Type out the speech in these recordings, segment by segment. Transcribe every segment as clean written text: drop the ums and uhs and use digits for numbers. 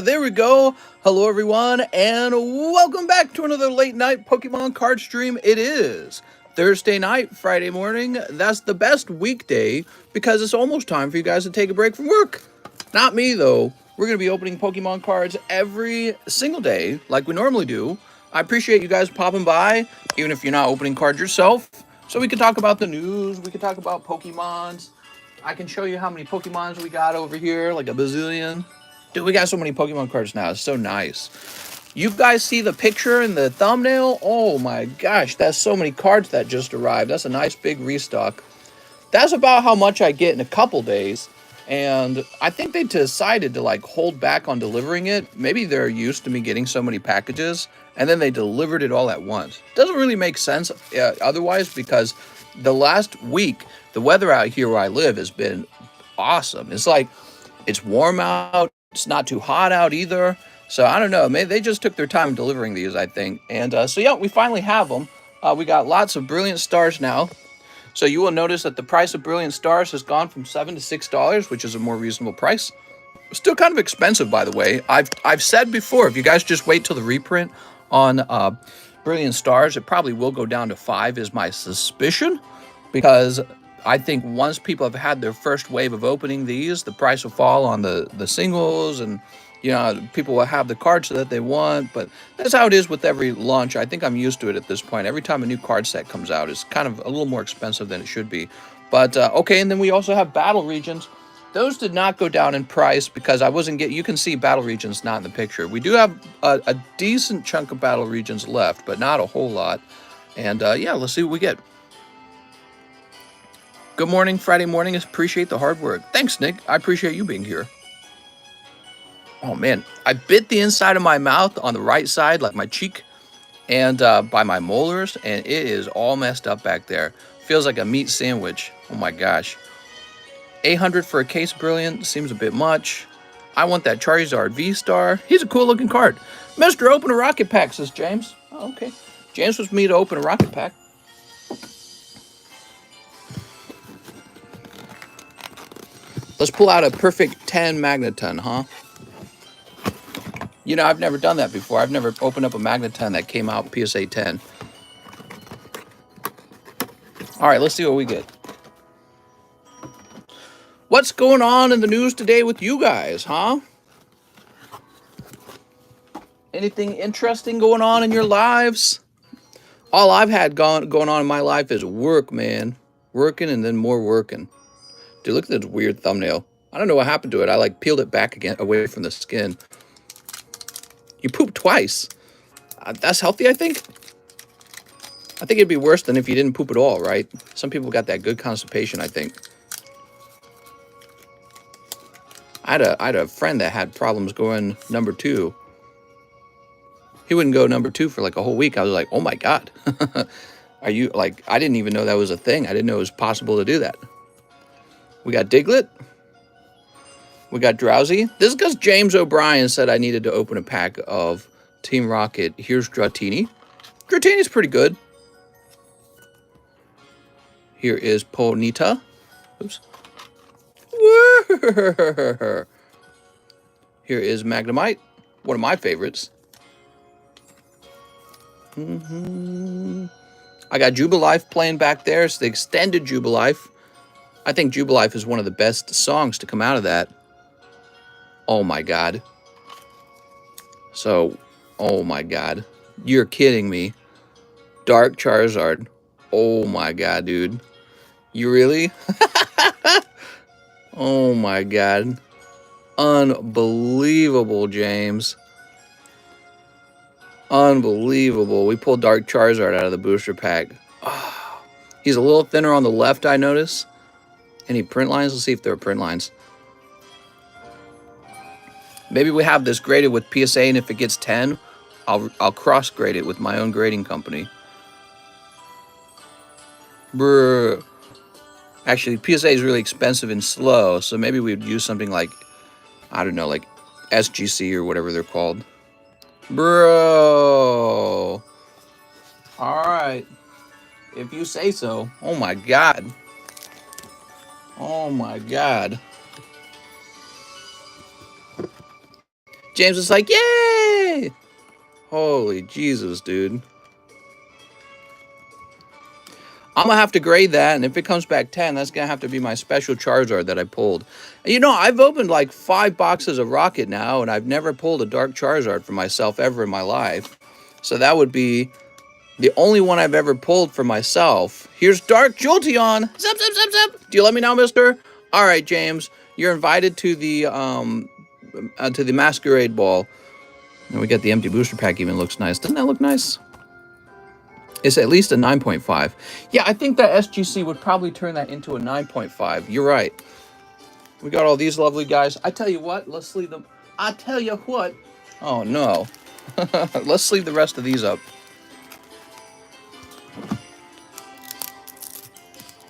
There we go. Hello, everyone, and welcome back to another late night Pokemon card stream. It is Thursday night, Friday morning. That's the best weekday because it's almost time for you guys to take a break from work. Not me, though. We're going to be opening Pokemon cards every single day like we normally do. I appreciate you guys popping by, even if you're not opening cards yourself, so we can talk about the news, we can talk about Pokemons. I can show you how many Pokemons we got over here, like a bazillion. Dude, we got so many Pokemon cards now. It's so nice. You guys see the picture in the thumbnail? Oh my gosh, that's so many cards that just arrived. That's a nice big restock. That's about how much I get in a couple days. And I think they decided to like hold back on delivering it. Maybe they're used to me getting so many packages and then they delivered it all at once. Doesn't really make sense otherwise, because the last week, the weather out here where I live has been awesome. It's like, it's warm out. It's not too hot out either. So I don't know. Maybe they just took their time delivering these, I think. And so yeah, we finally have them. We got lots of Brilliant Stars now. So you will notice that the price of Brilliant Stars has gone from $7 to $6, which is a more reasonable price. Still kind of expensive, by the way. I've said before, if you guys just wait till the reprint on Brilliant Stars, it probably will go down to 5, is my suspicion, because I think once people have had their first wave of opening these, the price will fall on the singles, and you know, people will have the cards that they want. But that's how it is with every launch. I think I'm used to it at this point. Every time a new card set comes out, it's kind of a little more expensive than it should be. But okay, and then we also have battle regions. Those did not go down in price because I wasn't getting. You can see battle regions not in the picture. We do have a decent chunk of battle regions left, but not a whole lot. And yeah, let's see what we get. Good morning, Friday morning. Appreciate the hard work. Thanks, Nick. I appreciate you being here. Oh, man. I bit the inside of my mouth on the right side, like my cheek, and by my molars, and it is all messed up back there. Feels like a meat sandwich. Oh, my gosh. 800 for a case Brilliant seems a bit much. I want that Charizard V-Star. He's a cool-looking card. Mr. Open a Rocket Pack, says James. Oh, okay. James wants me to open a Rocket Pack. Let's pull out a perfect 10 Magneton, huh? You know, I've never done that before. I've never opened up a Magneton that came out PSA 10. All right, let's see what we get. What's going on in the news today with you guys, huh? Anything interesting going on in your lives? All I've had going on in my life is work, man. Working and then more working. Dude, look at this weird thumbnail. I don't know what happened to it. I like peeled it back again away from the skin. You pooped twice. That's healthy, I think. I think it'd be worse than if you didn't poop at all, right? Some people got that good constipation, I think. I had a friend that had problems going number 2. He wouldn't go number 2 for like a whole week. I was like, oh my God. Are you like, I didn't even know that was a thing. I didn't know it was possible to do that. We got Diglett. We got Drowsy. This is because James O'Brien said I needed to open a pack of Team Rocket. Here's Dratini. Dratini's pretty good. Here is Ponyta. Oops. Here is Magnemite. One of my favorites. I got Jubilife playing back there. It's the extended Jubilife. I think Jubilife is one of the best songs to come out of that. Oh my God. So, oh my God. You're kidding me. Dark Charizard. Oh my God, dude. You really? Oh my God. Unbelievable, James. Unbelievable. We pulled Dark Charizard out of the booster pack. Oh, he's a little thinner on the left, I notice. Any print lines? Let's see if there are print lines. Maybe we have this graded with PSA, and if it gets 10, I'll cross grade it with my own grading company. Brr. Actually, PSA is really expensive and slow, so maybe we'd use something like, I don't know, like SGC or whatever they're called. Bro. All right. If you say so. Oh my God. Oh my God. James is like, yay! Holy Jesus, dude. I'm going to have to grade that, and if it comes back 10, that's going to have to be my special Charizard that I pulled. You know, I've opened like 5 boxes of Rocket now, and I've never pulled a Dark Charizard for myself ever in my life. So that would be the only one I've ever pulled for myself. Here's Dark Jolteon. Zap, zap, zap, zap. Do you let me know, mister? All right, James. You're invited to the Masquerade Ball. And we got the empty booster pack even looks nice. Doesn't that look nice? It's at least a 9.5. Yeah, I think that SGC would probably turn that into a 9.5. You're right. We got all these lovely guys. I tell you what, let's sleeve them. I tell you what. Oh, no. Let's sleeve the rest of these up.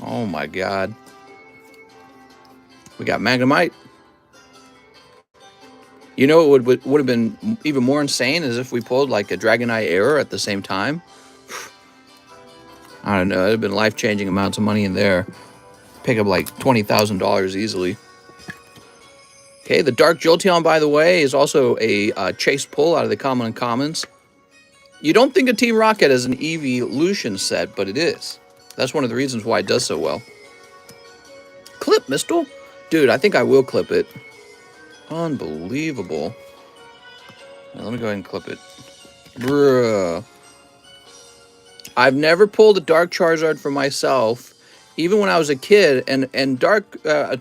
Oh, my God. We got Magnemite. You know, it would have been even more insane as if we pulled like a Dragonite Error at the same time. I don't know. It would have been life-changing amounts of money in there. Pick up like $20,000 easily. Okay, the Dark Jolteon, by the way, is also a chase pull out of the Common and Commons. You don't think of Team Rocket as an evolution set, but it is. That's one of the reasons why it does so well. Clip, Mistle? Dude, I think I will clip it. Unbelievable. Now, let me go ahead and clip it. Bruh. I've never pulled a Dark Charizard for myself, even when I was a kid. And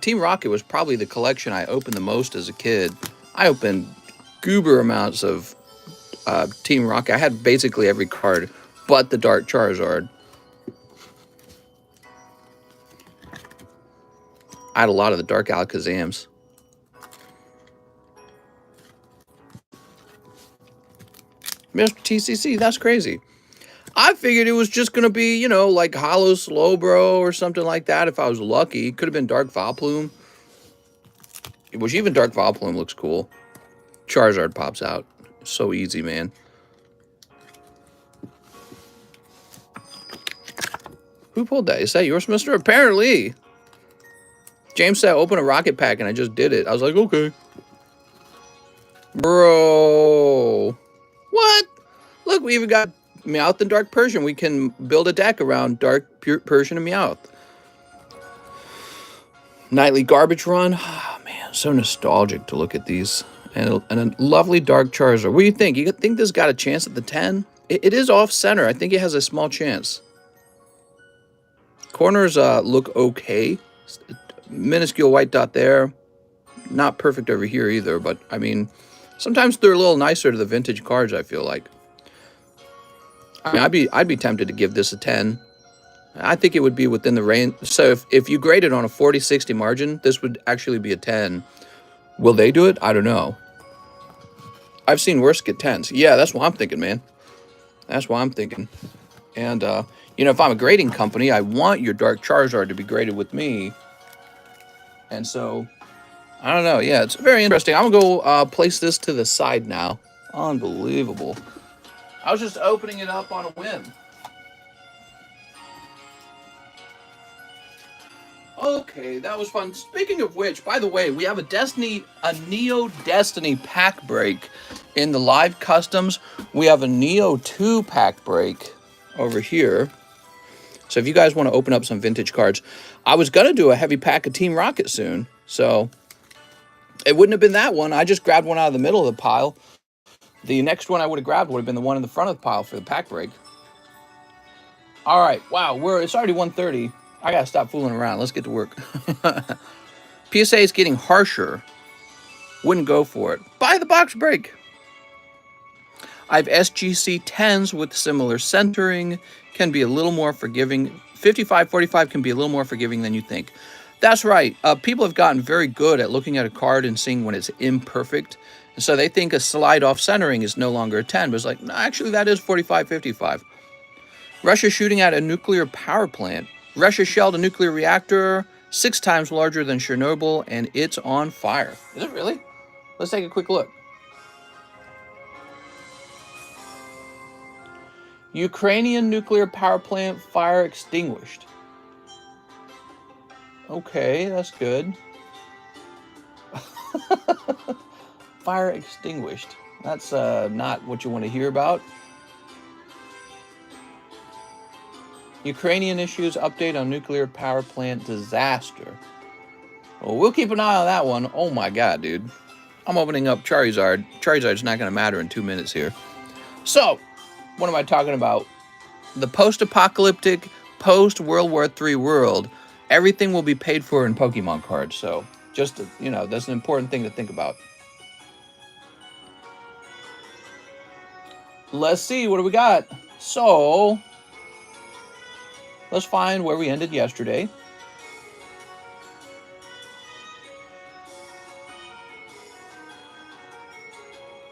Team Rocket was probably the collection I opened the most as a kid. I opened goober amounts of Team Rocket. I had basically every card but the Dark Charizard. I had a lot of the Dark Alakazams. Mr. TCC, that's crazy. I figured it was just going to be, you know, like Hollow Slowbro or something like that if I was lucky. Could have been Dark Vileplume. Which even Dark Vileplume looks cool. Charizard pops out. So easy, man. Who pulled that? Is that yours, mister? Apparently. James said open a rocket pack, and I just did it. I was like, okay. Bro. What? Look, we even got Meowth and Dark Persian. We can build a deck around Dark Persian and Meowth. Nightly Garbage Run. Oh, man, so nostalgic to look at these. And a lovely Dark Charizard. What do you think? You think this got a chance at the 10? It is off-center. I think it has a small chance. Corners look okay. Minuscule white dot there. Not perfect over here either, but, I mean, sometimes they're a little nicer to the vintage cards, I feel like. I mean, I'd be tempted to give this a 10. I think it would be within the range. So if you grade it on a 40-60 margin, this would actually be a 10. Will they do it? I don't know. I've seen worse get 10s. Yeah, that's what I'm thinking, man. That's what I'm thinking. And, you know, if I'm a grading company, I want your Dark Charizard to be graded with me. And so, I don't know. Yeah, it's very interesting. I'm going to go place this to the side now. Unbelievable. I was just opening it up on a whim. Okay, that was fun. Speaking of which, by the way, we have a Neo Destiny pack break in the live customs. We have a Neo 2 pack break over here. So if you guys want to open up some vintage cards, I was going to do a heavy pack of Team Rocket soon. So it wouldn't have been that one. I just grabbed one out of the middle of the pile. The next one I would have grabbed would have been the one in the front of the pile for the pack break. All right. Wow. It's already 1:30. I got to stop fooling around. Let's get to work. PSA is getting harsher. Wouldn't go for it. Buy the box break. I have SGC 10s with similar centering. Can be a little more forgiving. 55-45 can be a little more forgiving than you think. That's right. People have gotten very good at looking at a card and seeing when it's imperfect. And so they think a slide off centering is no longer a 10. But it's like, no, actually, that is 45-55. Russia shooting at a nuclear power plant. Russia shelled a nuclear reactor 6 times larger than Chernobyl, and it's on fire. Is it really? Let's take a quick look. Ukrainian nuclear power plant fire extinguished. Okay, that's good. Fire extinguished. That's not what you want to hear about. Ukrainian issues, update on nuclear power plant disaster. Well, we'll keep an eye on that one. Oh my god, dude. I'm opening up Charizard. Charizard's not going to matter in 2 minutes here. So, what am I talking about? The post-apocalyptic, post-World War III world. Everything will be paid for in Pokemon cards. So, just, you know, that's an important thing to think about. Let's see, what do we got? So, let's find where we ended yesterday.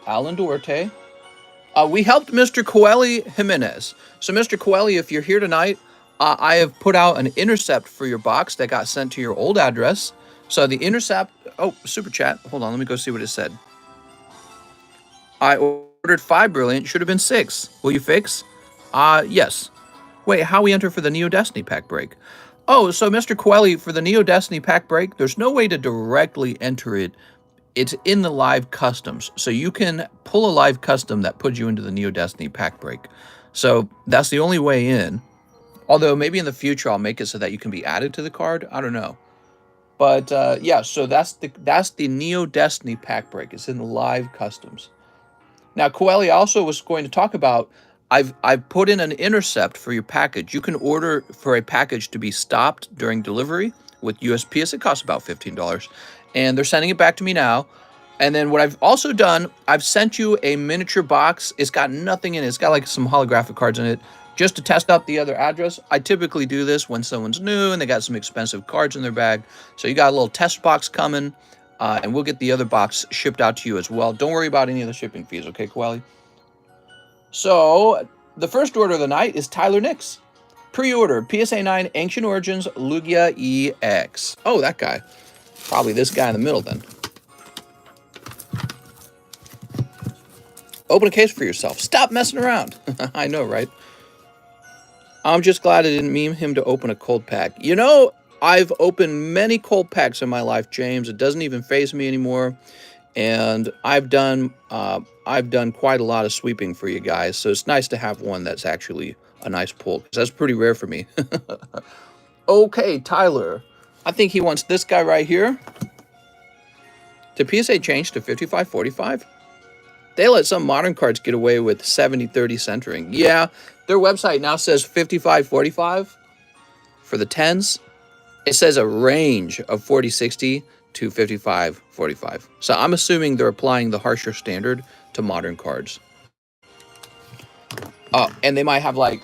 Alan Duarte. We helped Mr. Coeli Jimenez. So, Mr. Coeli, if you're here tonight, I have put out an intercept for your box that got sent to your old address. So, the intercept... Oh, super chat. Hold on, let me go see what it said. I ordered 5 Brilliant. Should have been 6. Will you fix? Yes. Wait, how we enter for the Neo Destiny pack break? Oh, so Mr. Coeli, for the Neo Destiny pack break, there's no way to directly enter it. It's in the live customs. So you can pull a live custom that puts you into the Neo Destiny pack break. So that's the only way in. Although maybe in the future I'll make it so that you can be added to the card. I don't know. But yeah, so that's the Neo Destiny pack break. It's in the live customs. Now, Coeli also was going to talk about, I've put in an intercept for your package. You can order for a package to be stopped during delivery with USPS. It costs about $15. And they're sending it back to me now. And then what I've also done, I've sent you a miniature box. It's got nothing in it. It's got like some holographic cards in it just to test out the other address. I typically do this when someone's new and they got some expensive cards in their bag. So you got a little test box coming, and we'll get the other box shipped out to you as well. Don't worry about any of the shipping fees, okay, Coeli? So the first order of the night is Tyler Nix. Pre-order, PSA 9 Ancient Origins Lugia EX. Oh, that guy. Probably this guy in the middle then. Open a case for yourself. Stop messing around. I know, right? I'm just glad I didn't meme him to open a cold pack. You know, I've opened many cold packs in my life, James. It doesn't even faze me anymore. And I've done quite a lot of sweeping for you guys. So it's nice to have one that's actually a nice pull, because that's pretty rare for me. Okay, Tyler. I think he wants this guy right here. To PSA change to 55-45. They let some modern cards get away with 70-30 centering. Yeah, their website now says 55-45 for the 10s. It says a range of 40-60 to 55-45. So I'm assuming they're applying the harsher standard to modern cards. And they might have like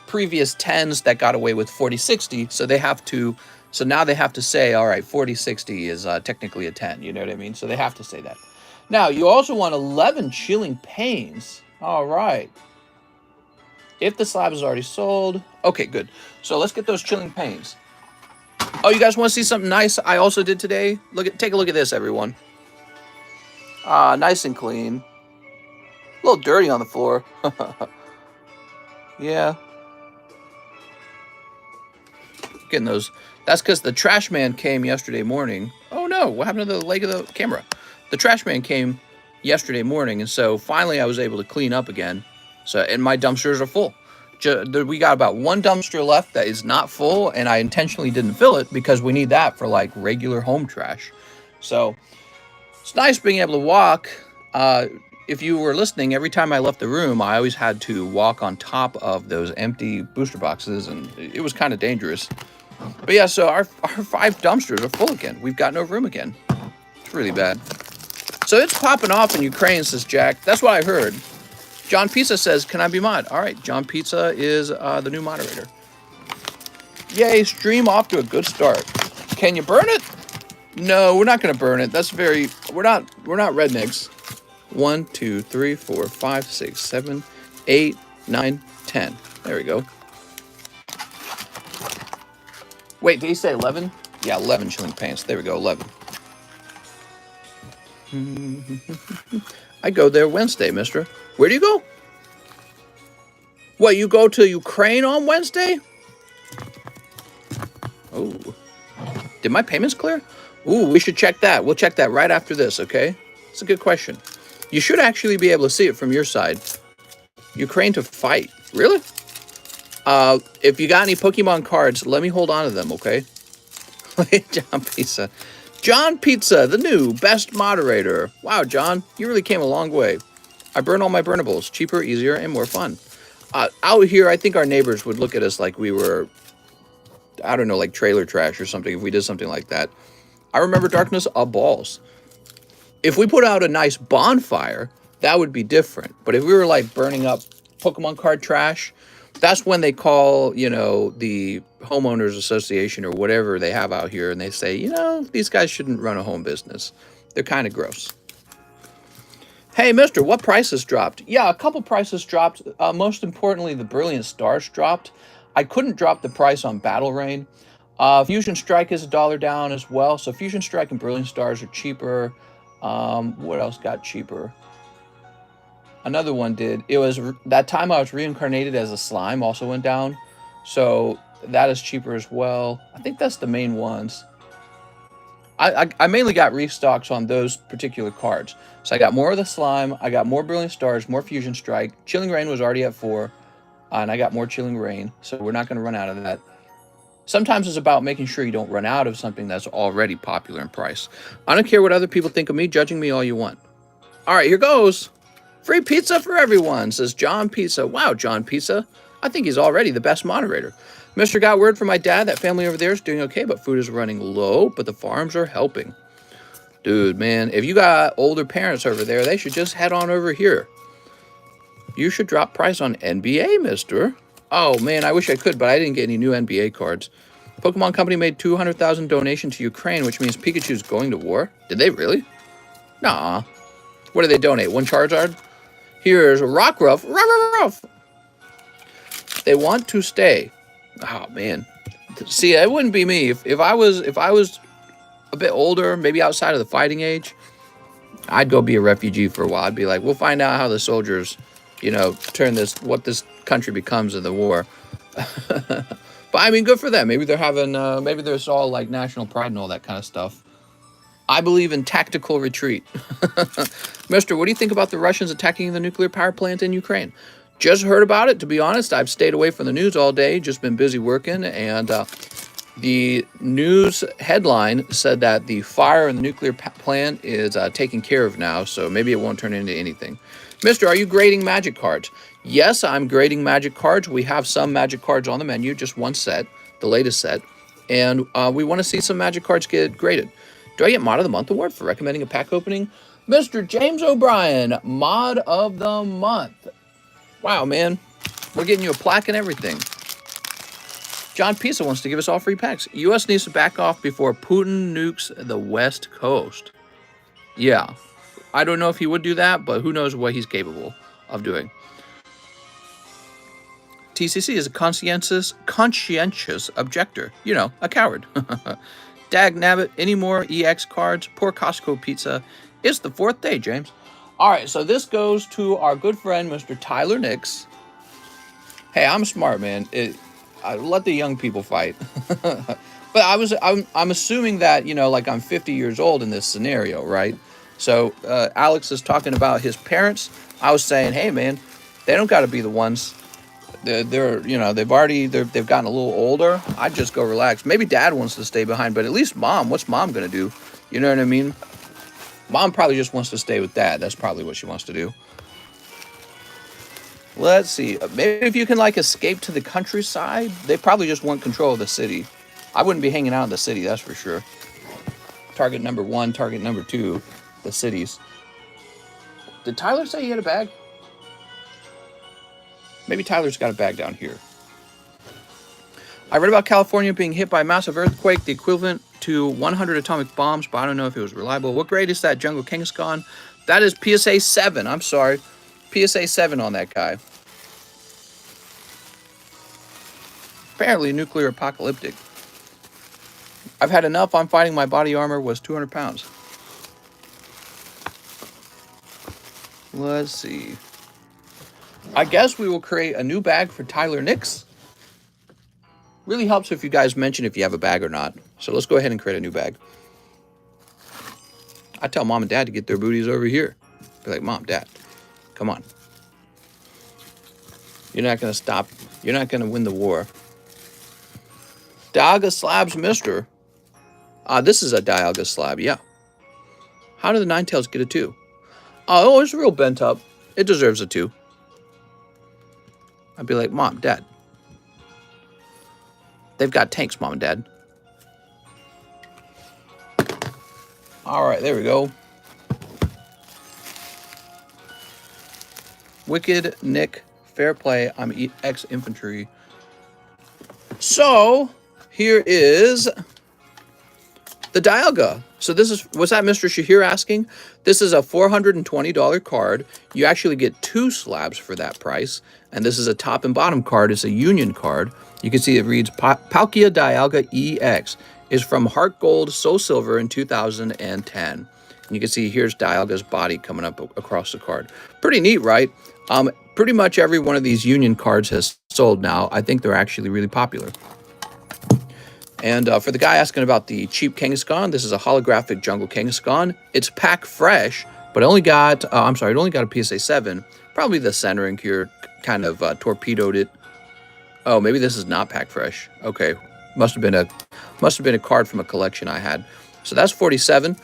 previous 10s that got away with 40-60, so they have to... So now they have to say, all right, 40-60 is technically a 10. You know what I mean? So they have to say that. Now, you also want 11 Chilling Pains. All right. If the slab is already sold. Okay, good. So let's get those Chilling Pains. Oh, you guys want to see something nice I also did today? Take a look at this, everyone. Nice and clean. A little dirty on the floor. Yeah. Getting those. That's because the trash man came yesterday morning. Oh no, what happened to the leg of the camera? The trash man came yesterday morning, and so finally I was able to clean up again. So, and my dumpsters are full. We got about one dumpster left that is not full, and I intentionally didn't fill it because we need that for like regular home trash. So it's nice being able to walk. If you were listening, every time I left the room, I always had to walk on top of those empty booster boxes, and it was kind of dangerous. But yeah, so our 5 dumpsters are full again. We've got no room again. It's really bad. So it's popping off in Ukraine, says Jack. That's what I heard. John Pizza says, can I be mod? All right, John Pizza is the new moderator. Yay, stream off to a good start. Can you burn it? No, we're not going to burn it. That's very... We're not rednecks. 1, 2, 3, 4, 5, 6, 7, 8, 9, 10. There we go. Wait, did he say 11? Yeah, 11 Chilling Pains. There we go, 11. I go there Wednesday, mister. Where do you go? What, you go to Ukraine on Wednesday? Oh. Did my payments clear? Ooh, we should check that. We'll check that right after this, okay? It's a good question. You should actually be able to see it from your side. Ukraine to fight. Really? If you got any Pokemon cards, let me hold on to them, okay? John Pizza. John Pizza, the new best moderator. Wow, John, you really came a long way. I burn all my burnables. Cheaper, easier, and more fun. Out here, I think our neighbors would look at us like we were, I don't know, like trailer trash or something if we did something like that. I remember darkness of balls. If we put out a nice bonfire, that would be different. But if we were like burning up Pokemon card trash, that's when they call, you know, the homeowners association or whatever they have out here, and they say, you know, these guys shouldn't run a home business. They're kind of gross. Hey, mister, what prices dropped? Yeah, a couple prices dropped. Most importantly, the Brilliant Stars dropped. I couldn't drop the price on Battle Rain. Fusion Strike is $1 down as well. So Fusion Strike and Brilliant Stars are cheaper. What else got cheaper? Another one did. It was that time I was reincarnated as a slime also went down. So that is cheaper as well. I think that's the main ones. I mainly got restocks on those particular cards. So I got more of the slime. I got more Brilliant Stars, more Fusion Strike. Chilling Rain was already at 4. And I got more Chilling Rain. So we're not going to run out of that. Sometimes it's about making sure you don't run out of something that's already popular in price. I don't care what other people think of me, judging me all you want. All right, here goes. Free pizza for everyone, says John Pizza. Wow, John Pizza. I think he's already the best moderator. Mister got word from my dad that family over there is doing okay, but food is running low, but the farms are helping. Dude, man, if you got older parents over there, they should just head on over here. You should drop price on NBA, mister. Oh, man, I wish I could, but I didn't get any new NBA cards. Pokemon Company made 200,000 donation to Ukraine, which means Pikachu's going to war. Did they really? Nah. What did they donate? 1 Charizard? Here's Rockruff. Ruff. They want to stay. Oh, man. See, it wouldn't be me. If I was a bit older, maybe outside of the fighting age, I'd go be a refugee for a while. I'd be like, we'll find out how the soldiers, you know, turn this, what this country becomes in the war. But I mean, good for them. Maybe they're having, maybe there's all like national pride and all that kind of stuff. I believe in tactical retreat. Mister, what do you think about the Russians attacking the nuclear power plant in Ukraine? Just heard about it. To be honest, I've stayed away from the news all day, just been busy working, and the news headline said that the fire in the nuclear plant is taken care of now, so maybe it won't turn into anything. Mister, are you grading magic cards? Yes, I'm grading magic cards. We have some magic cards on the menu, just one set, the latest set, and we want to see some magic cards get graded. Do I get Mod of the Month award for recommending a pack opening? Mr. James O'Brien, Mod of the Month. Wow, man. We're getting you a plaque and everything. John Pizza wants to give us all free packs. U.S. needs to back off before Putin nukes the West Coast. Yeah. I don't know if he would do that, but who knows what he's capable of doing. TCC is a conscientious objector. You know, a coward. Dag nabbit, any more EX cards? Poor Costco pizza. It's the 4th day, James. All right, so this goes to our good friend, Mr. Tyler Nix. Hey, I'm smart, man. I let the young people fight. But I'm assuming that, you know, like I'm 50 years old in this scenario, right? So Alex is talking about his parents. I was saying, hey, man, they don't got to be the ones. They're you know, they've gotten a little older. I'd just go relax. Maybe dad wants to stay behind, but at least mom, what's mom going to do? You know what I mean? Mom probably just wants to stay with dad. That's probably what she wants to do. Let's see. Maybe if you can like escape to the countryside, they probably just want control of the city. I wouldn't be hanging out in the city, that's for sure. Target number 1, target number 2, the cities. Did Tyler say he had a bag? Maybe Tyler's got a bag down here. I read about California being hit by a massive earthquake, the equivalent to 100 atomic bombs, but I don't know if it was reliable. What grade is that Jungle Kangaskhan? That is PSA 7. I'm sorry. PSA 7 on that guy. Apparently nuclear apocalyptic. I've had enough. I'm fighting. My body armor was 200 pounds. Let's see. I guess we will create a new bag for Tyler Nix. Really helps if you guys mention if you have a bag or not. So let's go ahead and create a new bag. I tell mom and dad to get their booties over here. Be like, Mom, Dad, come on. You're not going to stop. You're not going to win the war. Dialga slabs, mister. This is a Dialga slab, yeah. How did the Ninetales get a 2? Oh, it's real bent up. It deserves a 2. I'd be like, Mom, Dad. They've got tanks, Mom and Dad. All right, there we go. Wicked, Nick, fair play. I'm ex-infantry. So, here is the Dialga. So this is, was that Mr. Shahir asking? This is a $420 card. You actually get 2 slabs for that price. And this is a top and bottom card. It's a union card. You can see it reads Palkia Dialga EX. Is from Heart Gold, Soul Silver in 2010. And you can see here's Dialga's body coming up across the card. Pretty neat, right? Pretty much every one of these union cards has sold now. I think they're actually really popular. And for the guy asking about the cheap Kangaskhan, this is a holographic Jungle Kangaskhan. It's pack fresh, but it only got, it only got a PSA 7. Probably the centering here kind of torpedoed it. Oh, maybe this is not pack fresh. Okay, must have been a card from a collection I had. So that's 47.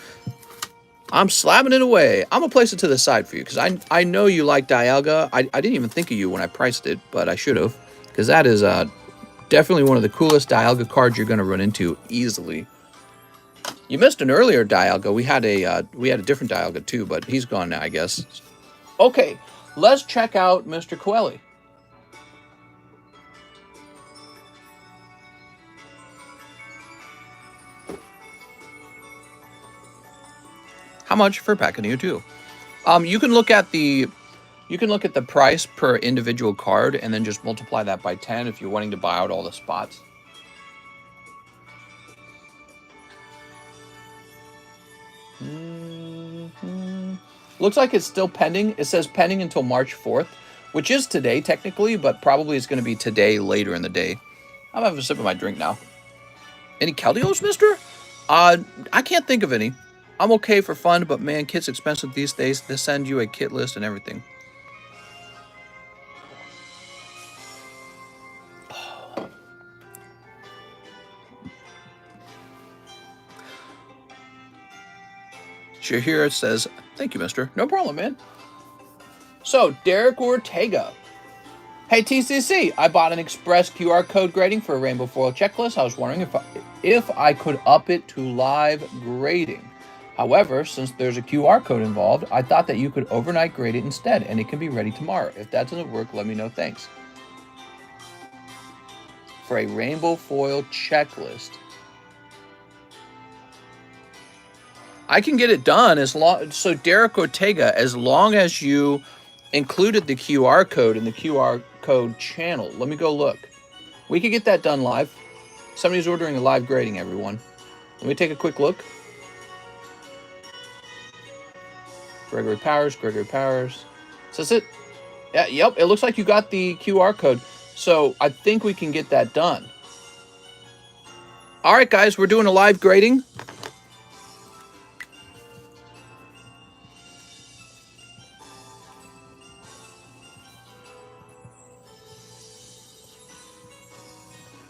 I'm slapping it away. I'm gonna place it to the side for you because I know you like Dialga. I didn't even think of you when I priced it, but I should have, because that is definitely one of the coolest Dialga cards you're going to run into easily. You missed an earlier Dialga. We had a different Dialga too, but he's gone now, I guess. Okay, let's check out Mr. Coeli. How much for pack of Neo 2? You can look at the price per individual card and then just multiply that by 10 if you're wanting to buy out all the spots. Looks like it's still pending. It says pending until March 4th, which is today technically, but probably it's going to be today later in the day. I'm having a sip of my drink now. Any Keldios, mister? I can't think of any. I'm okay for fun, but man, kit's expensive these days. They send you a kit list and everything. Shahir says, thank you, mister. No problem, man. So, Derek Ortega. Hey, TCC, I bought an express QR code grading for a rainbow foil checklist. I was wondering if I could up it to live grading. However, since there's a QR code involved, I thought that you could overnight grade it instead, and it can be ready tomorrow. If that doesn't work, let me know. Thanks. For a rainbow foil checklist. I can get it done as long. So Derek Ortega, as long as you included the QR code in the QR code channel. Let me go look. We could get that done live. Somebody's ordering a live grading, everyone. Let me take a quick look. Gregory Powers. So that's it. Yeah, yep, it looks like you got the QR code. So I think we can get that done. All right, guys, we're doing a live grading.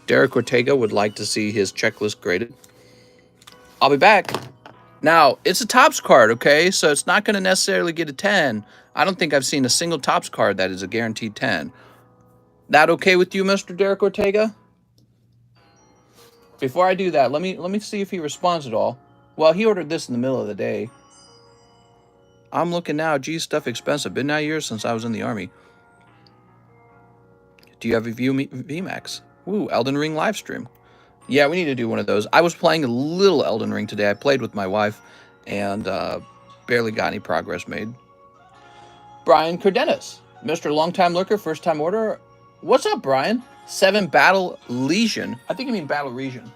Derek Ortega would like to see his checklist graded. I'll be back. Now, it's a Topps card, okay? So it's not going to necessarily get a 10. I don't think I've seen a single Topps card that is a guaranteed 10. That okay with you, Mr. Derek Ortega? Before I do that, let me see if he responds at all. Well, he ordered this in the middle of the day. I'm looking now. Geez, stuff expensive. Been 9 years since I was in the Army. Do you have a VMAX? Ooh, Elden Ring live stream. Yeah, we need to do one of those. I was playing a little Elden Ring today. I played with my wife and barely got any progress made. Brian Cardenas, Mr. Longtime Lurker, First Time Order. What's up, Brian? 7 Battle Legion. I think you mean Battle Region.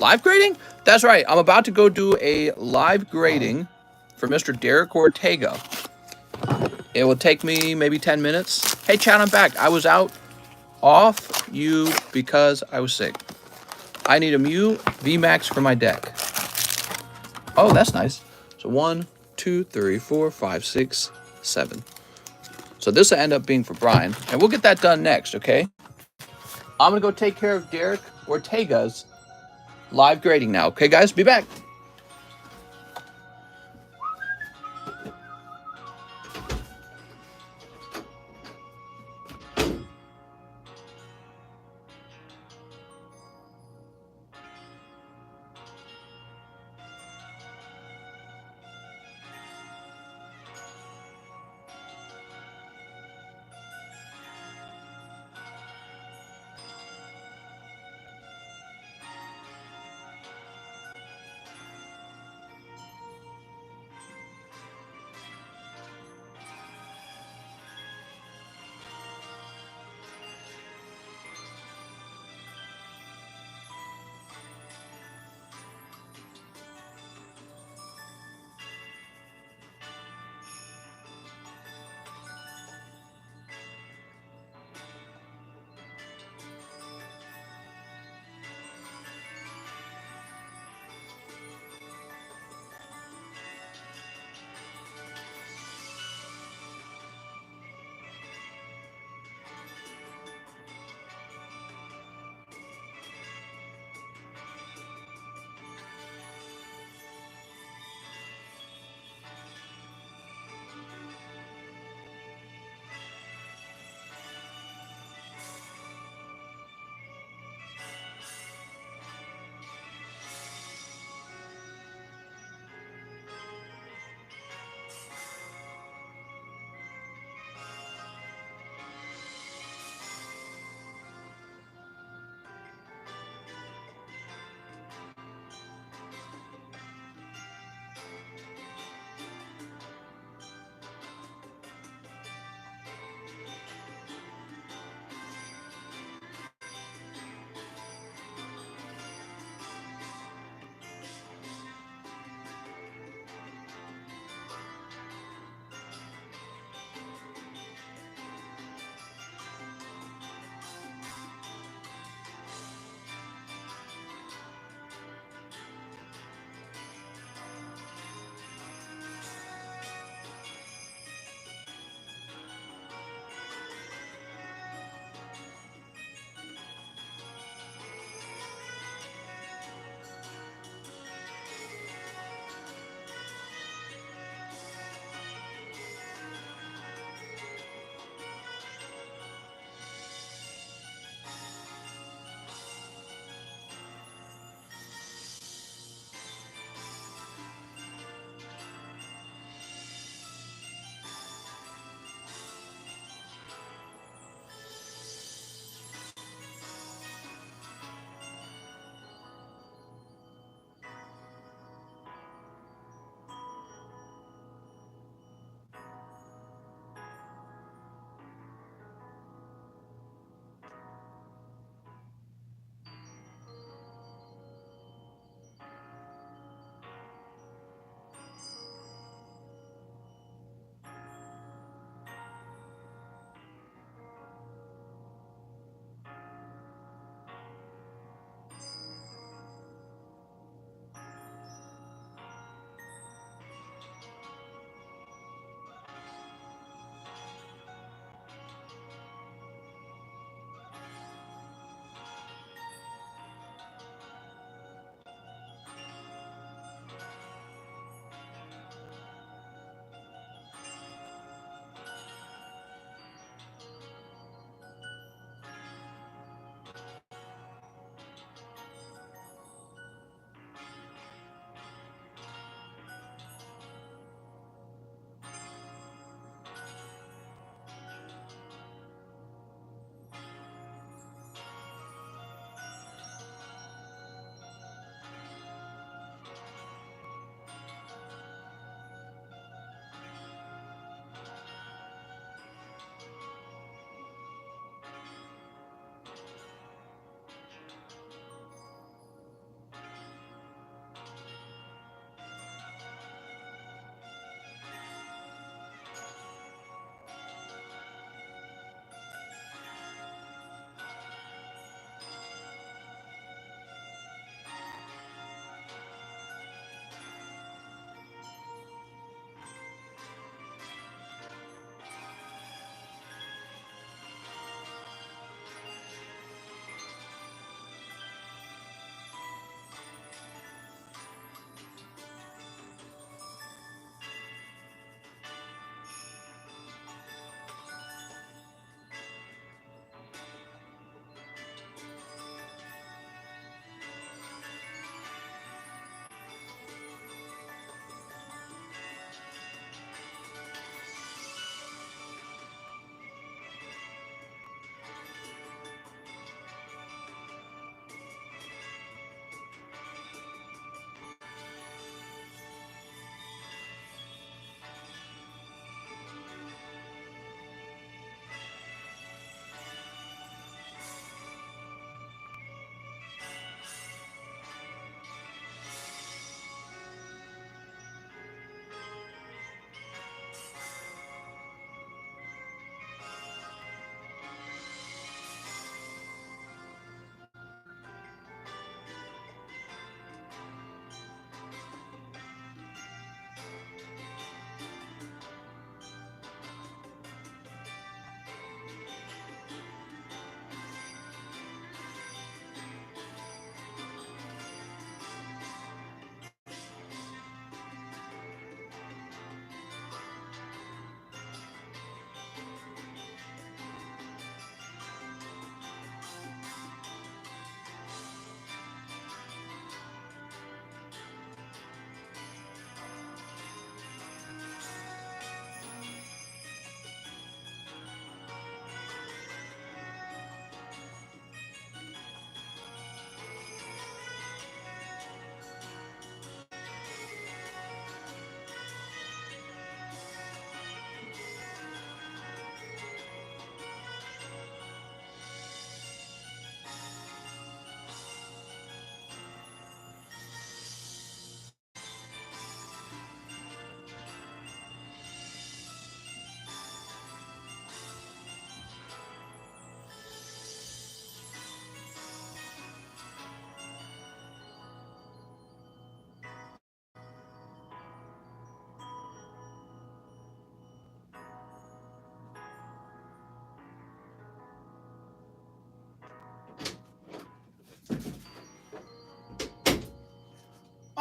Live grading? That's right. I'm about to go do a live grading for Mr. Derek Ortega. It will take me maybe 10 minutes. Hey, Chad, I'm back. I was out off you because I was sick. I need a Mew VMAX for my deck. Oh, that's nice. So 1, 2, 3, 4, 5, 6, 7. So this will end up being for Brian, and we'll get that done next, okay? I'm gonna go take care of Derek Ortega's live grading now. Okay, guys, be back.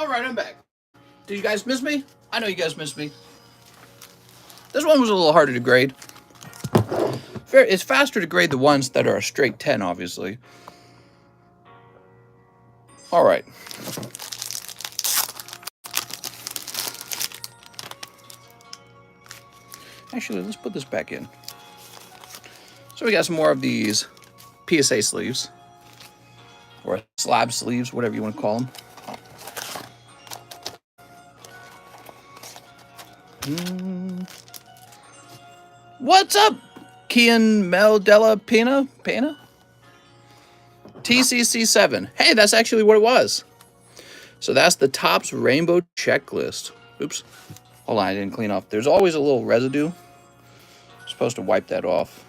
Alright, I'm back. Did you guys miss me? I know you guys missed me. This one was a little harder to grade. It's faster to grade the ones that are a straight 10, obviously. Alright. Actually, let's put this back in. So we got some more of these PSA sleeves. Or slab sleeves, whatever you want to call them. What's up, Kian Meldella Pena? TCC7. Hey, that's actually what it was. So that's the Topps Rainbow Checklist. Oops. Hold on, I didn't clean off. There's always a little residue. I'm supposed to wipe that off.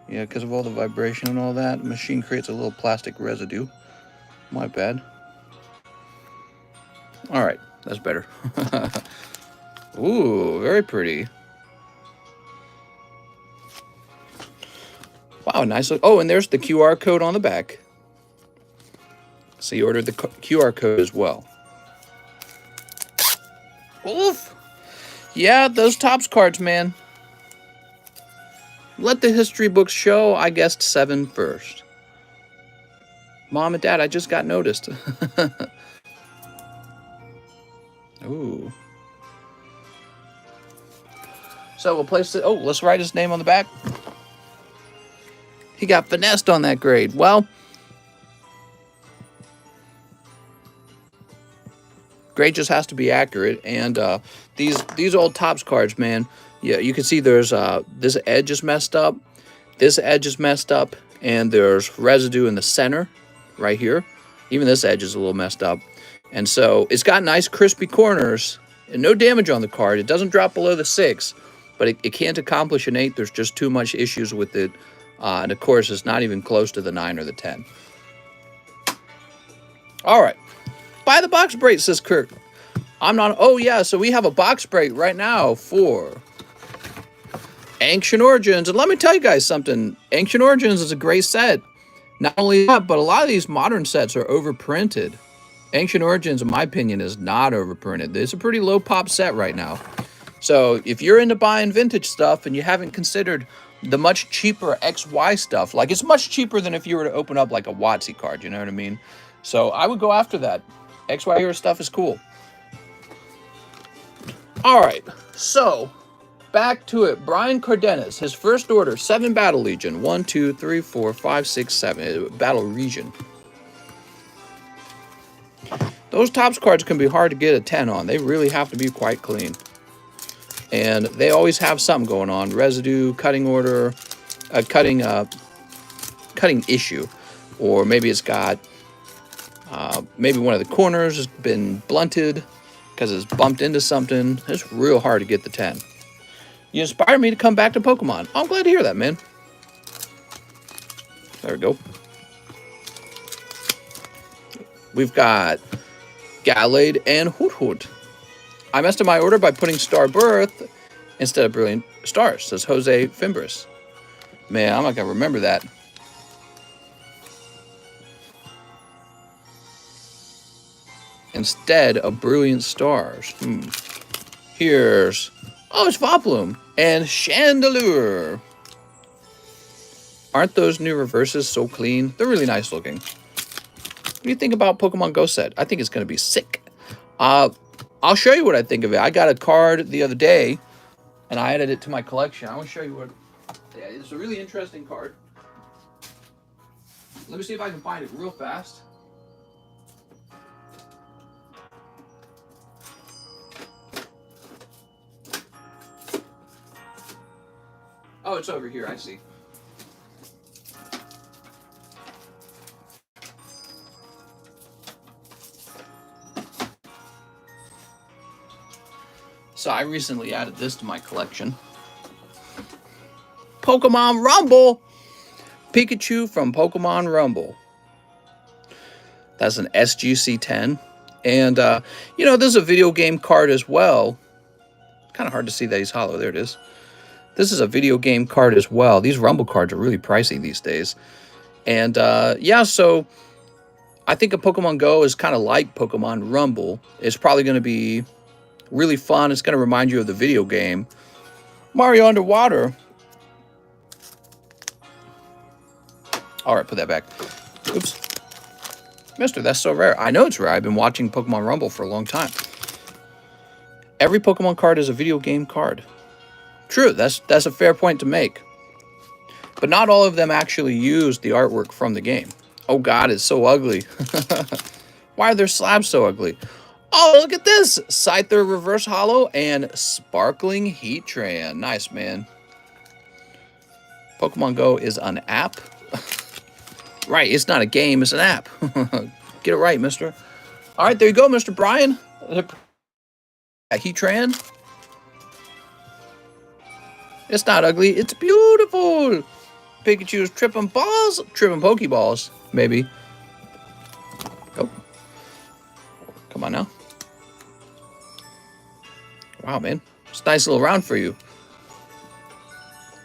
Yeah, because of all the vibration and all that, the machine creates a little plastic residue. My bad. Alright, that's better. Ooh, very pretty. Wow, nice look. Oh, and there's the QR code on the back. So you ordered the QR code as well. Oof. Yeah, those Topps cards, man. Let the history books show I guessed 7 first. Mom and Dad, I just got noticed. Ooh. So we'll place it. Oh, let's write his name on the back. He got finessed on that grade. Well, grade just has to be accurate. And these old Topps cards, man. Yeah, you can see there's this edge is messed up. This edge is messed up, and there's residue in the center, right here. Even this edge is a little messed up. And so it's got nice crispy corners and no damage on the card. It doesn't drop below the 6, but it can't accomplish an 8. There's just too much issues with it. And of course, it's not even close to the 9 or the 10. All right. Buy the box break, says Kirk. I'm not. Oh, yeah. So we have a box break right now for Ancient Origins. And let me tell you guys something. Ancient Origins is a great set. Not only that, but a lot of these modern sets are overprinted. Ancient Origins, in my opinion, is not overprinted. It's a pretty low pop set right now. So if you're into buying vintage stuff and you haven't considered the much cheaper XY stuff, like it's much cheaper than if you were to open up like a WotC card, you know what I mean? So I would go after that. XY era stuff is cool. All right, so back to it. Brian Cardenas, his first order, 7 Battle Legion. 1, 2, 3, 4, 5, 6, 7. Battle Region. Those Topps cards can be hard to get a 10 on. They really have to be quite clean. And they always have something going on. Residue, cutting order, cutting issue. Or maybe it's got, maybe one of the corners has been blunted because it's bumped into something. It's real hard to get the 10. You inspired me to come back to Pokemon. Oh, I'm glad to hear that, man. There we go. We've got Gallade and Hoot Hoot. I messed up my order by putting Star Birth instead of Brilliant Stars, says Jose Fimbres. Man, I'm not going to remember that. Instead of Brilliant Stars. Here's, oh, it's Voploom and Chandelure. Aren't those new reverses so clean? They're really nice looking. What do you think about Pokemon Go set? I think it's going to be sick. I'll show you what I think of it. I got a card the other day, and I added it to my collection. I want to show you what... Yeah, it's a really interesting card. Let me see if I can find it real fast. Oh, it's over here. I see. So I recently added this to my collection. Pokemon Rumble! Pikachu from Pokemon Rumble. That's an SGC-10. And, you know, this is a video game card as well. Kind of hard to see that he's hollow. There it is. This is a video game card as well. These Rumble cards are really pricey these days. And, yeah, so I think a Pokemon Go is kind of like Pokemon Rumble. It's probably going to be really fun. It's going to remind you of the video game Mario Underwater. All right, put that back. Oops. Mister, that's so rare. I know it's rare. I've been watching Pokemon Rumble for a long time. Every Pokemon card is a video game card. True, that's a fair point to make. But not all of them actually use the artwork from the game. Oh God, it's so ugly. Why are their slabs so ugly? Oh, look at this! Scyther Reverse Hollow and Sparkling Heatran. Nice, man. Pokemon Go is an app. Right, it's not a game, it's an app. Get it right, mister. All right, there you go, Mr. Brian. Heatran. It's not ugly, it's beautiful. Pikachu's tripping balls, tripping Pokeballs, maybe. Oh. Come on now. Wow, man. It's a nice little round for you.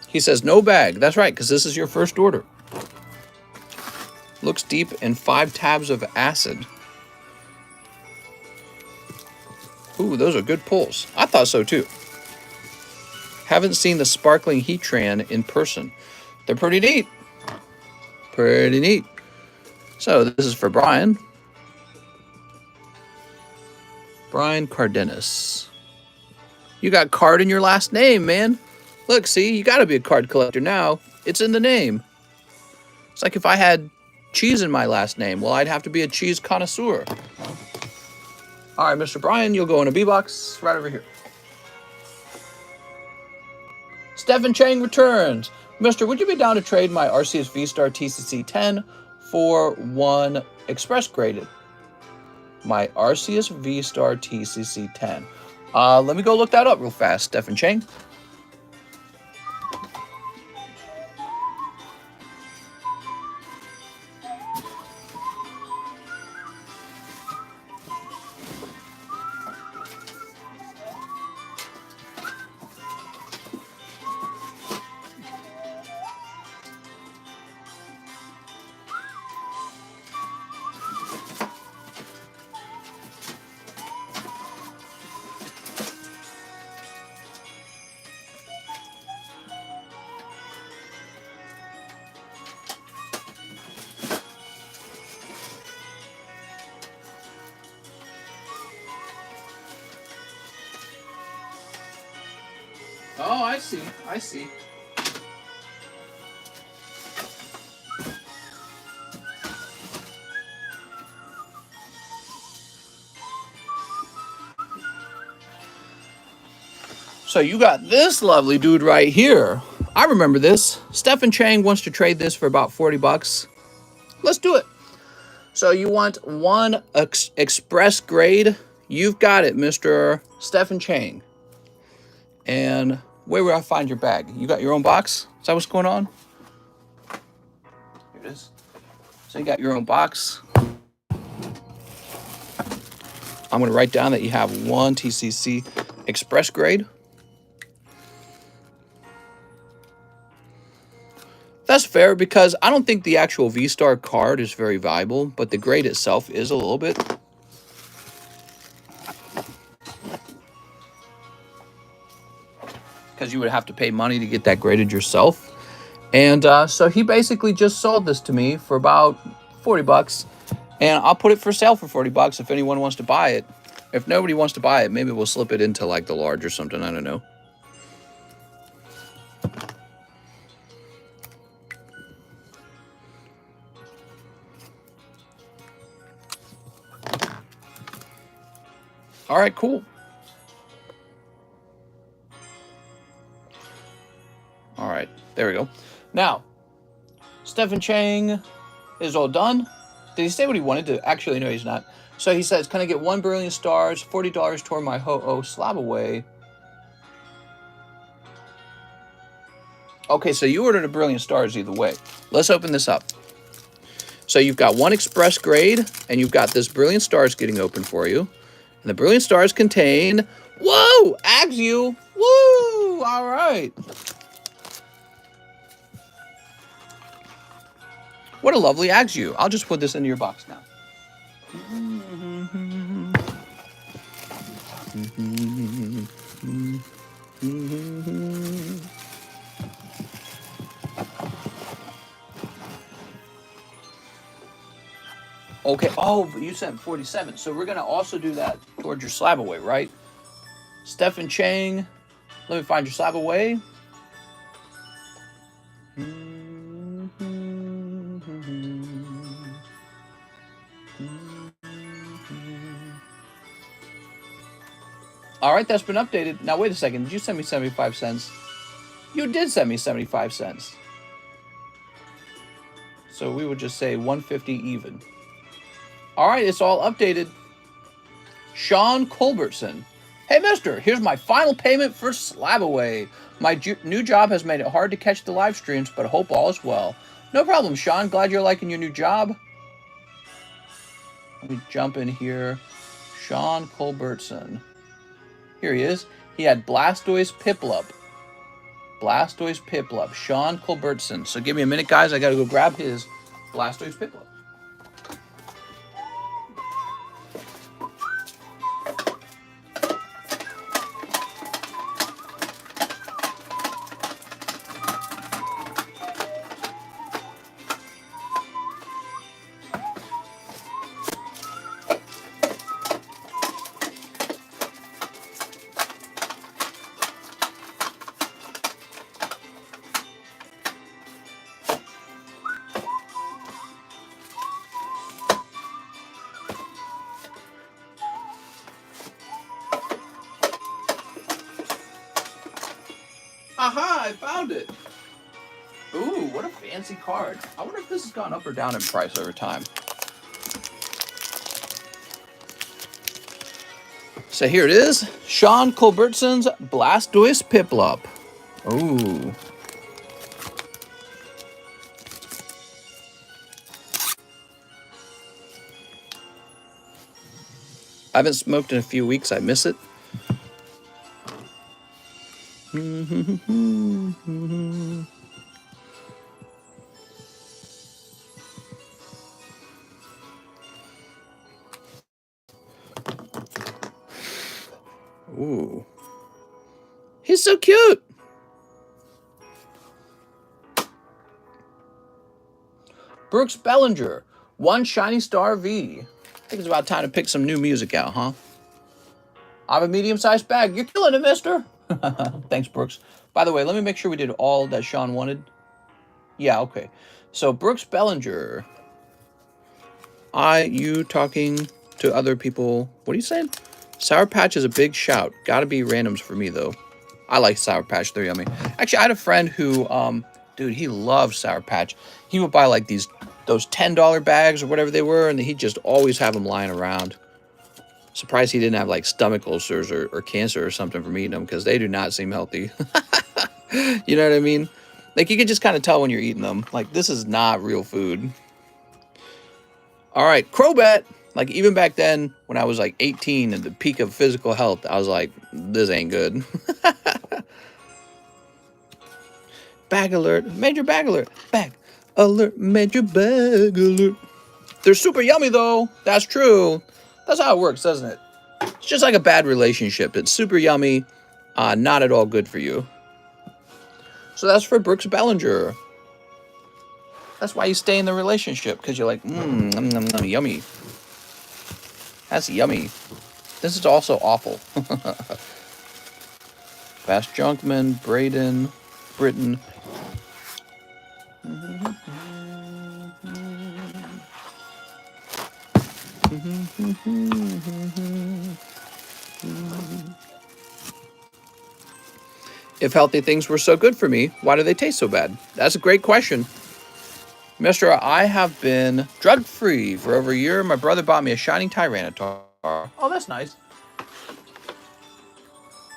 He says no bag. That's right, because this is your first order. Looks deep in 5 tabs of acid. Ooh, those are good pulls. I thought so too. Haven't seen the Sparkling Heatran in person. They're pretty neat. Pretty neat. So this is for Brian. Brian Cardenas. You got card in your last name, man. Look, see, you got to be a card collector now. It's in the name. It's like if I had cheese in my last name. Well, I'd have to be a cheese connoisseur. All right, Mr. Brian, you'll go in a B-box right over here. Stephen Chang returns. Mister, would you be down to trade my Arceus V-Star TCC 10 for one Express graded? My Arceus V-Star TCC 10. Let me go look that up real fast, Stephen Chang. Oh, I see. I see. So you got this lovely dude right here. I remember this. Stephen Chang wants to trade this for about 40 bucks. Let's do it. So you want one express grade? You've got it, Mr. Stephen Chang. And where will I find your bag? You got your own box? Is that what's going on? Here it is. So you got your own box. I'm going to write down that you have one TCC express grade. That's fair because I don't think the actual V-Star card is very valuable, but the grade itself is a little bit. Because you would have to pay money to get that graded yourself. And so he basically just sold this to me for about 40 bucks. And I'll put it for sale for 40 bucks if anyone wants to buy it. If nobody wants to buy it, maybe we'll slip it into like the large or something. I don't know. All right, cool. All right, there we go. Now, Stephen Chang is all done. Did he say what he wanted to? Actually, no, he's not. So he says, can I get 1 Brilliant Stars, $40 toward my Ho-Oh slab away? Okay, so you ordered a Brilliant Stars either way. Let's open this up. So you've got one express grade, and you've got this Brilliant Stars getting open for you. And the Brilliant Stars contain, whoa, Axew, woo, all right. What a lovely Axew. I'll just put this into your box now. Okay. Oh, but you sent 47. So we're gonna also do that towards your slab away, right? Stephen Chang. Let me find your slab away. All right, that's been updated. Now, wait a second. Did you send me 75 cents? You did send me 75 cents. So we would just say 150 even. All right, it's all updated. Sean Culbertson. Hey, mister, here's my final payment for Slab Away. My new job has made it hard to catch the live streams, but I hope all is well. No problem, Sean. Glad you're liking your new job. Let me jump in here. Sean Culbertson. Here he is. He had Blastoise Piplup. Blastoise Piplup. Sean Culbertson. So give me a minute, guys. I got to go grab his Blastoise Piplup. Aha, I found it. Ooh, what a fancy card. I wonder if this has gone up or down in price over time. So here it is. Sean Culbertson's Blastoise Piplup. Ooh. I haven't smoked in a few weeks. I miss it. Ooh. He's so cute. Brooks Bellinger. One Shiny Star V. I think it's about time to pick some new music out, huh? I have a medium-sized bag. You're killing it, mister. Thanks, Brooks. By the way, let me make sure we did all that Sean wanted. Yeah, okay. So, Brooks Bellinger. You talking to other people. What are you saying? Sour Patch is a big shout. Gotta be randoms for me, though. I like Sour Patch. They're yummy. Actually, I had a friend who, dude, he loved Sour Patch. He would buy, like, those $10 bags or whatever they were, and he'd just always have them lying around. Surprised he didn't have, like, stomach ulcers or cancer or something from eating them, because they do not seem healthy. You know what I mean? Like, you can just kind of tell when you're eating them. Like, this is not real food. All right, Crowbat. Like, even back then, when I was, like, 18 at the peak of physical health, I was like, this ain't good. Bag alert. Major bag alert. Bag alert. Major bag alert. They're super yummy, though. That's true. That's how it works, doesn't it? It's just like a bad relationship. It's super yummy, not at all good for you. So that's for Brooks Bellinger. That's why you stay in the relationship, because you're like, yummy. That's yummy. This is also awful. Fast Junkman, Braden, Britain. If healthy things were so good for me, why do they taste so bad? That's a great question. Mister, I have been drug-free for over a year. My brother bought me a Shining Tyranitar. Oh, that's nice.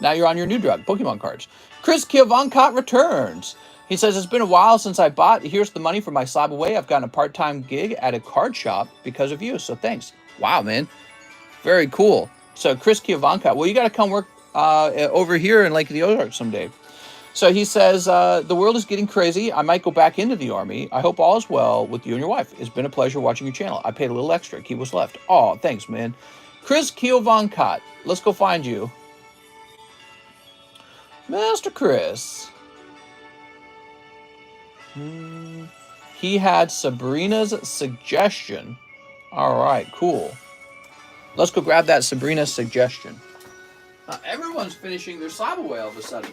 Now you're on your new drug, Pokemon cards. Chris Kiavancott returns. He says, it's been a while since I bought. Here's the money for my slab away. I've gotten a part-time gig at a card shop because of you, so thanks. Wow, man. Very cool. So Chris Kiavancott, well, you got to come work over here in Lake of the Ozarks someday. So he says, the world is getting crazy. I might go back into the army. I hope all is well with you and your wife. It's been a pleasure watching your channel. I paid a little extra. Keep what's left. Oh, thanks, man. Chris Kiovankat. Let's go find you. Mr. Chris. He had Sabrina's suggestion. All right, cool. Let's go grab that Sabrina's suggestion. Everyone's finishing their slab away all of a sudden.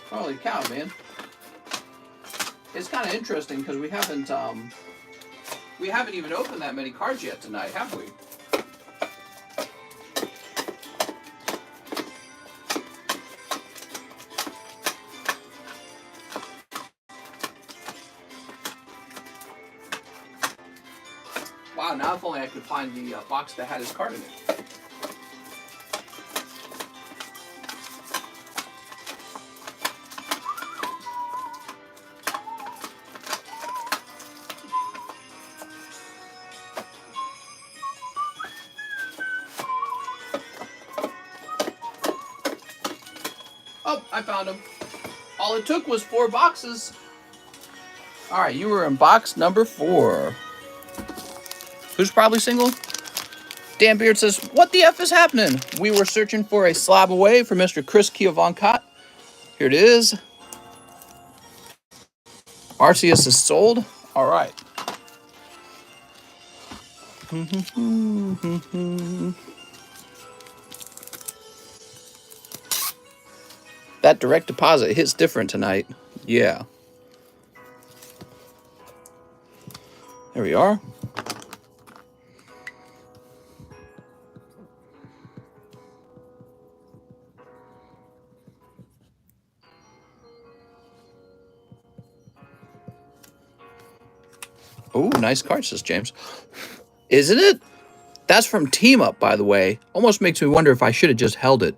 Holy cow, man. It's kind of interesting because we haven't even opened that many cards yet tonight, have we? Wow, now if only I could find the box that had his card in it. Oh, I found him. All it took was 4 boxes. All right, you were in box number 4. Who's probably single? Dan Beard says, what the F is happening? We were searching for a slab away for Mr. Chris Kiovankat. Here it is. Arceus is sold. All right. That direct deposit hits different tonight. Yeah. There we are. Oh, nice card, says James. Isn't it? That's from Team Up, by the way. Almost makes me wonder if I should have just held it.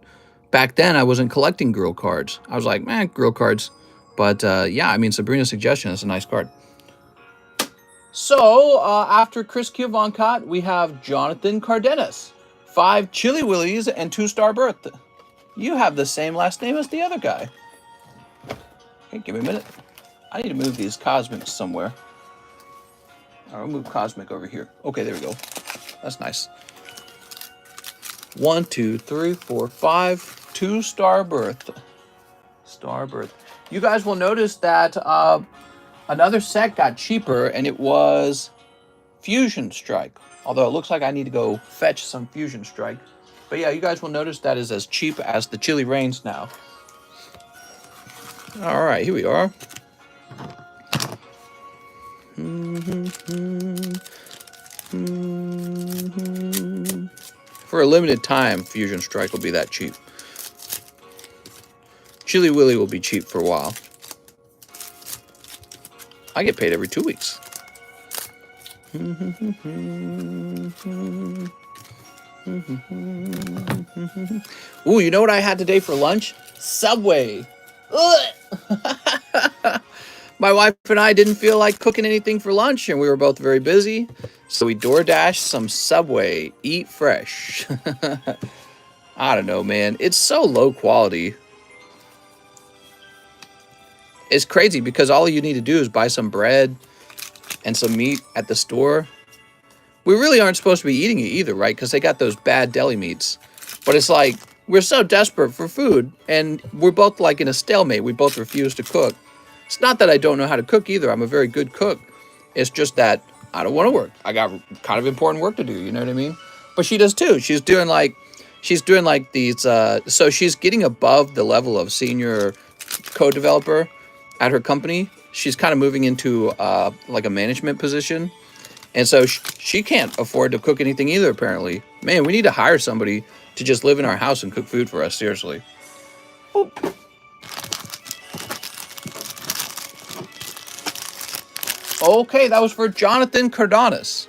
Back then, I wasn't collecting girl cards. I was like, man, girl cards. But yeah, I mean, Sabrina's suggestion is a nice card. So, after Chris Kiovankat, we have Jonathan Cardenas. 5 Chili Willies and 2-star birth. You have the same last name as the other guy. Okay, give me a minute. I need to move these cosmics somewhere. I'll move Cosmic over here. Okay, there we go. That's nice. 1, 2, 3, 4, 5. 2-star birth. Star birth. You guys will notice that another set got cheaper, and it was Fusion Strike. Although it looks like I need to go fetch some Fusion Strike. But yeah, you guys will notice that is as cheap as the Chili Rains now. All right, here we are. For a limited time, Fusion Strike will be that cheap. Chili Willy will be cheap for a while. I get paid every 2 weeks. Ooh, you know what I had today for lunch? Subway. My wife and I didn't feel like cooking anything for lunch, and we were both very busy. So we DoorDashed some Subway. Eat fresh. I don't know, man. It's so low quality. It's crazy because all you need to do is buy some bread and some meat at the store. We really aren't supposed to be eating it either, right? Because they got those bad deli meats. But it's like, we're so desperate for food, and we're both like in a stalemate. We both refuse to cook. It's not that I don't know how to cook either. I'm a very good cook. It's just that I don't want to work. I got kind of important work to do, you know what I mean? But she does too. She's doing like these, so she's getting above the level of senior co-developer at her company. She's kind of moving into like a management position. And so she can't afford to cook anything either, apparently. Man, we need to hire somebody to just live in our house and cook food for us, seriously. Oh. Okay, that was for Jonathan Cardenas.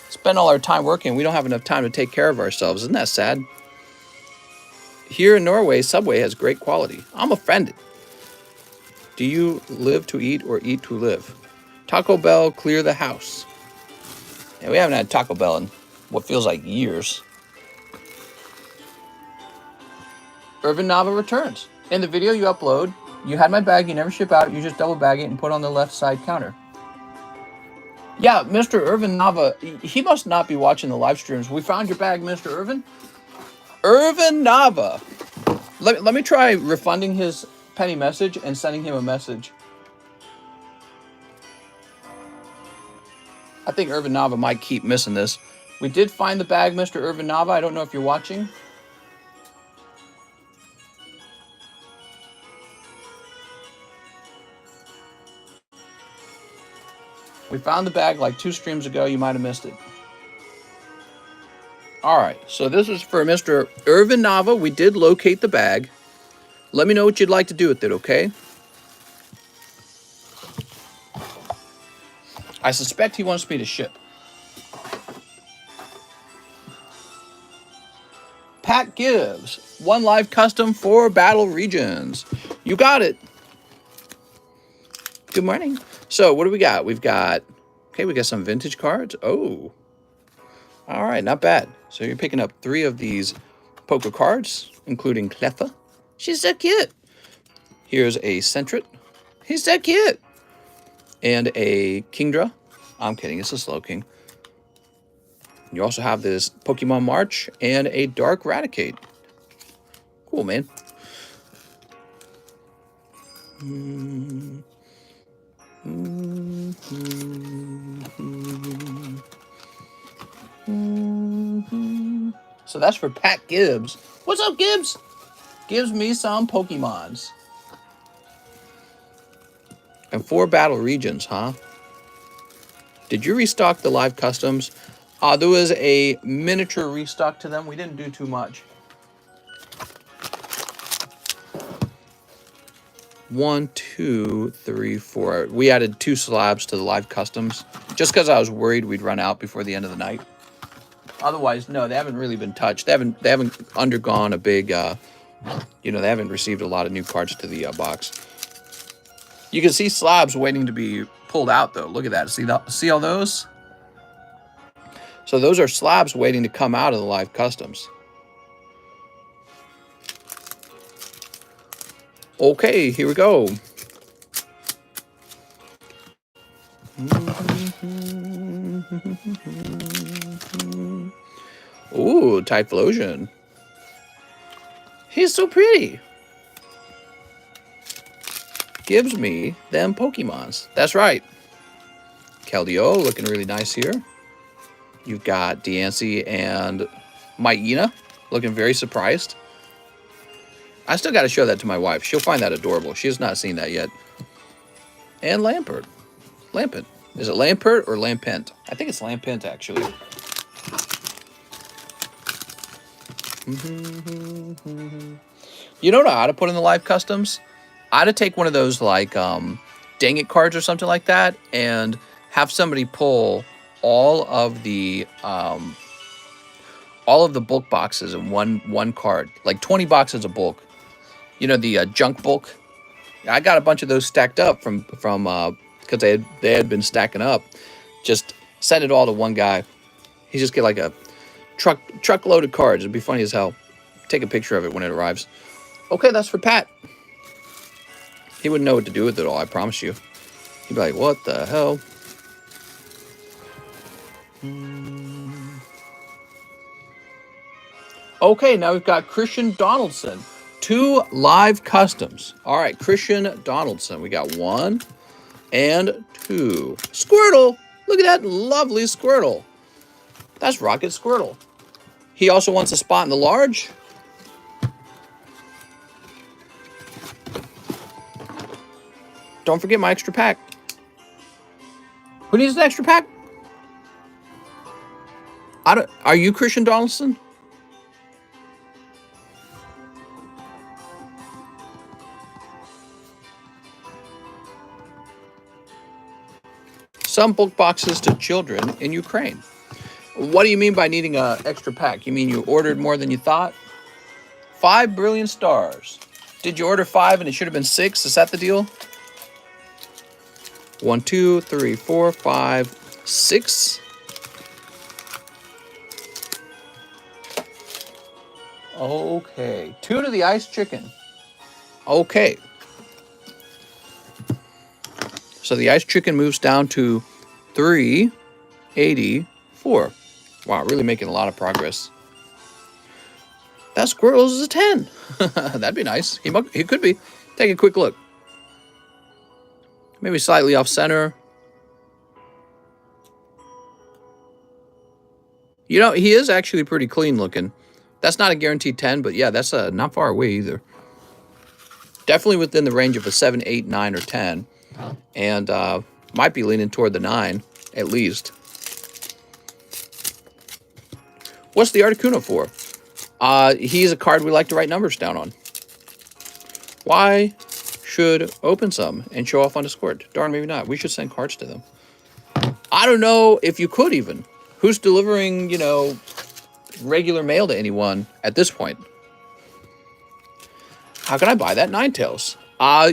Spend all our time working. We don't have enough time to take care of ourselves. Isn't that sad? Here in Norway, Subway has great quality. I'm offended. Do you live to eat or eat to live? Taco Bell, clear the house. And we haven't had Taco Bell in what feels like years. Irvin Nava returns. In the video you upload, you had my bag, you never ship out, you just double bag it and put it on the left side counter. Yeah, Mr. Irvin Nava, he must not be watching the live streams. We found your bag, Mr. Irvin. Irvin Nava. Let me try refunding his penny message and sending him a message. I think Irvin Nava might keep missing this. We did find the bag, Mr. Irvin Nava. I don't know if you're watching. We found the bag like 2 streams ago. You might have missed it. All right, so this is for Mr. Irvin Nava. We did locate the bag. Let me know what you'd like to do with it, okay? I suspect he wants me to ship. Pat Gibbs, 1 live custom for Battle Regions. You got it. Good morning. So what do we got? We've got, okay, we got some vintage cards. Oh, all right, not bad. So you're picking up 3 of these poker cards, including Cleffa. She's so cute. Here's a Centret. He's so cute. And a Kingdra. I'm kidding, it's a Slow King. You also have this Pokemon March and a Dark Raticate. Cool, man. So that's for Pat Gibbs. What's up, Gibbs? Gives me some Pokemons. And 4 battle regions, huh? Did you restock the live customs? There was a miniature restock to them. We didn't do too much. 1, 2, 3, 4. We added 2 slabs to the live customs just because I was worried we'd run out before the end of the night. Otherwise, no, they haven't really been touched. They haven't undergone a big, you know, they haven't received a lot of new cards to the box. You can see slabs waiting to be pulled out, though. Look at that. See all those? So those are slabs waiting to come out of the live customs. Okay, here we go. Ooh, Typhlosion. He's so pretty. Gives me them Pokemons. That's right. Keldeo looking really nice here. You've got Diancie and Myena looking very surprised. I still got to show that to my wife. She'll find that adorable. She has not seen that yet. And Lampert. Lampent. Is it Lampert or Lampent? I think it's Lampent, actually. You know what I ought to put in the live customs? I ought to take one of those, like, dang it cards or something like that and have somebody pull all of the bulk boxes in one card. Like 20 boxes of bulk. You know, the junk bulk. I got a bunch of those stacked up from because they had been stacking up. Just send it all to one guy. He just get like a truckload of cards. It'd be funny as hell. Take a picture of it when it arrives. Okay, that's for Pat. He wouldn't know what to do with it all, I promise you. He'd be like, what the hell? Okay, now we've got Christian Donaldson. 2 live customs. All right, Christian Donaldson. We got 1 and 2. Squirtle. Look at that lovely Squirtle. That's Rocket Squirtle. He also wants a spot in the large. Don't forget my extra pack. Who needs an extra pack? Are you Christian Donaldson? Some bulk boxes to children in Ukraine. What do you mean by needing an extra pack? You mean you ordered more than you thought? 5 brilliant stars. Did you order 5 and it should have been 6? Is that the deal? 1, 2, 3, 4, 5, 6. Okay. 2 to the ice chicken. Okay. So the ice chicken moves down to 384. Wow, really making a lot of progress. That squirrel is a 10. That'd be nice. He could be. Take a quick look. Maybe slightly off center. You know, he is actually pretty clean looking. That's not a guaranteed 10, but yeah, that's not far away either. Definitely within the range of a 7, 8, 9, or 10. And might be leaning toward the 9, at least. What's the Articuno for? He's a card we like to write numbers down on. Why should open some and show off on Discord? Darn, maybe not. We should send cards to them. I don't know if you could even. Who's delivering, you know, regular mail to anyone at this point? How can I buy that Ninetales?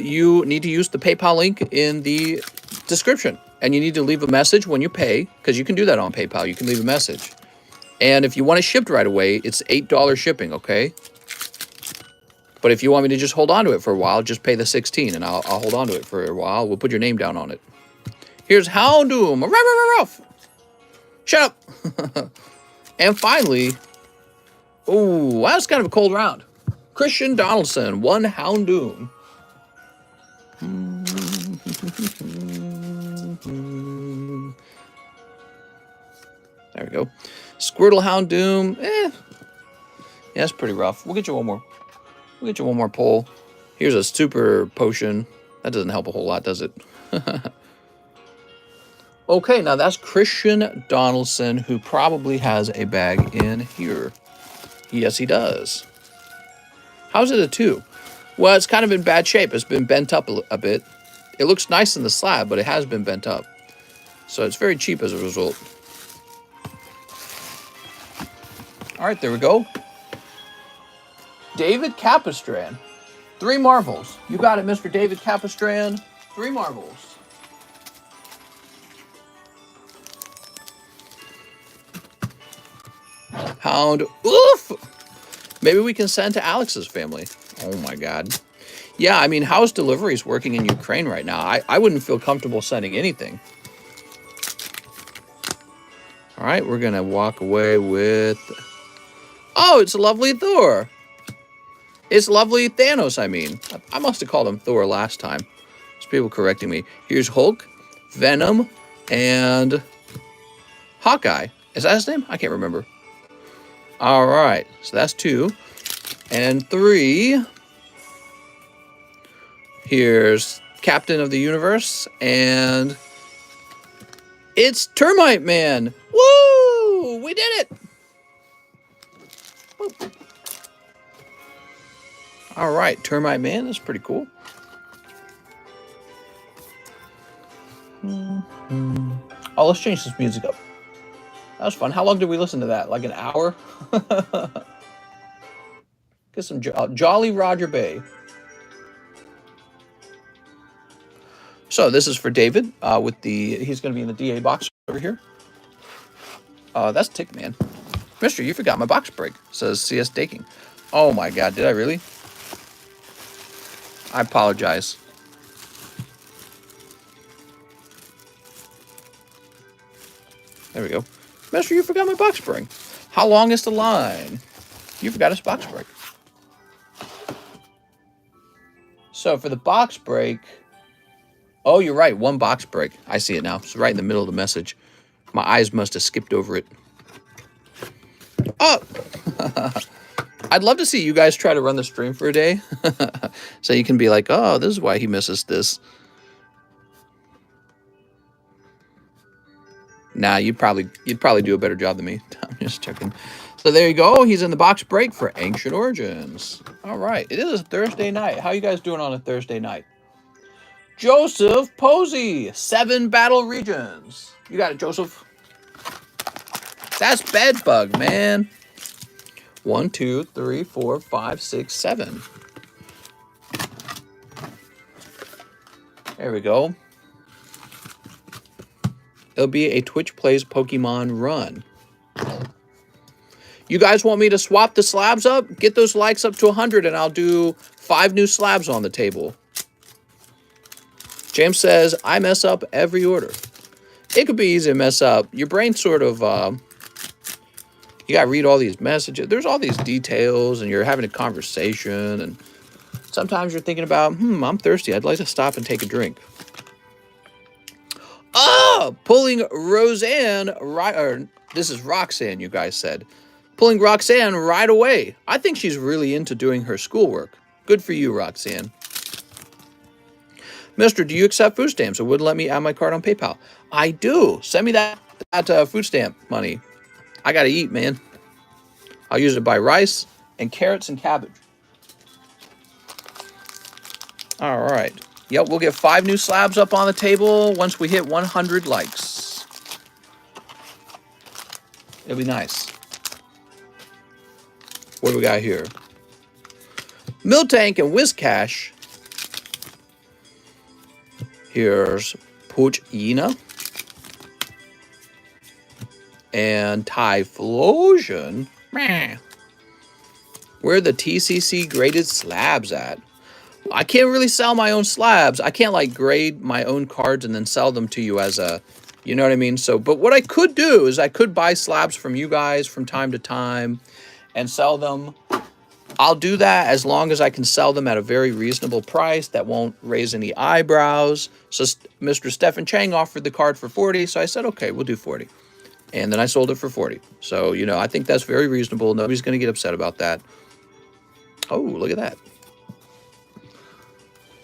You need to use the PayPal link in the description. And you need to leave a message when you pay, because you can do that on PayPal. You can leave a message. And if you want it shipped right away, it's $8 shipping, okay? But if you want me to just hold on to it for a while, just pay the $16, and I'll hold on to it for a while. We'll put your name down on it. Here's Houndoom. Ruff. Shut up. And finally, ooh, that's kind of a cold round. Christian Donaldson, 1 Houndoom. There we go. Squirtle Houndoom. Yeah, that's pretty rough. We'll get you one more. We'll get you one more pull. Here's a super potion. That doesn't help a whole lot, does it? Okay, now that's Christian Donaldson, who probably has a bag in here. Yes, he does. How's it a 2? Well, it's kind of in bad shape. It's been bent up a bit. It looks nice in the slab, but it has been bent up. So it's very cheap as a result. All right, there we go. David Capistran. 3 marbles. You got it, Mr. David Capistran. 3 marbles. Hound. Oof! Maybe we can send to Alex's family. Oh, my God. Yeah, I mean, house delivery is working in Ukraine right now. I wouldn't feel comfortable sending anything. All right, we're going to walk away with... Oh, it's lovely Thor. It's lovely Thanos, I mean. I must have called him Thor last time. There's people correcting me. Here's Hulk, Venom, and Hawkeye. Is that his name? I can't remember. All right, so that's 2. And 3. Here's Captain of the Universe, and it's Termite Man. Woo! We did it! Woo. All right, Termite Man, that's pretty cool. Oh, let's change this music up. That was fun. How long did we listen to that? Like an hour? Get some Jolly Roger Bay. So this is for David with he's going to be in the DA box over here. That's Tick Man. Mister, you forgot my box break, says CS Daking. Oh my God, did I really? I apologize. There we go. Mister, you forgot my box break. How long is the line? You forgot his box break. So for the box break... Oh, you're right. 1 box break. I see it now. It's right in the middle of the message. My eyes must have skipped over it. Oh! I'd love to see you guys try to run the stream for a day. So you can be like, oh, this is why he misses this. Nah, you'd probably do a better job than me. I'm just checking. So there you go. He's in the box break for Ancient Origins. All right. It is a Thursday night. How you guys doing on a Thursday night? Joseph Posey, 7 battle regions. You got it, Joseph. That's Bedbug, man. 1, 2, 3, 4, 5, 6, 7. There we go. It'll be a Twitch Plays Pokemon run. You guys want me to swap the slabs up? Get those likes up to 100 and I'll do 5 new slabs on the table. James says, I mess up every order. It could be easy to mess up. Your brain sort of, you got to read all these messages. There's all these details and you're having a conversation. And sometimes you're thinking about, I'm thirsty. I'd like to stop and take a drink. Oh, pulling Roseanne, right, or this is Roxanne, you guys said. Pulling Roxanne right away. I think she's really into doing her schoolwork. Good for you, Roxanne. Mister, do you accept food stamps? It wouldn't let me add my card on PayPal. I do. Send me that food stamp money. I got to eat, man. I'll use it to buy rice and carrots and cabbage. All right. Yep, we'll get 5 new slabs up on the table once we hit 100 likes. It'll be nice. What do we got here? Miltank and Whizcash. Here's Pochina and Typhlosion. Where are the TCC graded slabs at? I can't really sell my own slabs. I can't like grade my own cards and then sell them to you as a, you know what I mean? So, but what I could do is I could buy slabs from you guys from time to time and sell them. I'll do that as long as I can sell them at a very reasonable price that won't raise any eyebrows. So Mr. Stephen Chang offered the card for 40. So I said, okay, we'll do 40. And then I sold it for 40. So, you know, I think that's very reasonable. Nobody's going to get upset about that. Oh, look at that.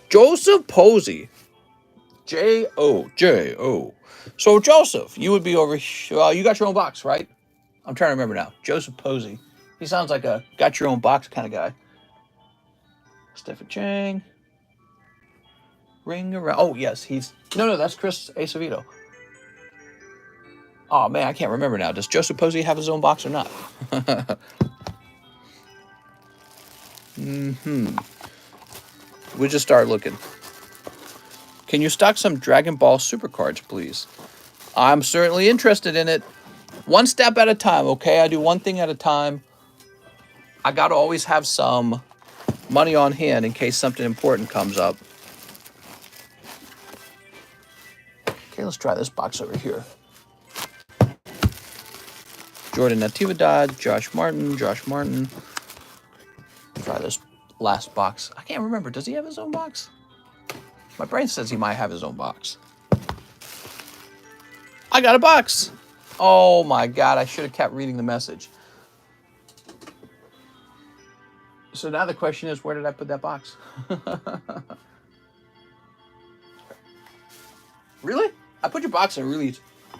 Joseph Posey. J-O. So, Joseph, you would be over... you got your own box, right? I'm trying to remember now. Joseph Posey. He sounds like a got your own box kind of guy. Stephen Chang. Ring around. Oh, yes. He's... No, that's Chris Acevedo. Oh, man, I can't remember now. Does Joseph Posey have his own box or not? We'll just start looking. Can you stock some Dragon Ball Super cards, please? I'm certainly interested in it. One step at a time, okay? I do one thing at a time. I got to always have some money on hand in case something important comes up. Okay, let's try this box over here. Jordan Natividad, Josh Martin. Try this last box. I can't remember. Does he have his own box? My brain says he might have his own box. I got a box. Oh my God, I should have kept reading the message. So now the question is, where did I put that box? Really? I put your box in a really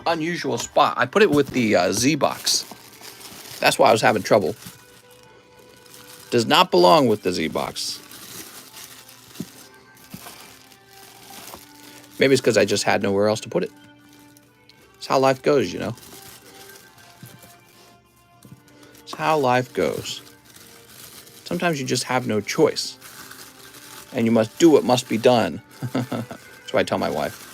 unusual spot. I put it with the Z box. That's why I was having trouble. Does not belong with the Z box. Maybe it's because I just had nowhere else to put it. It's how life goes, you know. It's how life goes. Sometimes you just have no choice. And you must do what must be done. That's what I tell my wife.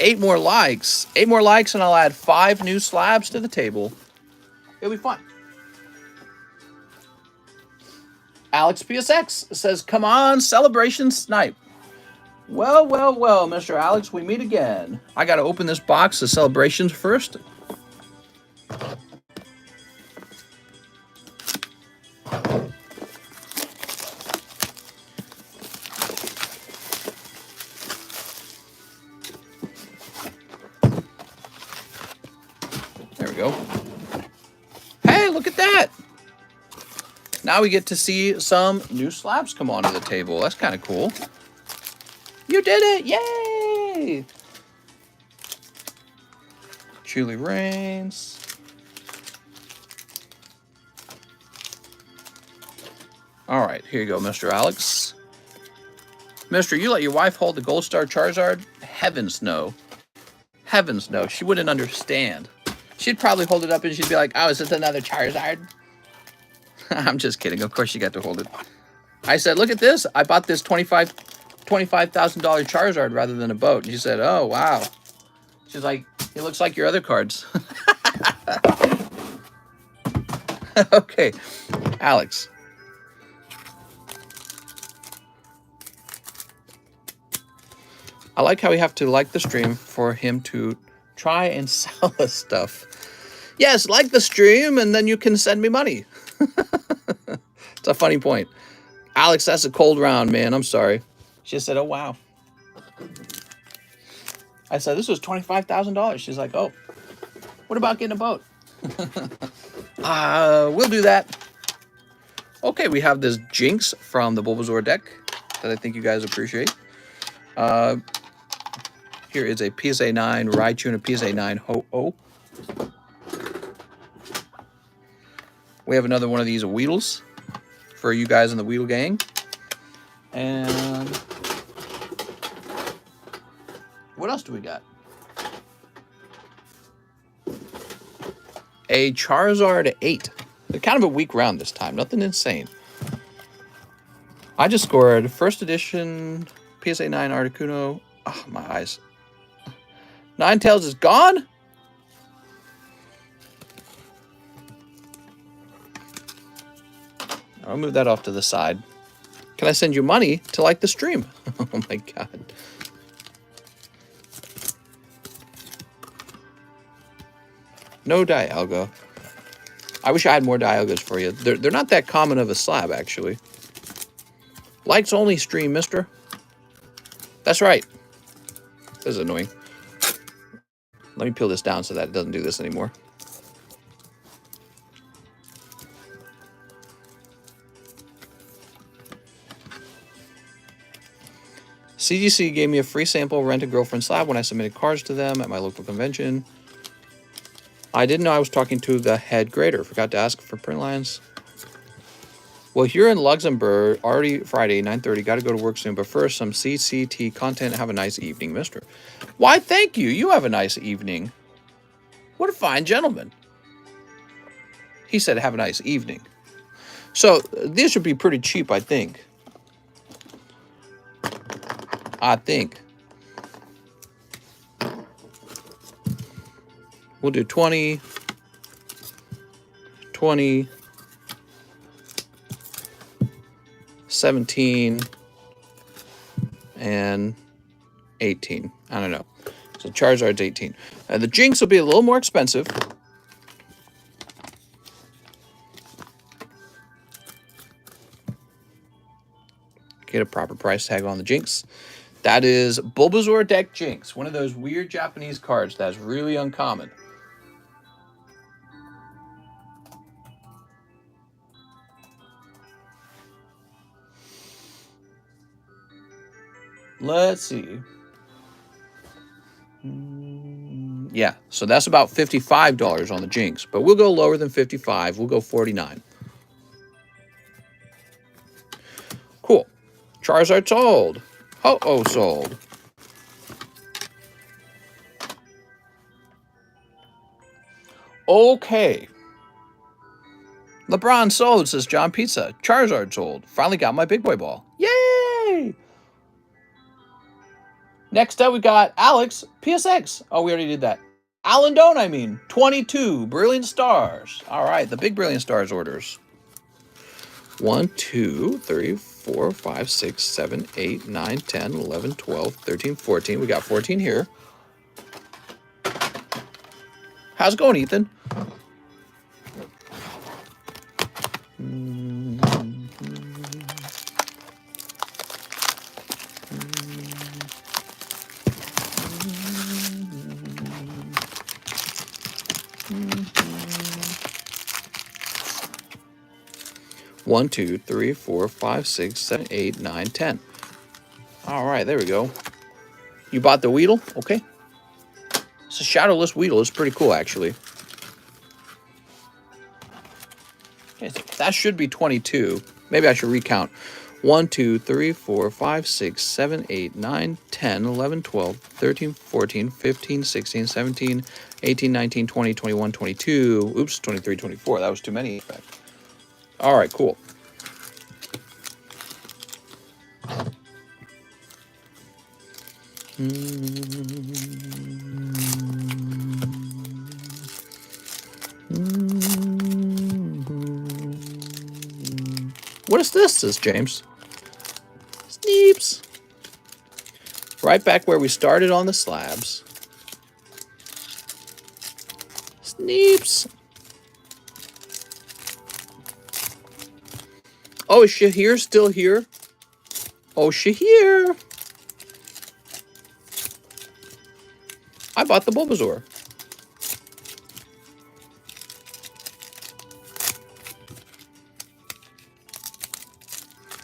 8 more likes. 8 more likes and I'll add 5 new slabs to the table. It'll be fun. Alex PSX says, come on, Celebration Snipe. Well, Mr. Alex, we meet again. I got to open this box of celebrations first. There we go. Hey, look at that. Now we get to see some new slabs come onto the table. That's kind of cool. You did it! Yay! Julie Rains. All right, here you go, Mr. Alex. Mister, you let your wife hold the Gold Star Charizard? Heavens no. Heavens no. She wouldn't understand. She'd probably hold it up and she'd be like, oh, is this another Charizard? I'm just kidding. Of course you got to hold it. I said, look at this. I bought this $25,000 Charizard rather than a boat. And she said, oh, wow. She's like, it looks like your other cards. Okay, Alex. I like how we have to like the stream for him to try and sell us stuff. Yes, like the stream, and then you can send me money. It's a funny point. Alex, that's a cold round, man. I'm sorry. She just said, oh, wow. I said, this was $25,000. She's like, oh, what about getting a boat? We'll do that. Okay, we have this Jinx from the Bulbasaur deck that I think you guys appreciate. Here is a PSA 9 Raichu and a PSA 9 Ho-Oh. We have another one of these Weedles for you guys in the Weedle gang. And what else do we got? A Charizard 8. They're kind of a weak round this time. Nothing insane. I just scored first edition PSA 9 Articuno. Oh, my eyes. Ninetales is gone? I'll move that off to the side. Can I send you money to like the stream? Oh my god. No Dialga. I wish I had more Dialgas for you. They're not that common of a slab, actually. Likes only stream, mister. That's right. This is annoying. Let me peel this down so that it doesn't do this anymore. CGC gave me a free sample Rent-A-Girlfriend slab when I submitted cards to them at my local convention. I didn't know I was talking to the head grader. Forgot to ask for print lines. Well, you're in Luxembourg, already Friday, 9:30. Got to go to work soon. But first, some CCT content. Have a nice evening, mister. Why, thank you. You have a nice evening. What a fine gentleman. He said, have a nice evening. So, these should be pretty cheap, I think. We'll do 20, 20, 17, and 18. I don't know. So Charizard's 18. The Jinx will be a little more expensive. Get a proper price tag on the Jinx. That is Bulbasaur deck Jinx. One of those weird Japanese cards that's really uncommon. Let's see. Yeah, so that's about $55 on the Jinx. But we'll go lower than 55. We'll go 49. Cool. Charizard sold. Ho-Oh sold. Okay. LeBron sold, says John Pizza. Charizard sold. Finally got my big boy ball. Yay! Next up, we got Alex PSX. Oh, we already did that. Alan Doan, I mean. 22 Brilliant Stars. All right, the big Brilliant Stars orders. 1, 2, 3, 4, 5, 6, 7, 8, 9, 10, 11, 12, 13, 14. We got 14 here. How's it going, Ethan? One, 2, 3, 4, 5, 6, 7, 8, 9, 10. All right, there we go. You bought the Weedle? Okay. It's a shadowless Weedle. It's pretty cool, actually. That should be 22. Maybe I should recount. 1, 2, 3, 4, 5, 6, 7, 8, 9, 10, 11, 12, 13, 14, 15, 16, 17, 18, 19, 20, 21, 22. Oops, 23, 24. That was too many. All right, cool. What is this, says James. Sneeps. Right back where we started on the slabs. Sneeps. Oh, is Shahir still here? Oh, Shahir. I bought the Bulbasaur.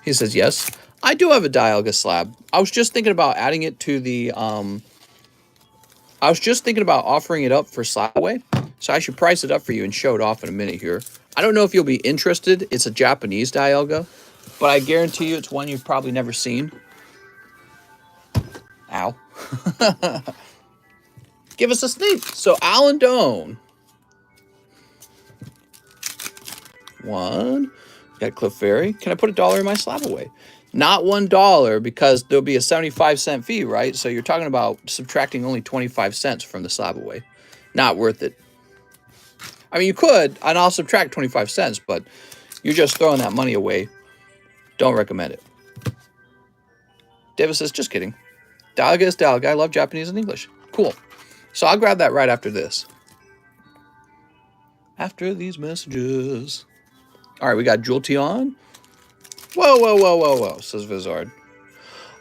He says, yes. I do have a Dialga slab. I was just thinking about adding it to the, I was just thinking about offering it up for slab away. So I should price it up for you and show it off in a minute here. I don't know if you'll be interested. It's a Japanese Dialga, but I guarantee you it's one you've probably never seen. Ow. Give us a sneak. So Alan Doan. One. Got Cliff Ferry. Can I put $1 in my slab away? Not $1 because there'll be a 75-cent fee, right? So you're talking about subtracting only 25 cents from the slab away. Not worth it. I mean, you could, and I'll subtract 25 cents, but you're just throwing that money away. Don't recommend it. Davis says, just kidding. Dialga is Dialga. I love Japanese and English. Cool. So I'll grab that right after this. After these messages. All right, we got Jolteon. Whoa, whoa, whoa, whoa, whoa, says Vizard.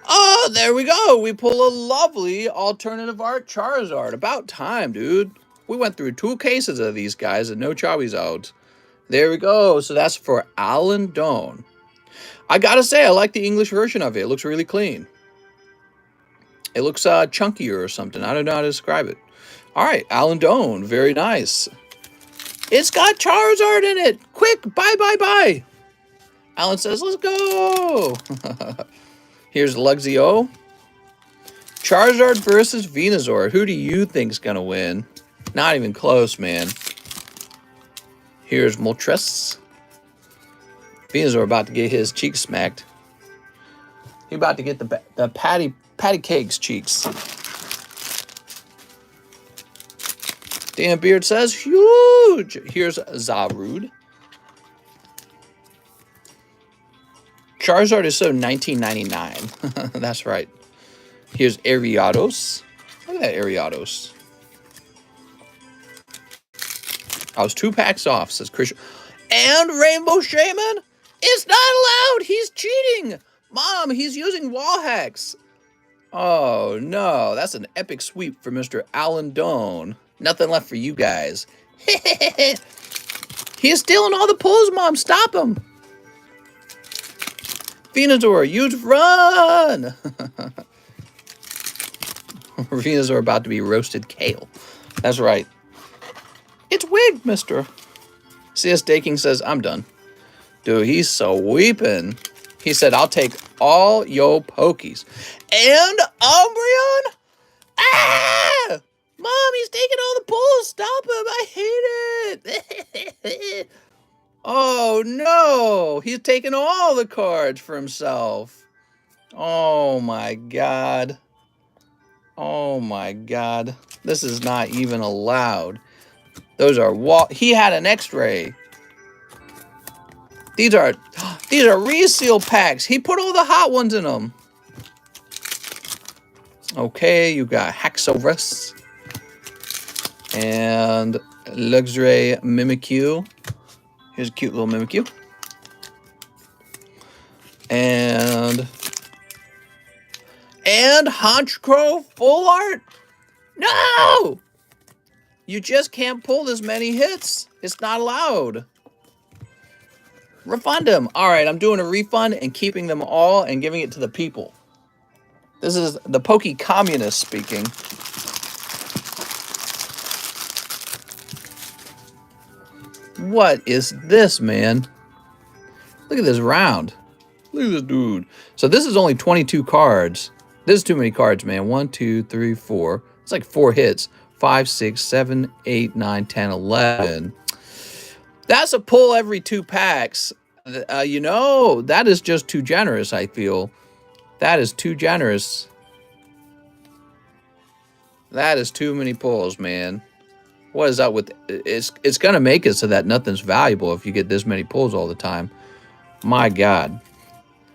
Oh, there we go. We pull a lovely alternative art Charizard. About time, dude. We went through 2 cases of these guys and no Charizards. There we go. So that's for Alan Doan. I gotta say, I like the English version of it. It looks really clean. It looks chunkier or something. I don't know how to describe it. All right, Alan Doan. Very nice. It's got Charizard in it. Quick, bye, bye, bye. Alan says, let's go. Here's Luxio. Charizard versus Venusaur. Who do you think's going to win? Not even close, man. Here's Moltres. Venusaur about to get his cheeks smacked. He about to get the patty cakes cheeks. Dan Beard says, huge. Here's Zarude. Charizard is so 1999. That's right. Here's Ariados. Look at that Ariados. I was 2 packs off, says Christian. And Rainbow Shaman? It's not allowed. He's cheating. Mom, he's using wall hacks. Oh, no. That's an epic sweep for Mr. Alan Doan. Nothing left for you guys. He's stealing all the pulls, Mom. Stop him. Venusaur, use run. Venusaur about to be roasted kale. That's right. It's wigged, mister. CS Daking says, I'm done. Dude, he's so weeping. He said, I'll take all yo pokies. And Umbreon? Ah! Mom, he's taking all the pulls. Stop him. I hate it. Oh, no. He's taking all the cards for himself. Oh, my God. Oh, my God. This is not even allowed. Those are he had an X-ray. These are reseal packs. He put all the hot ones in them. Okay, you got Haxorus and Luxray Mimikyu. Here's a cute little Mimikyu. And Honchkrow full art? No! You just can't pull this many hits. It's not allowed. Refund them. All right, I'm doing a refund and keeping them all and giving it to the people. This is the TheCardconomist speaking. What is this, man? Look at this round. Look at this dude. So this is only 22 cards. This is too many cards, man. 1, 2, 3, 4. It's like 4 hits. 5, 6, 7, 8, 9, 10, 11. That's a pull every 2 packs. You know, that is just too generous, I feel. That is too generous. That is too many pulls, man. What is up with it's going to make it so that nothing's valuable if you get this many pulls all the time. My God.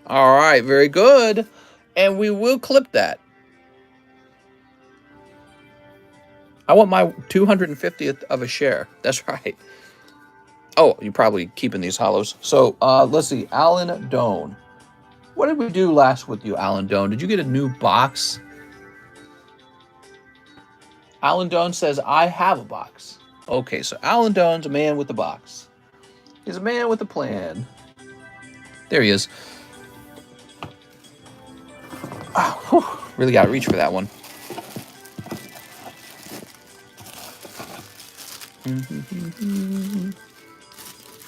All right, very good. And we will clip that. I want my 250th of a share. That's right. Oh, you're probably keeping these hollows. So let's see. Alan Doan. What did we do last with you, Alan Doan? Did you get a new box? Alan Doan says, I have a box. Okay, so Alan Doan's a man with a box. He's a man with a plan. There he is. Oh, really got to reach for that one.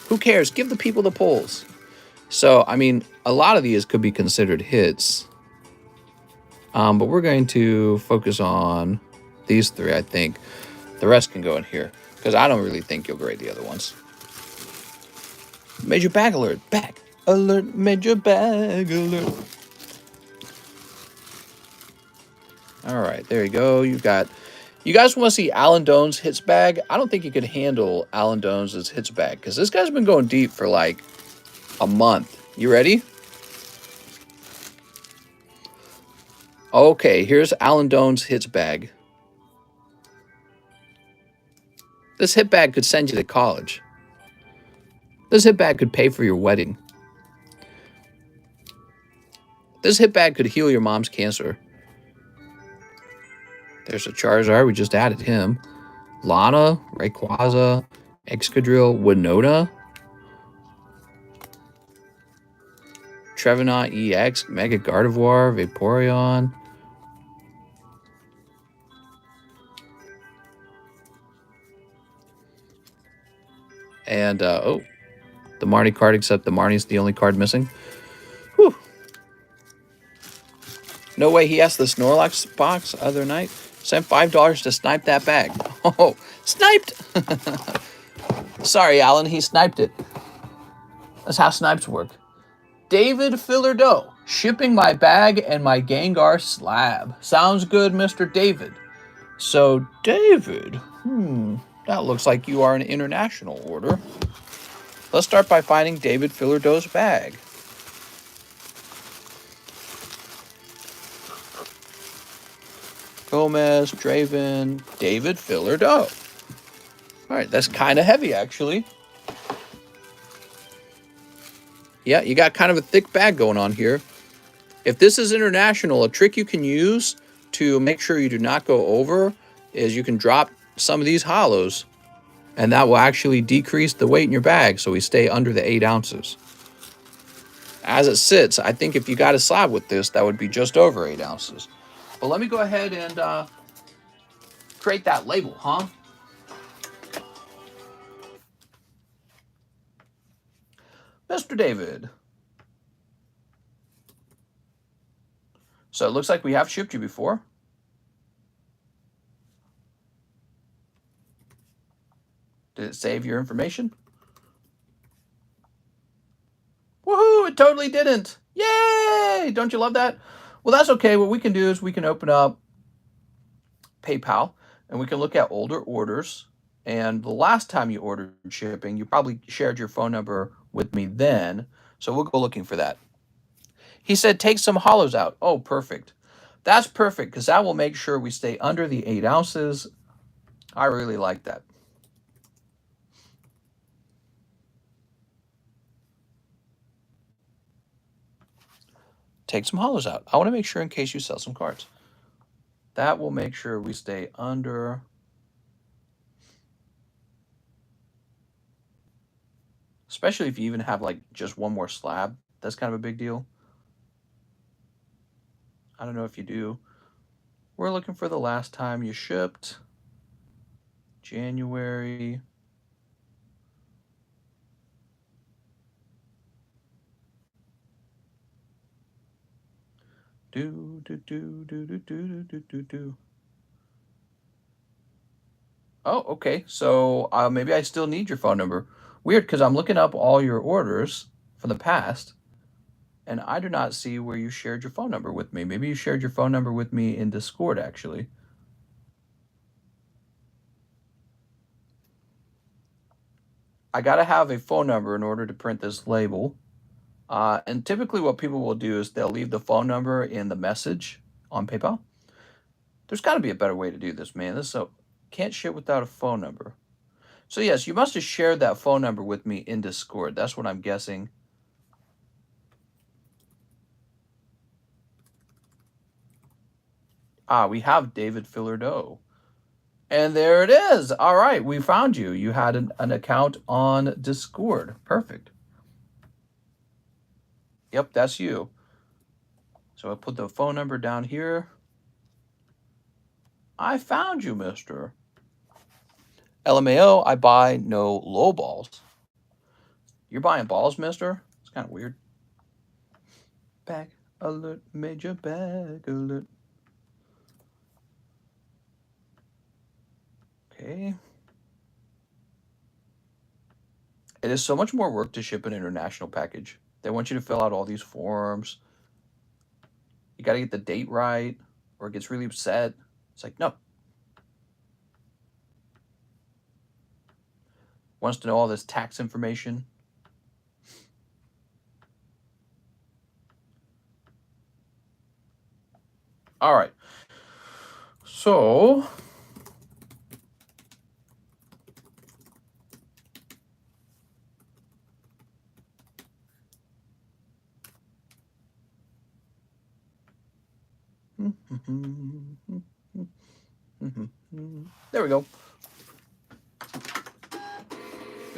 Who cares? Give the people the polls. So, I mean, a lot of these could be considered hits. But we're going to focus on these three, I think. The rest can go in here, because I don't really think you'll grade the other ones. Major bag alert. Bag alert. Major bag alert. All right, there you go. You've got... You guys want to see Alan Doan's hits bag? I don't think you could handle Alan Doan's hits bag, because this guy's been going deep for like a month. You ready? Okay, here's Alan Doan's hits bag. This hit bag could send you to college. This hit bag could pay for your wedding. This hit bag could heal your mom's cancer. There's a Charizard. We just added him. Lana, Rayquaza, Excadrill, Winona, Trevenant EX, Mega Gardevoir, Vaporeon. And, oh, the Marnie card, except the Marnie's the only card missing. Whew. No way he asked the Snorlax box the other night. Sent $5 to snipe that bag. Oh, sniped! Sorry, Alan, he sniped it. That's how snipes work. David Fillerdo, shipping my bag and my Gengar slab. Sounds good, Mr. David. So, David, that looks like you are an international order. Let's start by finding David Fillerdo's bag. Gomez, Draven, David Fillerdo. All right, that's kind of heavy, actually. Yeah, you got kind of a thick bag going on here. If this is international, a trick you can use to make sure you do not go over is you can drop some of these hollows, and that will actually decrease the weight in your bag so we stay under the 8 ounces. As it sits, I think if you got a slab with this, that would be just over 8 ounces. But let me go ahead and create that label, huh? Mr. David. So it looks like we have shipped you before. Did it save your information? Woohoo! It totally didn't. Yay! Don't you love that? Well, that's okay. What we can do is we can open up PayPal and we can look at older orders. And the last time you ordered shipping, you probably shared your phone number with me then. So we'll go looking for that. He said, take some hollows out. Oh, perfect. That's perfect because that will make sure we stay under the 8 ounces. I really like that. Take some hollows out. I want to make sure in case you sell some cards. That will make sure we stay under. Especially if you even have like just one more slab. That's kind of a big deal. I don't know if you do. We're looking for the last time you shipped. January. Oh, okay. So maybe I still need your phone number. Weird, because I'm looking up all your orders from the past, and I do not see where you shared your phone number with me. Maybe you shared your phone number with me in Discord, actually. I got to have a phone number in order to print this label. And typically what people will do is they'll leave the phone number in the message on PayPal. There's got to be a better way to do this, man. This is so can't ship without a phone number. So yes, you must have shared that phone number with me in Discord. That's what I'm guessing. We have David Fillardeau. And there it is. All right, we found you. You had an account on Discord. Perfect. Yep, that's you. So I put the phone number down here. I found you, mister. LMAO, I buy no low balls. You're buying balls, mister? It's kind of weird. Bag alert, major bag alert. Okay. It is so much more work to ship an international package. They want you to fill out all these forms. You got to get the date right, or it gets really upset. It's like, no. Wants to know all this tax information. All right. So there we go.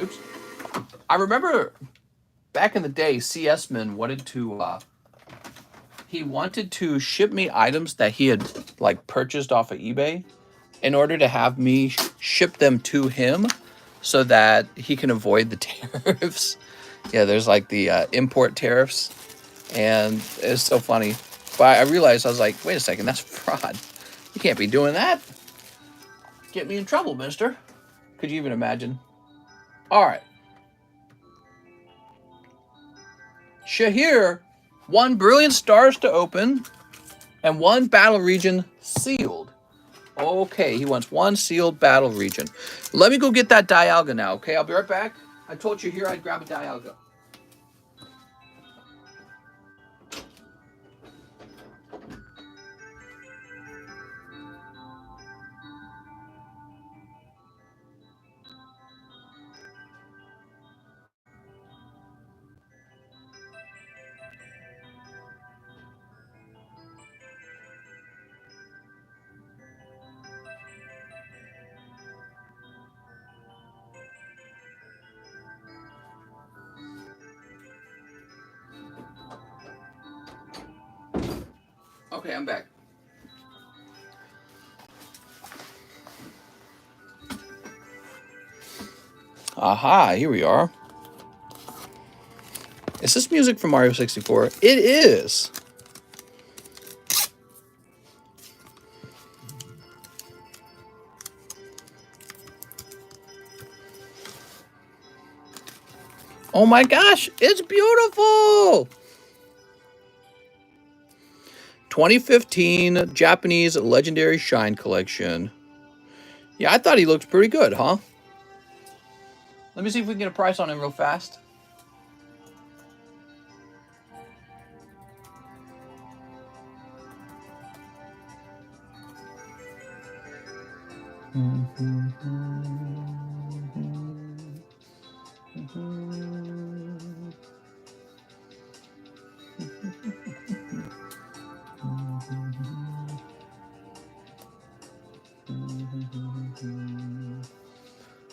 Oops. I remember back in the day, CS-Man wanted to he wanted to ship me items that he had like purchased off of eBay in order to have me ship them to him so that he can avoid the tariffs. Yeah, there's like the import tariffs, and it's so funny. But I realized, I was like, wait a second, that's fraud. You can't be doing that. Get me in trouble, mister. Could you even imagine? All right. Shahir, 1 brilliant stars to open and 1 battle region sealed. Okay, he wants 1 sealed battle region. Let me go get that Dialga now, okay? I'll be right back. I told you here I'd grab a Dialga. Okay, I'm back. Aha, here we are. Is this music from Mario 64? It is. Oh my gosh, it's beautiful. 2015 Japanese Legendary Shine Collection. Yeah, I thought he looked pretty good, huh? Let me see if we can get a price on him real fast.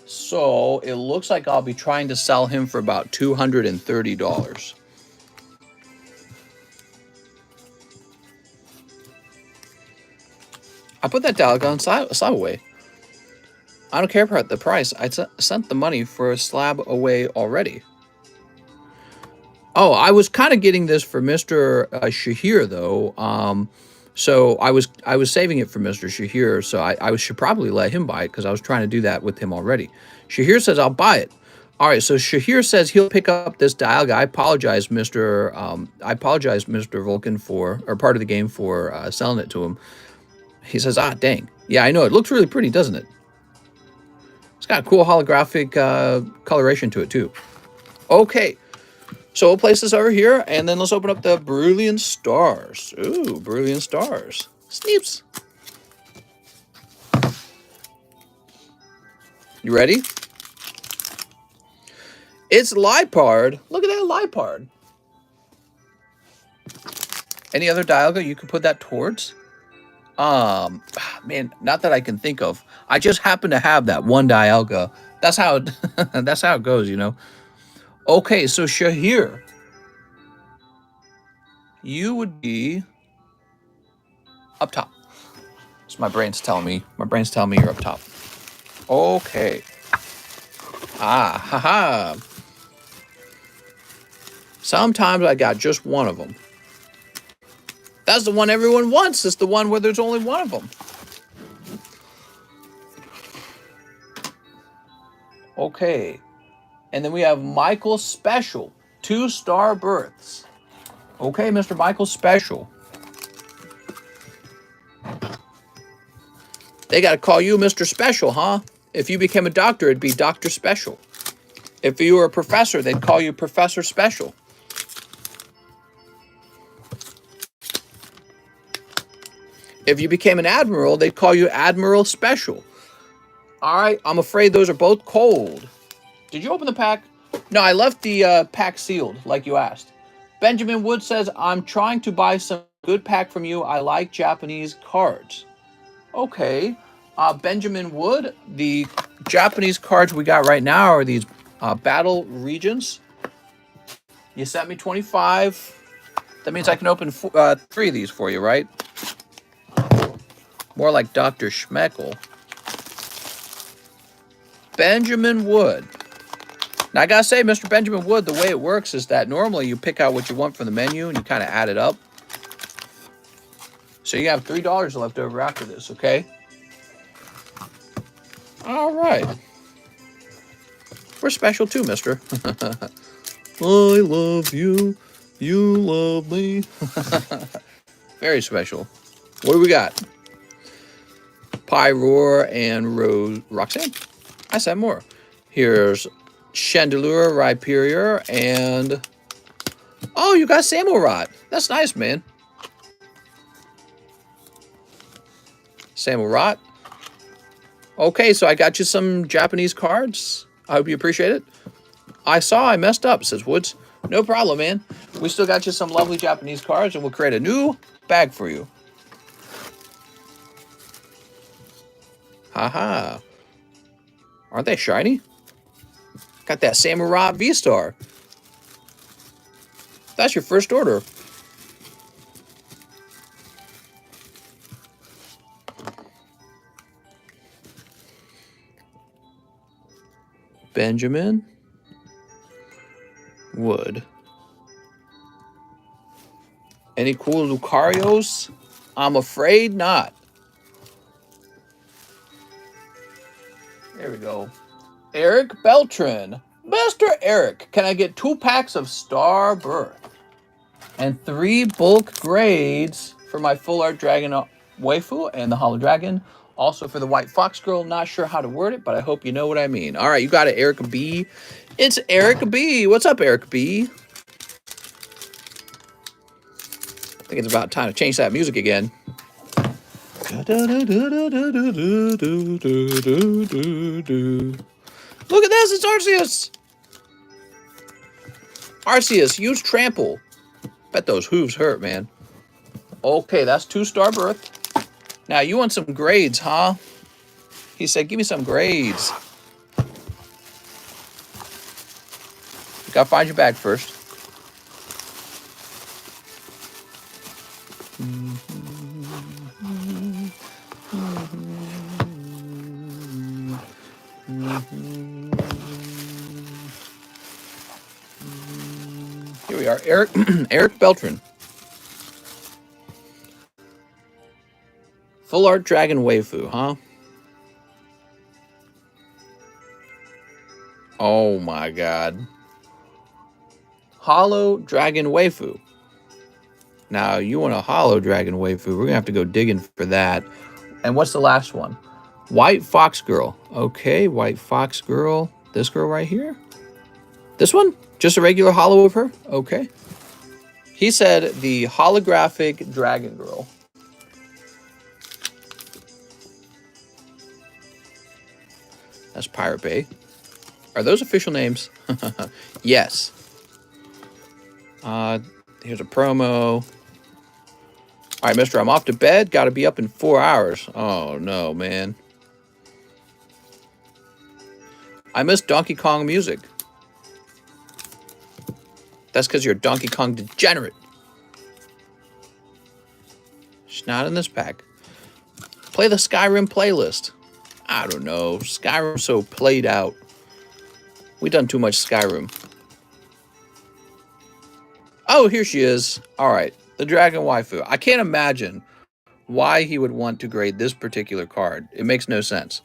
So it looks like I'll be trying to sell him for about $230. I put that Dialga on slab away. I don't care about the price. I sent the money for a slab away already. Oh, I was kind of getting this for Mr. Shahir though. So I was saving it for Mr. Shahir. So I should probably let him buy it because I was trying to do that with him already. Shahir says I'll buy it. All right, so Shahir says he'll pick up this Dialga. I apologize, Mr. Vulcan, or part of the game for selling it to him. He says, dang. Yeah, I know. It looks really pretty, doesn't it? It's got a cool holographic coloration to it, too. Okay. So we'll place this over here, and then let's open up the Brilliant Stars. Ooh, Brilliant Stars. Sneeps. You ready? It's Lipard. Look at that Lipard. Any other Dialga you could put that towards? Man, not that I can think of. I just happen to have that one Dialga. That's how it, that's how it goes, you know. Okay, so Shahir, you would be up top. So my brain's telling me you're up top. Okay. Ah, haha. Sometimes I got just one of them. That's the one everyone wants. It's the one where there's only one of them. Okay. And then we have Michael Special. 2-star births. Okay, Mr. Michael Special. They got to call you Mr. Special, huh? If you became a doctor, it'd be Dr. Special. If you were a professor, they'd call you Professor Special. If you became an admiral, they'd call you Admiral Special. All right, I'm afraid those are both cold. Did you open the pack? No, I left the pack sealed, like you asked. Benjamin Wood says, I'm trying to buy some good pack from you. I like Japanese cards. Okay. Benjamin Wood, the Japanese cards we got right now are these battle regions. You sent me 25. That means I can open 3 of these for you, right? More like Dr. Schmeckle. Benjamin Wood. Now, I gotta say, Mr. Benjamin Wood, the way it works is that normally you pick out what you want from the menu and you kind of add it up. So you have $3 left over after this, okay? All right. We're special too, mister. I love you. You love me. Very special. What do we got? Pyroar and Roxanne. I said more. Here's Chandelure, Rhyperior, and... Oh, you got Samurott. That's nice, man. Samurott. Okay, so I got you some Japanese cards. I hope you appreciate it. I messed up, says Woods. No problem, man. We still got you some lovely Japanese cards, and we'll create a new bag for you. Haha. Aren't they shiny? Got that Samurai V-Star. That's your first order. Benjamin Wood. Any cool Lucarios? I'm afraid not. There we go. Eric Beltran. Mr. Eric, can I get 2 packs of Star Birth? And 3 bulk grades for my Full Art Dragon Waifu and the Hollow Dragon. Also for the White Fox Girl. Not sure how to word it, but I hope you know what I mean. All right, you got it, Eric B. It's Eric B. What's up, Eric B? I think it's about time to change that music again. Look at this, it's Arceus! Arceus, use Trample. Bet those hooves hurt, man. Okay, that's 2-star birth. Now, you want some grades, huh? He said, give me some grades. You gotta find your bag first. Here we are, Eric Beltran. Full Art Dragon Waifu, huh? Oh my god. Hollow Dragon Waifu. Now, you want a Hollow Dragon Waifu. We're gonna have to go digging for that. And what's the last one? White Fox Girl. Okay, White Fox Girl. This girl right here? This one? Just a regular holo of her? Okay. He said the holographic Dragon Girl. That's Pirate Bay. Are those official names? Yes. Here's a promo. All right, mister, I'm off to bed. Got to be up in 4 hours. Oh, no, man. I miss Donkey Kong music. That's because you're a Donkey Kong degenerate. She's not in this pack. Play the Skyrim playlist. I don't know. Skyrim's so played out. We done too much Skyrim. Oh, here she is. All right. The Dragon Waifu. I can't imagine why he would want to grade this particular card. It makes no sense.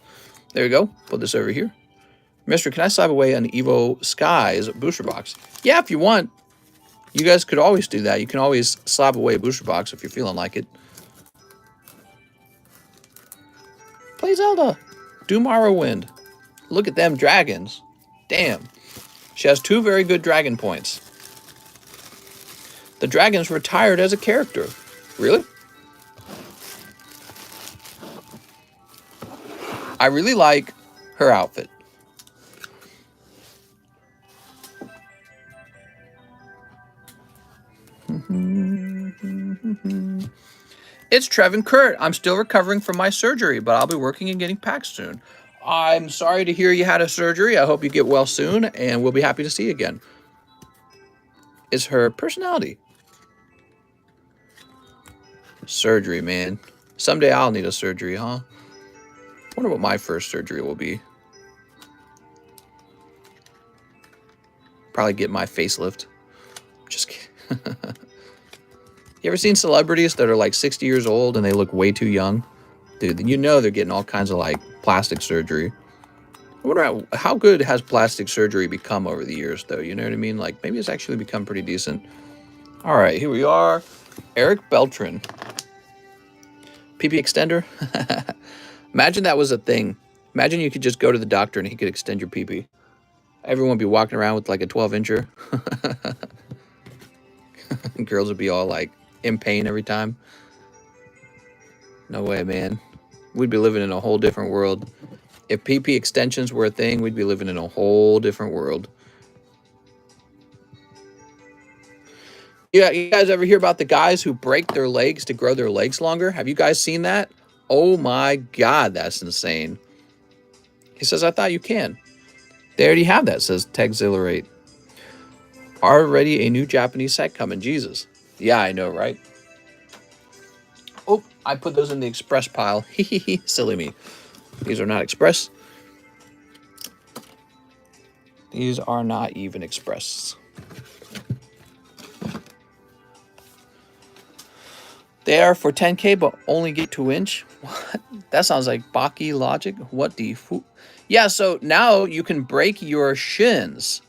There you go. Put this over here. Mister, can I slap away an Evo Skies booster box? Yeah, if you want. You guys could always do that. You can always slap away a booster box if you're feeling like it. Play Zelda. Do Morrowind. Look at them dragons. Damn. She has 2 very good dragon points. The dragon's retired as a character. Really? I really like her outfit. It's Trevin Kurt. I'm still recovering from my surgery, but I'll be working and getting packed soon. I'm sorry to hear you had a surgery. I hope you get well soon, and we'll be happy to see you again. Is her personality. Surgery, man. Someday I'll need a surgery, huh? Wonder what my first surgery will be. Probably get my facelift. Just kidding. You ever seen celebrities that are like 60 years old and they look way too young? Dude, you know they're getting all kinds of like plastic surgery. I wonder how good has plastic surgery become over the years, though? You know what I mean? Like, maybe it's actually become pretty decent. All right, here we are. Eric Beltran. PP extender? Imagine that was a thing. Imagine you could just go to the doctor and he could extend your PP. Everyone would be walking around with like a 12-incher. Girls would be all like in pain every time. No way, man. We'd be living in a whole different world. If PP extensions were a thing, we'd be living in a whole different world. Yeah, you guys ever hear about the guys who break their legs to grow their legs longer? Have you guys seen that? Oh my God, that's insane. He says, I thought you can. They already have that, says Texillerate. Already a new Japanese set coming. Jesus. Yeah, I know, right? Oh, I put those in the express pile. Silly me. These are not express. These are not even express. They are for 10K, but only get 2-inch. What? That sounds like Baki logic. What the fu? Yeah, so now you can break your shins.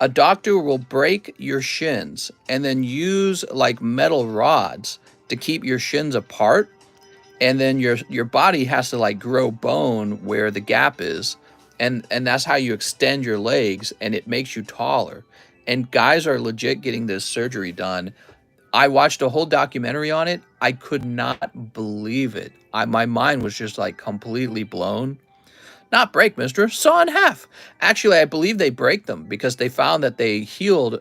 A doctor will break your shins and then use like metal rods to keep your shins apart. And then your body has to like grow bone where the gap is. And that's how you extend your legs, and it makes you taller. And guys are legit getting this surgery done. I watched a whole documentary on it. I could not believe it. My mind was just like completely blown. Not break, mister. Saw in half. Actually, I believe they break them because they found that they healed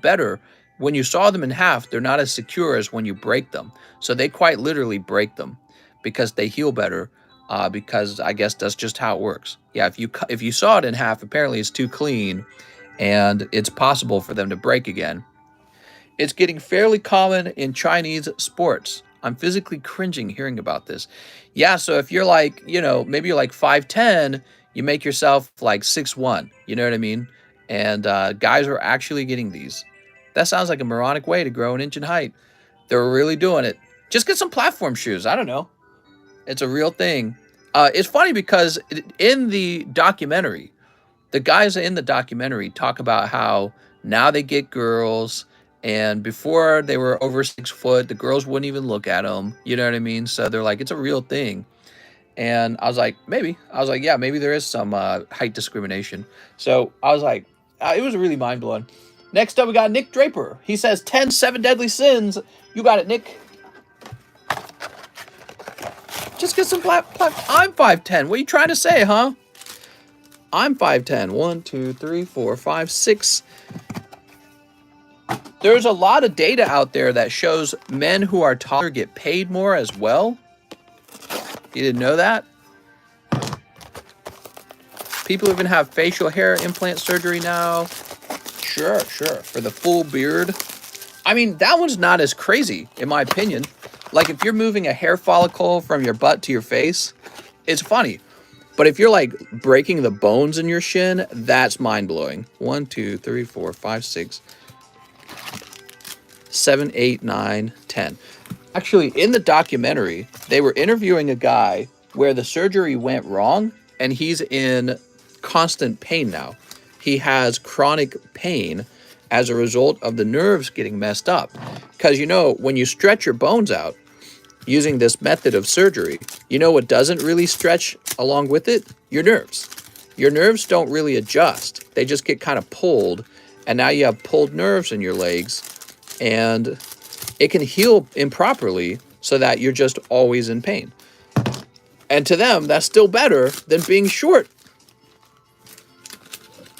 better. When you saw them in half, they're not as secure as when you break them. So they quite literally break them because they heal better, because I guess that's just how it works. Yeah, if you saw it in half, apparently it's too clean, and it's possible for them to break again. It's getting fairly common in Chinese sports. I'm physically cringing hearing about this. Yeah, so if you're like, maybe you're like 5'10", you make yourself like 6'1", you know what I mean? And guys are actually getting these. That sounds like a moronic way to grow an inch in height. They're really doing it. Just get some platform shoes. I don't know. It's a real thing. It's funny because in the documentary, the guys in the documentary talk about how now they get girls, and before they were over 6 foot, the girls wouldn't even look at them. You know what I mean? So they're like, it's a real thing. And I was like, maybe. I was like, yeah, maybe there is some height discrimination. So I was like, It was really mind-blowing. Next up, we got Nick Draper. He says 10 7 deadly sins. You got it, Nick. Just get some I'm 5'10". What are you trying to say, huh? I'm 5'10". 1, 2, 3, 4, 5, 6. There's a lot of data out there that shows men who are taller get paid more as well. You didn't know that? People even have facial hair implant surgery now. Sure. For the full beard. I mean, that one's not as crazy, in my opinion. Like, if you're moving a hair follicle from your butt to your face, it's funny. But if you're, like, breaking the bones in your shin, that's mind-blowing. 1, 2, 3, 4, 5, 6, 7, 8, 9, 10. Actually, in the documentary, they were interviewing a guy where the surgery went wrong, and he's in constant pain now. He has chronic pain as a result of the nerves getting messed up. Because, you know, when you stretch your bones out using this method of surgery, you know what doesn't really stretch along with it? Your nerves. Your nerves don't really adjust. They just get kind of pulled, and now you have pulled nerves in your legs, and it can heal improperly so that you're just always in pain. And to them, that's still better than being short.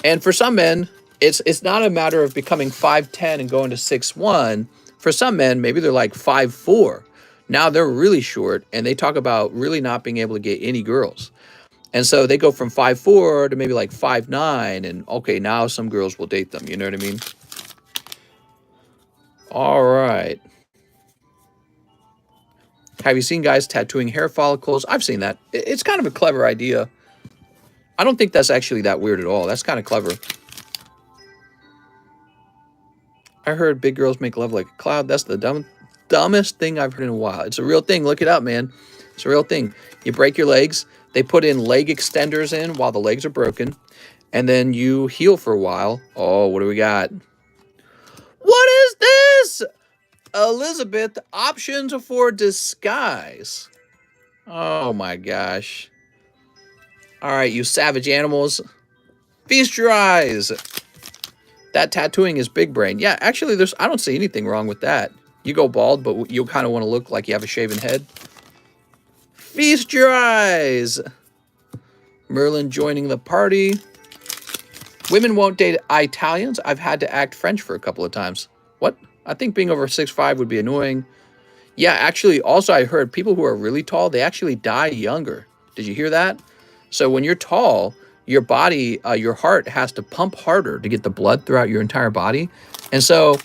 And for some men, it's not a matter of becoming 5'10" and going to 6'1". For some men, maybe they're like 5'4". Now they're really short, and they talk about really not being able to get any girls. And so they go from 5'4" to maybe like 5'9", and okay, now some girls will date them. You know what I mean? All right. Have you seen guys tattooing hair follicles? I've seen that. It's kind of a clever idea. I don't think that's actually that weird at all. That's kind of clever. I heard big girls make love like a cloud. That's the dumbest thing I've heard in a while. It's a real thing. Look it up, man. It's a real thing. You break your legs. They put in leg extenders in while the legs are broken. And then you heal for a while. Oh, what do we got? What is this? Elizabeth, options for disguise. Oh my gosh. All right, you savage animals. Feast your eyes. That tattooing is big brain. Yeah, actually, I don't see anything wrong with that. You go bald, but you kind of want to look like you have a shaven head. Feast your eyes. Merlin joining the party. Women won't date Italians. I've had to act French for a couple of times. What? I think being over 6'5" would be annoying. Yeah, actually, also I heard people who are really tall, they actually die younger. Did you hear that? So when you're tall, your body, your heart has to pump harder to get the blood throughout your entire body. And so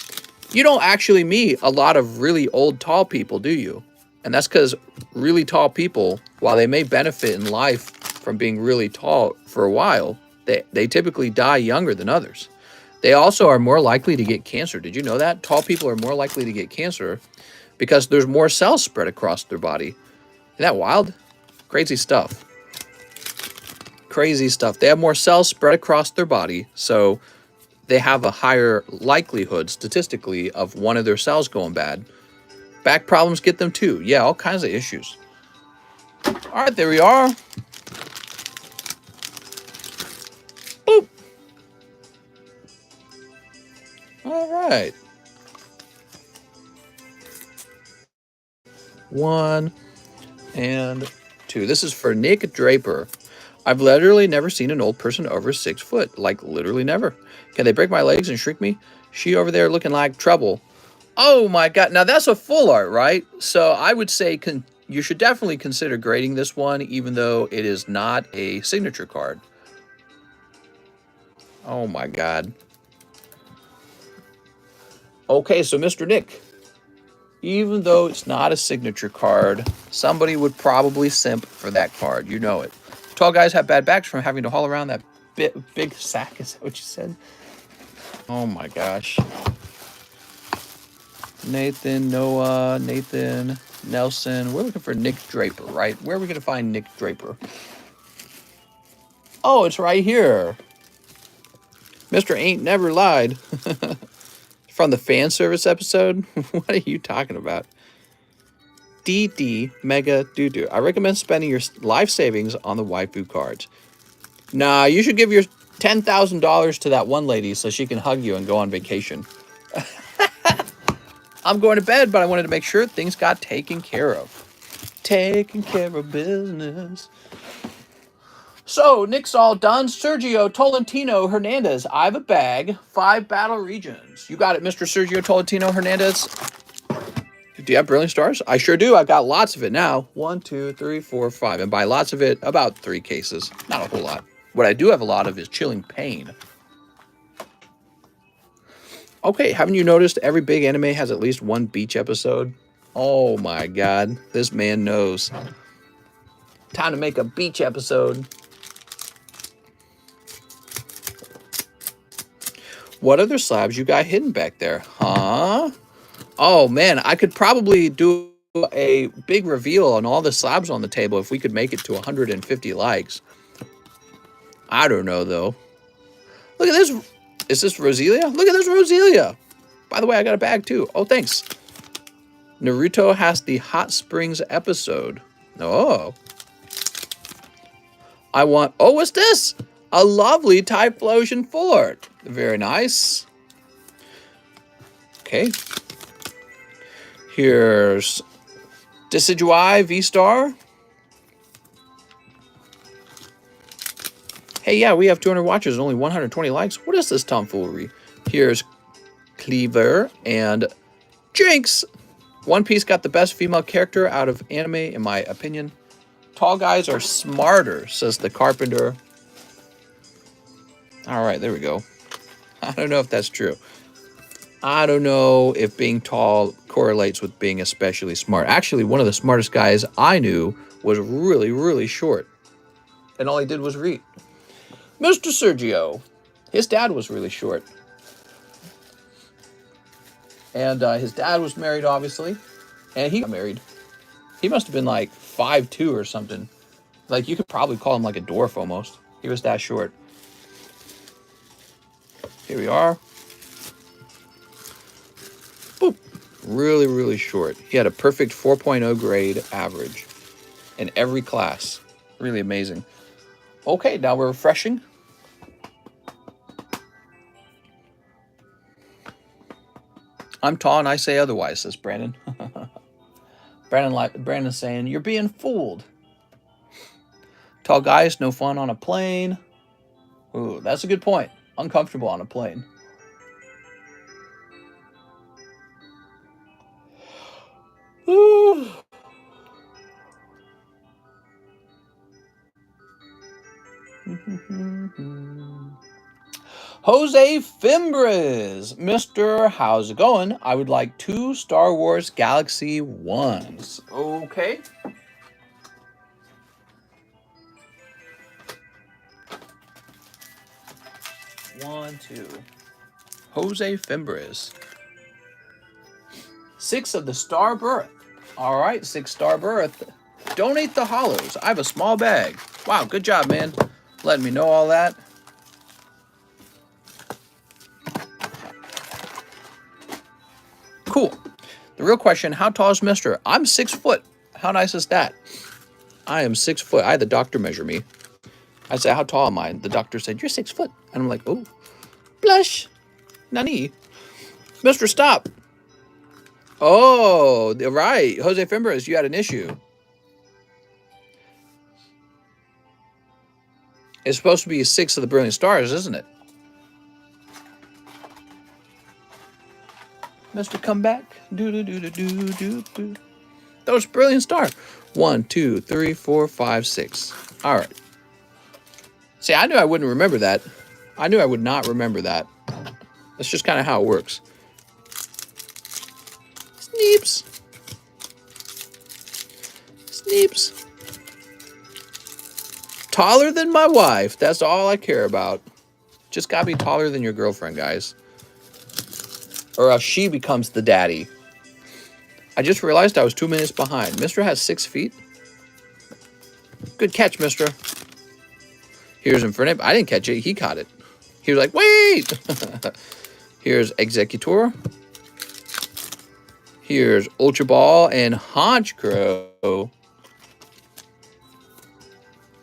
you don't actually meet a lot of really old, tall people, do you? And that's because really tall people, while they may benefit in life from being really tall for a while, they typically die younger than others. They also are more likely to get cancer. Did you know that? Tall people are more likely to get cancer because there's more cells spread across their body. Isn't that wild? Crazy stuff. Crazy stuff. They have more cells spread across their body, so they have a higher likelihood, statistically, of one of their cells going bad. Back problems get them too. Yeah, all kinds of issues. All right, there we are. Boop. All right. 1 and 2. This is for Nick Draper. I've literally never seen an old person over 6 foot. Like, literally never. Can they break my legs and shrink me? She over there looking like trouble. Oh my God. Now that's a full art, right? So I would say you should definitely consider grading this one, even though it is not a signature card. Oh my God. Okay, so Mr. Nick, even though it's not a signature card, somebody would probably simp for that card. You know it. Tall guys have bad backs from having to haul around that big sack. Is that what you said? Oh my gosh. Nathan, Noah, Nathan, Nelson. We're looking for Nick Draper, right? Where are we going to find Nick Draper? Oh, it's right here. Mr. Ain't Never Lied. From the fan service episode? What are you talking about? DD Mega Doo-Doo. I recommend spending your life savings on the waifu cards. Nah, you should give $10,000 to that one lady so she can hug you and go on vacation. I'm going to bed, but I wanted to make sure things got taken care of. Taking care of business. So, Nick's all done. Sergio Tolentino Hernandez. I have a bag. 5 battle regions. You got it, Mr. Sergio Tolentino Hernandez. Do you have Brilliant Stars? I sure do. I've got lots of it now. 1, 2, 3, 4, 5. And by lots of it, about 3 cases. Not a whole lot. What I do have a lot of is Chilling Pain. Okay, haven't you noticed every big anime has at least one beach episode? Oh my god, this man knows. Time to make a beach episode. What other slabs you got hidden back there? Huh? Oh man, I could probably do a big reveal on all the slabs on the table if we could make it to 150 likes. I don't know though. Look at this. Is this Roselia? Look at this Roselia. By the way, I got a bag too. Oh, thanks. Naruto has the Hot Springs episode. Oh. I want... Oh, what's this? A lovely Typhlosion full art. Very nice. Okay. Here's Decidueye V-Star. Hey, yeah, we have 200 watchers and only 120 likes. What is this tomfoolery? Here's Cleaver and Jinx. One Piece got the best female character out of anime, in my opinion. Tall guys are smarter, says the Carpenter. All right, there we go. I don't know if that's true. I don't know if being tall correlates with being especially smart. Actually, one of the smartest guys I knew was really, really short. And all he did was read. Mr. Sergio. His dad was really short. And his dad was married, obviously. And he got married. He must have been like 5'2" or something. Like, you could probably call him like a dwarf almost. He was that short. Here we are. Boop. Really, really short. He had a perfect 4.0 grade average in every class. Really amazing. Okay, now we're refreshing. I'm tall and I say otherwise, says Brandon. Brandon's saying, you're being fooled. Tall guys, no fun on a plane. Ooh, that's a good point. Uncomfortable on a plane. Ooh. Jose Fimbres. Mr. How's it going? I would like 2 Star Wars Galaxy 1s. Okay. One, 2. Jose Fimbres. 6 of the Star Birth. All right, 6 Star Birth. Donate the hollows. I have a small bag. Wow, good job, man. Letting me know all that. Cool. The real question, how tall is Mister? I'm 6 foot. How nice is that? I am 6 foot. I had the doctor measure me. I said, how tall am I? The doctor said, you're 6 foot. And I'm like, oh, blush. Nani? Mister, stop. Oh, right. Jose Fimbres, you had an issue. It's supposed to be 6 of the Brilliant Stars, isn't it? Mr. Comeback. Do. Those Brilliant Stars. 1, 2, 3, 4, 5, 6. All right. See, I knew I wouldn't remember that. I knew I would not remember that. That's just kind of how it works. Sneeps. Sneeps. Taller than my wife. That's all I care about. Just gotta be taller than your girlfriend, guys. Or else she becomes the daddy. I just realized I was 2 minutes behind. Mister has 6 feet. Good catch, Mister. Here's Infernape. I didn't catch it. He caught it. He was like, wait! Here's Executor. Here's Ultra Ball and Honchkrow.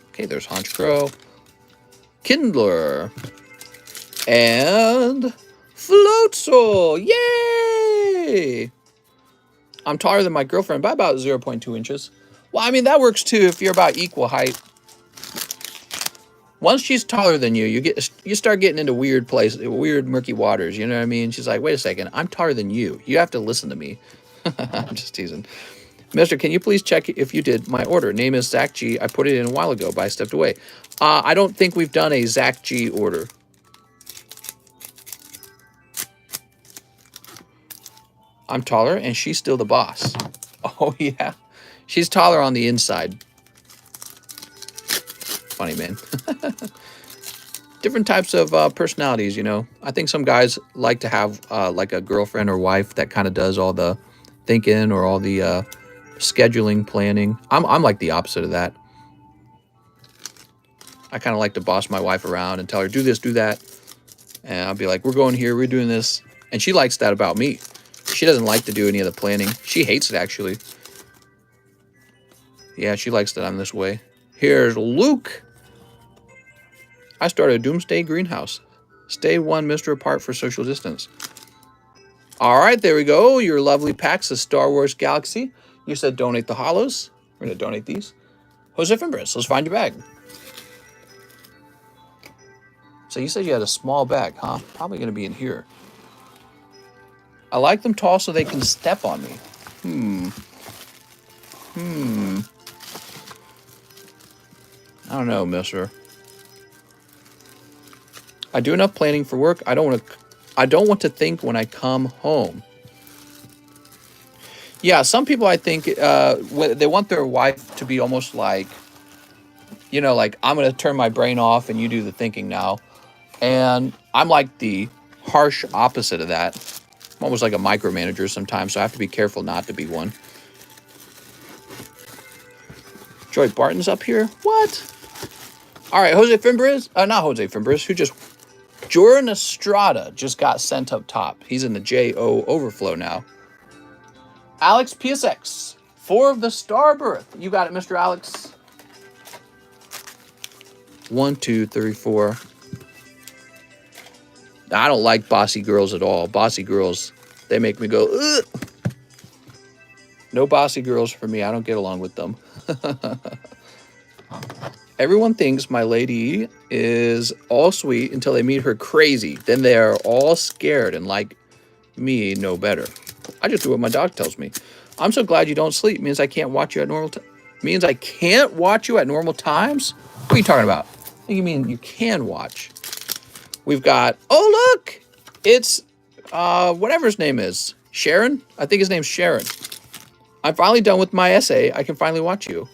Okay, there's Honchkrow. Kindler, and Floatzel. Yay! I'm taller than my girlfriend by about 0.2 inches. Well, I mean, that works too if you're about equal height. Once she's taller than you, you start getting into weird murky waters. You know what I mean? She's like, wait a second, I'm taller than you. You have to listen to me. I'm just teasing. Mister, can you please check if you did my order? Name is Zach G. I put it in a while ago, but I stepped away. I don't think we've done a Zach G order. I'm taller, and she's still the boss. Oh, yeah. She's taller on the inside. Funny, man. Different types of personalities, you know. I think some guys like to have like a girlfriend or wife that kind of does all the thinking or all the scheduling, planning. I'm like the opposite of that. I kind of like to boss my wife around and tell her, do this, do that. And I'll be like, we're going here, we're doing this. And she likes that about me. She doesn't like to do any of the planning. She hates it, actually. Yeah, she likes that I'm this way. Here's Luke. I started a doomsday greenhouse. Stay 1 Mr. apart for social distance. All right, there we go. Your lovely packs of Star Wars Galaxy. You said donate the hollows. We're going to donate these. Jose Fimbres, let's find your bag. So you said you had a small bag, huh? Probably going to be in here. I like them tall so they can step on me. I don't know, mister. I do enough planning for work. I don't want to think when I come home. Yeah, some people, I think, they want their wife to be almost like, you know, like, I'm going to turn my brain off and you do the thinking now. And I'm like the harsh opposite of that. I'm almost like a micromanager sometimes, so I have to be careful not to be one. Joy Barton's up here? What? All right, Jose Fimbres. Not Jose Fimbres, who just... Jordan Estrada just got sent up top. He's in the JO overflow now. Alex PSX. 4 of the Starbirth. You got it, Mr. Alex. 1, 2, 3, 4. I don't like bossy girls at all. Bossy girls, they make me go, ugh. No bossy girls for me. I don't get along with them. Everyone thinks my lady is all sweet until they meet her crazy. Then they are all scared and like me know better. I just do what my dog tells me. I'm so glad you don't sleep. Means I can't watch you at normal times. Means I can't watch you at normal times? What are you talking about? What do you mean you can watch? We've got, oh, look. It's whatever his name is. Sharon? I think his name's Sharon. I'm finally done with my essay. I can finally watch you.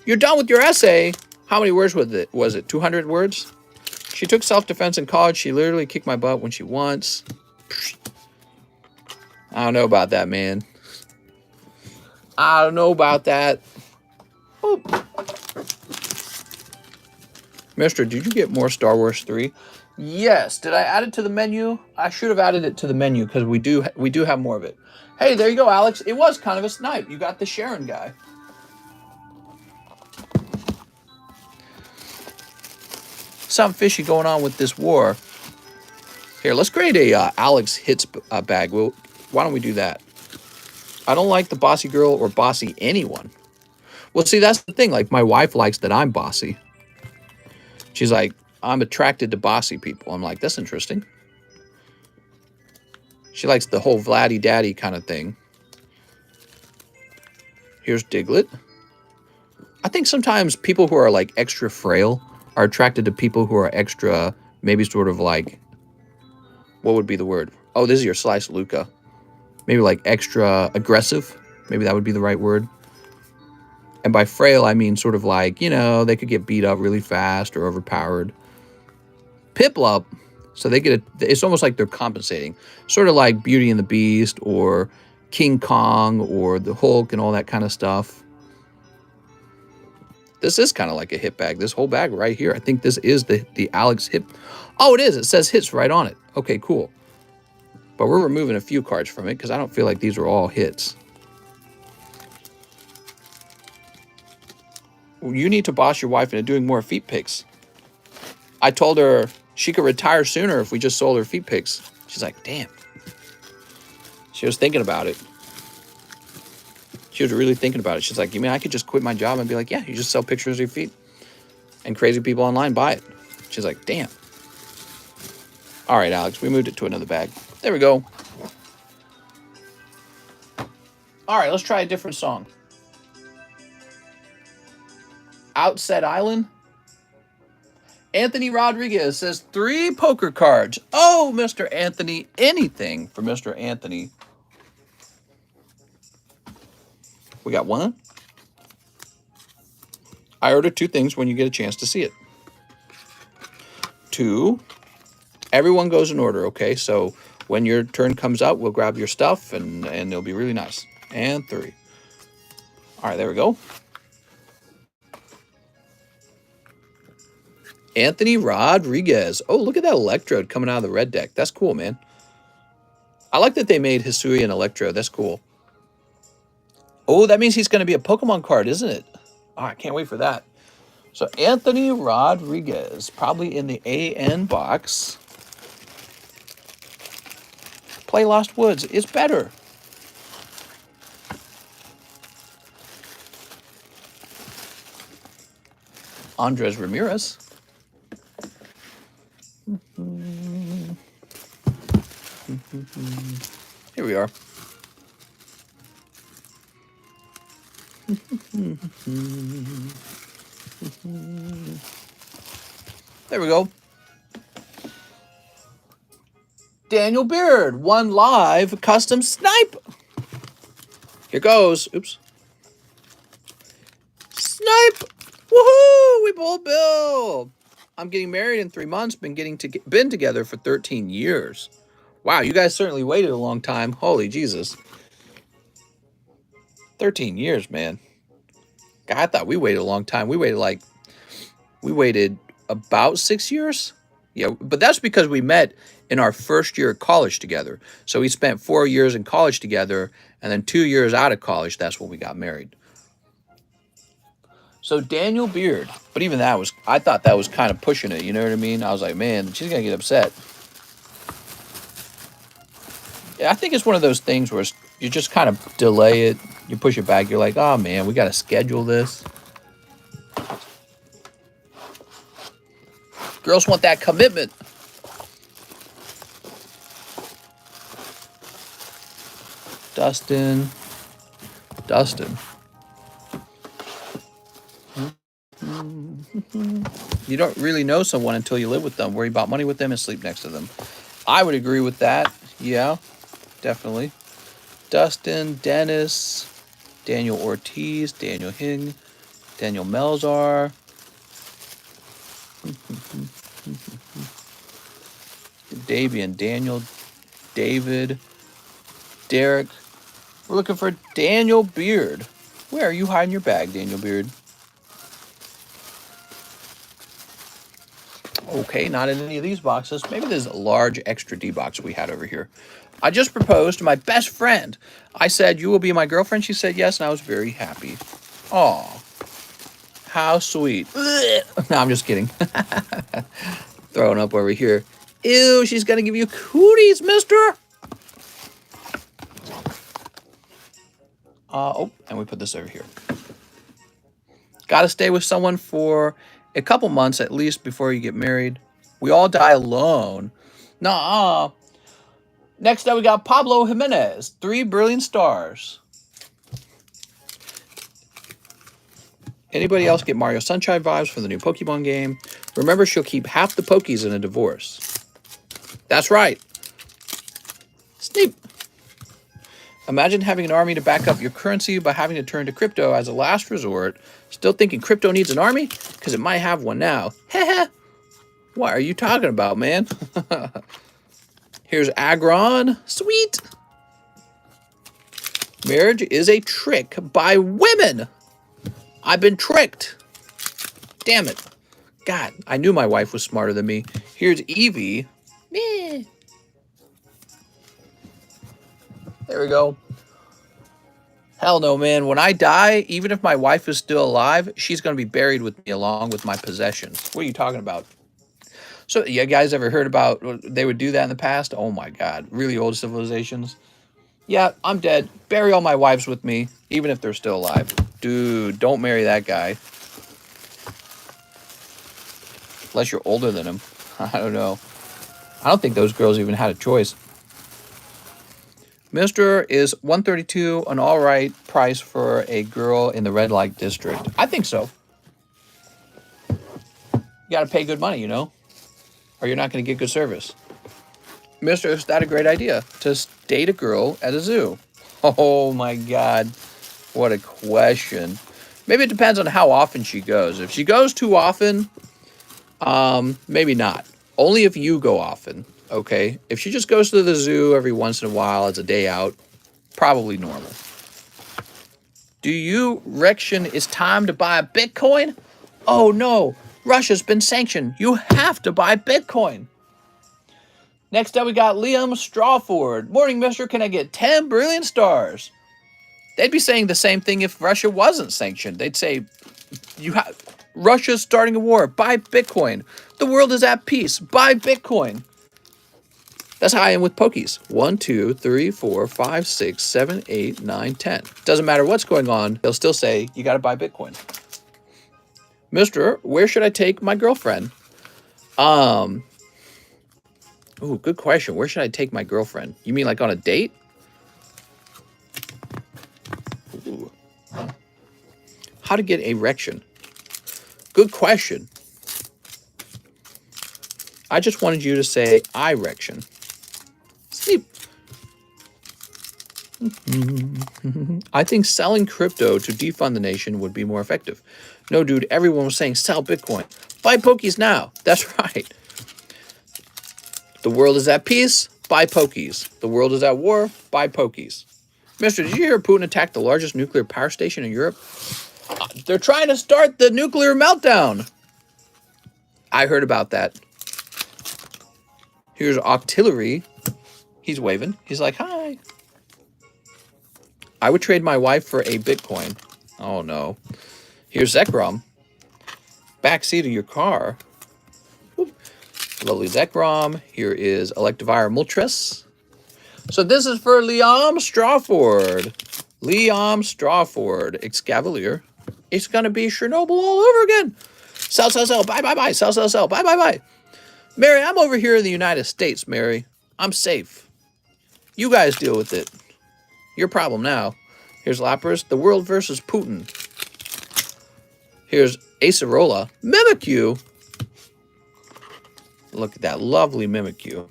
You're done with your essay? How many words was it? 200 words? She took self-defense in college. She literally kicked my butt when she wants. I don't know about that, man. I don't know about that. Oh. Mister, did you get more Star Wars 3? Yes. Did I add it to the menu? I should have added it to the menu because we do have more of it. Hey, there you go, Alex. It was kind of a snipe. You got the Sharon guy. Something fishy going on with this war. Here, let's create a Alex Hits bag. Why don't we do that? I don't like the bossy girl or bossy anyone. Well, see, that's the thing. Like, my wife likes that I'm bossy. She's like, I'm attracted to bossy people. I'm like, that's interesting. She likes the whole Vladdy Daddy kind of thing. Here's Diglett. I think sometimes people who are like extra frail are attracted to people who are extra, maybe sort of like, what would be the word? Oh, this is your Slice Luca. Maybe like extra aggressive. Maybe that would be the right word. And by frail, I mean sort of like, you know, they could get beat up really fast or overpowered. Piplup, so they get it's almost like they're compensating. Sort of like Beauty and the Beast or King Kong or the Hulk and all that kind of stuff. This is kind of like a hit bag. This whole bag right here. I think this is the Alex hit. Oh, it is. It says hits right on it. Okay, cool. But we're removing a few cards from it because I don't feel like these are all hits. You need to boss your wife into doing more feet pics. I told her she could retire sooner if we just sold her feet pics. She's like, damn. She was thinking about it. She was really thinking about it. She's like, you mean I could just quit my job and be like, yeah, you just sell pictures of your feet and crazy people online buy it. She's like, damn. All right, Alex, we moved it to another bag. There we go. All right, let's try a different song. Outset Island. Anthony Rodriguez says 3 poker cards. Oh, Mr. Anthony, anything for Mr. Anthony. We got 1. I ordered 2 things when you get a chance to see it. 2, everyone goes in order, okay? So when your turn comes out, we'll grab your stuff and it'll be really nice. And 3. All right, there we go. Anthony Rodriguez. Oh, look at that Electrode coming out of the red deck. That's cool, man. I like that they made Hisui an Electrode. That's cool. Oh, that means he's going to be a Pokemon card, isn't it? Oh, I can't wait for that. So Anthony Rodriguez, probably in the AN box. Play Lost Woods is better. Andres Ramirez. Here we are. There we go. Daniel Beard, 1 live custom snipe. Here goes. Oops. Snipe. Woohoo! We pulled Bill. I'm getting married in 3 months. Been together for 13 years. Wow, you guys certainly waited a long time. Holy Jesus. 13 years, man. God, I thought we waited a long time. We waited about 6 years. Yeah, but that's because we met in our first year of college together. So we spent 4 years in college together, and then 2 years out of college, that's when we got married. So Daniel Beard, but even that was, I thought that was kind of pushing it, you know what I mean? I was like, man, she's going to get upset. Yeah, I think it's one of those things where you just kind of delay it. You push it back. You're like, oh, man, we got to schedule this. Girls want that commitment. Dustin. You don't really know someone until you live with them, worry about money with them, and sleep next to them. I would agree with that. Yeah, definitely. Dustin, Dennis, Daniel Ortiz, Daniel Hing, Daniel Melzar. Davian, Daniel, David, Derek. We're looking for Daniel Beard. Where are you hiding your bag, Daniel Beard? Okay, not in any of these boxes. Maybe there's a large extra D box we had over here. I just proposed to my best friend. I said, you will be my girlfriend? She said yes, and I was very happy. Aw, how sweet. No, I'm just kidding. Throwing up over here. Ew, she's going to give you cooties, mister. Oh, and we put this over here. Got to stay with someone for a couple months at least before you get married. We all die alone. Nuh-uh. Next up, we got Pablo Jimenez. 3 brilliant stars. Anybody else get Mario Sunshine vibes from the new Pokemon game? Remember, she'll keep half the Pokies in a divorce. That's right. Sneep. Imagine having an army to back up your currency by having to turn to crypto as a last resort. Still thinking crypto needs an army? Because it might have one now. Heh. What are you talking about, man? Here's Agron. Sweet. Marriage is a trick by women. I've been tricked. Damn it. God, I knew my wife was smarter than me. Here's Evie. Meh. There we go. Hell no, man. When I die, even if my wife is still alive, she's going to be buried with me along with my possessions. What are you talking about? So, you guys ever heard about they would do that in the past? Oh my God, really old civilizations. Yeah, I'm dead. Bury all my wives with me, even if they're still alive. Dude, don't marry that guy. Unless you're older than him. I don't know. I don't think those girls even had a choice. Mister is 132, an all right price for a girl in the red light district. I think so. You got to pay good money, you know, or you're not going to get good service. Mister, is that a great idea to date a girl at a zoo? Oh my God, what a question. Maybe it depends on how often she goes. If she goes too often, maybe not. Only if you go often, okay? If she just goes to the zoo every once in a while as a day out, probably normal. Do you reckon it's time to buy a Bitcoin? Oh no, Russia's been sanctioned. You have to buy Bitcoin. Next up, we got Liam Strawford. Morning, mister. Can I get 10 brilliant stars? They'd be saying the same thing if Russia wasn't sanctioned. They'd say, Russia's starting a war. Buy Bitcoin. The world is at peace. Buy Bitcoin. That's how I am with Pokies. 1, 2, 3, 4, 5, 6, 7, 8, 9, 10. Doesn't matter what's going on. They'll still say, you got to buy Bitcoin. Mister, where should I take my girlfriend? Ooh, good question. Where should I take my girlfriend? You mean like on a date? Ooh. How to get erection? Good question. I just wanted you to say erection. Sleep. I think selling crypto to defund the nation would be more effective. No, dude, everyone was saying sell Bitcoin. Buy Pokies now. That's right. The world is at peace. Buy Pokies. The world is at war. Buy Pokies. Mister, did you hear Putin attacked the largest nuclear power station in Europe? They're trying to start the nuclear meltdown. I heard about that. Here's Octillery. He's waving. He's like, hi. I would trade my wife for a Bitcoin. Oh, no. Here's Zekrom. Backseat of your car. Whoop. Lovely Zekrom. Here is Electivire Moltres. So this is for Liam Strawford. Liam Strawford. Excavalier. It's going to be Chernobyl all over again. Sell, sell, sell. Buy, buy, buy. Sell, sell, sell. Buy, buy, buy. Mary, I'm over here in the United States, Mary. I'm safe. You guys deal with it. Your problem now. Here's Lapras. The world versus Putin. Here's Acerola. Mimikyu. Look at that lovely Mimikyu.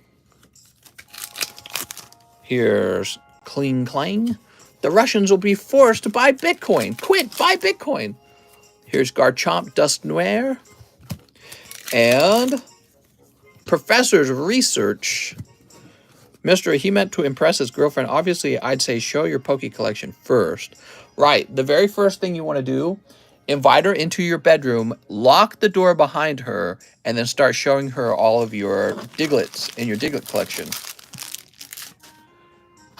Here's Kling Clang. The Russians will be forced to buy Bitcoin. Quit, buy Bitcoin. Here's Garchomp Dust Noir. And Professor's Research. Mister, he meant to impress his girlfriend. Obviously, I'd say show your Poke collection first. Right, the very first thing you want to do, invite her into your bedroom, lock the door behind her, and then start showing her all of your Diglets in your Diglet collection.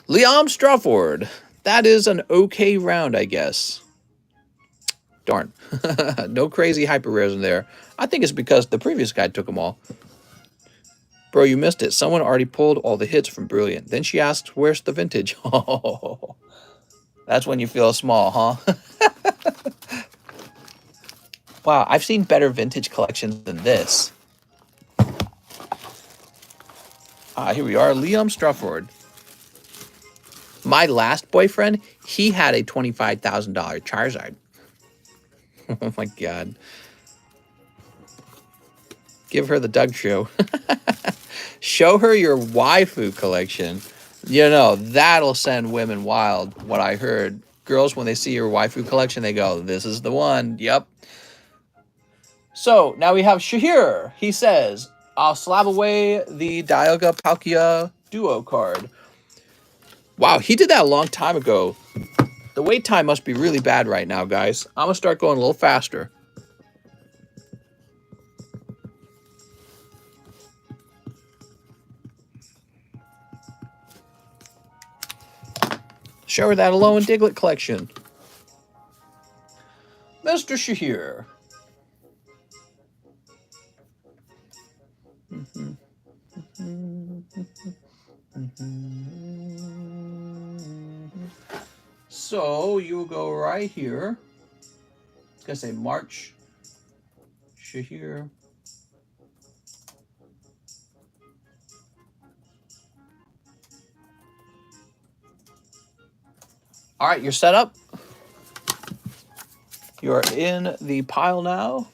Liam Strawford. That is an okay round, I guess. Darn. No crazy hyper rares in there. I think it's because the previous guy took them all. Bro, you missed it. Someone already pulled all the hits from Brilliant. Then she asks, where's the vintage? Oh, that's when you feel small, huh? Wow, I've seen better vintage collections than this. Here we are. Liam Strawford. My last boyfriend, he had a $25,000 Charizard. Oh my God. Give her the Doug show. Show her your waifu collection. You know, that'll send women wild, what I heard. Girls, when they see your waifu collection, they go, this is the one. Yep. So, now we have Shahir. He says, I'll slab away the Dialga Palkia Duo card. Wow, he did that a long time ago. The wait time must be really bad right now, guys. I'm going to start going a little faster. Show her that Alolan Diglett collection. Mr. Shahir. So you will go right here. It's going to say March Shahir. All right, you're set up. You are in the pile now.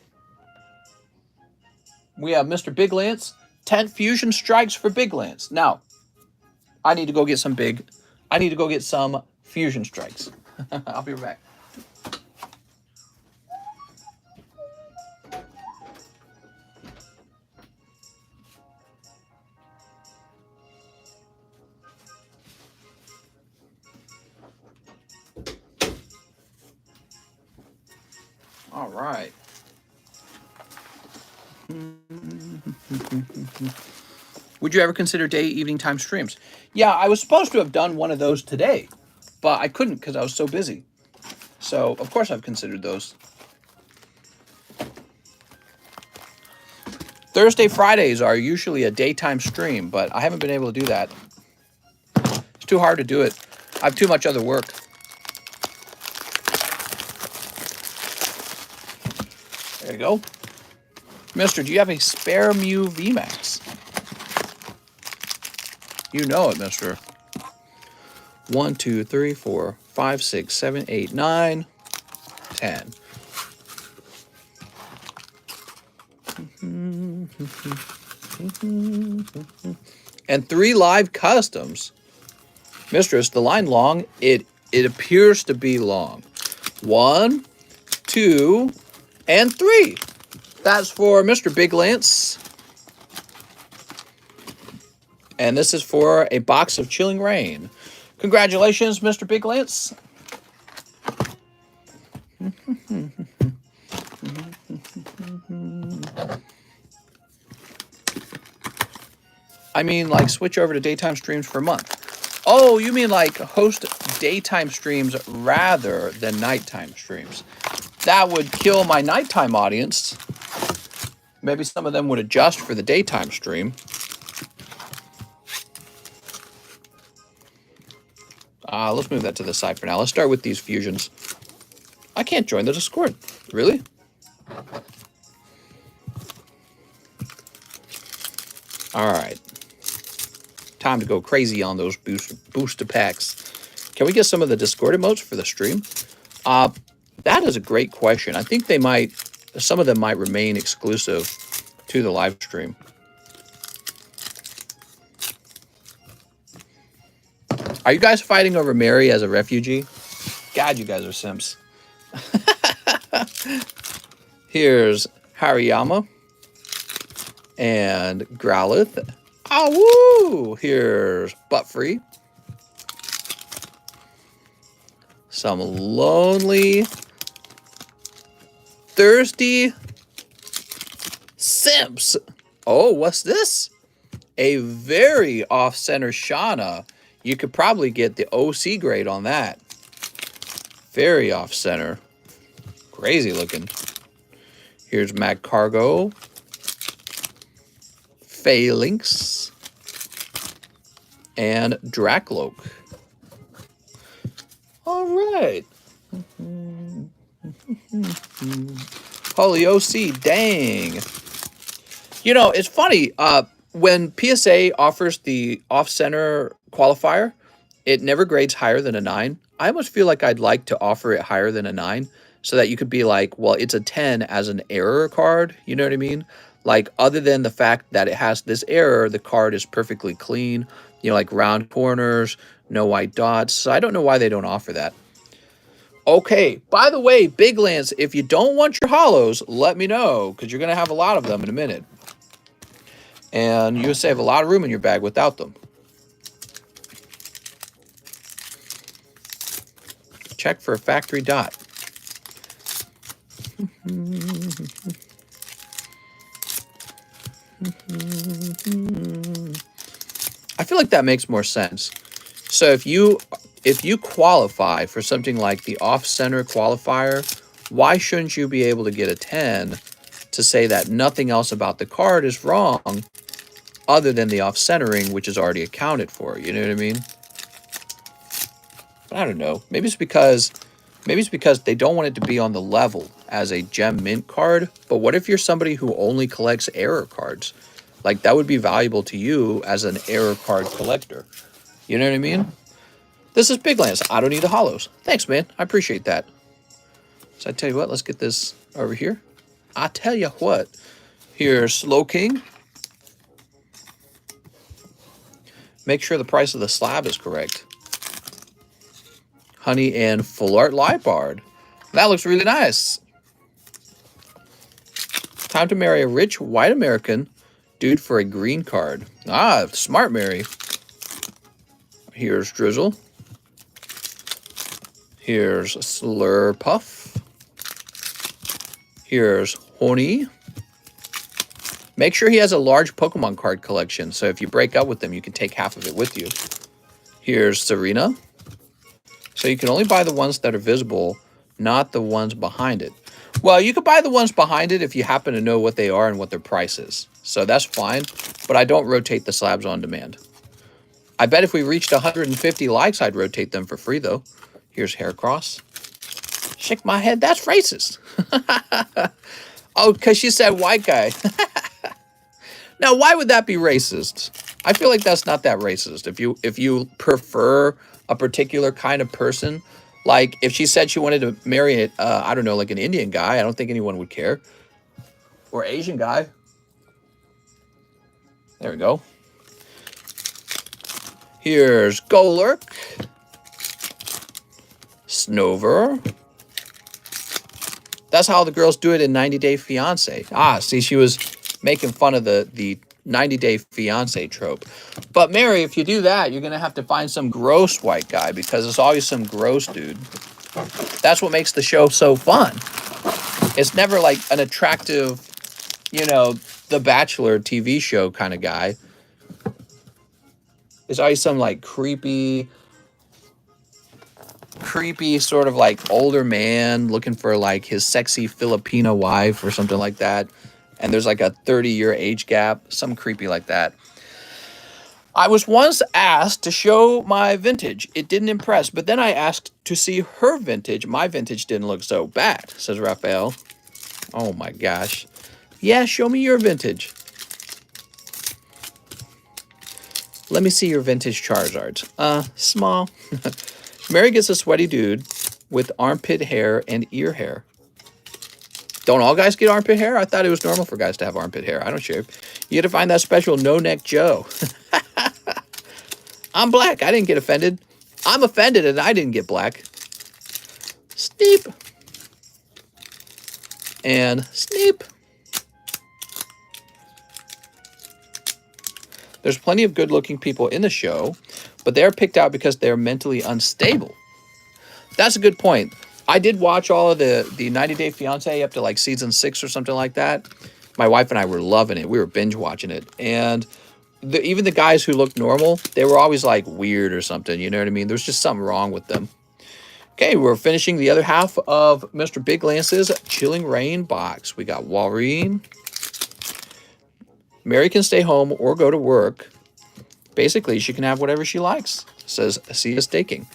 We have Mr. Big Lance. 10 fusion strikes for Big Lance. Now, I need to go get some fusion strikes. I'll be right back. All right. Would you ever consider day, evening time streams? Yeah, I was supposed to have done one of those today, but I couldn't because I was so busy. So, of course, I've considered those. Thursday, Fridays are usually a daytime stream, but I haven't been able to do that. It's too hard to do it. I have too much other work. There you go. Mister, do you have a spare Mew VMAX? You know it, mister. 1, 2, 3, 4, 5, 6, 7, 8, 9, 10. And 3 live customs. Mistress, the line long, it appears to be long. 1, 2, and 3. That's for Mr. Big Lance. And this is for a box of Chilling Rain. Congratulations, Mr. Big Lance. I mean, like, switch over to daytime streams for a month. Oh, you mean like host daytime streams rather than nighttime streams. That would kill my nighttime audience. Maybe some of them would adjust for the daytime stream. Let's move that to the side for now. Let's start with these fusions. I can't join the Discord. Really? All right. Time to go crazy on those booster packs. Can we get some of the Discord emotes for the stream? That is a great question. I think some of them might remain exclusive to the live stream. Are you guys fighting over Mary as a refugee? God, you guys are simps. Here's Hariyama and Growlithe. Woo! Here's Buttfree. Some lonely, thirsty simps. Oh, what's this? A very off-center Shauna. You could probably get the OC grade on that. Very off-center. Crazy looking. Here's Magcargo. Phalanx. And Dracloak. All right. Holy OC, dang. You know, it's funny. When PSA offers the off-center qualifier, it never grades higher than a 9. I almost feel like I'd like to offer it higher than a 9 so that you could be like, well, it's a 10 as an error card. You know what I mean? Like, other than the fact that it has this error, the card is perfectly clean. You know, like round corners, no white dots. So I don't know why they don't offer that. Okay, by the way, Big Lance, if you don't want your hollows, let me know, because you're going to have a lot of them in a minute. And you'll save a lot of room in your bag without them. Check for a factory dot. I feel like that makes more sense. So if you qualify for something like the off-center qualifier, why shouldn't you be able to get a 10 to say that nothing else about the card is wrong other than the off-centering, which is already accounted for. You know what I mean? But I don't know. Maybe it's because they don't want it to be on the level as a gem mint card. But what if you're somebody who only collects error cards? Like, that would be valuable to you as an error card collector. You know what I mean? This is Big Lance. I don't need the hollows. Thanks, man. I appreciate that. So I tell you what, let's get this over here. I tell you what. Here's Slow King. Make sure the price of the slab is correct. Honey and Full Art Liepard. That looks really nice. Time to marry a rich white American dude for a green card. Ah, smart Mary. Here's Drizzle. Here's Slurpuff. Here's Honey. Make sure he has a large Pokemon card collection, so if you break up with them, you can take half of it with you. Here's Serena. So you can only buy the ones that are visible, not the ones behind it. Well, you could buy the ones behind it if you happen to know what they are and what their price is. So that's fine, but I don't rotate the slabs on demand. I bet if we reached 150 likes, I'd rotate them for free, though. Here's Haircross. Shake my head, that's racist. Oh, because she said white guy. Now, why would that be racist? I feel like that's not that racist. If you prefer a particular kind of person, like if she said she wanted to marry, I don't know, like an Indian guy, I don't think anyone would care. Or Asian guy. There we go. Here's Golurk. Snover. That's how the girls do it in 90 Day Fiancé. Ah, see, she was making fun of the 90 Day Fiancé trope. But Mary, if you do that, you're going to have to find some gross white guy because there's always some gross dude. That's what makes the show so fun. It's never like an attractive, you know, The Bachelor TV show kind of guy. There's always some like creepy sort of like older man looking for like his sexy Filipino wife or something like that. And there's like a 30-year age gap, some creepy like that. I was once asked to show my vintage. It didn't impress, but then I asked to see her vintage. My vintage didn't look so bad, says Raphael. Oh my gosh. Yeah, show me your vintage. Let me see your vintage Charizards. Small. Mary gets a sweaty dude with armpit hair and ear hair. Don't all guys get armpit hair? I thought it was normal for guys to have armpit hair. I don't shave. You had to find that special no-neck Joe. I'm black. I didn't get offended. I'm offended and I didn't get black. Sneep. And sneep. There's plenty of good-looking people in the show, but they're picked out because they're mentally unstable. That's a good point. I did watch all of the 90 Day Fiancé up to like season 6 or something like that. My wife and I were loving it. We were binge watching it. And even the guys who looked normal, they were always like weird or something. You know what I mean? There's just something wrong with them. Okay, we're finishing the other half of Mr. Big Lance's Chilling Rain box. We got Walrein. Mary can stay home or go to work. Basically, she can have whatever she likes, says Sia Staking.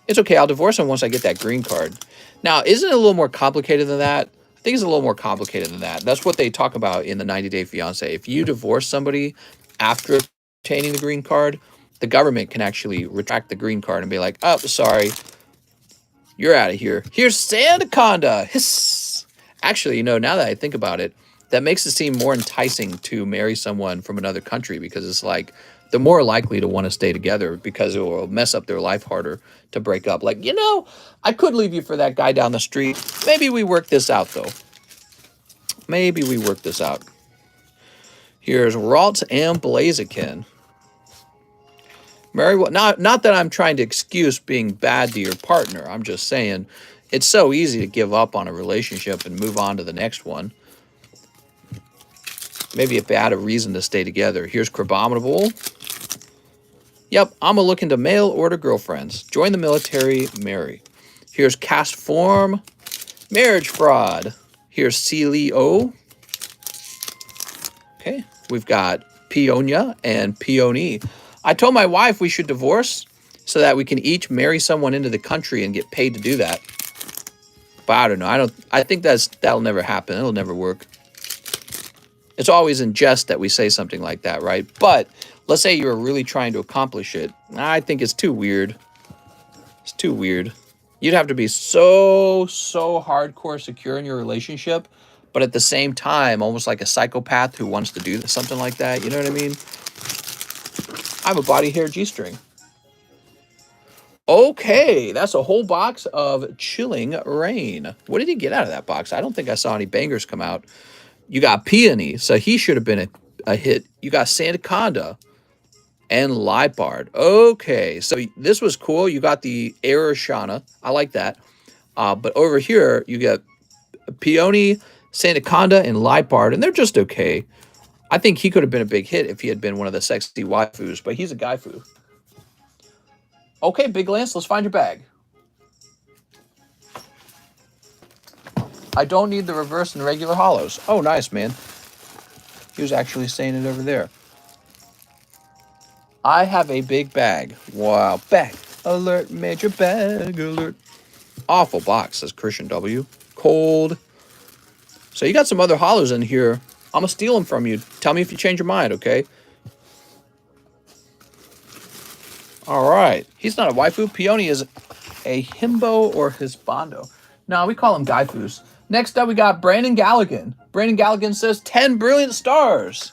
It's okay, I'll divorce him once I get that green card. Now, isn't it a little more complicated than that? I think it's a little more complicated than that. That's what they talk about in the 90 Day Fiancé. If you divorce somebody after obtaining the green card, the government can actually retract the green card and be like, oh, sorry, you're out of here. Here's Sandaconda. Hiss. Actually, you know, now that I think about it, that makes it seem more enticing to marry someone from another country because it's like they're more likely to want to stay together because it will mess up their life harder to break up. Like, you know, I could leave you for that guy down the street. Maybe we work this out, though. Maybe we work this out. Here's Ralts and Blaziken. Mary, not that I'm trying to excuse being bad to your partner. I'm just saying it's so easy to give up on a relationship and move on to the next one. Maybe if they had a reason to stay together. Here's Crabominable. Yep, I'm looking to mail order girlfriends. Join the military, Mary. Here's Cast Form. Marriage Fraud. Here's CLO. Okay, we've got Peonia and Peony. I told my wife we should divorce so that we can each marry someone into the country and get paid to do that. But I don't know. I think that'll never happen. It'll never work. It's always in jest that we say something like that, right? But let's say you're really trying to accomplish it. I think it's too weird. It's too weird. You'd have to be so hardcore secure in your relationship, but at the same time, almost like a psychopath who wants to do something like that. You know what I mean? I have a body hair G-string. Okay, that's a whole box of Chilling Rain. What did he get out of that box? I don't think I saw any bangers come out. You got Peony, so he should have been a hit. You got Sandaconda and Lipard. Okay, so this was cool. You got the Arashana. I like that. But over here, you got Peony, Sandaconda, and Lipard, and they're just okay. I think he could have been a big hit if he had been one of the sexy waifus, but he's a gaifu. Okay, Big Lance, let's find your bag. I don't need the reverse and regular hollows. Oh, nice, man. He was actually saying it over there. I have a big bag. Wow, bag alert, major bag alert. Awful box, says Christian W. Cold. So you got some other hollows in here. I'm going to steal them from you. Tell me if you change your mind, okay? All right. He's not a waifu. Peony is a himbo or hisbando. No, we call him gaifus. Next up, we got Brandon Galligan. Brandon Galligan says 10 brilliant stars.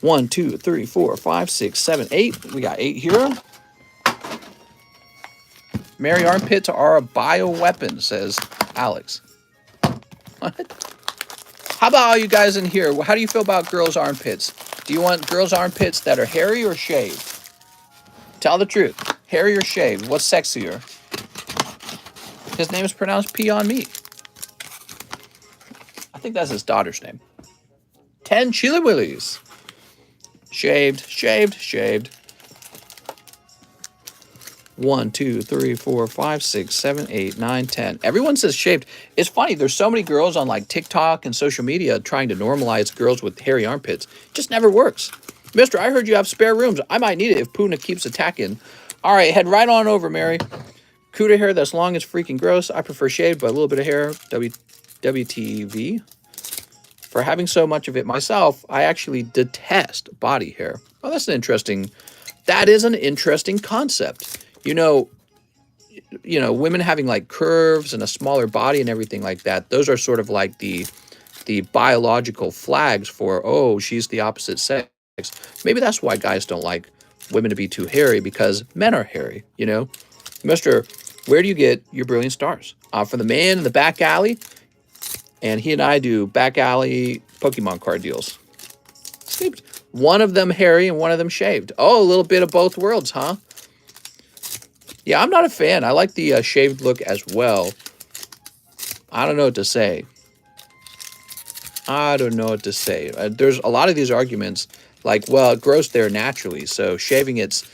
1, 2, 3, 4, 5, 6, 7, 8. We got 8 here. Mary armpits are a bioweapon, says Alex. What? How about all you guys in here? How do you feel about girls' armpits? Do you want girls' armpits that are hairy or shaved? Tell the truth. Hairy or shaved? What's sexier? His name is pronounced P on me. I think that's his daughter's name. 10 Chili Willies. Shaved, shaved, shaved. 1, 2, 3, 4, 5, 6, 7, 8, 9, 10. Everyone says shaved. It's funny. There's so many girls on like TikTok and social media trying to normalize girls with hairy armpits. It just never works. Mister, I heard you have spare rooms. I might need it if Puna keeps attacking. All right, head right on over, Mary. Cuda hair that's long is freaking gross. I prefer shaved, but a little bit of hair. WTV. For having so much of it myself, I actually detest body hair. Oh, that is an interesting concept. You know, women having like curves and a smaller body and everything like that, those are sort of like the biological flags for, oh, she's the opposite sex. Maybe that's why guys don't like women to be too hairy, because men are hairy, you know? Mister, where do you get your brilliant stars? From the man in the back alley, and he and I do back alley Pokemon card deals. One of them hairy and one of them shaved. Oh, a little bit of both worlds, huh? Yeah, I'm not a fan. I like the shaved look as well. I don't know what to say. There's a lot of these arguments like, well, it grows there naturally, so shaving it's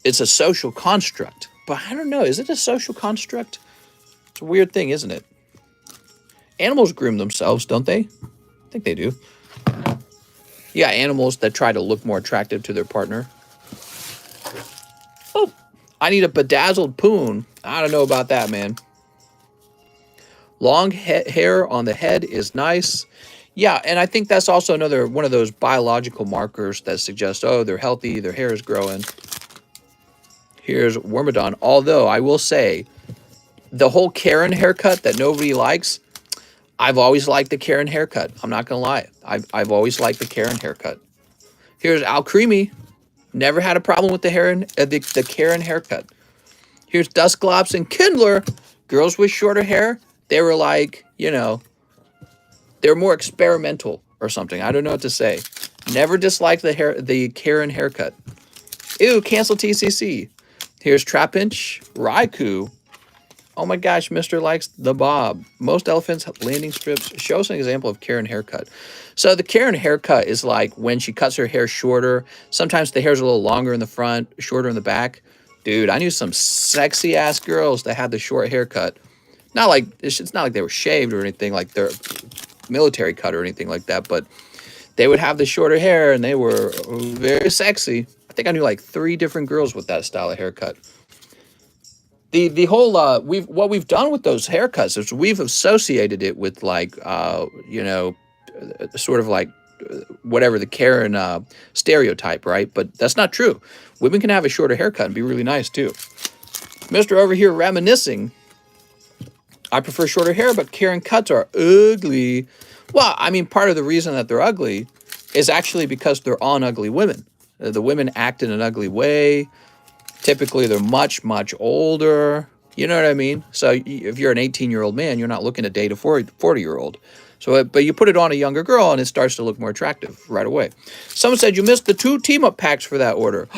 a social construct. But I don't know. Is it a social construct? It's a weird thing, isn't it? Animals groom themselves, don't they? I think they do. Yeah, animals that try to look more attractive to their partner. Oh, I need a bedazzled poon. I don't know about that, man. Long hair on the head is nice. Yeah, and I think that's also another one of those biological markers that suggest, oh, they're healthy, their hair is growing. Here's Wormadon. Although, I will say, the whole Karen haircut that nobody likes, I've always liked the Karen haircut. I'm not going to lie. I've always liked the Karen haircut. Here's Al Creamy. Never had a problem with the Karen haircut. Here's Dustglops and Kindler. Girls with shorter hair, they were like, they were more experimental or something. I don't know what to say. Never disliked the Karen haircut. Ew, cancel TCC. Here's Trapinch, Raikou. Oh my gosh, Mr. likes the bob. Most elephants have landing strips. Show us an example of Karen haircut. So the Karen haircut is like when she cuts her hair shorter. Sometimes the hair's a little longer in the front, shorter in the back. Dude, I knew some sexy ass girls that had the short haircut. It's not like they were shaved or anything like their military cut or anything like that, but they would have the shorter hair, and they were very sexy. I think I knew like 3 different girls with that style of haircut. The whole what we've done with those haircuts is we've associated it with like you know, sort of like whatever the Karen stereotype, right? But that's not true. Women can have a shorter haircut and be really nice too. Mr. over here reminiscing. I prefer shorter hair, but Karen cuts are ugly. Well, I mean, part of the reason that they're ugly is actually because they're on ugly women. The women act in an ugly way. Typically, they're much, much older. You know what I mean? So if you're an 18-year-old man, you're not looking to date a 40-year-old. So, but you put it on a younger girl, and it starts to look more attractive right away. Someone said you missed the 2 team-up packs for that order.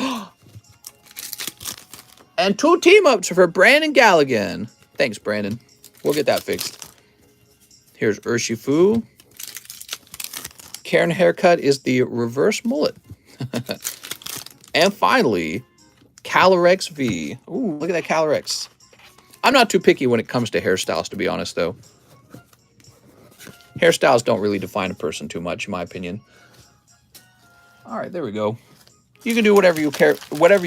And 2 team-ups for Brandon Galligan. Thanks, Brandon. We'll get that fixed. Here's Urshifu. Karen haircut is the reverse mullet. And finally, Calorex V. Ooh, look at that Calorex. I'm not too picky when it comes to hairstyles, to be honest, though. Hairstyles don't really define a person too much, in my opinion. All right, there we go. You can do whatever you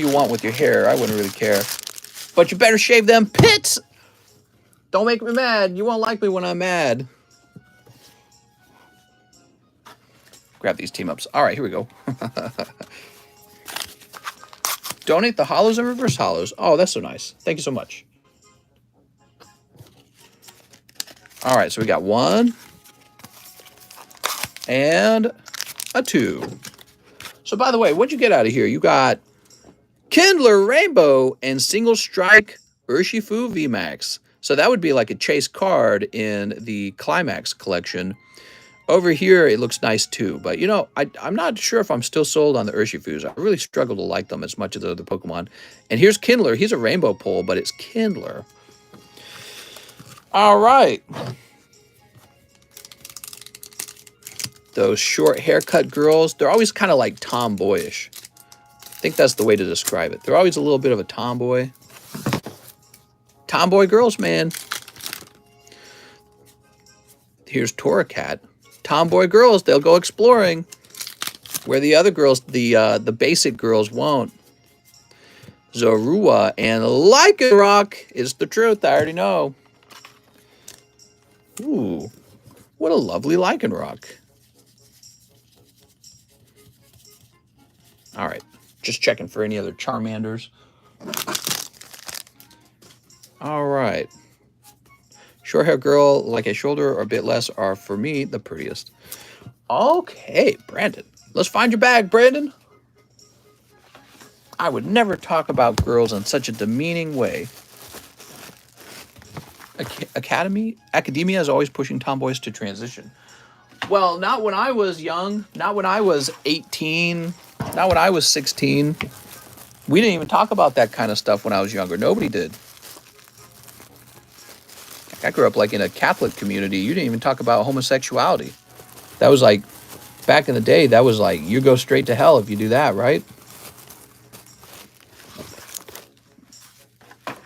want with your hair. I wouldn't really care. But you better shave them pits. Don't make me mad. You won't like me when I'm mad. Grab these team-ups. All right, here we go. Donate the hollows and reverse hollows. Oh, that's so nice. Thank you so much. All right, so we got 1 and a 2. So, by the way, what'd you get out of here? You got Kindler Rainbow and Single Strike Urshifu VMAX. So that would be like a chase card in the Climax collection. Over here, it looks nice too. But, you know, I'm not sure if I'm still sold on the Urshifus. I really struggle to like them as much as the other Pokemon. And here's Kindler. He's a rainbow pull, but it's Kindler. All right. Those short haircut girls, they're always kind of like tomboyish. I think that's the way to describe it. They're always a little bit of a tomboy. Tomboy girls, man. Here's Torracat. Tomboy girls, they'll go exploring. Where the other girls, the basic girls won't. Zorua and Lycanroc is the truth. I already know. Ooh, what a lovely Lycanroc. All right, just checking for any other Charmanders. All right. Short hair girl, like a shoulder or a bit less, are for me the prettiest. Okay, Brandon. Let's find your bag, Brandon. I would never talk about girls in such a demeaning way. Academia is always pushing tomboys to transition. Well, not when I was young. Not when I was 18. Not when I was 16. We didn't even talk about that kind of stuff when I was younger. Nobody did. I grew up like in a Catholic community. You didn't even talk about homosexuality. That was like, back in the day, that was like, you go straight to hell if you do that, right?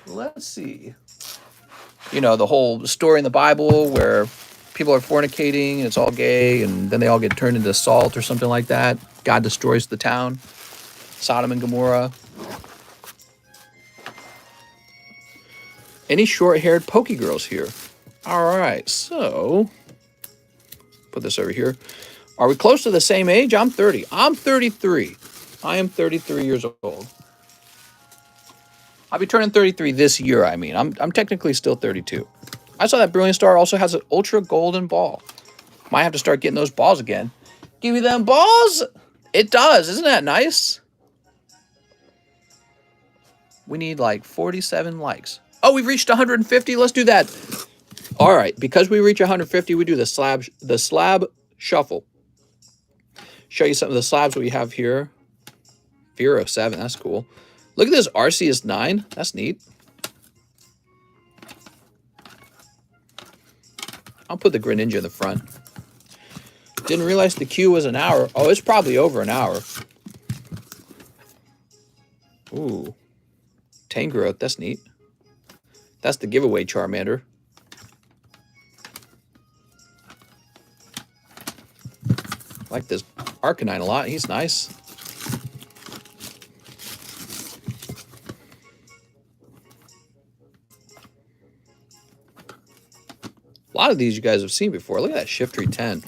Let's see. You know, the whole story in the Bible where people are fornicating and it's all gay and then they all get turned into salt or something like that. God destroys the town. Sodom and Gomorrah. Any short-haired pokey girls here? All right, so put this over here. Are we close to the same age? I'm 30. I'm 33. I am 33 years old. I'll be turning 33 this year, I mean. I'm technically still 32. I saw that Brilliant Star also has an ultra golden ball. Might have to start getting those balls again. Give me them balls! It does. Isn't that nice? We need like 47 likes. Oh, we've reached 150. Let's do that. All right, because we reach 150, we do the slab shuffle. Show you some of the slabs we have here. Vero 7, that's cool. Look at this Arceus 9. That's neat. I'll put the Greninja in the front. Didn't realize the queue was an hour. Oh, it's probably over an hour. Ooh. Tangrowth, that's neat. That's the giveaway Charmander. I like this Arcanine a lot. He's nice. A lot of these you guys have seen before. Look at that Shiftry 10.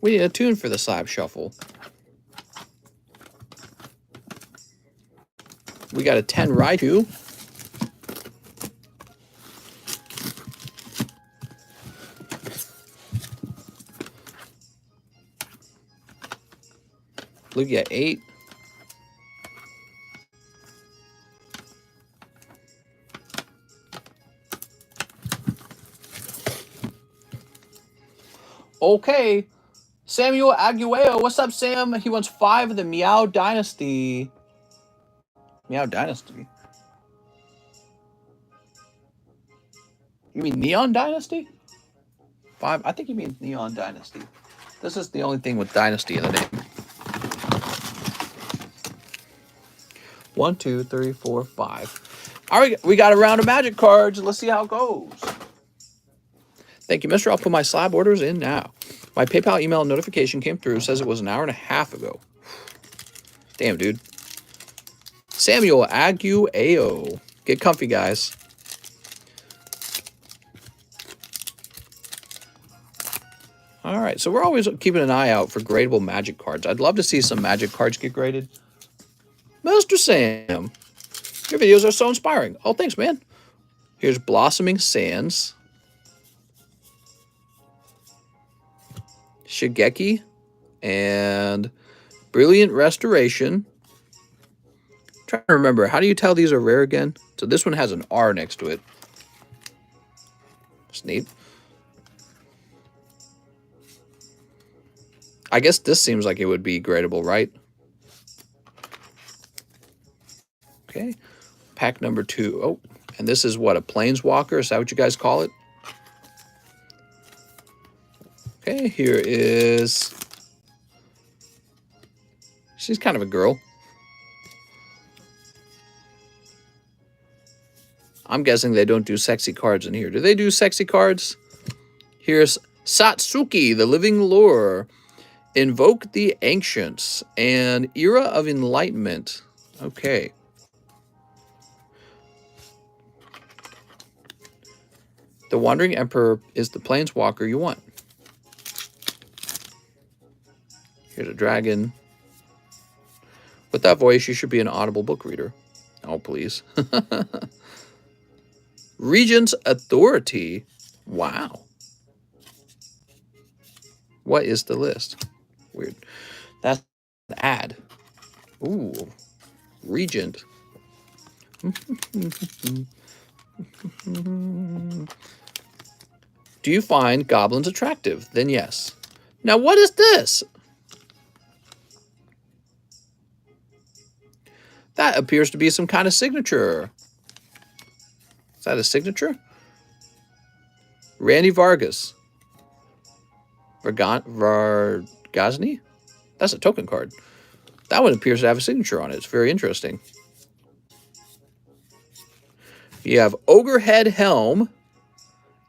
We need a tune for the Slab Shuffle. We got a 10 Raichu. Lugia 8. Okay. Samuel Aguayo. What's up, Sam? He wants 5 of the Meow Dynasty. Meow Dynasty? You mean Neon Dynasty? 5? I think you mean Neon Dynasty. This is the only thing with Dynasty in the name. 1, 2, 3, 4, 5. All right, we got a round of Magic cards. Let's see how it goes. Thank you, mister. I'll put my slab orders in now. My PayPal email notification came through. Says it was an hour and a half ago. Damn, dude. Samuel Aguayo. Get comfy, guys. All right, so we're always keeping an eye out for gradable Magic cards. I'd love to see some Magic cards get graded. Mr. Sam, your videos are so inspiring. Oh, thanks, man. Here's Blossoming Sands. Shigeki. And Brilliant Restoration. I'm trying to remember, how do you tell these are rare again? So this one has an R next to it. That's neat. I guess this seems like it would be gradable, right? Okay. Pack number 2. Oh, and this is what, a Planeswalker? Is that what you guys call it? Okay, here is... She's kind of a girl. I'm guessing they don't do sexy cards in here. Do they do sexy cards? Here's Satsuki, the Living Lore. Invoke the Ancients and Era of Enlightenment. Okay. The Wandering Emperor is the Planeswalker you want. Here's a dragon. With that voice, you should be an audible book reader. Oh, please. Regent's Authority. Wow. What is the list? Weird. That's an ad. Ooh. Regent. Do you find goblins attractive? Then yes. Now, what is this? That appears to be some kind of signature. Is that a signature? Randy Vargas. Vargasny? That's a token card. That one appears to have a signature on it. It's very interesting. You have Ogrehead Helm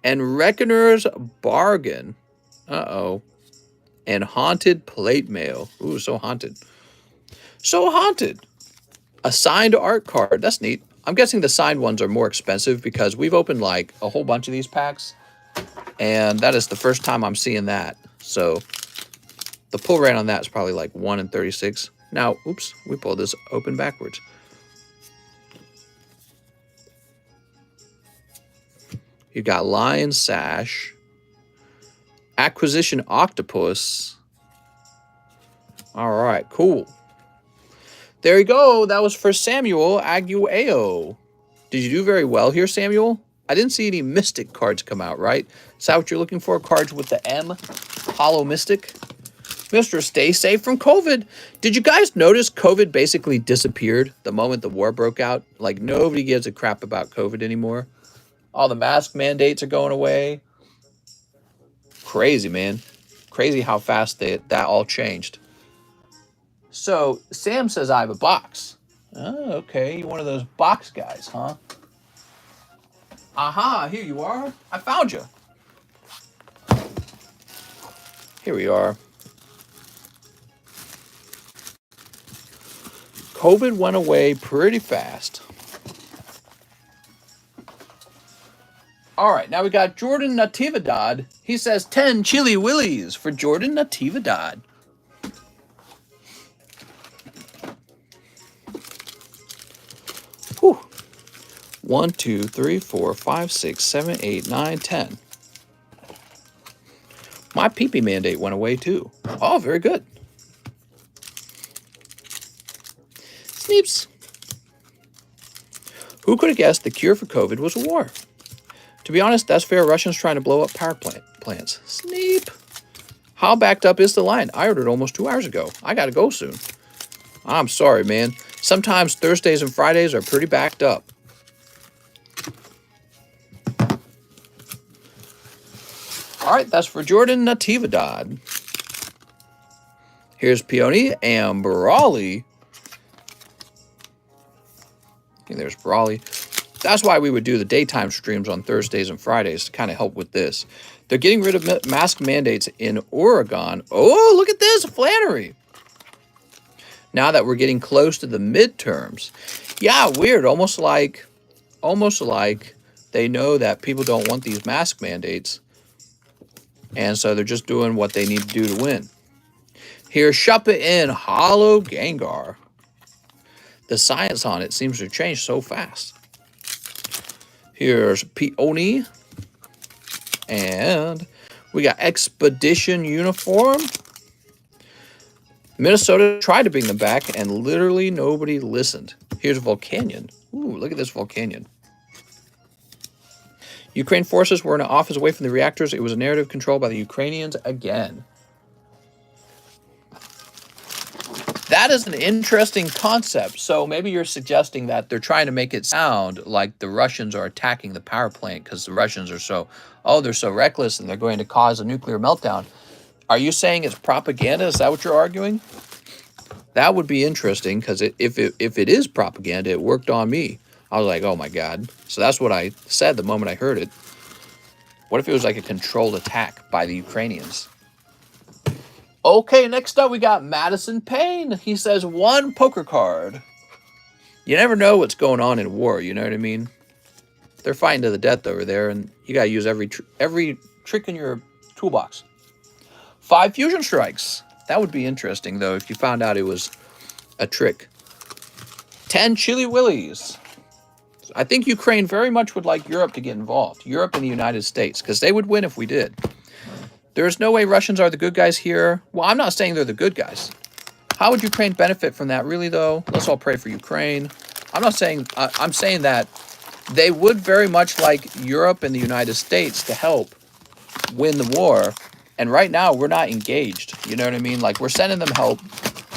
and Reckoner's Bargain. Uh-oh. And Haunted Plate Mail. Ooh, so haunted. So haunted. A signed art card. That's neat. I'm guessing the signed ones are more expensive because we've opened like a whole bunch of these packs. And that is the first time I'm seeing that. So the pull rate on that is probably like 1 in 36. Now, oops, we pulled this open backwards. You got Lion Sash, Acquisition Octopus. All right, cool. There you go. That was for Samuel Aguayo. Did you do very well here, Samuel? I didn't see any Mystic cards come out, right? Is that what you're looking for? Cards with the M? Hollow Mystic? Mister, stay safe from COVID. Did you guys notice COVID basically disappeared the moment the war broke out? Like, nobody gives a crap about COVID anymore. All the mask mandates are going away. Crazy, man. Crazy how fast that all changed. So, Sam says I have a box. Oh, okay. You're one of those box guys, huh? Aha, here you are. I found you. Here we are. COVID went away pretty fast. All right, now we got Jordan Natividad. He says 10 Chili Willies for Jordan Natividad. Whew. 1, 2, 3, 4, 5, 6, 7, 8, 9, 10. My pee-pee mandate went away too. Oh, very good. Sneeps. Who could have guessed the cure for COVID was war? To be honest, that's fair. Russians trying to blow up power plants. Sneep. How backed up is the line? I ordered almost 2 hours ago. I gotta go soon. I'm sorry, man. Sometimes Thursdays and Fridays are pretty backed up. All right, that's for Jordan Natividad. Here's Peony and Brawley. Okay, there's Brawley. That's why we would do the daytime streams on Thursdays and Fridays to kind of help with this. They're getting rid of mask mandates in Oregon. Oh, look at this, Flannery. Now that we're getting close to the midterms. Yeah, weird. Almost like they know that people don't want these mask mandates. And so they're just doing what they need to do to win. Here's Shuppa in Hollow Gengar. The science on it seems to change so fast. Here's Peony. And we got Expedition Uniform. Minnesota tried to bring them back, and literally nobody listened. Here's Volcanion. Ooh, look at this Volcanion. Ukraine forces were in an office away from the reactors. It was a narrative controlled by the Ukrainians again. That is an interesting concept. So maybe you're suggesting that they're trying to make it sound like the Russians are attacking the power plant because the Russians are so, they're so reckless and they're going to cause a nuclear meltdown. Are you saying it's propaganda? Is that what you're arguing? That would be interesting because if it is propaganda, it worked on me. I was like, oh my God. So that's what I said the moment I heard it. What if it was like a controlled attack by the Ukrainians? Okay, next up we got Madison Payne. He says 1 poker card. You never know what's going on in war, you know what I mean? They're fighting to the death over there, and you got to use every trick in your toolbox. 5 fusion strikes. That would be interesting, though, if you found out it was a trick. 10 Chili Willies. I think Ukraine very much would like Europe to get involved. Europe and the United States, because they would win if we did. There's no way Russians are the good guys here. Well, I'm not saying they're the good guys. How would Ukraine benefit from that, really, though? Let's all pray for Ukraine. I'm not saying... I'm saying that they would very much like Europe and the United States to help win the war. And right now, we're not engaged. You know what I mean? Like, we're sending them help,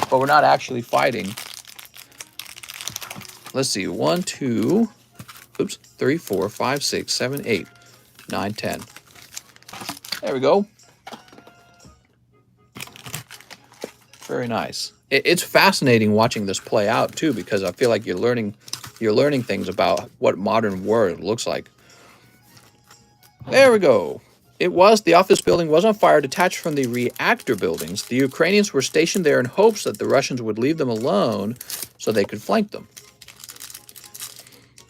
but we're not actually fighting. Let's see. 1, 2... Oops. 3, 4, 5, 6, 7, 8, 9, 10. There we go. Very nice. It's fascinating watching this play out too, because I feel like you're learning things about what modern war looks like. There we go. The office building was on fire, detached from the reactor buildings. The Ukrainians were stationed there in hopes that the Russians would leave them alone so they could flank them.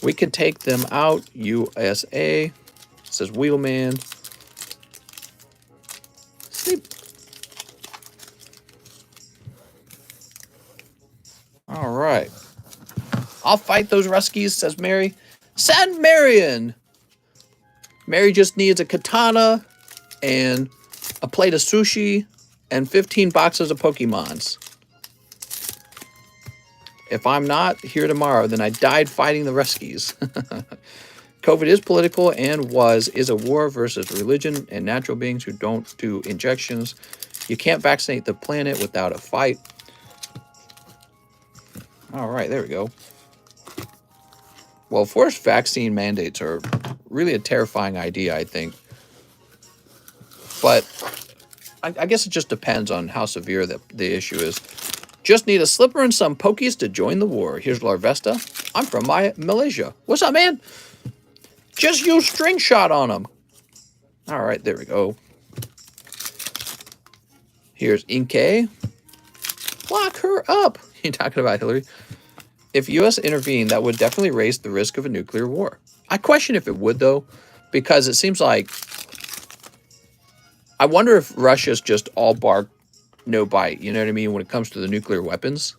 We can take them out, USA. It says Wheelman. Sleep. All right. I'll fight those Ruskies, says Mary. Send Marion. Mary just needs a katana and a plate of sushi and 15 boxes of Pokemons. If I'm not here tomorrow, then I died fighting the Ruskies. COVID is political and is a war versus religion and natural beings who don't do injections. You can't vaccinate the planet without a fight. All right, there we go. Well, forced vaccine mandates are really a terrifying idea, I think. But I guess it just depends on how severe the issue is. Just need a slipper and some pokies to join the war. Here's Larvesta. I'm from Malaysia. What's up, man? Just use string shot on them. All right, there we go. Here's Inke. Lock her up. You're talking about Hillary. If U.S. intervened, that would definitely raise the risk of a nuclear war. I question if it would, though, because it seems like... I wonder if Russia's just all bark, no bite. You know what I mean? When it comes to the nuclear weapons.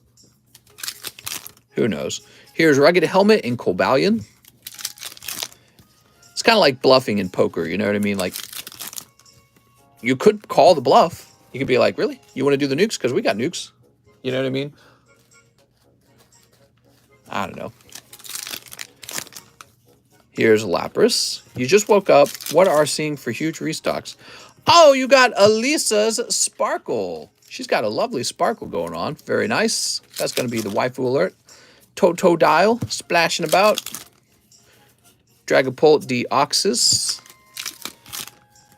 Who knows? Here's Rugged Helmet in Cobalion. It's kind of like bluffing in poker. You know what I mean? Like, you could call the bluff. You could be like, really? You want to do the nukes? Because we got nukes. You know what I mean? I don't know. Here's Lapras. You just woke up. What are seeing for huge restocks? Oh, you got Elisa's Sparkle. She's got a lovely sparkle going on. Very nice. That's going to be the waifu alert. Totodile splashing about. Dragapult Deoxys.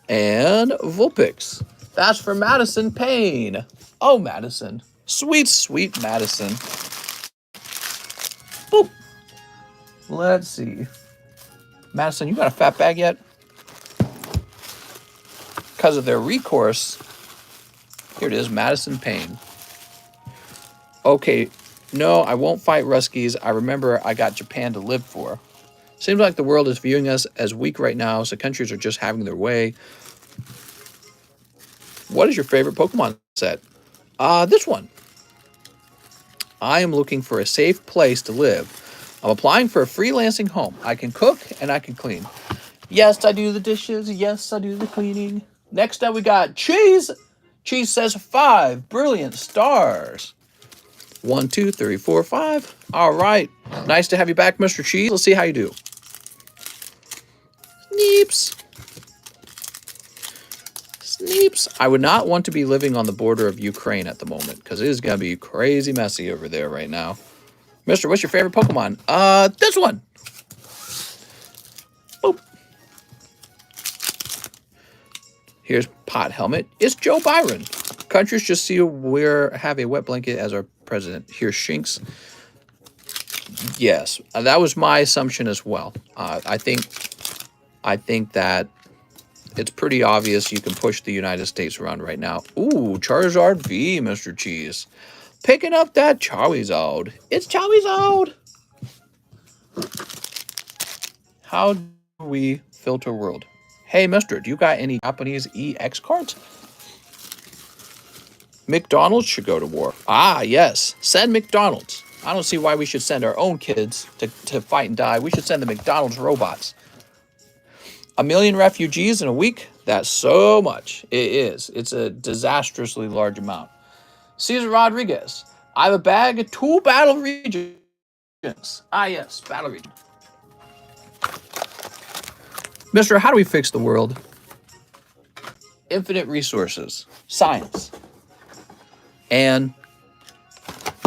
And Vulpix. That's for Madison Payne. Oh, Madison. Sweet, sweet Madison. Boop. Let's see. Madison, you got a fat bag yet? Because of their recourse. Here it is, Madison Payne. Okay, no, I won't fight Ruskies. I remember I got Japan to live for. Seems like the world is viewing us as weak right now, so countries are just having their way. What is your favorite Pokemon set? This one. I am looking for a safe place to live. I'm applying for a freelancing home. I can cook and I can clean. Yes, I do the dishes. Yes, I do the cleaning. Next up, we got Cheese. Cheese says 5 brilliant stars. 1, 2, 3, 4, 5. All right. Nice to have you back, Mr. Cheese. Let's see how you do. Sneeps. Sneeps. I would not want to be living on the border of Ukraine at the moment because it is going to be crazy messy over there right now. Mister, what's your favorite Pokemon? This one. Boop. Here's Pot Helmet. It's Joe Byron. Countries just see have a wet blanket as our president. Here's Shinx. Yes, that was my assumption as well. I think that it's pretty obvious you can push the United States around right now. Ooh, Charizard V, Mr. Cheese. Picking up that Charizard. It's Charizard. How do we filter world? Hey, mister, do you got any Japanese EX cards? McDonald's should go to war. Ah, yes. Send McDonald's. I don't see why we should send our own kids to fight and die. We should send the McDonald's robots. 1 million refugees in a week? That's so much. It is. It's a disastrously large amount. Cesar Rodriguez. I have a bag of 2 battle regions. Ah, yes. Battle region. Mister, how do we fix the world? Infinite resources. Science. And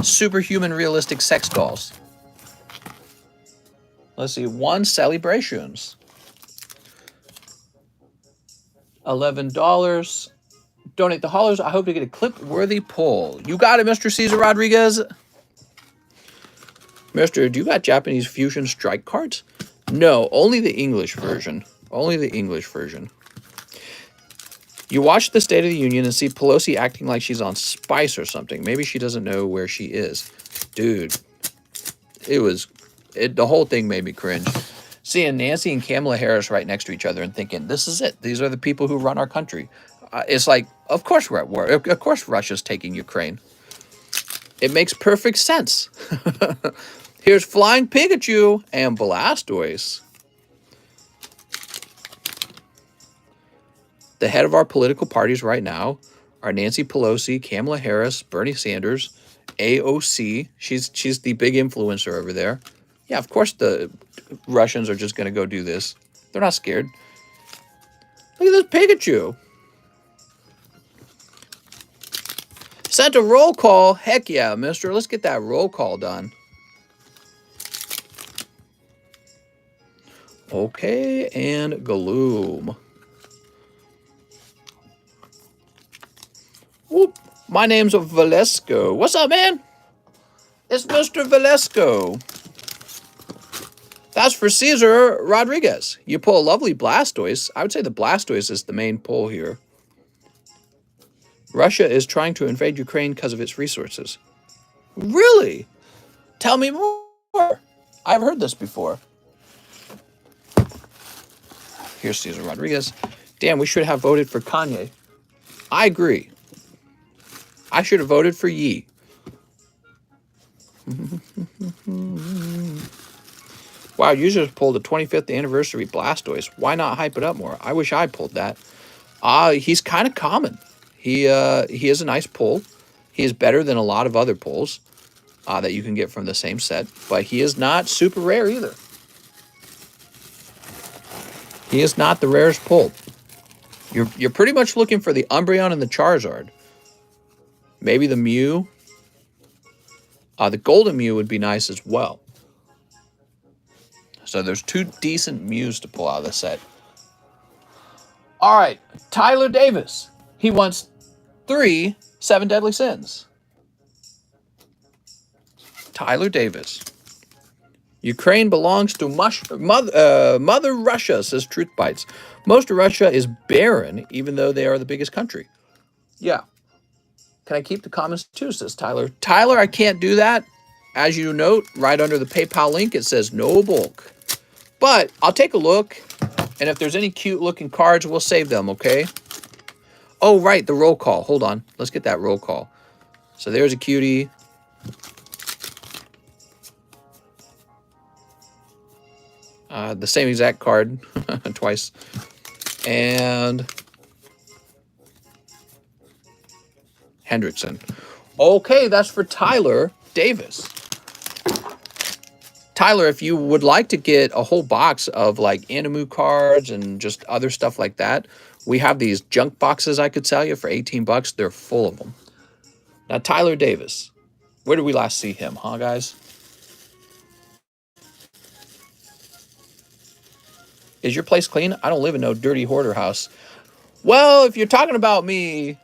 superhuman realistic sex dolls. Let's see. 1 celebrations. $11. Donate the hollers. I hope to get a clip-worthy poll. You got it, Mr. Cesar Rodriguez. Mister, do you got Japanese fusion strike cards? No, only the English version. Only the English version. You watch the State of the Union and see Pelosi acting like she's on spice or something. Maybe she doesn't know where she is. Dude, the whole thing made me cringe. Seeing Nancy and Kamala Harris right next to each other and thinking, this is it. These are the people who run our country. It's like, of course we're at war. Of course Russia's taking Ukraine. It makes perfect sense. Here's Flying Pikachu and Blastoise. The head of our political parties right now are Nancy Pelosi, Kamala Harris, Bernie Sanders, AOC. She's the big influencer over there. Yeah, of course the Russians are just going to go do this. They're not scared. Look at this Pikachu. Sent a roll call. Heck yeah, mister. Let's get that roll call done. Okay, and Gloom. Whoop. My name's Valesco. What's up, man? It's Mr. Valesco. That's for Cesar Rodriguez. You pull a lovely Blastoise. I would say the Blastoise is the main pull here. Russia is trying to invade Ukraine because of its resources. Really? Tell me more. I've heard this before. Here's Cesar Rodriguez. Damn, we should have voted for Kanye. I agree. I should have voted for Yee. Wow, you just pulled the 25th anniversary Blastoise. Why not hype it up more? I wish I pulled that. He's kind of common. He is a nice pull. He is better than a lot of other pulls that you can get from the same set, but he is not super rare either. He is not the rarest pull. You're pretty much looking for the Umbreon and the Charizard. Maybe the Mew. The Golden Mew would be nice as well. So there's 2 decent Mews to pull out of the set. All right, Tyler Davis. He wants 3 7 Deadly Sins. Tyler Davis. Ukraine belongs to Mother Russia, says Truth Bites. Most of Russia is barren, even though they are the biggest country. Yeah. Can I keep the comments too, says Tyler. Tyler, I can't do that. As you note, right under the PayPal link, it says no bulk. But I'll take a look, and if there's any cute-looking cards, we'll save them, okay? Oh, right, the roll call. Hold on. Let's get that roll call. So there's a cutie. The same exact card twice. And Hendrickson. Okay, that's for Tyler Davis. Tyler, if you would like to get a whole box of like Animu cards and just other stuff like that, we have these junk boxes I could sell you for 18 bucks. They're full of them. Now, Tyler Davis. Where did we last see him, huh, guys? Is your place clean? I don't live in no dirty hoarder house. Well, if you're talking about me,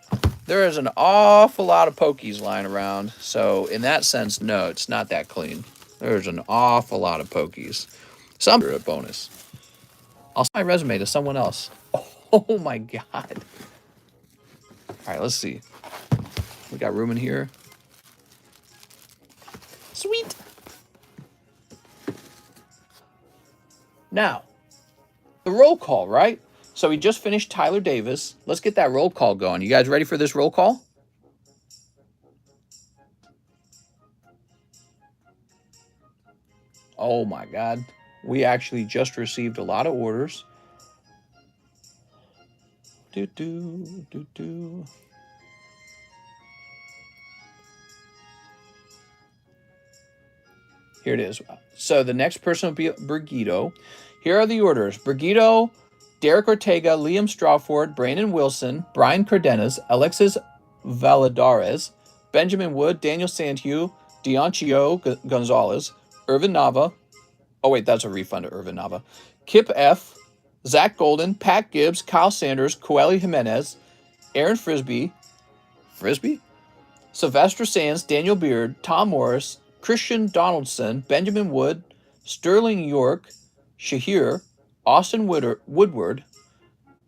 there is an awful lot of pokies lying around. So in that sense, no, it's not that clean. There's an awful lot of pokies. Some are a bonus. I'll send my resume to someone else. Oh my God. All right, let's see. We got room in here. Sweet. Now, the roll call, right? So we just finished Tyler Davis. Let's get that roll call going. You guys ready for this roll call? Oh my God. We actually just received a lot of orders. Here it is. So the next person will be Brigito. Here are the orders. Brigito, Derek Ortega, Liam Strawford, Brandon Wilson, Brian Cardenas, Alexis Valadares, Benjamin Wood, Daniel Sandhue, Dioncio Gonzalez, Irvin Nava. Oh, wait, that's a refund to Irvin Nava. Kip F., Zach Golden, Pat Gibbs, Kyle Sanders, Coeli Jimenez, Aaron Frisbee, Sylvester Sands, Daniel Beard, Tom Morris, Christian Donaldson, Benjamin Wood, Sterling York, Shahir, Austin Woodward,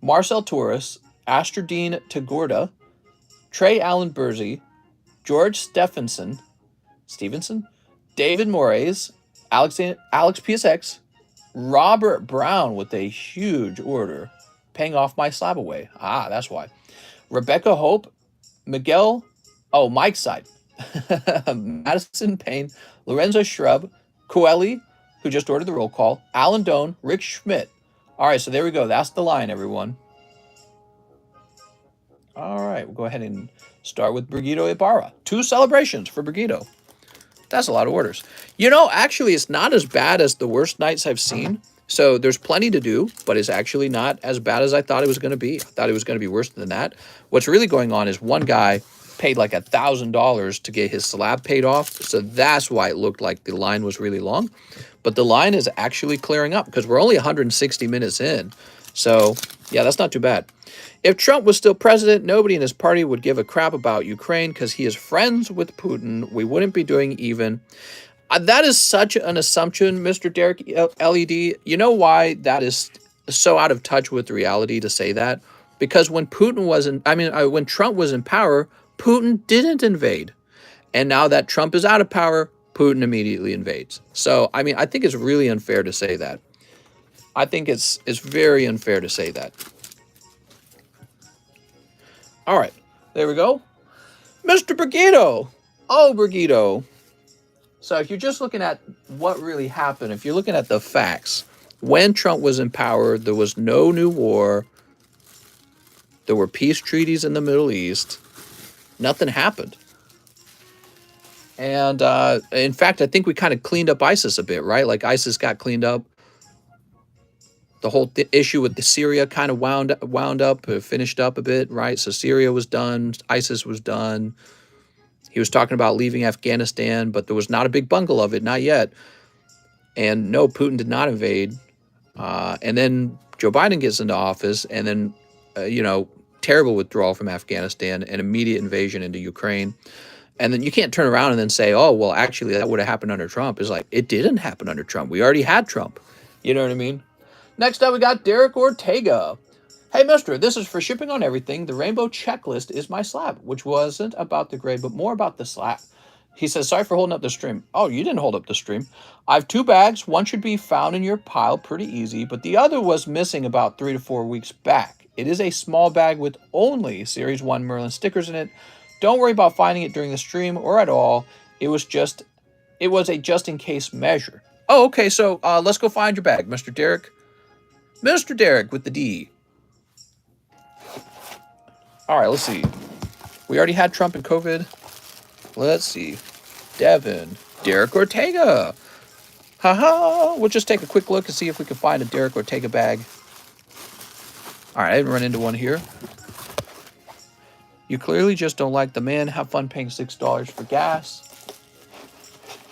Marcel Torres, Astradine Tagorda, Trey Allen Bursey, George Stevenson, David Moraes, Alex PSX, Robert Brown with a huge order, paying off my slab away. Ah, that's why. Rebecca Hope, Mike's side. Madison Payne, Lorenzo Shrub, Coeli, who just ordered the roll call, Alan Doan, Rick Schmidt. All right, so there we go. That's the line, everyone. All right, we'll go ahead and start with Brigito Ibarra. 2 celebrations for Brigito. That's a lot of orders. You know, actually, it's not as bad as the worst nights I've seen. So there's plenty to do, but it's actually not as bad as I thought it was going to be. I thought it was going to be worse than that. What's really going on is one guy paid like $1,000 to get his slab paid off. So that's why it looked like the line was really long. But the line is actually clearing up because we're only 160 minutes in. So, yeah, that's not too bad. If Trump was still president, nobody in his party would give a crap about Ukraine because he is friends with Putin. We wouldn't be doing even. That is such an assumption, Mr. Derek LED. You know why that is so out of touch with reality to say that? because when when Trump was in power, Putin didn't invade. And now that Trump is out of power, Putin immediately invades. So, I mean, I think it's really unfair to say that. I think it's very unfair to say that. All right, there we go. Mr. Brigito. Oh, Brigito. So if you're just looking at what really happened, if you're looking at the facts, when Trump was in power, there was no new war. There were peace treaties in the Middle East. Nothing happened. And in fact, I think we kind of cleaned up ISIS a bit, right? Like ISIS got cleaned up. The whole issue with the Syria kind of wound up, finished up a bit, right? So Syria was done. ISIS was done. He was talking about leaving Afghanistan, but there was not a big bungle of it, not yet. And no, Putin did not invade. And then Joe Biden gets into office, and then, terrible withdrawal from Afghanistan and immediate invasion into Ukraine. And then you can't turn around and then say, oh, well, actually, that would have happened under Trump. It's like, it didn't happen under Trump. We already had Trump. You know what I mean? Next up, we got Derek Ortega. Hey, mister, this is for shipping on everything. The rainbow checklist is my slab, which wasn't about the grade, but more about the slab. He says, sorry for holding up the stream. Oh, you didn't hold up the stream. I have 2 bags. One should be found in your pile pretty easy, but the other was missing about 3 to 4 weeks back. It is a small bag with only Series 1 Merlin stickers in it. Don't worry about finding it during the stream or at all. It was a just-in-case measure. Oh, okay, so let's go find your bag, Mr. Derek. Mr. Derek with the D. All right, let's see. We already had Trump and COVID. Let's see. Devin. Derek Ortega. Haha. We'll just take a quick look and see if we can find a Derek Ortega bag. All right, I didn't run into one here. You clearly just don't like the man. Have fun paying $6 for gas.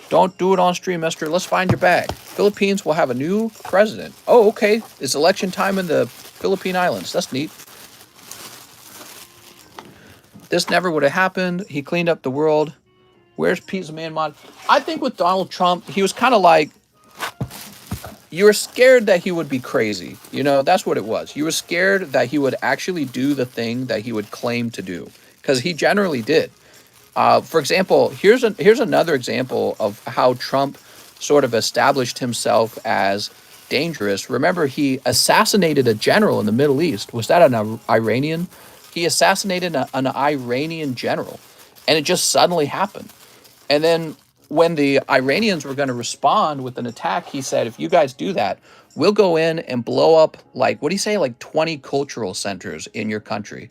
Don't do it on stream, mister. Let's find your bag. Philippines will have a new president. Oh, okay. It's election time in the Philippine Islands. That's neat. This never would have happened. He cleaned up the world. Where's Pizza Man Mod? I think with Donald Trump, he was kind of like, you were scared that he would be crazy. You know, that's what it was. You were scared that he would actually do the thing that he would claim to do, because he generally did. For example, here's another example of how Trump sort of established himself as dangerous. Remember, he assassinated a general in the Middle East. Was that an Iranian? He assassinated an Iranian general, and it just suddenly happened. And then when the Iranians were going to respond with an attack, he said, if you guys do that, we'll go in and blow up, like, what do you say, like 20 cultural centers in your country.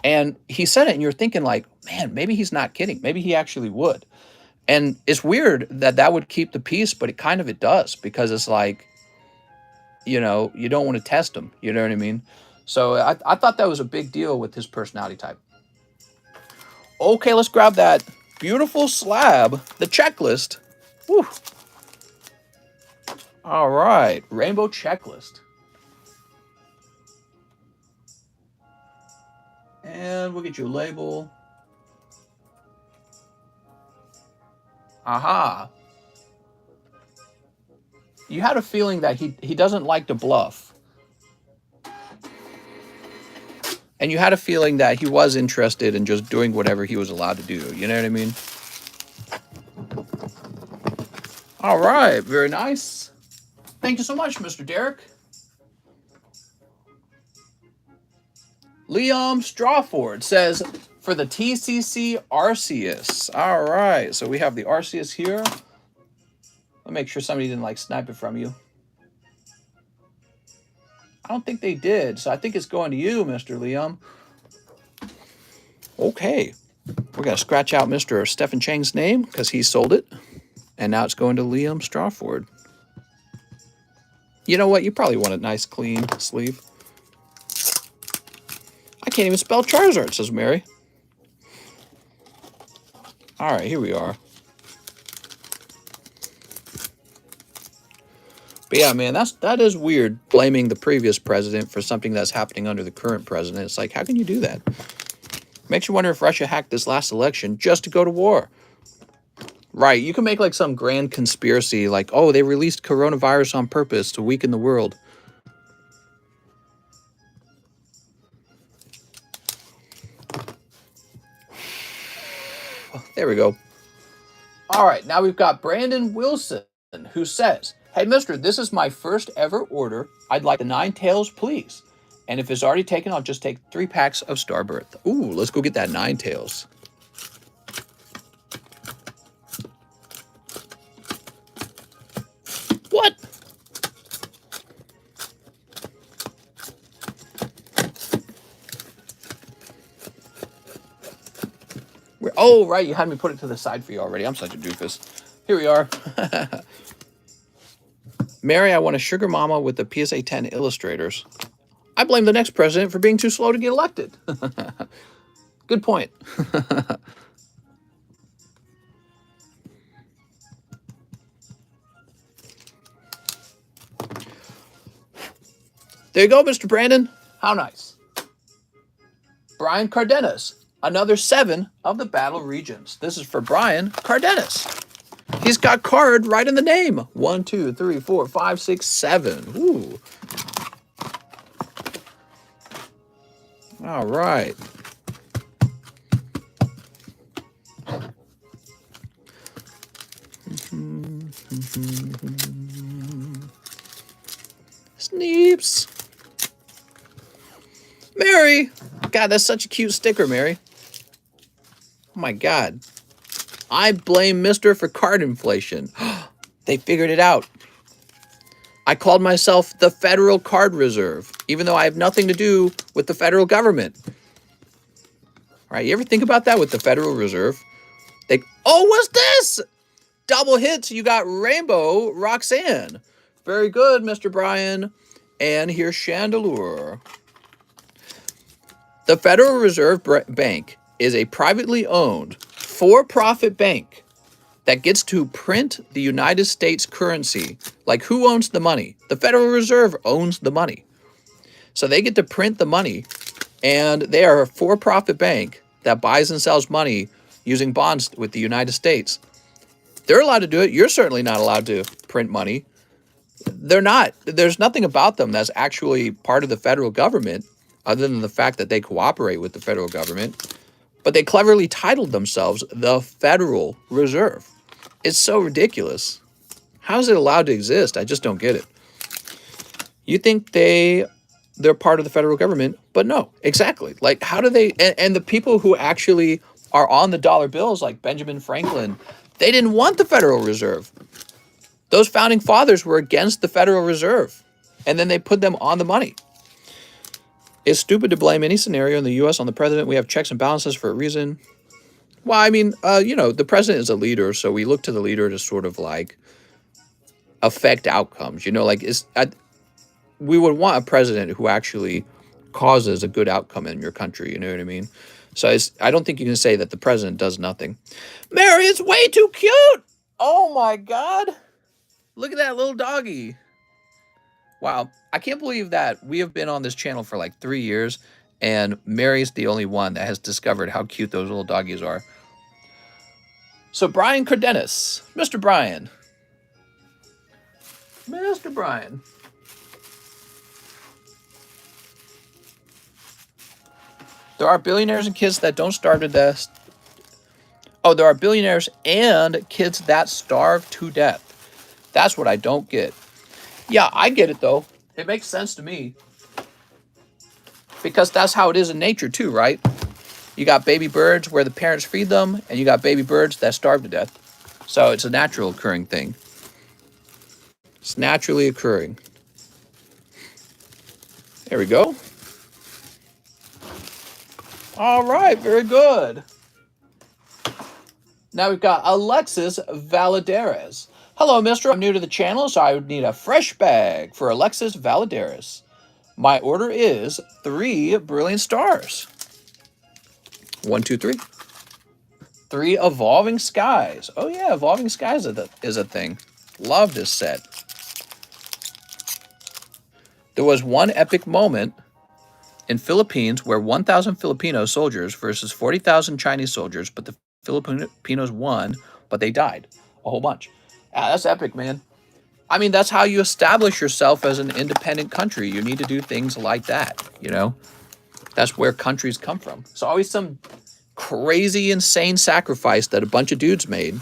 And he said it, and you're thinking like, man, maybe he's not kidding. Maybe he actually would. And it's weird that would keep the peace, but it does, because it's like, you don't want to test him. You know what I mean? So I thought that was a big deal with his personality type. Okay, let's grab that beautiful slab, the checklist. Woo. All right, rainbow checklist. And we'll get you a label. Aha. You had a feeling that he doesn't like to bluff. And you had a feeling that he was interested in just doing whatever he was allowed to do. You know what I mean? All right. Very nice. Thank you so much, Mr. Derek. Liam Strawford says, for the TCC Arceus. All right. So we have the Arceus here. I'll make sure somebody didn't snipe it from you. I don't think they did, so I think it's going to you, Mr. Liam. Okay. We're going to scratch out Mr. Stephen Chang's name because he sold it. And now it's going to Liam Strawford. You know what? You probably want a nice, clean sleeve. I can't even spell Charizard, says Mary. All right, here we are. But yeah, man, that is weird, blaming the previous president for something that's happening under the current president. It's like, how can you do that? Makes you wonder if Russia hacked this last election just to go to war. Right, you can make some grand conspiracy, like, oh, they released coronavirus on purpose to weaken the world. There we go. All right, now we've got Brandon Wilson, who says, "Hey, mister, this is my first ever order. I'd like the 9 tails, please. And if it's already taken, I'll just take 3 packs of Starbirth." Ooh, let's go get that 9 tails. What? Oh, right, you had me put it to the side for you already. I'm such a doofus. Here we are. Mary, I want a sugar mama with the PSA 10 illustrators. I blame the next president for being too slow to get elected. Good point. There you go, Mr. Brandon. How nice. Brian Cardenas, another 7 of the battle regions. This is for Brian Cardenas. He's got card right in the name. 1, 2, 3, 4, 5, 6, 7. Ooh. All right. Sneeps. Mary. God, that's such a cute sticker, Mary. Oh my God. I blame Mister for card inflation. They figured it out. I called myself the Federal Card Reserve, even though I have nothing to do with the federal government. Right? You ever think about that with the Federal Reserve? Oh, what's this? Double hits. You got Rainbow Roxanne. Very good, Mr. Brian. And here's Chandelure. The Federal Reserve Bank is a privately owned, for-profit bank that gets to print the United States currency. Like, who owns the money? The Federal Reserve owns the money. So they get to print the money, and they are a for-profit bank that buys and sells money using bonds with the United States. They're allowed to do it. You're certainly not allowed to print money. They're not. There's nothing about them that's actually part of the federal government, other than the fact that they cooperate with the federal government. But they cleverly titled themselves the Federal Reserve. It's so ridiculous. How is it allowed to exist? I just don't get it. You think they're part of the federal government, but no, exactly. Like, how do they, and the people who actually are on the dollar bills, like Benjamin Franklin, they didn't want the Federal Reserve. Those founding fathers were against the Federal Reserve, and then they put them on the money. It's stupid to blame any scenario in the U.S. on the president. We have checks and balances for a reason. Well, I mean, the president is a leader, so we look to the leader to sort of like affect outcomes. We would want a president who actually causes a good outcome in your country. You know what I mean? So I don't think you can say that the president does nothing. Mary, it's way too cute. Oh my God. Look at that little doggy. Wow. I can't believe that we have been on this channel for like 3 years, and Mary's the only one that has discovered how cute those little doggies are. So Brian Cardenas, Mr. Brian. Mr. Brian. There are billionaires and kids that don't starve to death. Oh, there are billionaires and kids that starve to death. That's what I don't get. Yeah, I get it, though. It makes sense to me. Because that's how it is in nature, too, right? You got baby birds where the parents feed them, and you got baby birds that starve to death. So it's a natural occurring thing. It's naturally occurring. There we go. All right, very good. Now we've got Alexis Valadares. Hello, mister. I'm new to the channel, so I would need a fresh bag for Alexis Valadares. My order is 3 Brilliant Stars. 1, 2, 3. 3 Evolving Skies. Oh yeah, Evolving Skies is a thing. Love this set. There was one epic moment in Philippines where 1,000 Filipino soldiers versus 40,000 Chinese soldiers, but the Filipinos won, but they died. A whole bunch. That's epic, man. I mean, that's how you establish yourself as an independent country. You need to do things like that, you know? That's where countries come from. It's always some crazy, insane sacrifice that a bunch of dudes made.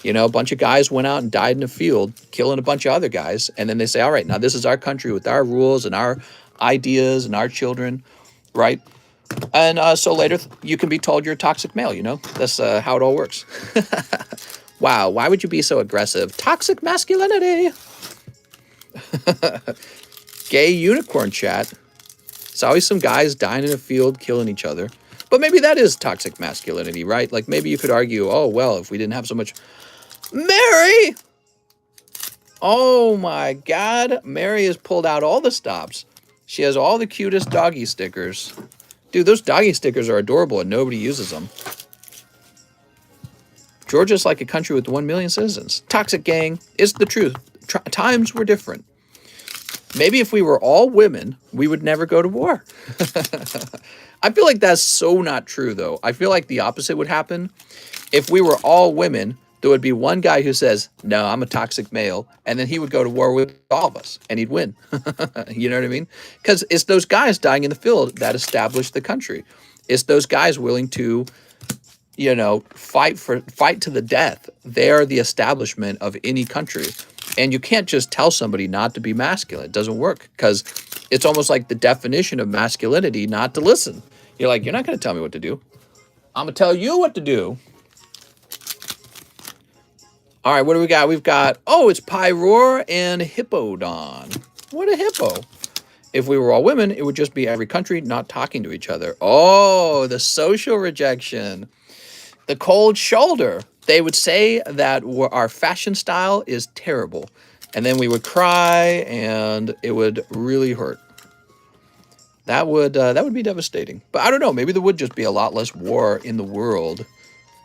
You know, a bunch of guys went out and died in a field, killing a bunch of other guys. And then they say, all right, now this is our country with our rules and our ideas and our children, right? And so later you can be told you're a toxic male, you know? That's how it all works. Wow, why would you be so aggressive? Toxic masculinity. Gay unicorn chat. It's always some guys dying in a field, killing each other. But maybe that is toxic masculinity, right? Like maybe you could argue, oh, well, if we didn't have so much... Mary! Oh my God. Mary has pulled out all the stops. She has all the cutest doggy stickers. Dude, those doggy stickers are adorable and nobody uses them. Georgia's like a country with 1 million citizens. Toxic gang. It's the truth. Times were different. Maybe if we were all women, we would never go to war. I feel like that's so not true, though. I feel like the opposite would happen. If we were all women, there would be one guy who says, no, I'm a toxic male, and then he would go to war with all of us, and he'd win. You know what I mean? Because it's those guys dying in the field that established the country. It's those guys willing to, you know, fight to the death. They're the establishment of any country. And you can't just tell somebody not to be masculine. It doesn't work because it's almost like the definition of masculinity not to listen. You're like, you're not going to tell me what to do. I'm going to tell you what to do. All right, what do we got? We've got, oh, it's Pyroar and Hippodon. What a hippo. If we were all women, it would just be every country not talking to each other. Oh, the social rejection. The cold shoulder. They would say that our fashion style is terrible. And then we would cry and it would really hurt. That would be devastating. But I don't know, maybe there would just be a lot less war in the world.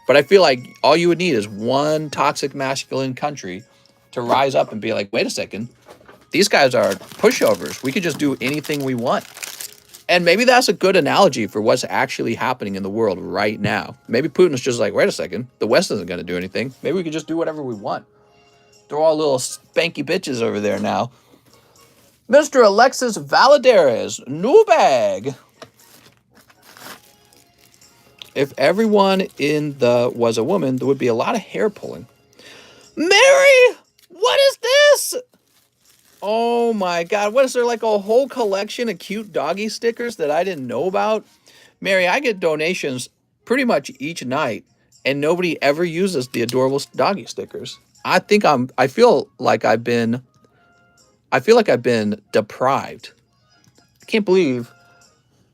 But I feel like all you would need is one toxic masculine country to rise up and be like, wait a second, these guys are pushovers. We could just do anything we want. And maybe that's a good analogy for what's actually happening in the world right now. Maybe Putin's just like, wait a second, the West isn't going to do anything. Maybe we could just do whatever we want. They're all little spanky bitches over there now. Mr. Alexis Valadares, new bag. If everyone was a woman, there would be a lot of hair pulling. Mary, what is this? Oh my God, what is there, like a whole collection of cute doggy stickers that I didn't know about? Mary, I get donations pretty much each night and nobody ever uses the adorable doggy stickers. I feel like I've been deprived. I can't believe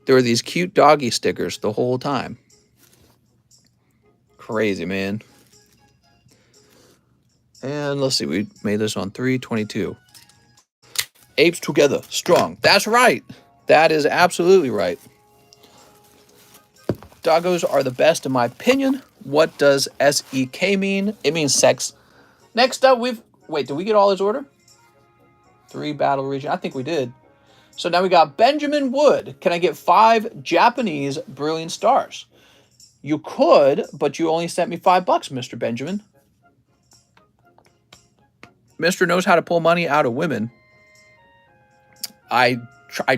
there were these cute doggy stickers the whole time. Crazy, man. And let's see, we made this on 3/22. Apes together, strong. That's right. That is absolutely right. Doggos are the best in my opinion. What does SEK mean? It means sex. Next up, wait, did we get all his order? 3 battle region. I think we did. So now we got Benjamin Wood. Can I get 5 Japanese brilliant stars? You could, but you only sent me $5, Mr. Benjamin. Mr. knows how to pull money out of women. I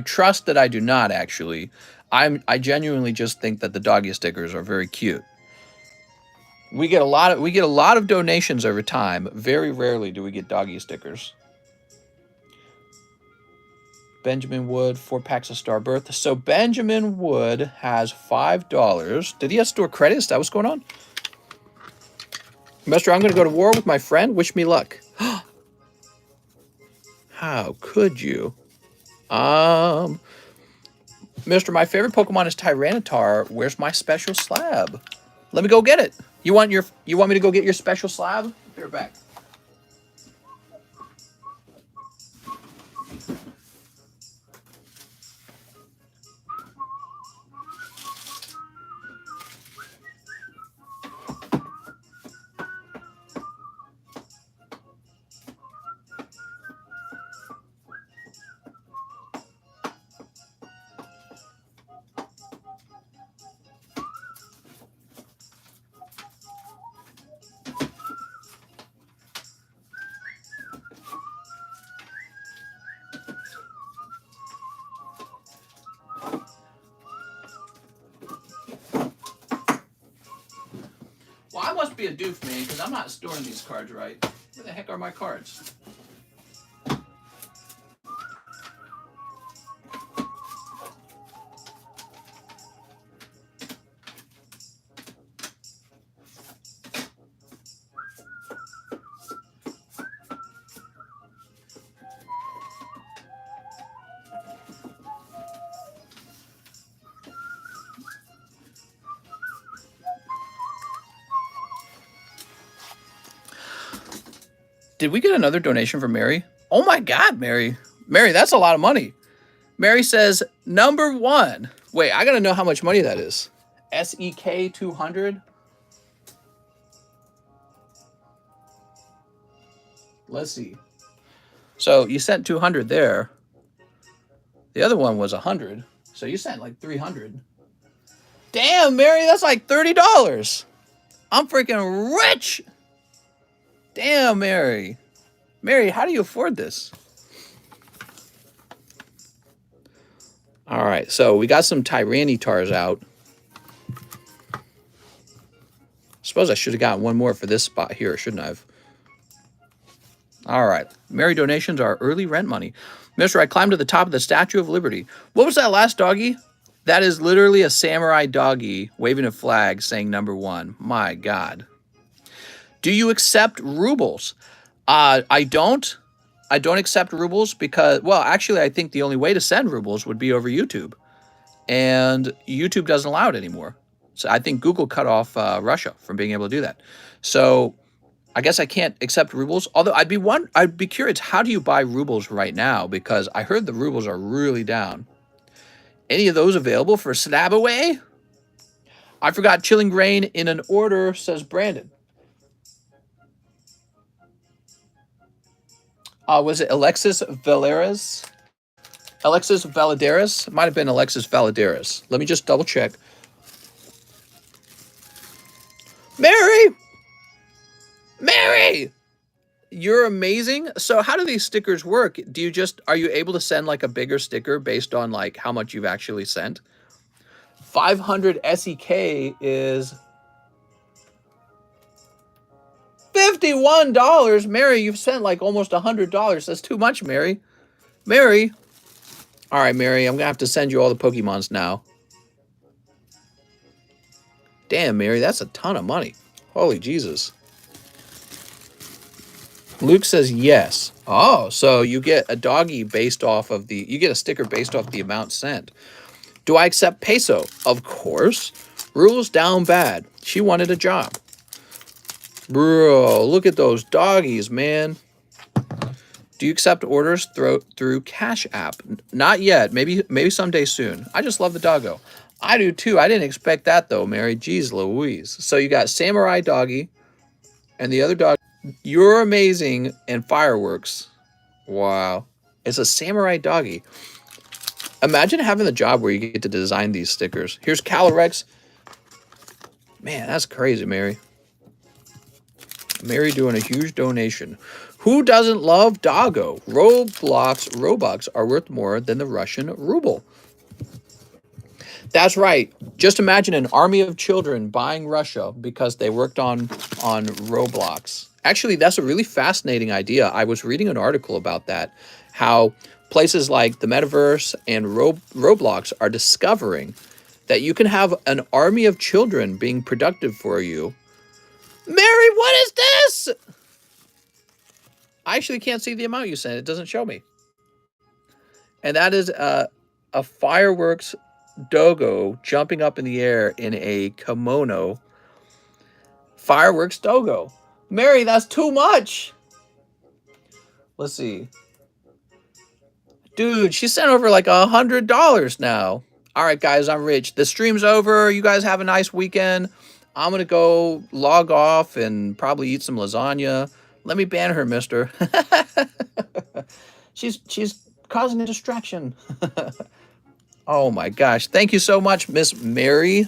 trust that I do not, actually. I genuinely just think that the doggy stickers are very cute. We get a lot of donations over time. Very rarely do we get doggy stickers. Benjamin Wood, 4 packs of Starbirth. So Benjamin Wood has $5. Did he have store credits? Is that what's going on? Mister, I'm going to go to war with my friend. Wish me luck. How could you? Mister, my favorite Pokemon is Tyranitar. Where's my special slab? Let me go get it. You want me to go get your special slab? Be right back. must be a doof, man, because I'm not storing these cards right. Where the heck are my cards? Did we get another donation from Mary? Oh my God, Mary. Mary, that's a lot of money. Mary says, number one. Wait, I got to know how much money that is. SEK 200. Let's see. So you sent 200 there. The other one was 100. So you sent like 300. Damn, Mary, that's like $30. I'm freaking rich. Damn, Mary. Mary, how do you afford this? All right, so we got some Tyrannitars out. Suppose I should have gotten one more for this spot here, shouldn't I have? All right. Mary donations are early rent money. Mister, I climbed to the top of the Statue of Liberty. What was that last doggy? That is literally a samurai doggy waving a flag saying number one. My God. Do you accept rubles? I don't. I don't accept rubles because, well, actually, I think the only way to send rubles would be over YouTube. And YouTube doesn't allow it anymore. So I think Google cut off Russia from being able to do that. So I guess I can't accept rubles. Although I'd be curious, how do you buy rubles right now? Because I heard the rubles are really down. Any of those available for slab away? I forgot chilling grain in an order, says Brandon. Was it Alexis Valeras? Alexis Valadares? It might have been Alexis Valadares. Let me just double check. Mary! Mary! You're amazing. So how do these stickers work? Are you able to send like a bigger sticker based on like how much you've actually sent? 500 SEK is $51. Mary, you've sent like almost $100. That's too much, Mary. Mary. All right, Mary, I'm going to have to send you all the Pokemons now. Damn, Mary, that's a ton of money. Holy Jesus. Luke says yes. Oh, so you get a doggy based off of you get a sticker based off the amount sent. Do I accept peso? Of course. Rules down bad. She wanted a job. Bro, look at those doggies, man. Do you accept orders through Cash App? Not yet. Maybe someday soon. I just love the doggo. I do too. I didn't expect that though, Mary. Jeez Louise. So you got Samurai Doggy and the other dog. You're amazing and fireworks. Wow. It's a Samurai Doggy. Imagine having the job where you get to design these stickers. Here's Calyrex. Man, that's crazy, Mary. Mary doing a huge donation. Who doesn't love Doggo? Robux are worth more than the Russian ruble. That's right. Just imagine an army of children buying Russia because they worked on Roblox. Actually, that's a really fascinating idea. I was reading an article about that, how places like the metaverse and Roblox are discovering that you can have an army of children being productive for you. Mary, what is this? I actually can't see the amount you sent. It doesn't show me. And that is a fireworks doggo jumping up in the air in a kimono. Fireworks doggo. Mary, that's too much. Let's see. Dude, she sent over like $100 now. All right, guys, I'm rich. The stream's over. You guys have a nice weekend. I'm going to go log off and probably eat some lasagna. Let me ban her, mister. She's causing a distraction. Oh, my gosh. Thank you so much, Miss Mary.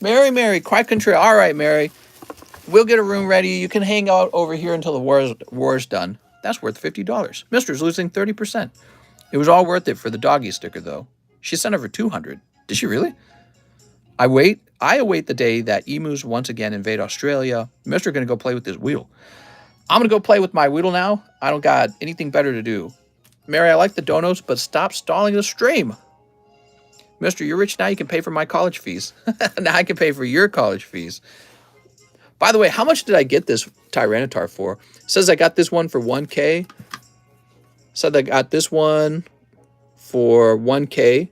Mary, quite contrary. All right, Mary. We'll get a room ready. You can hang out over here until the war's done. That's worth $50. Mister's losing 30%. It was all worth it for the doggy sticker, though. She sent over 200. Did she really? I wait. I await the day that emus once again invade Australia. Mister gonna go play with this Weedle. I'm gonna go play with my Weedle now. I don't got anything better to do. Mary, I like the donos, but stop stalling the stream. Mister, you're rich now. You can pay for my college fees. Now I can pay for your college fees. By the way, how much did I get this Tyranitar for? It says I got this one for 1K. Said I got this one for 1K.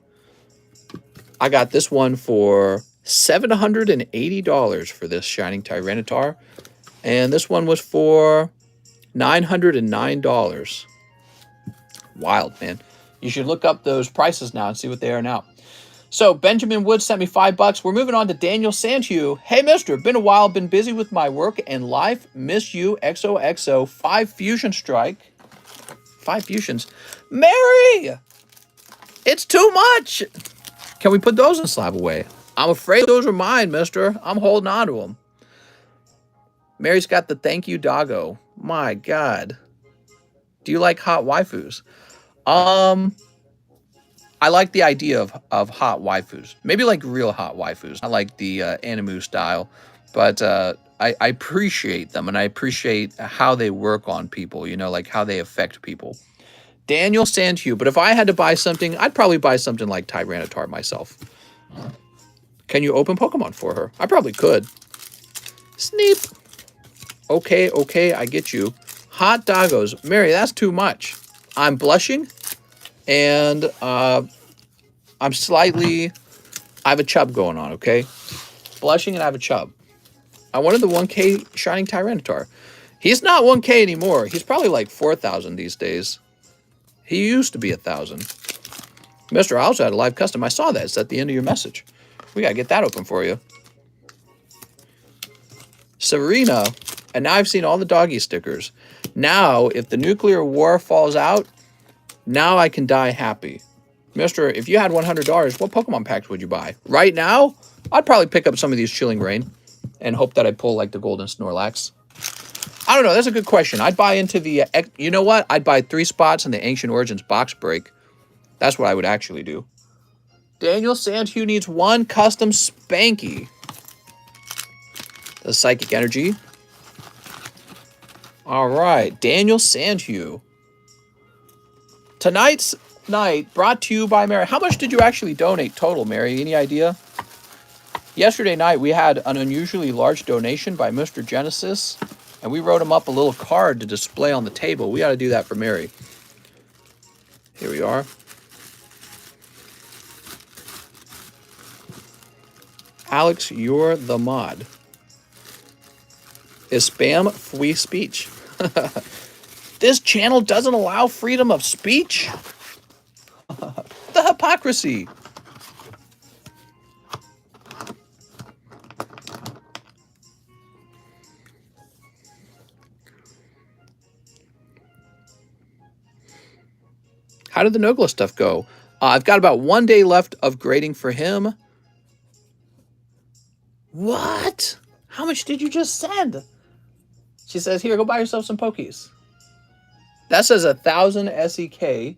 I got this one for $780 for this Shining Tyranitar. And this one was for $909. Wild, man. You should look up those prices now and see what they are now. So Benjamin Wood sent me $5. We're moving on to Daniel Sanhue. Hey, mister, been a while, been busy with my work and life. Miss you, XOXO. 5 Fusion Strike. 5 Fusions. Mary! It's too much! Can we put those in slab away? I'm afraid those are mine, mister. I'm holding on to them. Mary's got the thank you doggo. My God. Do you like hot waifus? I like the idea of hot waifus. Maybe like real hot waifus. I like the Animu style. But I appreciate them, and I appreciate how they work on people, you know, like how they affect people. Daniel Sanhue. But if I had to buy something, I'd probably buy something like Tyranitar myself. Can you open Pokemon for her? I probably could. Sneep. Okay, I get you. Hot doggos. Mary, that's too much. I'm blushing, and I'm slightly... I have a chub going on, okay? Blushing and I have a chub. I wanted the 1K Shining Tyranitar. He's not 1K anymore. He's probably like 4,000 these days. He used to be 1,000. Mister, I also had a live custom. I saw that. It's at the end of your message. We got to get that open for you. Serena. And now I've seen all the doggy stickers. Now, if the nuclear war falls out, now I can die happy. Mister, if you had $100, what Pokemon packs would you buy? Right now, I'd probably pick up some of these Chilling Rain and hope that I pull like the Golden Snorlax. I don't know. That's a good question. I'd buy into the... you know what? I'd buy 3 spots in the Ancient Origins box break. That's what I would actually do. Daniel Sanhue needs 1 custom Spanky. The Psychic Energy. All right. Daniel Sanhue. Tonight's night brought to you by Mary. How much did you actually donate total, Mary? Any idea? Yesterday night, we had an unusually large donation by Mr. Genesis, and we wrote him up a little card to display on the table. We got to do that for Mary. Here we are. Alex, you're the mod. Is spam free speech? This channel doesn't allow freedom of speech? The hypocrisy. How did the Nogla stuff go? I've got about 1 day left of grading for him. What? How much did you just send? She says, here, go buy yourself some Pokies. That says 1,000 SEK.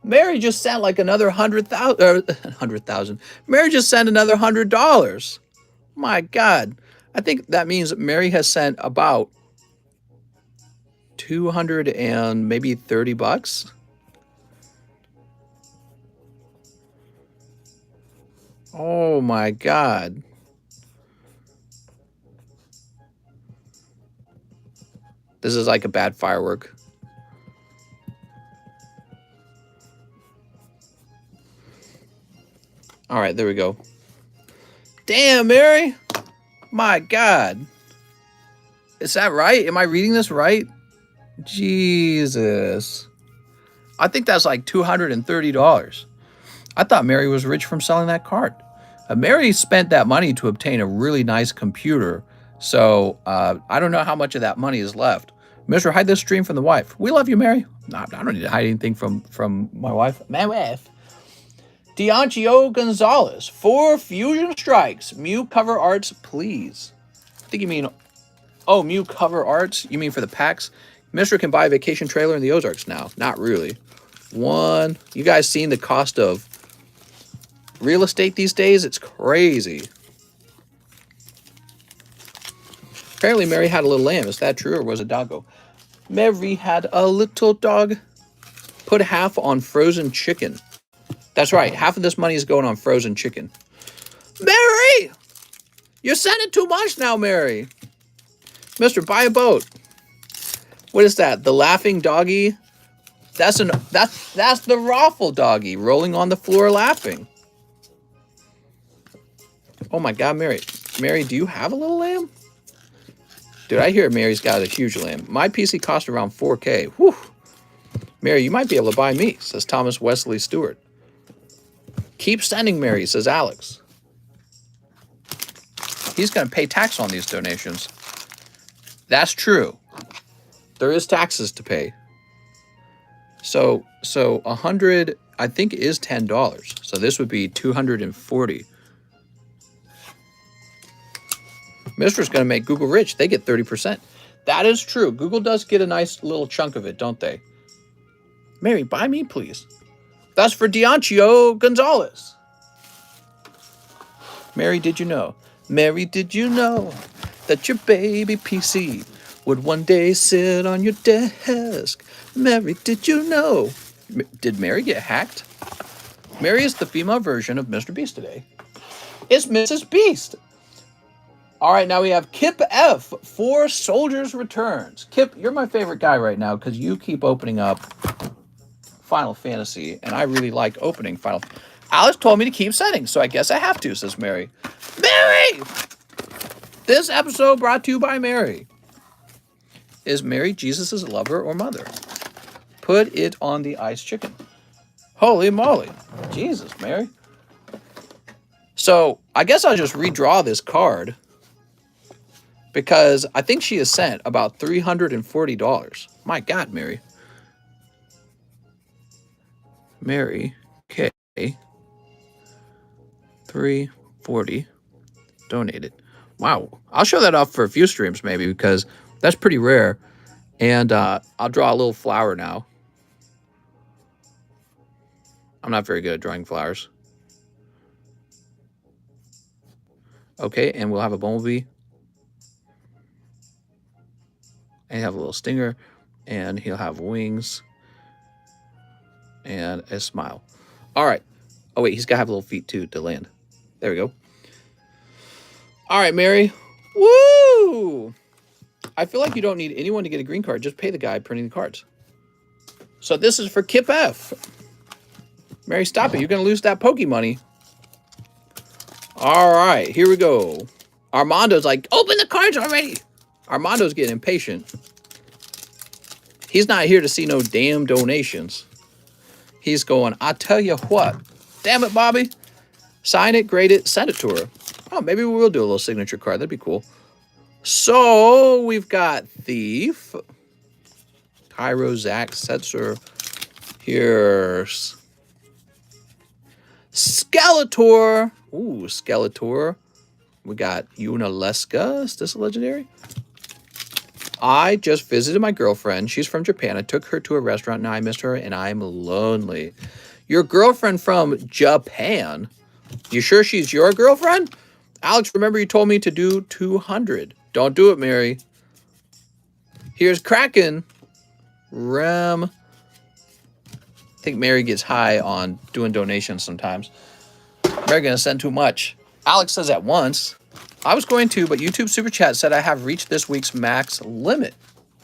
Mary just sent like another 100,000. Mary just sent another $100. My God. I think that means Mary has sent about 200 and maybe 30 bucks. Oh my God. This is like a bad firework. All right, there we go. Damn, Mary. My God. Is that right? Am I reading this right? Jesus. I think that's like $230. I thought Mary was rich from selling that card. Mary spent that money to obtain a really nice computer. So I don't know how much of that money is left. Mister, hide this stream from the wife. We love you, Mary. No, I don't need to hide anything from my wife. My wife. Diancio Gonzalez. 4 Fusion Strikes. Mew cover arts, please. I think you mean... Oh, Mew cover arts? You mean for the packs? Mister can buy a vacation trailer in the Ozarks now. Not really. 1. You guys seen the cost of real estate these days? It's crazy. Apparently Mary had a little lamb. Is that true, or was it doggo? Mary had a little dog. Put half on frozen chicken. That's right. Half of this money is going on frozen chicken. Mary! You're sending too much now, Mary. Mister, buy a boat. What is that? The laughing doggy? That's the raffle doggy rolling on the floor laughing. Oh my God, Mary. Mary, do you have a little lamb? Dude, I hear Mary's got a huge lamb. My PC cost around 4K. Whew. Mary, you might be able to buy me, says Thomas Wesley Stewart. Keep sending, Mary, says Alex. He's going to pay tax on these donations. That's true. There is taxes to pay. So 100, I think, is $10. So this would be 240. Mister's going to make Google rich. They get 30%. That is true. Google does get a nice little chunk of it, don't they? Mary, buy me, please. That's for Diancio Gonzalez. Mary, did you know? Mary, did you know that your baby PC would one day sit on your desk? Mary, did you know? Did Mary get hacked? Mary is the female version of Mr. Beast today. It's Mrs. Beast. All right, now we have Kip F for Soldiers Returns. Kip, you're my favorite guy right now because you keep opening up Final Fantasy, and I really like opening Final. Alex told me to keep sending, so I guess I have to, says Mary. Mary! This episode brought to you by Mary. Is Mary Jesus' lover or mother? Put it on the ice chicken. Holy moly. Jesus, Mary. So I guess I'll just redraw this card because I think she has sent about $340. My God, Mary. Mary K. 340 donated. Wow. I'll show that off for a few streams maybe because that's pretty rare. And I'll draw a little flower now. I'm not very good at drawing flowers. Okay, and we'll have a bumblebee. And he'll have a little stinger. And he'll have wings. And a smile. All right. Oh, wait, he's got to have little feet, too, to land. There we go. All right, Mary. Woo! I feel like you don't need anyone to get a green card. Just pay the guy printing the cards. So this is for Kip F. Mary, stop it. You're going to lose that Poke money. All right, here we go. Armando's like, open the cards already. Armando's getting impatient. He's not here to see no damn donations. He's going, I tell you what. Damn it, Bobby. Sign it, grade it, send it to her. Oh, maybe we will do a little signature card. That'd be cool. So we've got Thief. Cairo, Zach, Setzer. Here's Skeletor. Ooh, Skeletor. We got Unaleska. Is this a legendary? I just visited my girlfriend. She's from Japan. I took her to a restaurant. Now I missed her and I'm lonely. Your girlfriend from Japan? You sure she's your girlfriend? Alex, remember you told me to do 200. Don't do it, Mary. Here's Kraken. Rem. I think Mary gets high on doing donations sometimes. Mary gonna send too much. Alex says at once. I was going to, but YouTube Super Chat said I have reached this week's max limit.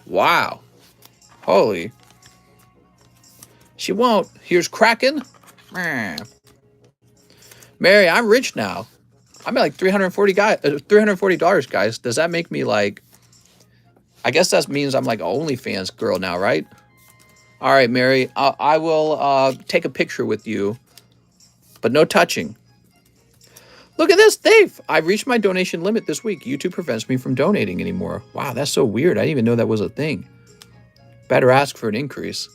Wow. Holy. She won't. Here's Kraken. Mary, I'm rich now. I'm at like $340, guys. Does that make me like... I guess that means I'm like an OnlyFans girl now, right? All right, Mary. I will take a picture with you, but no touching. Look at this, Dave. I've reached my donation limit this week. YouTube prevents me from donating anymore. Wow, that's so weird. I didn't even know that was a thing. Better ask for an increase.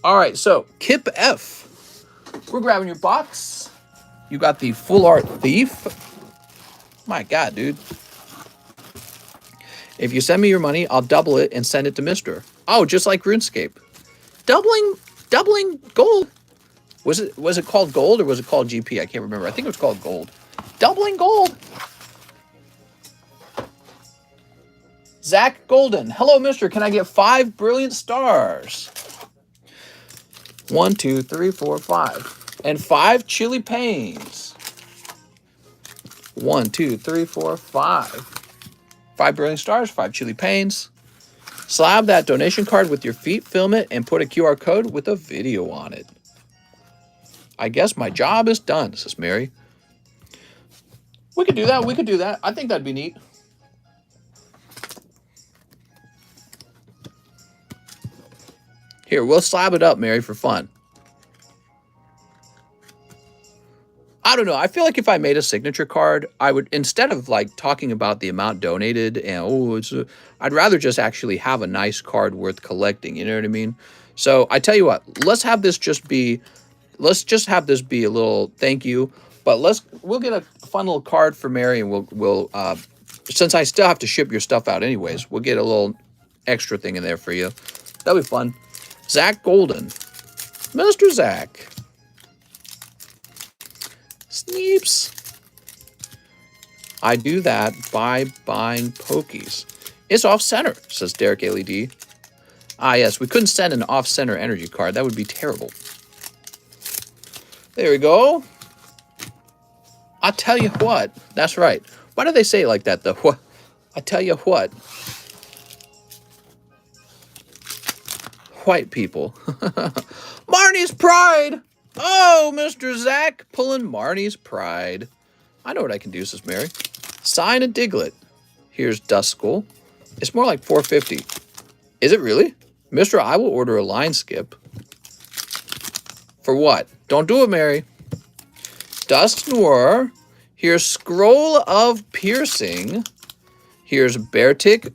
All right, so Kip F. We're grabbing your box. You got the full art Thief. My God, dude. If you send me your money, I'll double it and send it to Mister. Oh, just like RuneScape. Doubling gold. Was it called gold or was it called GP? I can't remember. I think it was called gold. Doubling gold. Zach Golden. Hello, mister. Can I get 5 brilliant stars? 1, 2, 3, 4, 5. And 5 chili pains. 1, 2, 3, 4, 5. 5 brilliant stars, 5 chili pains. Slab that donation card with your feet, film it, and put a QR code with a video on it. I guess my job is done, says Mary. We could do that. We could do that. I think that'd be neat. Here, we'll slab it up, Mary, for fun. I don't know. I feel like if I made a signature card, I would, instead of like talking about the amount donated and I'd rather just actually have a nice card worth collecting. You know what I mean? So I tell you what, let's just have this be a little thank you. But we'll get a fun little card for Mary, and we'll since I still have to ship your stuff out anyways, we'll get a little extra thing in there for you. That'll be fun. Zach Golden, Mr. Zach. Sneeps. I do that by buying pokies. It's off-center, says Derek LED. Ah, yes, we couldn't send an off-center energy card. That would be terrible. There we go. I tell you what. That's right. Why do they say it like that, though? What? I tell you what. White people. Marnie's Pride. Oh, Mr. Zach, pulling Marnie's Pride. I know what I can do, says Mary. Sign a Diglett. Here's Duskull. It's more like $4.50. Is it really? Mister, I will order a line skip. For what? Don't do it, Mary. Dusk Noir. Here's Scroll of Piercing. Here's Beartick.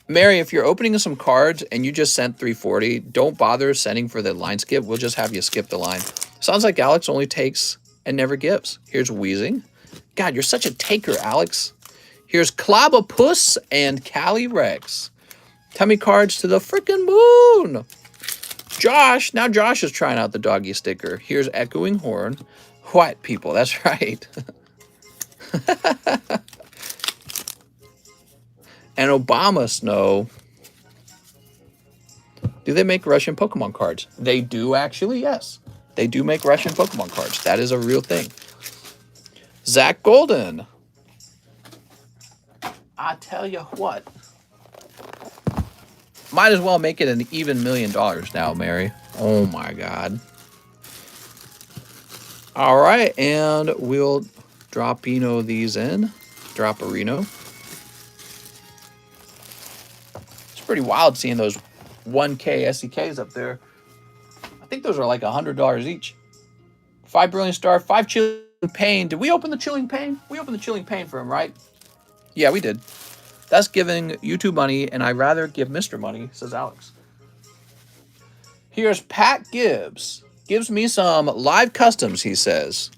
Mary, if you're opening some cards and you just sent $3.40, don't bother sending for the line skip. We'll just have you skip the line. Sounds like Alex only takes and never gives. Here's Wheezing. God, you're such a taker, Alex. Here's Clobbopus and Callie Rex. Tummy cards to the frickin' moon. Josh. Now Josh is trying out the doggy sticker. Here's Echoing Horn. White people. That's right. And Obama Snow. Do they make Russian Pokemon cards? They do, actually, yes. They do make Russian Pokemon cards. That is a real thing. Zach Golden. I tell you what. Might as well make it an even $1 million now, Mary. Oh, my God. All right, and we'll drop-ino these in. Drop-a-reno. Pretty wild seeing those 1K SEKs up there. I think those are like $100 each. 5 brilliant star, 5 chilling pain. Did we open the chilling pain? We opened the chilling pain for him, right? Yeah, we did. That's giving YouTube money, and I'd rather give Mr. money, says Alex. Here's Pat Gibbs. Gives me some live customs, he says.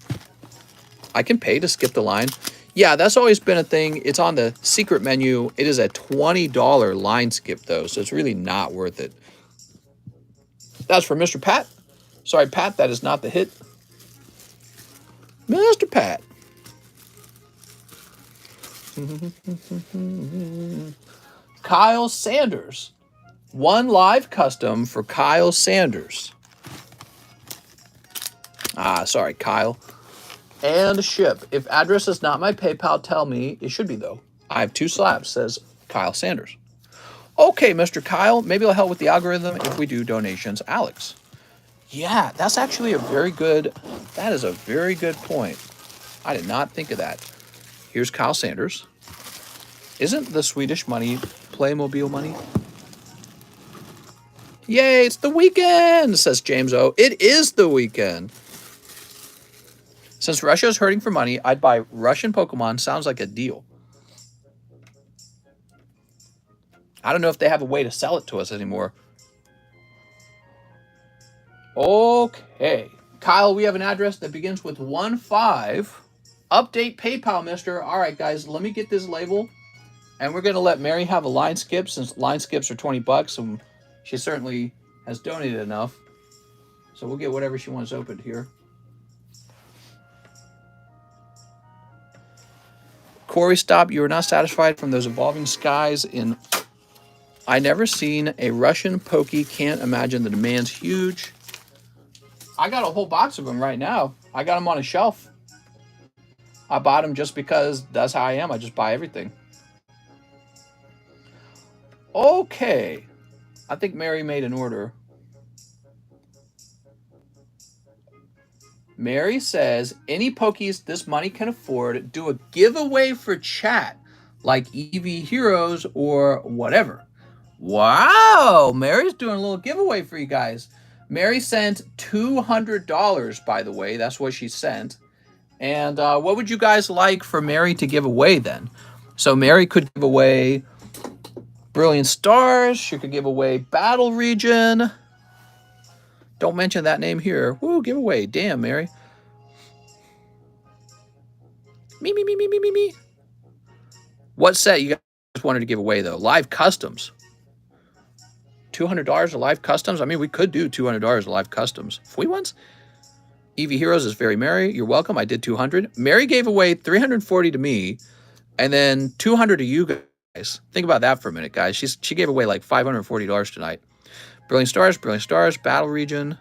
I can pay to skip the line. Yeah, that's always been a thing. It's on the secret menu. It is a $20 line skip, though, so it's really not worth it. That's for Mr. Pat. Sorry, Pat, that is not the hit. Mr. Pat. Kyle Sanders. 1 live custom for Kyle Sanders. Ah, sorry, Kyle. And ship. If address is not my PayPal, tell me. It should be, though. I have 2 slabs, says Kyle Sanders. Okay, Mr. Kyle. Maybe I'll help with the algorithm if we do donations. Alex. Yeah, that's actually a very good... That is a very good point. I did not think of that. Here's Kyle Sanders. Isn't the Swedish money Playmobil money? Yay, it's the weekend, says James O. It is the weekend. Since Russia is hurting for money, I'd buy Russian Pokemon. Sounds like a deal. I don't know if they have a way to sell it to us anymore. Okay. Kyle, we have an address that begins with 15. Update PayPal, mister. All right, guys, let me get this label. And we're going to let Mary have a line skip since line skips are $20, and she certainly has donated enough. So we'll get whatever she wants opened here. Corey, stop. You are not satisfied from those evolving skies in I never seen a Russian pokey. Can't imagine the demand's huge. I got a whole box of them right now. I got them on a shelf. I bought them just because that's how I am. I just buy everything. Okay. I think Mary made an order. Mary says, any pokies this money can afford, do a giveaway for chat, like EV Heroes or whatever. Wow, Mary's doing a little giveaway for you guys. Mary sent $200, by the way. That's what she sent. And what would you guys like for Mary to give away then? So Mary could give away Brilliant Stars. She could give away Battle Region. Don't mention that name here. Woo, giveaway. Damn, Mary. Me. What set you guys wanted to give away, though? Live Customs. $200 of Live Customs? I mean, we could do $200 of Live Customs. Free ones? EV Heroes is very Mary. You're welcome. I did 200. Mary gave away 340 to me, and then 200 to you guys. Think about that for a minute, guys. She gave away like $540 tonight. Brilliant Stars, Battle Region.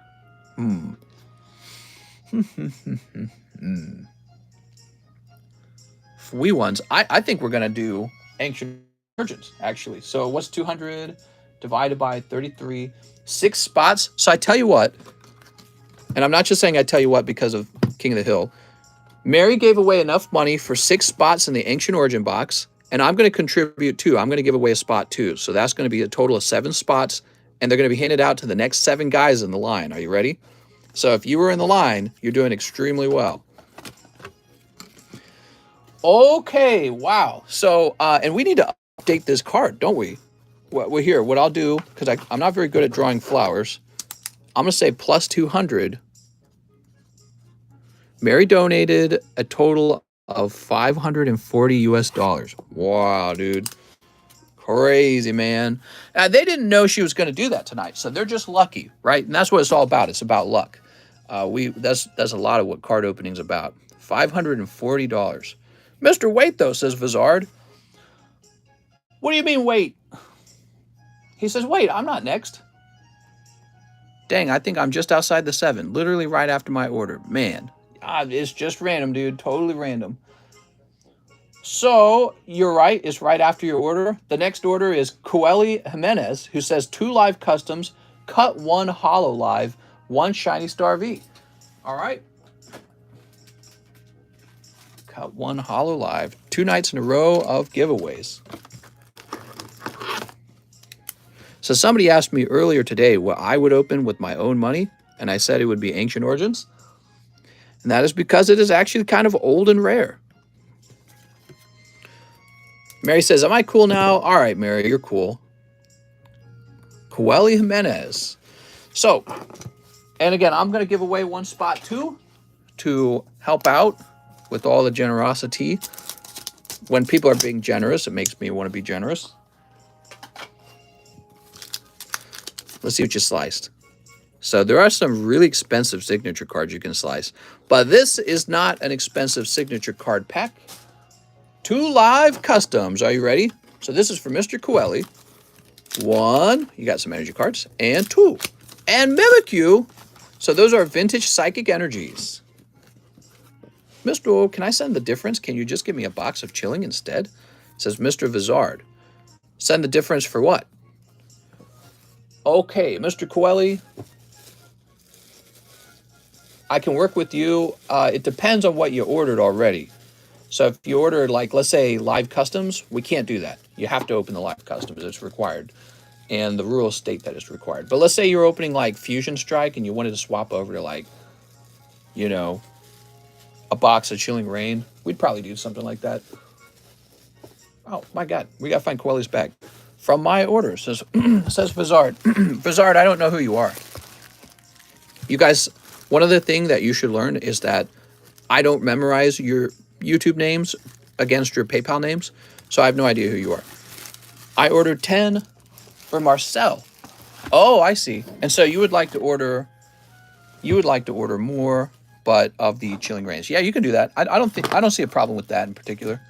Free ones. I think we're gonna do Ancient Origins, actually. So what's 200 divided by 33? 6 spots. So I tell you what, and I'm not just saying I tell you what because of King of the Hill. Mary gave away enough money for 6 spots in the Ancient Origin box, and I'm going to contribute too. I'm going to give away a spot too. So that's going to be a total of 7 spots, and they're going to be handed out to the next 7 guys in the line. Are you ready? So if you were in the line, you're doing extremely well. Okay, wow. So, and we need to update this card, don't we? Well, here, what I'll do, because I'm not very good at drawing flowers, I'm going to say plus 200. Mary donated a total of $540 US. Wow, dude. Crazy, man. They didn't know she was going to do that tonight, so they're just lucky, right? And that's what it's all about. It's about luck. That's a lot of what card opening's about. $540. Mr. Wait, though, says Vizard. What do you mean, wait? He says, wait, I'm not next. Dang, I think I'm just outside the 7, literally right after my order. Man, it's just random, dude. Totally random. So, you're right. It's right after your order. The next order is Coeli Jimenez, who says 2 live customs, cut 1 holo live, 1 shiny star V. All right. Cut 1 holo live. 2 nights in a row of giveaways. So somebody asked me earlier today what I would open with my own money, and I said it would be Ancient Origins. And that is because it is actually kind of old and rare. Mary says, am I cool now? All right, Mary, you're cool. Coeli Jimenez. So, and again, I'm going to give away 1 spot too to help out with all the generosity. When people are being generous, it makes me want to be generous. Let's see what you sliced. So there are some really expensive signature cards you can slice, but this is not an expensive signature card pack. 2 live customs. Are you ready? So this is for Mr. Coeli. 1, you got some energy cards, and 2. And Mimikyu. So those are vintage psychic energies. Mr. O, can I send the difference? Can you just give me a box of chilling instead? Says Mr. Vizard. Send the difference for what? Okay, Mr. Coeli, I can work with you. It depends on what you ordered already. So if you ordered, like, let's say live customs, we can't do that. You have to open the live customs. It's required. And the rules state that it's required. But let's say you're opening, like, Fusion Strike and you wanted to swap over to, like, you know, a box of Chilling Rain. We'd probably do something like that. Oh, my God. We got to find Coeli's bag. From my order, says Vizard. Vizard, I don't know who you are. You guys, one other thing that you should learn is that I don't memorize your YouTube names against your PayPal names, so I have no idea who you are. I ordered 10 for Marcel. Oh, I see. And so you would like to order more, but of the Chilling Rains. Yeah, you can do that. I don't see a problem with that in particular.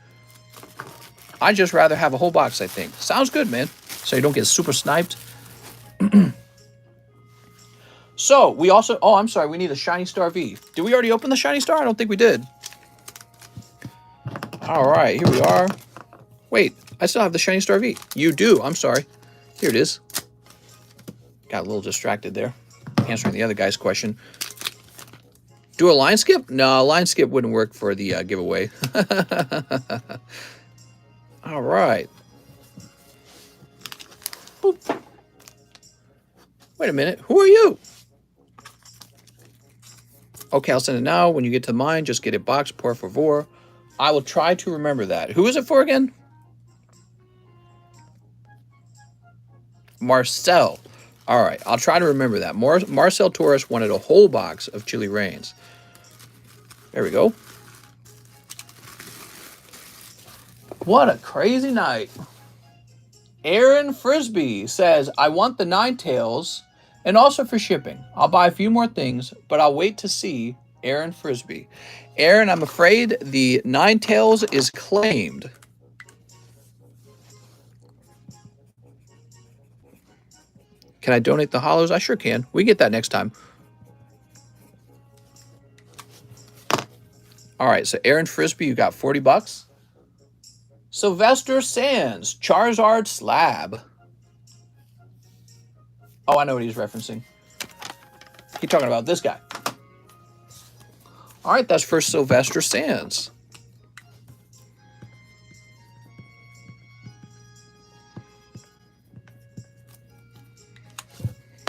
I'd just rather have a whole box, I think. Sounds good, man. so you don't get super sniped. So we also, oh, I'm sorry, we need a Shiny Star V. Did we already open the Shiny Star? I don't think we did. All right, here we are. Wait, I still have the Shiny Star V. You do, I'm sorry. Here it is. Got a little distracted there, answering the other guy's question. Do a line skip? No, a line skip wouldn't work for the giveaway. All right. Boop. Wait a minute, who are you? Okay, I'll send it now. When you get to mine, just get it boxed, por favor. I will try to remember that. Who is it for again? Marcel. All right, I'll try to remember that. Marcel Torres wanted a whole box of Chili Rains. There we go. What a crazy night. Aaron Frisbee says, I want the Ninetales and also for shipping. I'll buy a few more things, but I'll wait to see Aaron Frisbee. Aaron, I'm afraid the Ninetales is claimed. Can I donate the hollows? I sure can. We get that next time. All right, so Aaron Frisbee, you got 40 bucks. Sylvester Sands, Charizard Slab. Oh, I know what he's referencing. He's talking about this guy. All right, that's for Sylvester Sands.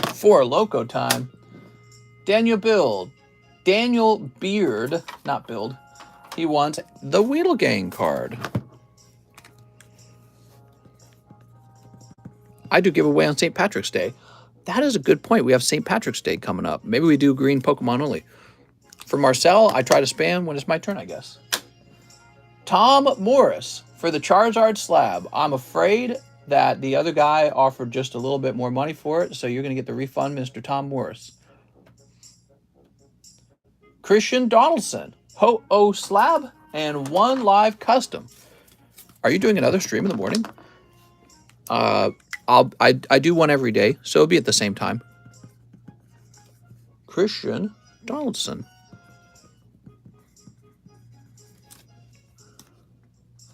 For Loco time, Daniel Beard, not Build. He wants the Weedle Gang card. I do give away on St. Patrick's Day. That is a good point. We have St. Patrick's Day coming up. Maybe we do green Pokemon only. For Marcel, I try to spam when it's my turn, I guess. Tom Morris for the Charizard Slab. I'm afraid that the other guy offered just a little bit more money for it, so you're going to get the refund, Mr. Tom Morris. Christian Donaldson, Ho-Oh Slab, and one live custom. Are you doing another stream in the morning? I do one every day, so it'll be at the same time. Christian Donaldson.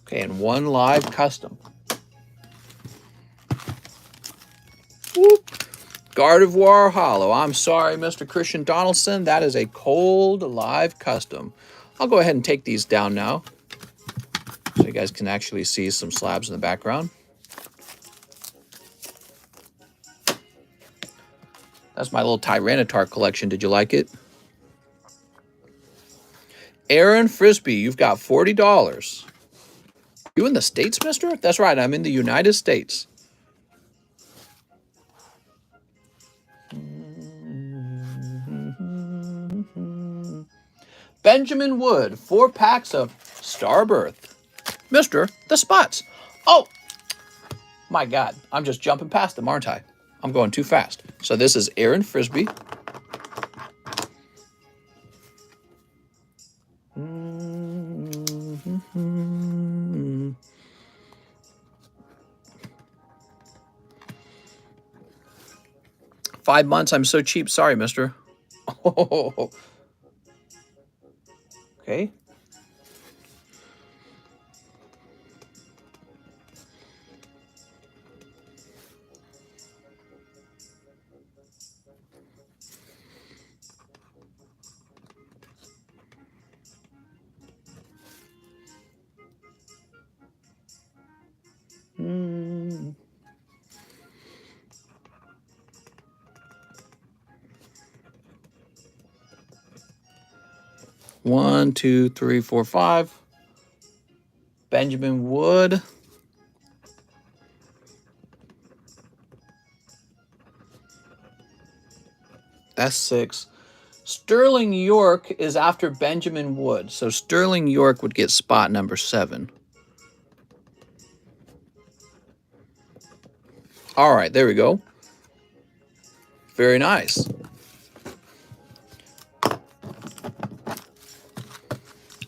Okay, and one live custom. Whoop. Gardevoir Hollow. I'm sorry, Mr. Christian Donaldson. That is a cold live custom. I'll go ahead and take these down now, so you guys can actually see some slabs in the background. That's my little Tyranitar collection. Did you like it? Aaron Frisbee, you've got $40. You in the States, mister? That's right, I'm in the United States. Benjamin Wood, 4 packs of Starbirth. Mister, the spots. Oh, my God. I'm just jumping past them, aren't I? I'm going too fast. So this is Aaron Frisbee. $5 months. I'm so cheap. Sorry, mister. Oh. Okay. One, two, three, four, five. Benjamin Wood. That's 6. Sterling York is after Benjamin Wood. So Sterling York would get spot number 7. All right, there we go. Very nice.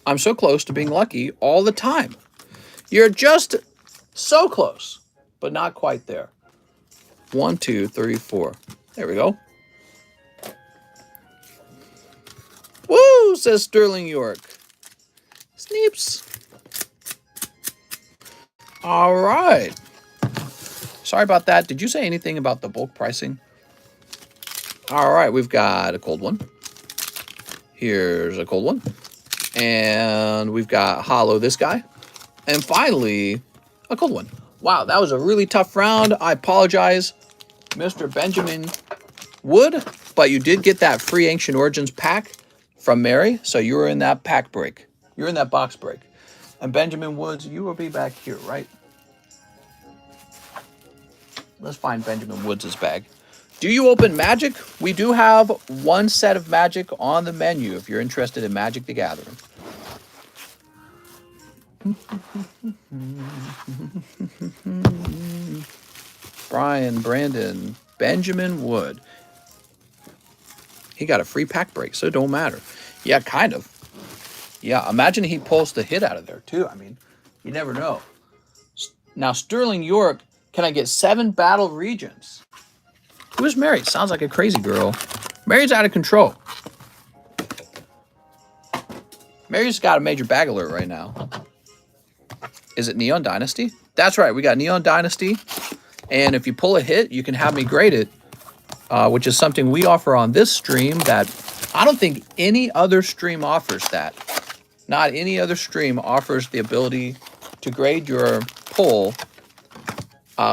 I'm so close to being lucky all the time. You're just so close, but not quite there. 1, 2, 3, 4. There we go. Woo, says Sterling York. Sneeps. All right. Sorry about that. Did you say anything about the bulk pricing? All right, we've got a cold one. Here's a cold one. And we've got hollow this guy. And finally, a cold one. Wow, that was a really tough round. I apologize, Mr. Benjamin Wood, but you did get that free Ancient Origins pack from Mary, so you were in that pack break. You're in that box break. And Benjamin Woods, you will be back here, right? Let's find Benjamin Woods' bag. Do you open Magic? We do have one set of Magic on the menu if you're interested in Magic the Gathering. Brian, Brandon, Benjamin Wood. He got a free pack break, so it don't matter. Yeah, kind of. Yeah, imagine he pulls the hit out of there, too. I mean, you never know. Now, Sterling York, can I get 7 battle regions? Who is Mary? Sounds like a crazy girl. Mary's out of control. Mary's got a major bag alert right now. Is it Neon Dynasty? That's right, we got Neon Dynasty. And if you pull a hit, you can have me grade it, which is something we offer on this stream that I don't think any other stream offers that. Not any other stream offers the ability to grade your pull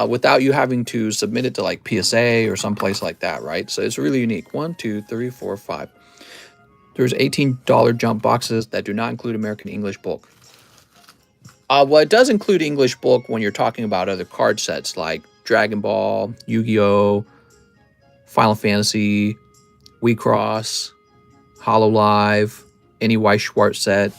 without you having to submit it to like PSA or someplace like that, right? So it's really unique. 1, 2, 3, 4, 5. There's $18 jump boxes that do not include American English bulk. Well, it does include English bulk when you're talking about other card sets like Dragon Ball, Yu-Gi-Oh!, Final Fantasy, We Cross, Hololive, any Weiss Schwartz set,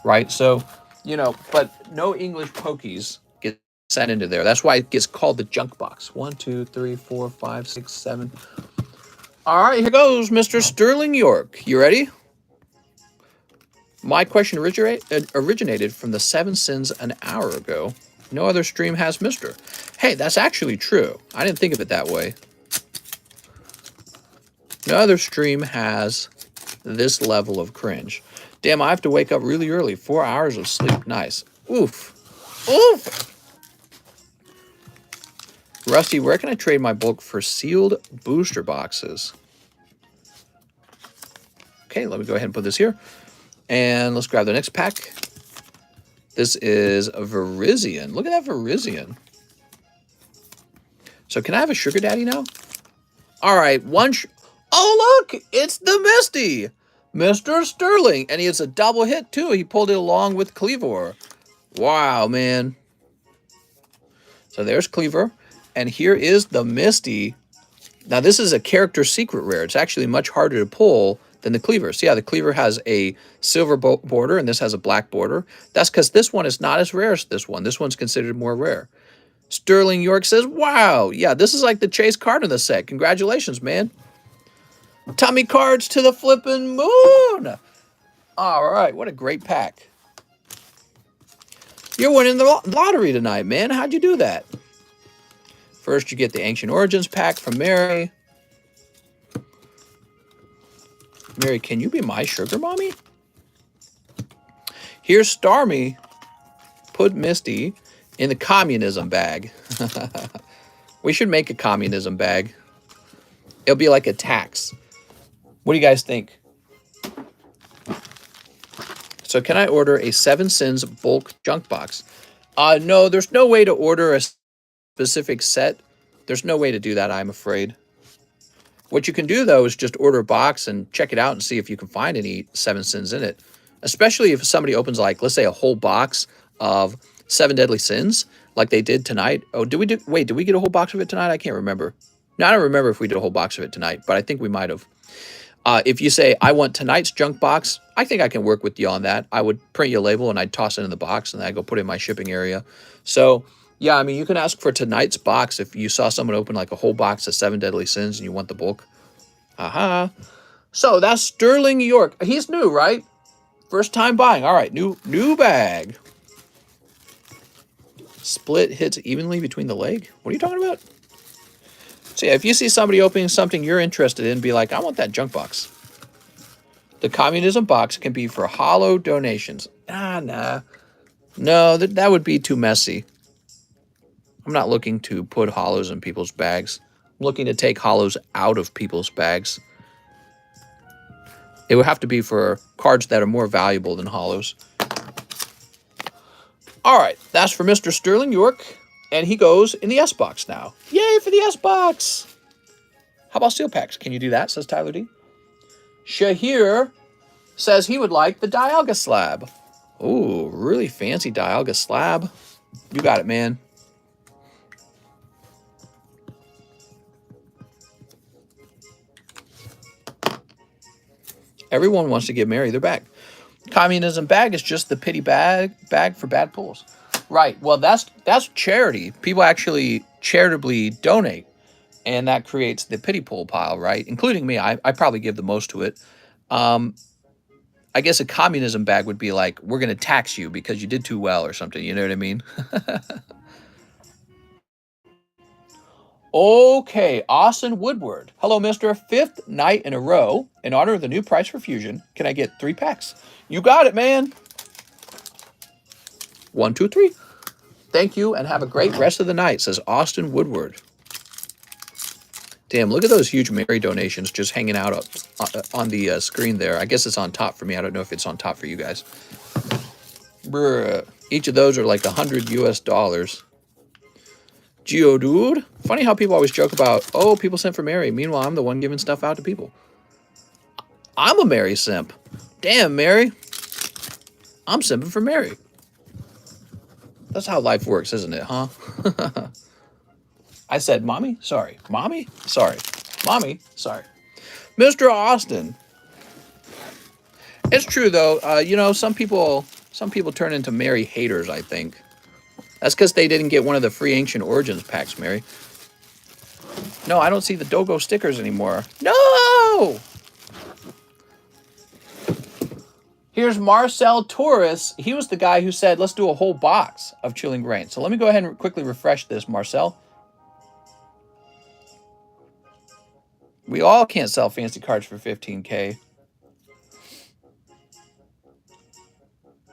right? So, you know, but no English pokies get sent into there. That's why it gets called the junk box. 1, 2, 3, 4, 5, 6, 7. All right, here goes Mr. Sterling York. You ready? My question originated from the 7 sins an hour ago. No other stream has Mr. Hey, that's actually true. I didn't think of it that way. No other stream has this level of cringe. Damn, I have to wake up really early. 4 hours of sleep. Nice. Oof. Oof. Rusty, where can I trade my bulk for sealed booster boxes? Okay, let me go ahead and put this here. And let's grab the next pack. This is a Verizion. Look at that Verizion. So can I have a sugar daddy now? All right, oh, look, it's the Misty. Mr. Sterling. And he has a double hit, too. He pulled it along with Cleavor. Wow, man. So there's Cleavor. And here is the Misty. Now, this is a character secret rare. It's actually much harder to pull than the Cleavor. So, yeah, the Cleavor has a silver border, and this has a black border. That's because this one is not as rare as this one. This one's considered more rare. Sterling York says, wow, yeah, this is like the chase card in the set. Congratulations, man. Tummy cards to the flipping moon. All right, what a great pack. You're winning the lottery tonight, man. How'd you do that? First, you get the Ancient Origins pack from Mary. Mary, can you be my sugar mommy? Here's Starmie. Put Misty in the communism bag. We should make a communism bag. It'll be like a tax. What do you guys think? So can I order a 7 Sins bulk junk box? No, there's no way to order a specific set. There's no way to do that, I'm afraid. What you can do, though, is just order a box and check it out and see if you can find any 7 Sins in it. Especially if somebody opens, like, let's say a whole box of 7 Deadly Sins, like they did tonight. Oh, did we get a whole box of it tonight? I can't remember. No, I don't remember if we did a whole box of it tonight, but I think we might have. If you say, I want tonight's junk box, I think I can work with you on that. I would print you a label and I'd toss it in the box and then I'd go put it in my shipping area. So, yeah, I mean, you can ask for tonight's box if you saw someone open like a whole box of 7 Deadly Sins and you want the bulk. Aha. So that's Sterling York. He's new, right? First time buying. All right, new bag. Split hits evenly between the leg. What are you talking about? So yeah, if you see somebody opening something you're interested in, be like, I want that junk box. The communism box can be for hollow donations. Nah. No, that would be too messy. I'm not looking to put hollows in people's bags. I'm looking to take hollows out of people's bags. It would have to be for cards that are more valuable than hollows. All right, that's for Mr. Sterling York, and he goes in the S box now. Yay for the S box! How about steel packs? Can you do that, says Tyler D. Shahir says he would like the Dialga slab. Ooh, really fancy Dialga slab. You got it, man. Everyone wants to give Mary their bag. Communism bag is just the pity bag for bad pulls. Right. Well, that's charity. People actually charitably donate, and that creates the pity pull pile, right? Including me. I probably give the most to it. I guess a communism bag would be like, we're going to tax you because you did too well or something. You know what I mean? Okay, Austin Woodward. Hello, mister. 5th night in a row. In honor of the new price for Fusion, can I get 3 packs? You got it, man. 1, 2, 3. Thank you, and have a great rest of the night, says Austin Woodward. Damn, look at those huge Mary donations just hanging out on the screen there. I guess it's on top for me. I don't know if it's on top for you guys. Bruh. Each of those are like $100 US. Geodude. Funny how people always joke about, oh, people sent for Mary. Meanwhile, I'm the one giving stuff out to people. I'm a Mary simp. Damn, Mary. I'm simping for Mary. That's how life works, isn't it, huh? I said, Mommy, sorry. Mommy, sorry. Mommy, sorry. Mr. Austin. It's true, though. You know, some people turn into Mary haters, I think. That's because they didn't get one of the free Ancient Origins packs, Mary. No, I don't see the Dogo stickers anymore. No! Here's Marcel Torres. He was the guy who said, let's do a whole box of Chilling Reign. So let me go ahead and quickly refresh this, Marcel. We all can't sell fancy cards for 15K.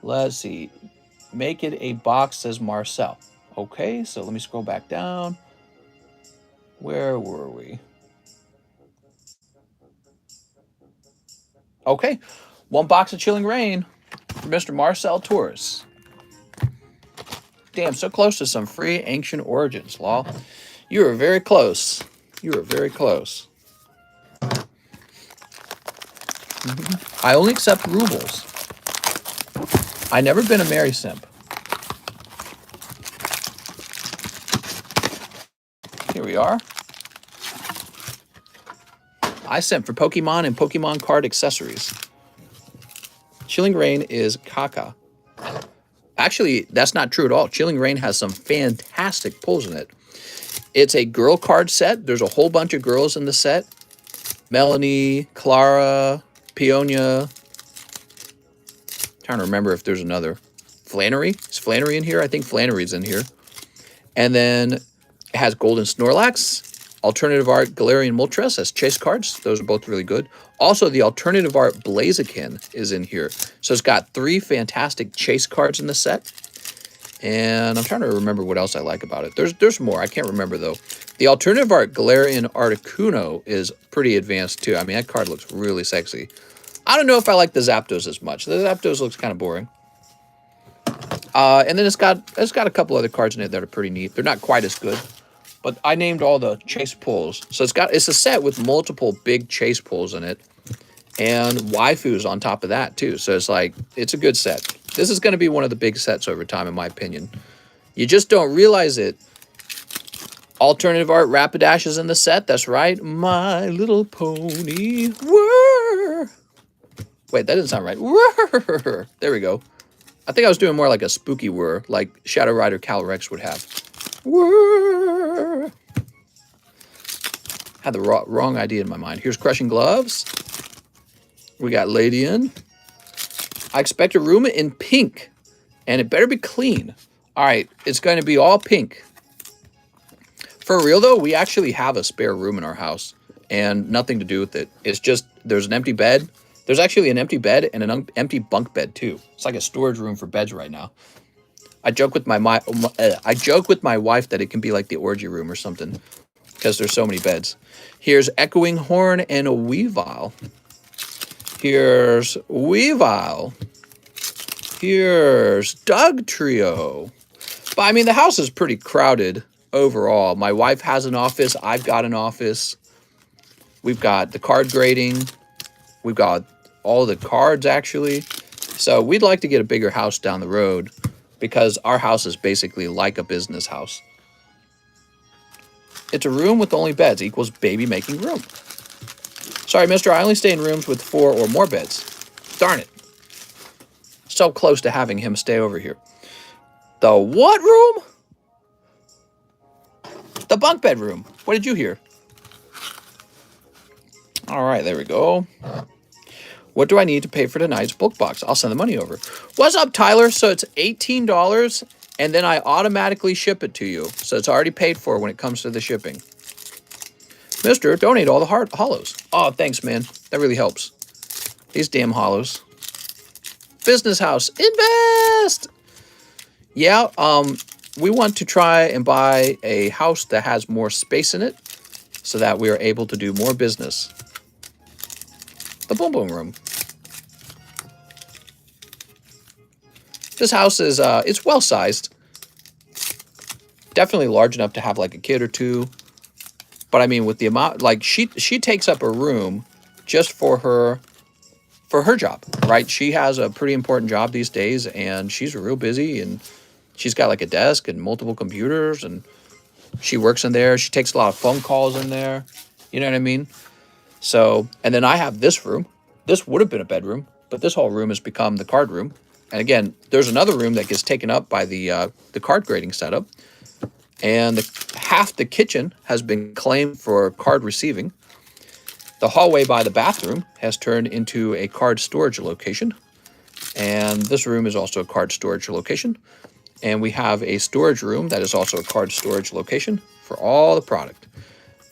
Let's see. Make it a box, says Marcel. Okay, so let me scroll back down. Where were we? Okay, 1 box of Chilling Reign for Mr. Marcel Torres. Damn, so close to some free Ancient Origins, lol. You were very close. You were very close. I only accept rubles. I never been a Mary simp. Here we are. I simp for Pokemon and Pokemon card accessories. Chilling Reign is caca. Actually, that's not true at all. Chilling Reign has some fantastic pulls in it. It's a girl card set. There's a whole bunch of girls in the set. Melanie, Clara, Peonia. Trying to remember if there's another. Flannery? Is Flannery in here? I think Flannery's in here. And then it has Golden Snorlax, Alternative Art Galarian Moltres as chase cards. Those are both really good. Also, the Alternative Art Blaziken is in here. So it's got 3 fantastic chase cards in the set. And I'm trying to remember what else I like about it. There's more. I can't remember, though. The Alternative Art Galarian Articuno is pretty advanced, too. I mean, that card looks really sexy. I don't know if I like the Zapdos as much. The Zapdos looks kind of boring. And then it's got a couple other cards in it that are pretty neat. They're not quite as good. But I named all the chase pulls. So it's a set with multiple big chase pulls in it. And waifus on top of that, too. So it's a good set. This is going to be one of the big sets over time, in my opinion. You just don't realize it. Alternative Art Rapidash is in the set. That's right. My Little Pony. Whirr. Wait, that didn't sound right. Whirr. There we go. I think I was doing more like a spooky whir, like Shadow Rider Calyrex would have. Whirr. Had the wrong idea in my mind. Here's Crushing Gloves. We got Ladian. I expect a room in pink, and it better be clean. All right, it's going to be all pink. For real though, we actually have a spare room in our house and nothing to do with it. It's just there's an empty bed. There's actually an empty bed and an empty bunk bed too. It's like a storage room for beds right now. I joke with my wife that it can be like the orgy room or something because there's so many beds. Here's Echoing Horn and a Weavile. Here's Weavile. Here's Doug Trio. But I mean, the house is pretty crowded overall. My wife has an office. I've got an office. We've got the card grading. We've got all the cards, actually. So we'd like to get a bigger house down the road because our house is basically like a business house. It's a room with only beds equals baby making room. Sorry, mister, I only stay in rooms with 4 or more beds. Darn it. So close to having him stay over here. The what room? The bunk bed room. What did you hear? All right, there we go. What do I need to pay for tonight's book box? I'll send the money over. What's up, Tyler? So it's $18, and then I automatically ship it to you. So it's already paid for when it comes to the shipping. Mister, donate all the hollows. Oh, thanks, man. That really helps. These damn hollows. Business house. Invest! Yeah, we want to try and buy a house that has more space in it so that we are able to do more business. The Boom Boom Room. This house is, it's well-sized. Definitely large enough to have like a kid or two. But I mean, with the amount, like she takes up a room just for her job, right? She has a pretty important job these days and she's real busy and she's got like a desk and multiple computers and she works in there. She takes a lot of phone calls in there. You know what I mean? So, and then I have this room. This would have been a bedroom, but this whole room has become the card room. And again, there's another room that gets taken up by the card grading setup. And half the kitchen has been claimed for card receiving. The hallway by the bathroom has turned into a card storage location. And this room is also a card storage location. And we have a storage room that is also a card storage location for all the product.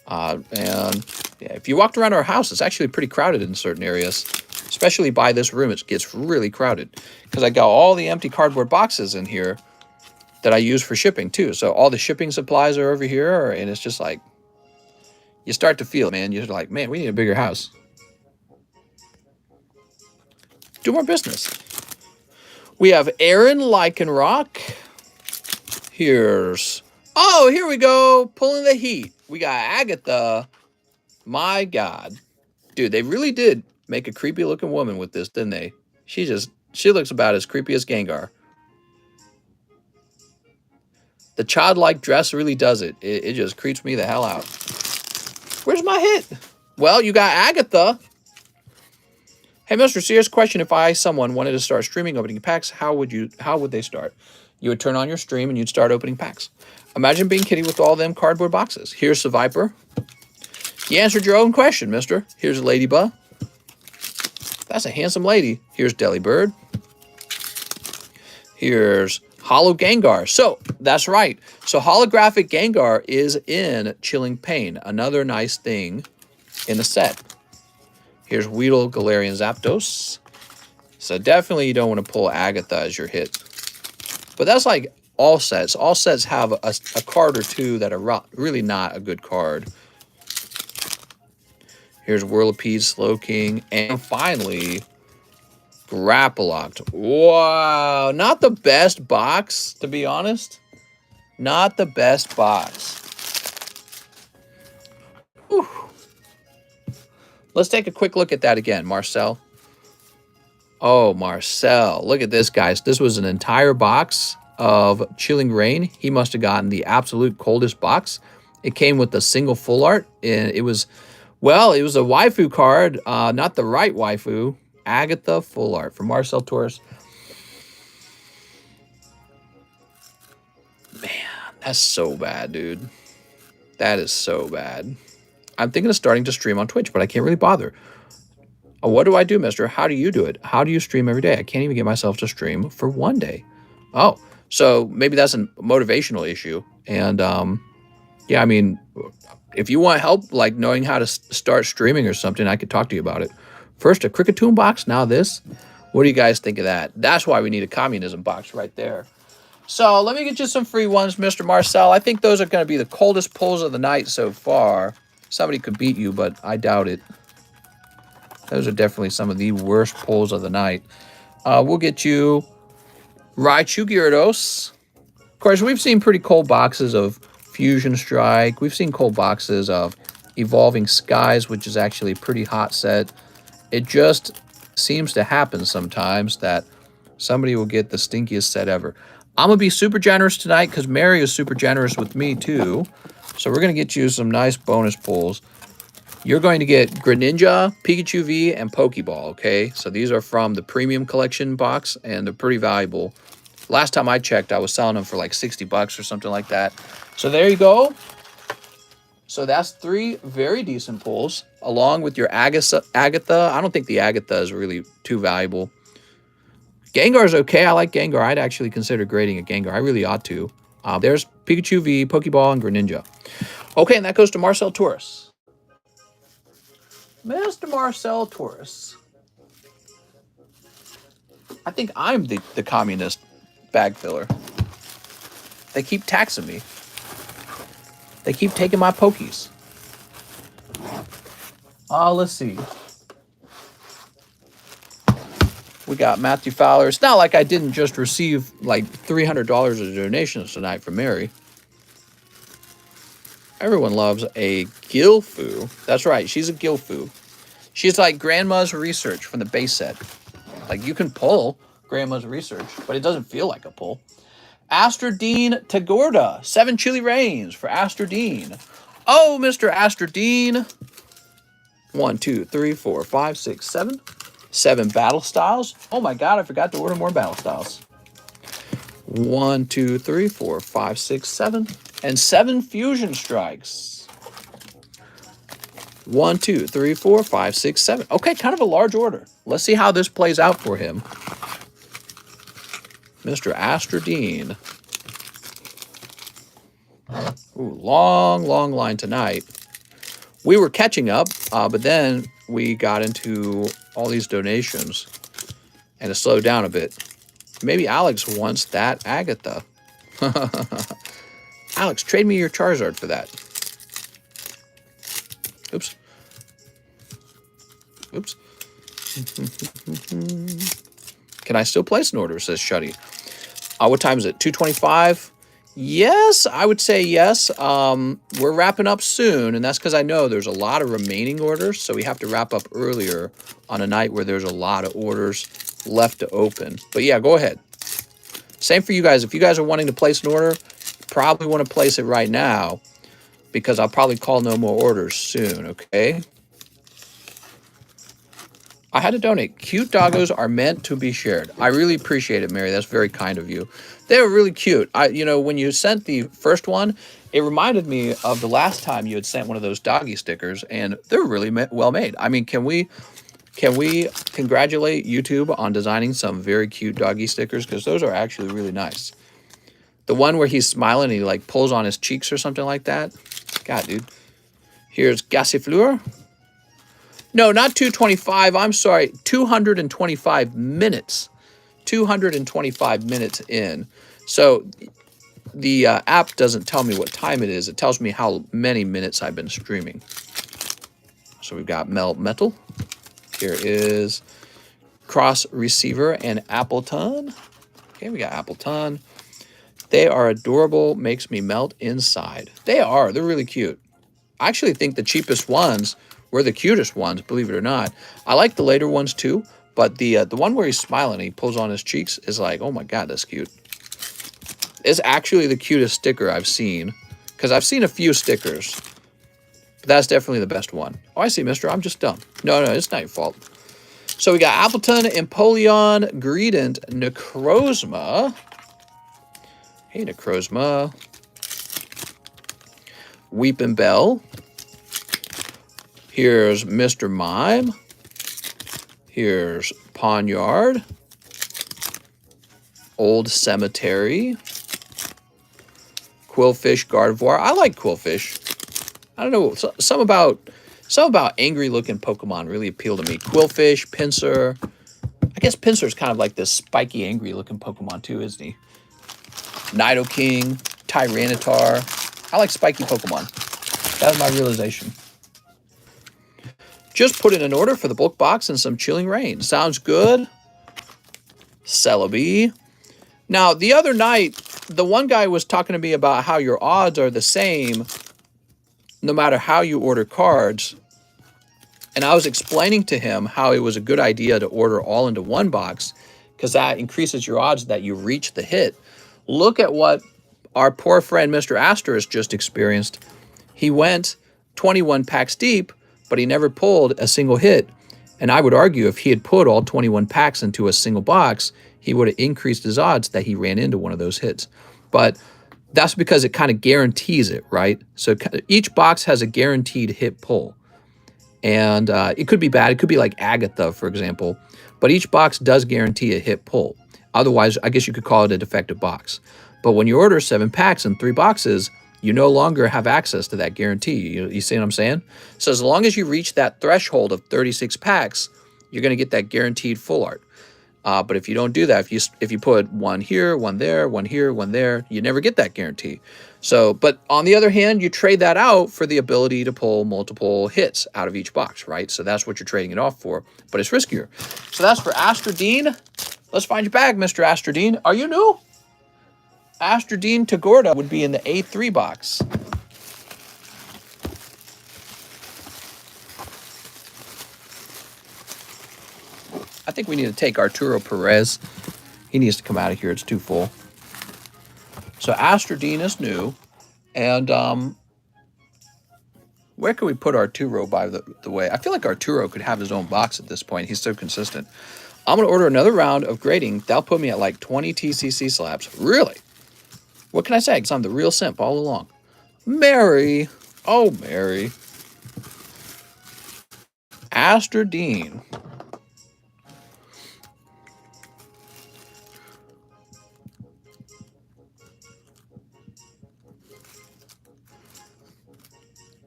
And yeah, if you walked around our house, it's actually pretty crowded in certain areas. Especially by this room, it gets really crowded. Because I got all the empty cardboard boxes in here that I use for shipping too. So all the shipping supplies are over here. And it's just like, you start to feel it, man. You're like, man, we need a bigger house. Do more business. We have Aaron Lykenrock. Oh, here we go. Pulling the heat. We got Agatha. My God. Dude, they really did make a creepy looking woman with this, didn't they? She looks about as creepy as Gengar. The childlike dress really does it. It just creeps me the hell out. Where's my hit? Well, you got Agatha. Hey, Mr. Serious question. If someone wanted to start streaming opening packs, how would they start? You would turn on your stream and you'd start opening packs. Imagine being Kitty with all them cardboard boxes. Here's the Viper. You answered your own question, mister. Here's a Ladybug. That's a handsome lady. Here's Delibird. Here's Holo Gengar. So, that's right. So, holographic Gengar is in Chilling Pain. Another nice thing in the set. Here's Weedle, Galarian Zapdos. So, definitely you don't want to pull Agatha as your hit. But that's like all sets. All sets have a card or two that are really not a good card. Here's Whirlipede, Slowking, and finally, Grapploct. Wow, not the best box, to be honest. Not the best box. Whew. Let's take a quick look at that again, Marcel. Oh, Marcel. Look at this, guys. This was an entire box of Chilling Rain. He must have gotten the absolute coldest box. It came with a single full art, and it was... Well, it was a waifu card, not the right waifu. Agatha full art from Marcel Torres. Man, that's so bad, dude. That is so bad. I'm thinking of starting to stream on Twitch, but I can't really bother. What do I do, mister? How do you do it? How do you stream every day? I can't even get myself to stream for one day. Oh, so maybe that's a motivational issue. And Yeah, I mean, if you want help, like knowing how to start streaming or something, I could talk to you about it. First, a Cricket Toon box, now this. What do you guys think of that? That's why we need a communism box right there. So let me get you some free ones, Mr. Marcel. I think those are going to be the coldest pulls of the night so far. Somebody could beat you, but I doubt it. Those are definitely some of the worst pulls of the night. We'll get you Raichu Gyarados. Of course, we've seen pretty cold boxes of Fusion Strike. We've seen cold boxes of Evolving Skies, which is actually a pretty hot set. It just seems to happen sometimes that somebody will get the stinkiest set ever. I'm going to be super generous tonight because Mary is super generous with me too. So we're going to get you some nice bonus pulls. You're going to get Greninja, Pikachu V, and Pokeball, okay? So these are from the premium collection box, and they're pretty valuable. Last time I checked, I was selling them for like 60 bucks or something like that. So there you go. So that's 3 very decent pulls, along with your Agatha. I don't think the Agatha is really too valuable. Gengar's okay. I like Gengar. I'd actually consider grading a Gengar. I really ought to. There's Pikachu V, Pokeball, and Greninja. Okay, and that goes to Marcel Torres. Mr. Marcel Torres. I think I'm the communist bag filler. They keep taxing me. They keep taking my Pokies. Let's see. We got Matthew Fowler. It's not like I didn't just receive like $300 of donations tonight from Mary. Everyone loves a Gilfu. That's right, she's a Gilfu. She's like Grandma's Research from the base set. Like, you can pull Grandma's Research, but it doesn't feel like a pull. Astrodine Tagorda. 7 Chili Rains for Astrodine. Oh, Mr. Astrodine. 1, 2, 3, 4, 5, 6, 7. 7 Battle Styles. Oh my god, I forgot to order more Battle Styles. 1, 2, 3, 4, 5, 6, 7. And 7 Fusion Strikes. 1, 2, 3, 4, 5, 6, 7. Okay, kind of a large order. Let's see how this plays out for him. Mr. Astrodine. Ooh, long line tonight. We were catching up, but then we got into all these donations, and it slowed down a bit. Maybe Alex wants that Agatha. Alex, trade me your Charizard for that. Oops. Oops. Can I still place an order, says Shuddy. What time is it? 2:25? Yes, I would say yes. We're wrapping up soon, and that's because I know there's a lot of remaining orders, so we have to wrap up earlier on a night where there's a lot of orders left to open. But yeah, go ahead. Same for you guys. If you guys are wanting to place an order, probably want to place it right now because I'll probably call no more orders soon, okay? I had to donate. Cute doggos are meant to be shared. I really appreciate it, Mary. That's very kind of you. They were really cute. You know, when you sent the first one, it reminded me of the last time you had sent one of those doggy stickers, and they're really well made. I mean, can we congratulate YouTube on designing some very cute doggy stickers? Because those are actually really nice. The one where he's smiling and he like pulls on his cheeks or something like that. God, dude. Here's Gassifleur. No, not 225. I'm sorry. 225 minutes. 225 minutes in. So the app doesn't tell me what time it is. It tells me how many minutes I've been streaming. So we've got Melt Metal. Here is Cross Receiver and Appleton. Okay, we got Appleton. They are adorable. Makes me melt inside. They are. They're really cute. I actually think the cheapest ones were the cutest ones, believe it or not. I like the later ones too, but the one where he's smiling and he pulls on his cheeks is like, oh my god, that's cute. It's actually the cutest sticker I've seen, because I've seen a few stickers, but that's definitely the best one. Oh, I see, mister. I'm just dumb. No, it's not your fault. So we got Appleton, Empoleon, Greedent, Necrozma. Hey, Necrozma. Weepin' Bell. Here's Mr. Mime. Here's Pawnyard. Old Cemetery. Quillfish, Gardevoir. I like Quillfish. I don't know. Some about angry looking Pokemon really appeal to me. Quillfish, Pinsir. I guess Pinsir's kind of like this spiky, angry looking Pokemon too, isn't he? Nidoking, Tyranitar. I like spiky Pokemon. That was my realization. Just put in an order for the bulk box and some chilling rain. Sounds good. Celebi. Now, the other night, the one guy was talking to me about how your odds are the same no matter how you order cards. And I was explaining to him how it was a good idea to order all into one box because that increases your odds that you reach the hit. Look at what our poor friend Mr. Asterisk just experienced. He went 21 packs deep, but he never pulled a single hit. And I would argue if he had put all 21 packs into a single box, he would have increased his odds that he ran into one of those hits. But that's because it kind of guarantees it, right? So each box has a guaranteed hit pull. And it could be bad. It could be like Agatha, for example. But each box does guarantee a hit pull. Otherwise, I guess you could call it a defective box. But when you order 7 packs and 3 boxes, you no longer have access to that guarantee. You see what I'm saying? So as long as you reach that threshold of 36 packs, you're going to get that guaranteed full art. But if you don't do that, if you put one here, one there, one here, one there, you never get that guarantee. So, but on the other hand, you trade that out for the ability to pull multiple hits out of each box, right? So that's what you're trading it off for, but it's riskier. So that's for Astrodine. Let's find your bag, Mr. Astrodine. Are you new? Astrodine Tagorda would be in the A3 box. I think we need to take Arturo Perez. He needs to come out of here. It's too full. So Astrodine is new. And where can we put Arturo, by the way? I feel like Arturo could have his own box at this point. He's so consistent. I'm going to order another round of grading. That'll put me at like 20 TCC slabs. Really? What can I say? Because I'm the real simp all along. Mary. Oh, Mary. Astrodine.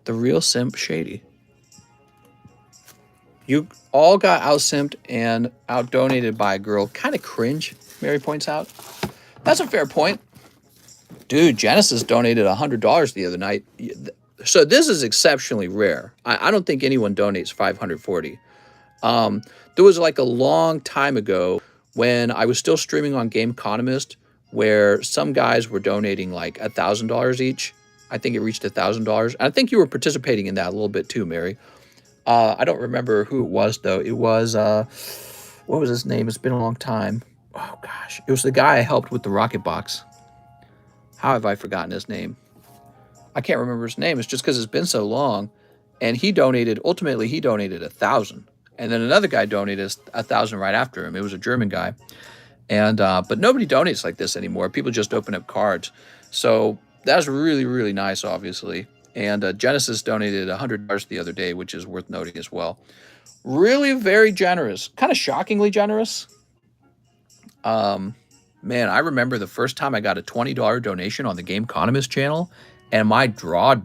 The real simp Shady. You all got out-simped and out-donated by a girl. Kind of cringe, Mary points out. That's a fair point. Dude, Genesis donated $100 the other night. So this is exceptionally rare. I don't think anyone donates $540. There was like a long time ago when I was still streaming on TheCardconomist where some guys were donating like $1,000 each. I think it reached $1,000. I think you were participating in that a little bit too, Mary. I don't remember who it was, though. It was, what was his name? It's been a long time. Oh, gosh. It was the guy I helped with the rocket box. How have I forgotten his name? I can't remember his name. It's just because it's been so long. And he donated, ultimately, he donated $1,000. And then another guy donated $1,000 right after him. It was a German guy. And, but nobody donates like this anymore. People just open up cards. So that's really, really nice, obviously. And Genesis donated $100 the other day, which is worth noting as well. Really very generous. Kind of shockingly generous. Man, I remember the first time I got a $20 donation on the TheCardconomist channel, and my jaw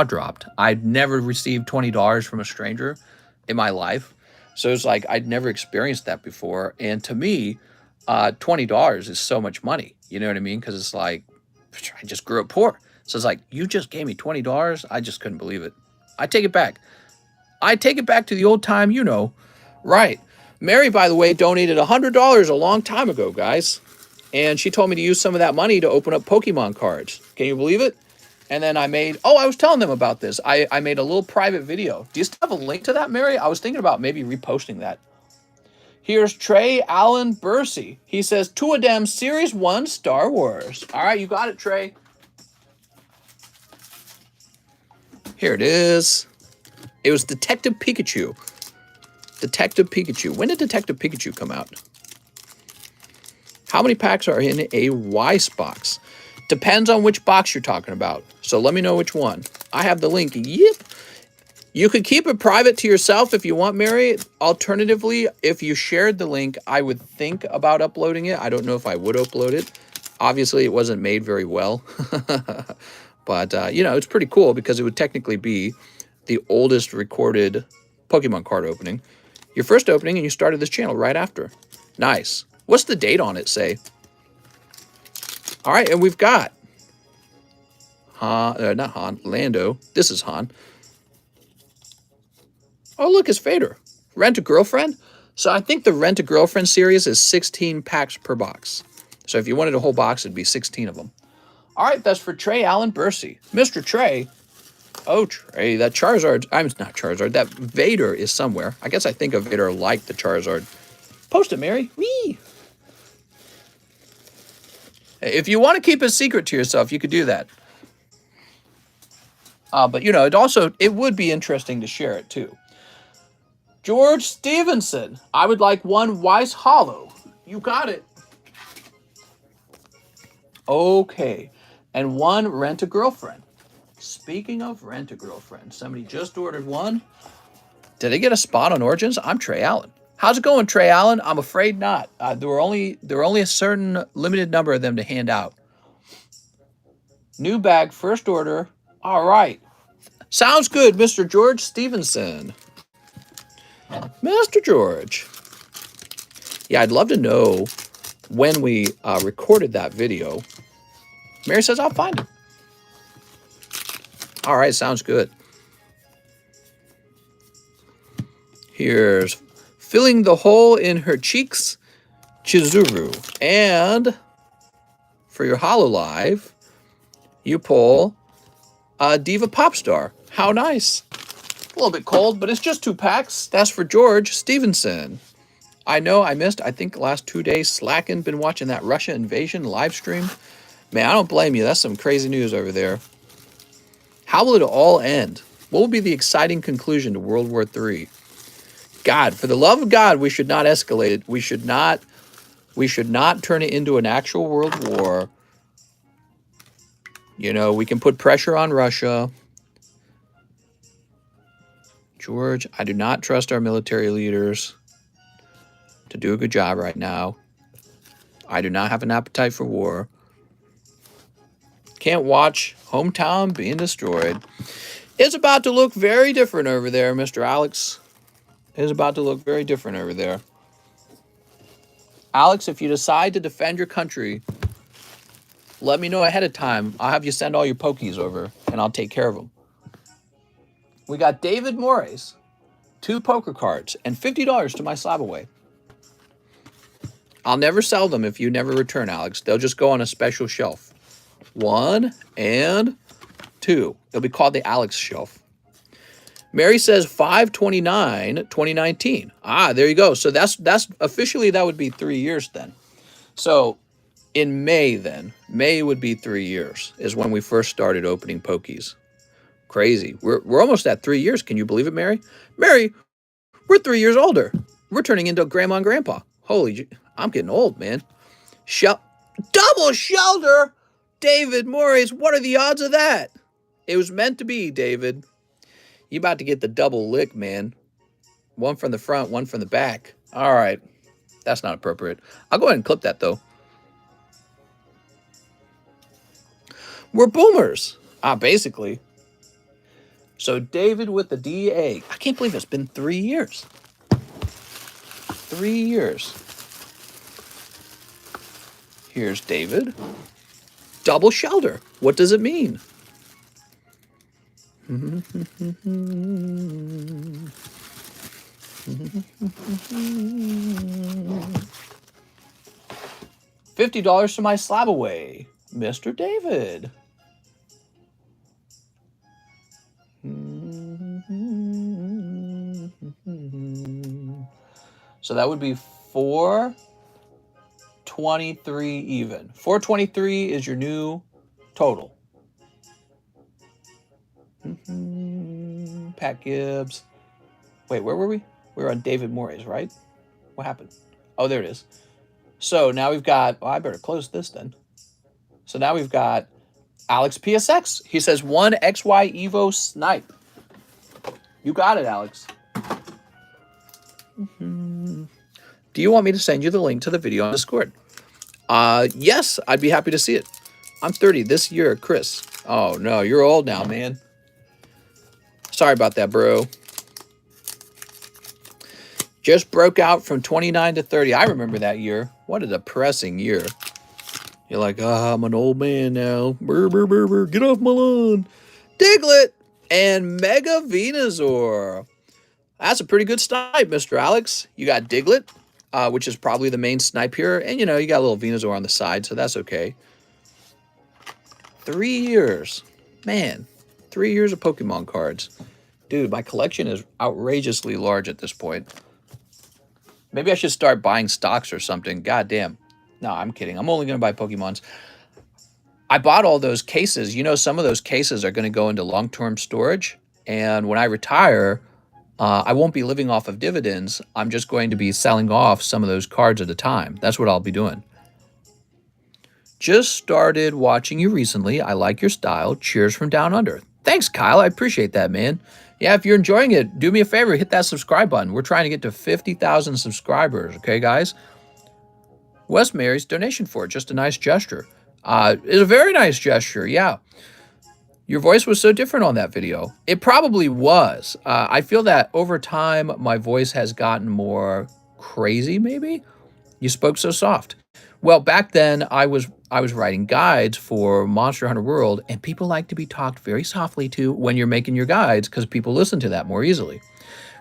dropped. I'd never received $20 from a stranger in my life. So it's like I'd never experienced that before. And to me, $20 is so much money. You know what I mean? Because it's like, I just grew up poor. So it's like, you just gave me $20? I just couldn't believe it. I take it back. I take it back to the old time, you know. Right. Mary, by the way, donated $100 a long time ago, guys. And she told me to use some of that money to open up Pokemon cards. Can you believe it? And then I was telling them about this. I made a little private video. Do you still have a link to that, Mary? I was thinking about maybe reposting that. Here's Trey Allen Bursey. He says, Tuadem Series 1 Star Wars. All right, you got it, Trey. Here it is. It was Detective Pikachu. Detective Pikachu. When did Detective Pikachu come out? How many packs are in a Weiss box? Depends on which box you're talking about. So let me know which one. I have the link. Yep. You could keep it private to yourself if you want, Mary. Alternatively, if you shared the link, I would think about uploading it. I don't know if I would upload it. Obviously, it wasn't made very well. But, you know, it's pretty cool because it would technically be the oldest recorded Pokemon card opening. Your first opening, and you started this channel right after. Nice. What's the date on it say? All right, and we've got Han, not Han, Lando. This is Han. Oh, look, it's Vader. Rent-A-Girlfriend? So I think the Rent-A-Girlfriend series is 16 packs per box. So if you wanted a whole box, it'd be 16 of them. All right, that's for Trey Allen Bursey. Mr. Trey. Oh, Trey, that Charizard. I'm not Charizard. That Vader is somewhere. I guess I think of Vader like the Charizard. Post it, Mary. Whee! If you want to keep a secret to yourself, you could do that. But, you know, it would be interesting to share it, too. George Stevenson. I would like one Weiss Hollow. You got it. Okay. And one Rent-A-Girlfriend. Speaking of Rent-A-Girlfriend, somebody just ordered one. Did they get a spot on Origins? I'm Trey Allen. How's it going, Trey Allen? I'm afraid not. There were only a certain limited number of them to hand out. New bag, first order. All right. Sounds good, Mr. George Stevenson. Mr. George. Yeah, I'd love to know when we recorded that video. Mary says, I'll find it. All right, sounds good. Here's filling the hole in her cheeks, Chizuru. And for your Hololive, you pull Diva Popstar. How nice. A little bit cold, but it's just 2 packs. That's for George Stevenson. I know I missed, I think, the last 2 days slacking. Been watching that Russia invasion live stream. Man, I don't blame you. That's some crazy news over there. How will it all end? What will be the exciting conclusion to World War III? God, for the love of God, we should not escalate it. We should not turn it into an actual world war. You know, we can put pressure on Russia. George, I do not trust our military leaders to do a good job right now. I do not have an appetite for war. Can't watch hometown being destroyed. It's about to look very different over there, Mr. Alex. It's about to look very different over there. Alex, if you decide to defend your country, let me know ahead of time. I'll have you send all your Pokies over, and I'll take care of them. We got David Morris, 2 poker cards, and $50 to my slab away. I'll never sell them if you never return, Alex. They'll just go on a special shelf. 1 and 2. It'll be called the Alex shelf. Mary says 5/29/2019. Ah, there you go. So that's officially, that would be 3 years then. So in May then, May would be 3 years is when we first started opening Pokies. Crazy. We're almost at 3 years. Can you believe it, Mary? Mary, we're 3 years older. We're turning into grandma and grandpa. Holy, I'm getting old, man. Double shelter? David Morris, what are the odds of that? It was meant to be, David. You about to get the double lick, man. One from the front, one from the back. All right. That's not appropriate. I'll go ahead and clip that, though. We're boomers. Basically. So David with the DA. I can't believe it's been 3 years. 3 years. Here's David. Double shelter. What does it mean? $50 to my slab away, Mr. David. So that would be 423 even. 423 is your new total. Pat Gibbs. Wait, where were we? We were on David Morris, right? What happened? Oh, there it is. So now we've got, I better close this then. So now we've got Alex PSX. He says 1 XY Evo Snipe. You got it, Alex. Do you want me to send you the link to the video on Discord? Yes, I'd be happy to see it. I'm 30 this year, Chris. Oh, no, you're old now, man. Sorry about that, bro. Just broke out from 29 to 30. I remember that year. What a depressing year. You're like, oh, I'm an old man now. Brr, brr, brr, brr. Get off my lawn. Diglett and Mega Venusaur. That's a pretty good snipe, Mr. Alex. You got Diglett, which is probably the main snipe here. And, you know, you got a little Venusaur on the side, so that's okay. 3 years. Man, 3 years of Pokemon cards. Dude, my collection is outrageously large at this point. Maybe I should start buying stocks or something. God damn. No, I'm kidding. I'm only going to buy Pokemons. I bought all those cases. You know, some of those cases are going to go into long-term storage. And when I retire, I won't be living off of dividends. I'm just going to be selling off some of those cards at a time. That's what I'll be doing. Just started watching you recently. I like your style. Cheers from down under. Thanks, Kyle. I appreciate that, man. Yeah, if you're enjoying it, do me a favor. Hit that subscribe button. We're trying to get to 50,000 subscribers. Okay, guys? Wes Mary's donation for it. Just a nice gesture. It's a very nice gesture, yeah. Your voice was so different on that video. It probably was. I feel that over time, my voice has gotten more crazy, maybe? You spoke so soft. Well, back then, I was writing guides for Monster Hunter World, and people like to be talked very softly to when you're making your guides because people listen to that more easily.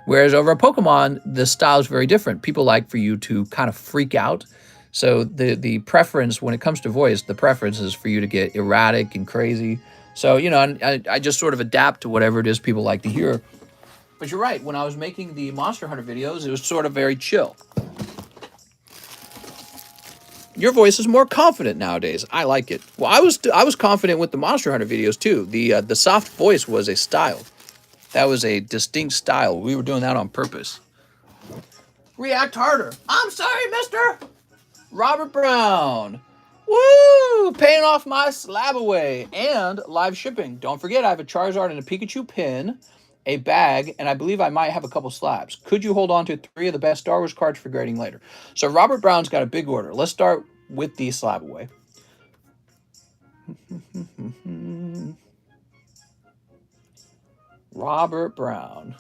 Whereas over at Pokemon, the style is very different. People like for you to kind of freak out. So the preference, when it comes to voice, the preference is for you to get erratic and crazy. So, you know, I just sort of adapt to whatever it is people like to hear. But you're right. When I was making the Monster Hunter videos, it was sort of very chill. Your voice is more confident nowadays. I like it. Well, I was confident with the Monster Hunter videos too. The soft voice was a style. That was a distinct style. We were doing that on purpose. React harder. I'm sorry, mister. Robert Brown. Woo! Paying off my slab away. And live shipping. Don't forget, I have a Charizard and a Pikachu pin, a bag, and I believe I might have a couple slabs. Could you hold on to 3 of the best Star Wars cards for grading later? So Robert Brown's got a big order. Let's start with the slab away. Robert Brown.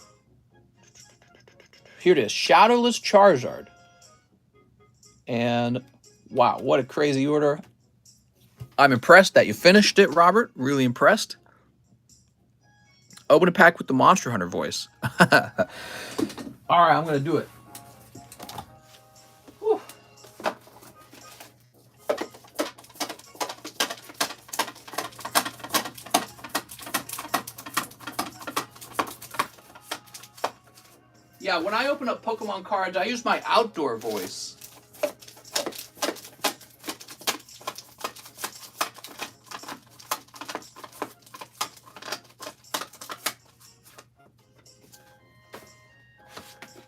Here it is. Shadowless Charizard. And wow, what a crazy order. I'm impressed that you finished it, Robert. Really impressed. Open a pack with the Monster Hunter voice. All right, I'm going to do it. Whew. Yeah, when I open up Pokemon cards, I use my outdoor voice.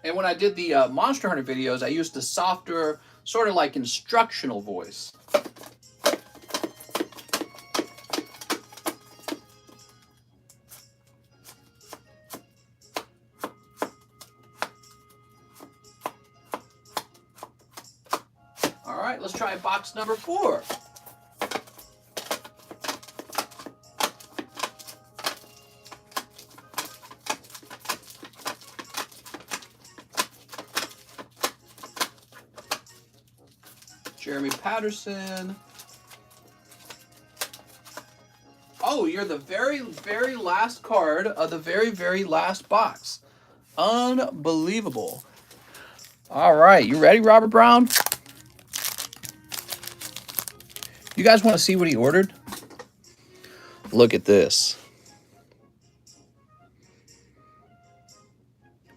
And when I did the Monster Hunter videos, I used the softer, sort of like instructional voice. All right, let's try box number 4. Jeremy Patterson. Oh, you're the very, very last card of the very, very last box. Unbelievable. All right, you ready, Robert Brown? You guys want to see what he ordered? Look at this.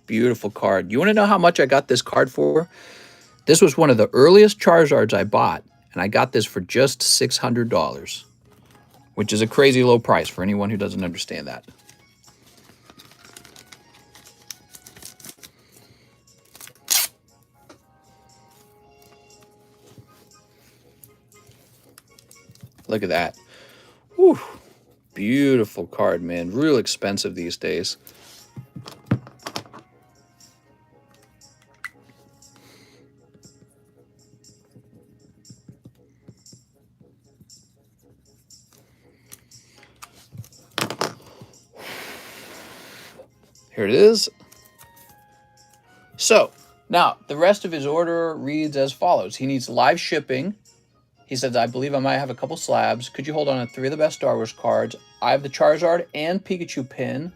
Beautiful card. You want to know how much I got this card for? This was one of the earliest Charizards I bought, and I got this for just $600, which is a crazy low price for anyone who doesn't understand that. Look at that. Whew. Beautiful card, man. Real expensive these days. Here it is. So, now, the rest of his order reads as follows. He needs live shipping. He says, I believe I might have a couple slabs. Could you hold on to 3 of the best Star Wars cards? I have the Charizard and Pikachu pin.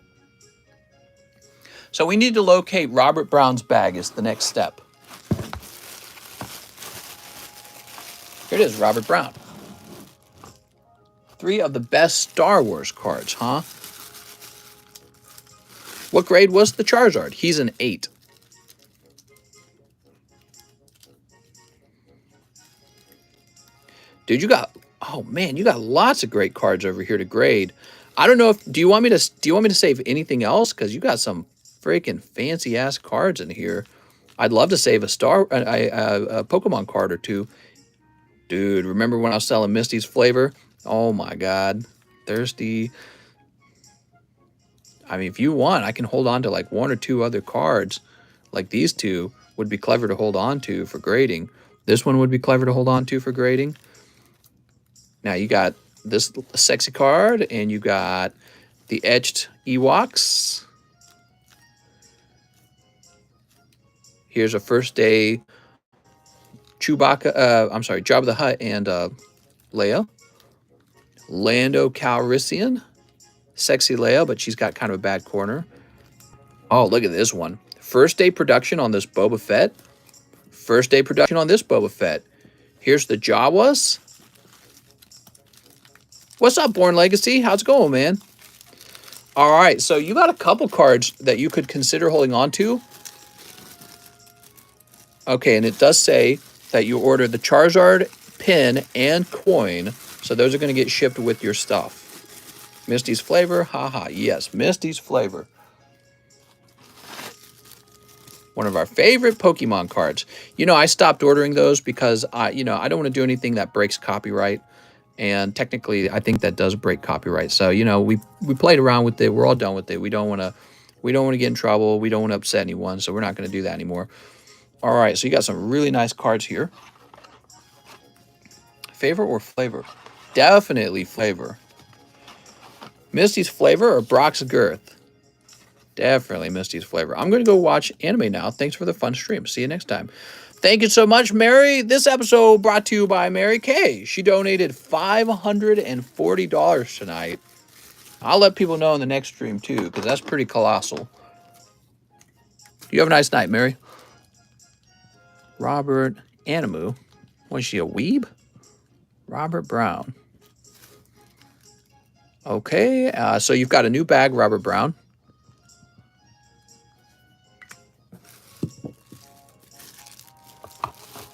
So we need to locate Robert Brown's bag is the next step. Here it is, Robert Brown. 3 of the best Star Wars cards, huh? What grade was the Charizard? He's an 8. Dude, oh man, you got lots of great cards over here to grade. I don't know if, do you want me to save anything else? Because you got some freaking fancy ass cards in here. I'd love to save a Pokemon card or 2. Dude, remember when I was selling Misty's Flavor? Oh my God, thirsty. I mean, if you want, I can hold on to like 1 or 2 other cards. Like these 2 would be clever to hold on to for grading. This one would be clever to hold on to for grading. Now you got this sexy card, and you got the etched Ewoks. Here's a first day Chewbacca, I'm sorry, Jabba the Hutt and Leia. Lando Calrissian. Sexy Leia, but she's got kind of a bad corner. Oh, look at this one. First day production on this Boba Fett. First day production on this Boba Fett. Here's the Jawas. What's up, Born Legacy? How's it going, man? All right, so you got a couple cards that you could consider holding on to. Okay, and it does say that you ordered the Charizard pin and coin, so those are going to get shipped with your stuff. Misty's Flavor, haha, yes, Misty's Flavor. One of our favorite Pokemon cards. You know, I stopped ordering those because I don't want to do anything that breaks copyright. And technically, I think that does break copyright. So, you know, we played around with it. We're all done with it. We don't want to get in trouble. We don't want to upset anyone. So we're not going to do that anymore. All right. So you got some really nice cards here. Favor or flavor? Definitely flavor. Misty's Flavor or Brock's Girth? Definitely Misty's Flavor. I'm going to go watch anime now. Thanks for the fun stream. See you next time. Thank you so much, Mary. This episode brought to you by Mary Kay. She donated $540 tonight. I'll let people know in the next stream, too, because that's pretty colossal. You have a nice night, Mary. Robert Animu. Was she a weeb? Robert Brown. Okay, so you've got a new bag, Robert Brown.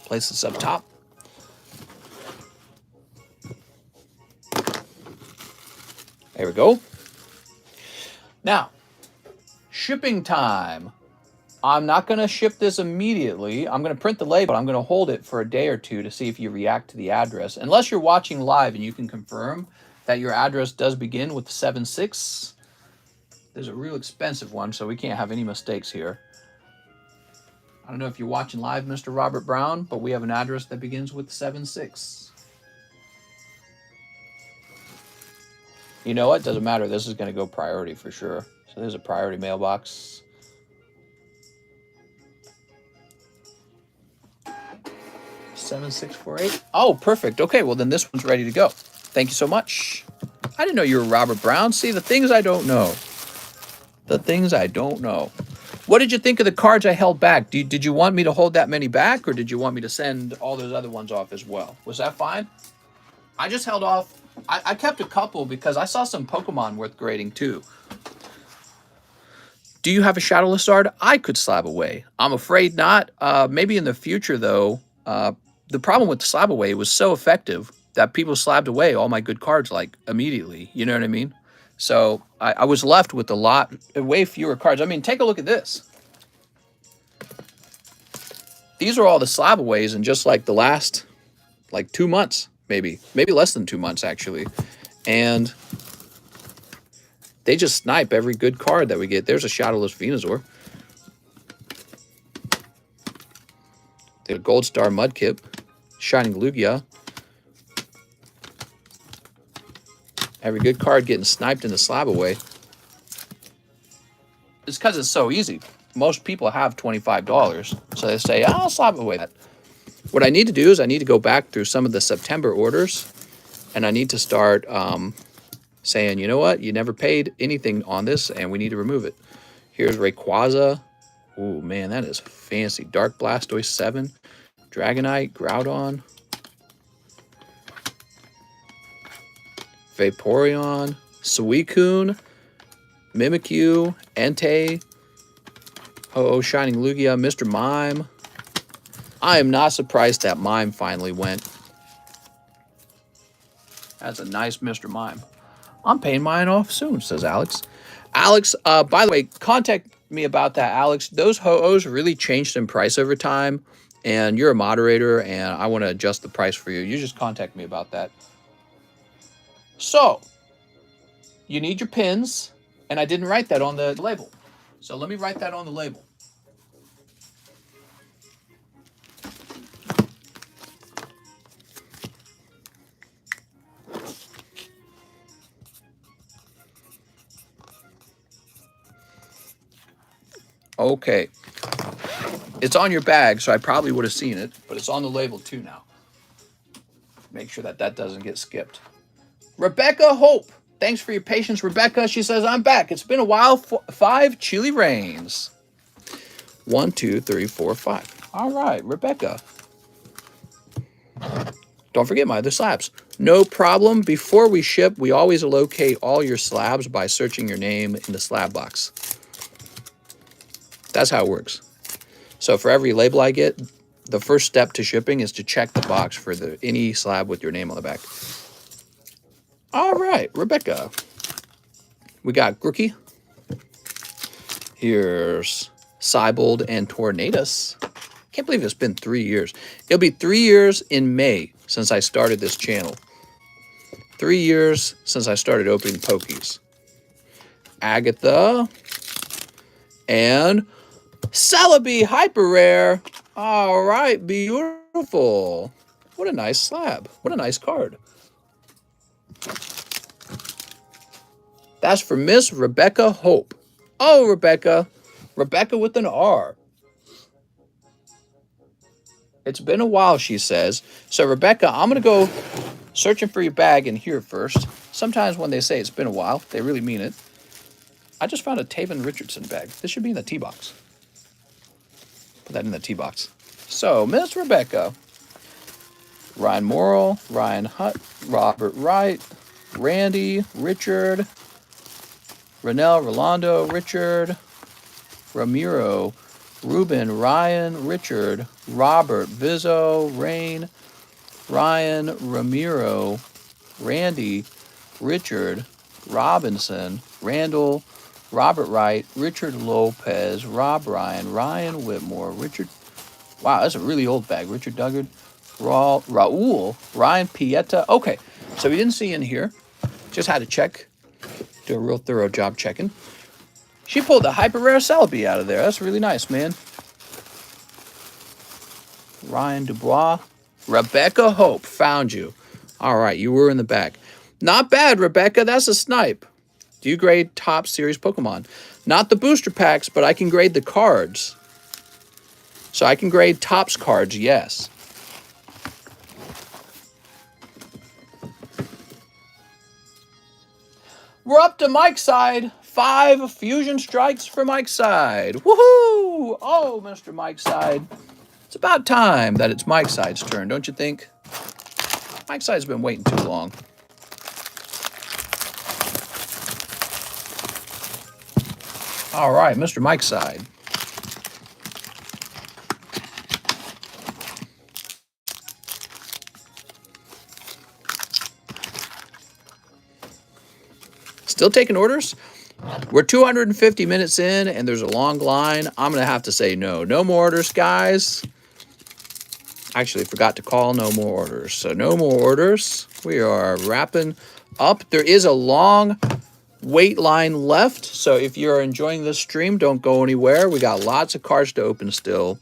Place this up top. There we go. Now, shipping time. I'm not going to ship this immediately. I'm going to print the label. I'm going to hold it for a day or 2 to see if you react to the address. Unless you're watching live and you can confirm that your address does begin with 76. There's a real expensive one, so we can't have any mistakes here. I don't know if you're watching live, Mr. Robert Brown, but we have an address that begins with 76. You know what? Doesn't matter. This is going to go priority for sure. So there's a priority mailbox. $7648. Oh, perfect. Okay, well then this one's ready to go. Thank you so much. I didn't know you were Robert Brown. See, the things I don't know. The things I don't know. What did you think of the cards I held back? Did you want me to hold that many back, or did you want me to send all those other ones off as well? Was that fine? I just held off. I kept a couple because I saw some Pokemon worth grading too. Do you have a Shadowless Zard I could slab away? I'm afraid not. Maybe in the future, though. The problem with the slab away was so effective that people slabbed away all my good cards like immediately. You know what I mean? So I was left with way fewer cards. I mean, take a look at this. These are all the slab aways in just like the last, 2 months, maybe less than 2 months actually. And they just snipe every good card that we get. There's a Shadowless Venusaur. The Gold Star Mudkip. Shining Lugia. Every good card getting sniped in the slab away. It's because it's so easy. Most people have $25, so they say, I'll slap away that. What I need to do is I need to go back through some of the September orders, and I need to start saying, you know what, you never paid anything on this, and we need to remove it. Here's Rayquaza. Oh, man, that is fancy. Dark Blastoise 7, Dragonite, Groudon, Vaporeon, Suicune, Mimikyu, Entei, Ho-Oh, Shining Lugia, Mr. Mime. I am not surprised that Mime finally went. That's a nice Mr. Mime. I'm paying mine off soon, says Alex. Alex, by the way, contact me about that, Alex. Those Ho-Ohs really changed in price over time, and you're a moderator, and I want to adjust the price for you. You just contact me about that. So, you need your pins, and I didn't write that on the label. So let me write that on the label. Okay. It's on your bag, so I probably would have seen it, but it's on the label too now. Make sure that that doesn't get skipped. Rebecca Hope. Thanks for your patience, Rebecca. She says, I'm back. It's been a while. 5 Chili Rains. 1, 2, 3, 4, 5. All right, Rebecca. Don't forget my other slabs. No problem. Before we ship, we always locate all your slabs by searching your name in the slab box. That's how it works. So for every label I get, the first step to shipping is to check the box for any slab with your name on the back. All right, Rebecca. We got Grookie. Here's Cybold and Tornadus. Can't believe it's been 3 years. It'll be 3 years in May since I started this channel. 3 years since I started opening Pokies. Agatha. And Celebi Hyper Rare. All right, beautiful. What a nice slab. What a nice card. That's for Miss Rebecca Hope. Oh, Rebecca. Rebecca with an R. It's been a while, she says. So, Rebecca, I'm going to go searching for your bag in here first. Sometimes when they say it's been a while, they really mean it. I just found a Taven Richardson bag. This should be in the tea box. Put that in the tea box. So, Miss Rebecca. Ryan Morrill, Ryan Hutt, Robert Wright, Randy, Richard, Renell, Rolando, Richard, Ramiro, Ruben, Ryan, Richard, Robert, Vizzo, Rain, Ryan, Ramiro, Randy, Richard, Robinson, Randall, Robert Wright, Richard Lopez, Rob Ryan, Ryan Whitmore, Richard. Wow, that's a really old bag. Richard Duggard, Raul, Ryan Pieta. Okay, so we didn't see in here. Just had to check. Do a real thorough job checking. She pulled the Hyper Rare Celebi out of there. That's really nice, man. Ryan Dubois. Rebecca Hope. Found you. All right, you were in the back. Not bad, Rebecca. That's a snipe. Do you grade top series Pokemon? Not the booster packs, but I can grade the cards. So I can grade Topps cards, yes. We're up to Mike's side. 5 fusion strikes for Mike's side. Woohoo! Oh, Mr. Mike's side. It's about time that it's Mike's side's turn, don't you think? Mike's side's been waiting too long. All right, Mr. Mike's side. Still taking orders? We're 250 minutes in, and there's a long line. I'm going to have to say no. No more orders, guys. Actually, forgot to call no more orders. So no more orders. We are wrapping up. There is a long wait line left. So if you're enjoying this stream, don't go anywhere. We got lots of cards to open still.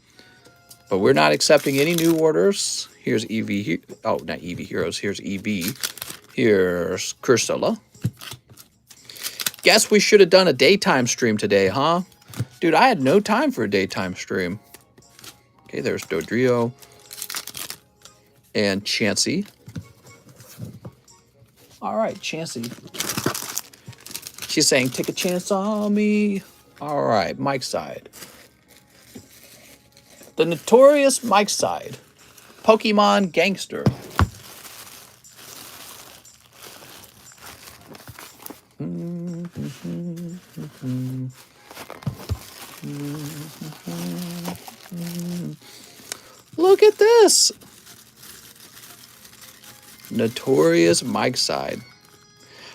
But we're not accepting any new orders. Here's EV. Oh, not EV Heroes. Here's EV. Here's Cursula. Guess we should have done a daytime stream today, huh? Dude, I had no time for a daytime stream. Okay, there's Dodrio and Chansey. All right, Chansey. She's saying, take a chance on me. All right, Mike's side. The notorious Mike's side. Pokemon Gangster. Look at this. Notorious Mike's side.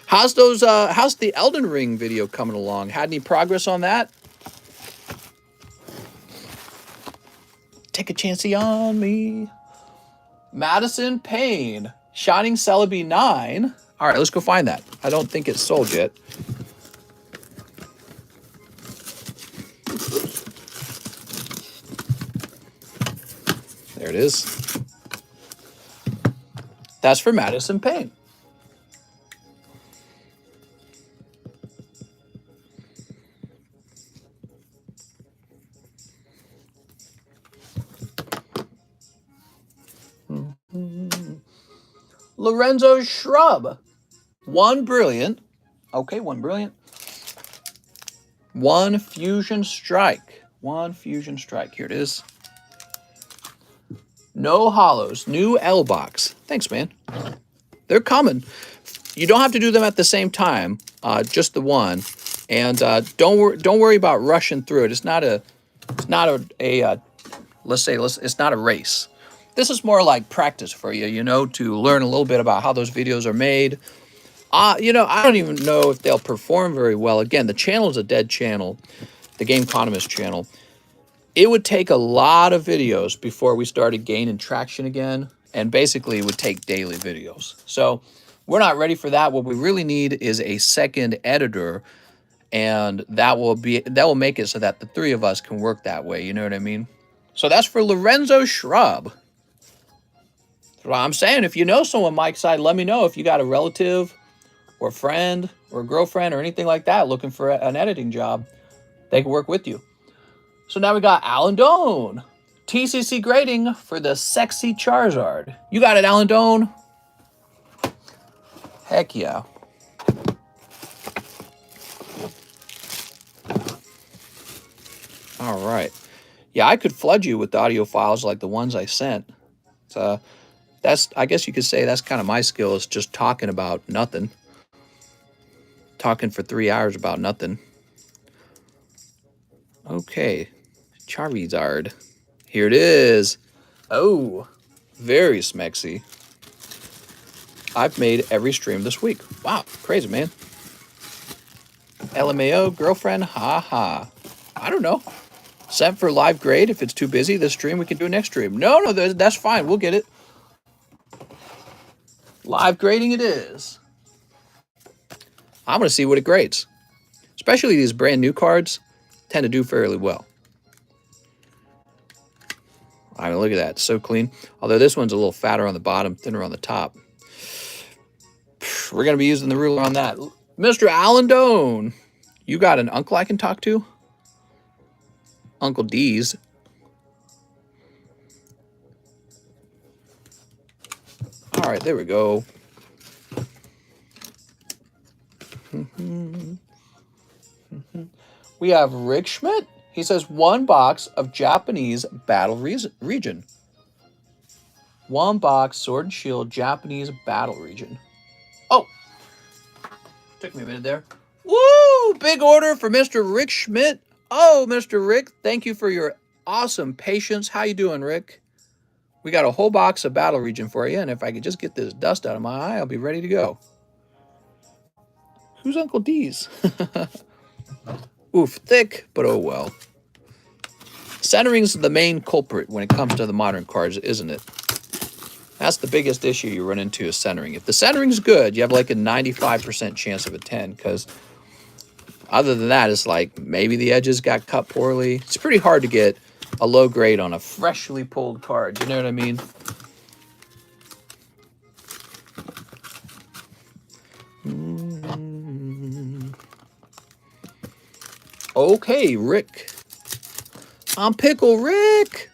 How's the Elden Ring video coming along? Had any progress on that? Take a chancey on me. Madison Payne. Shining Celebi 9. All right, let's go find that. I don't think it's sold yet. There it is. That's for Madison Payne. Lorenzo Shrub. One brilliant. Okay, one brilliant. One fusion strike. One fusion strike. Here it is. No hollows. New L box. Thanks, man. They're coming. You don't have to do them at the same time. Just the one. And don't worry about rushing through it. It's not a race. This is more like practice for you, you know, to learn a little bit about how those videos are made. You know, I don't even know if they'll perform very well. Again, the channel is a dead channel, the TheCardconomist channel. It would take a lot of videos before we started gaining traction again, and basically it would take daily videos. So we're not ready for that. What we really need is a second editor, and that will make it so that the three of us can work that way. You know what I mean? So that's for Lorenzo Shrub. Well, I'm saying, if you know someone Mike's side, let me know. If you got a relative or a friend or a girlfriend or anything like that looking for an editing job, they can work with you. So now we got Alan Doan. TCC grading for the sexy Charizard. You got it, Alan Doan? Heck yeah. All right. Yeah, I could flood you with audio files like the ones I sent. So I guess you could say that's kind of my skill, is just talking about nothing. Talking for 3 hours about nothing. Okay. Charizard. Here it is. Oh, very smexy. I've made every stream this week. Wow, crazy, man. LMAO, girlfriend, haha. I don't know. Sent for live grade. If it's too busy this stream, we can do a next stream. No, that's fine. We'll get it. Live grading it is. I'm going to see what it grades. Especially these brand new cards tend to do fairly well. I mean, look at that. It's so clean. Although this one's a little fatter on the bottom, thinner on the top. We're going to be using the ruler on that. Mr. Alan Doan, you got an uncle I can talk to? Uncle D's. All right, there we go. We have Rick Schmidt. He says 1 box of Japanese Battle Region. 1 box Sword and Shield Japanese Battle Region. Oh, took me a minute there. Woo! Big order for Mr. Rick Schmidt. Oh, Mr. Rick, thank you for your awesome patience. How you doing, Rick? We got a whole box of Battle Region for you, and if I could just get this dust out of my eye, I'll be ready to go. Who's Uncle D's? Oof, thick, but oh well. Centering's the main culprit when it comes to the modern cards, isn't it? That's the biggest issue you run into, is centering. If the centering's good, you have like a 95% chance of a 10, because other than that, it's like maybe the edges got cut poorly. It's pretty hard to get a low grade on a freshly pulled card. You know what I mean? Okay, Rick. I'm Pickle Rick.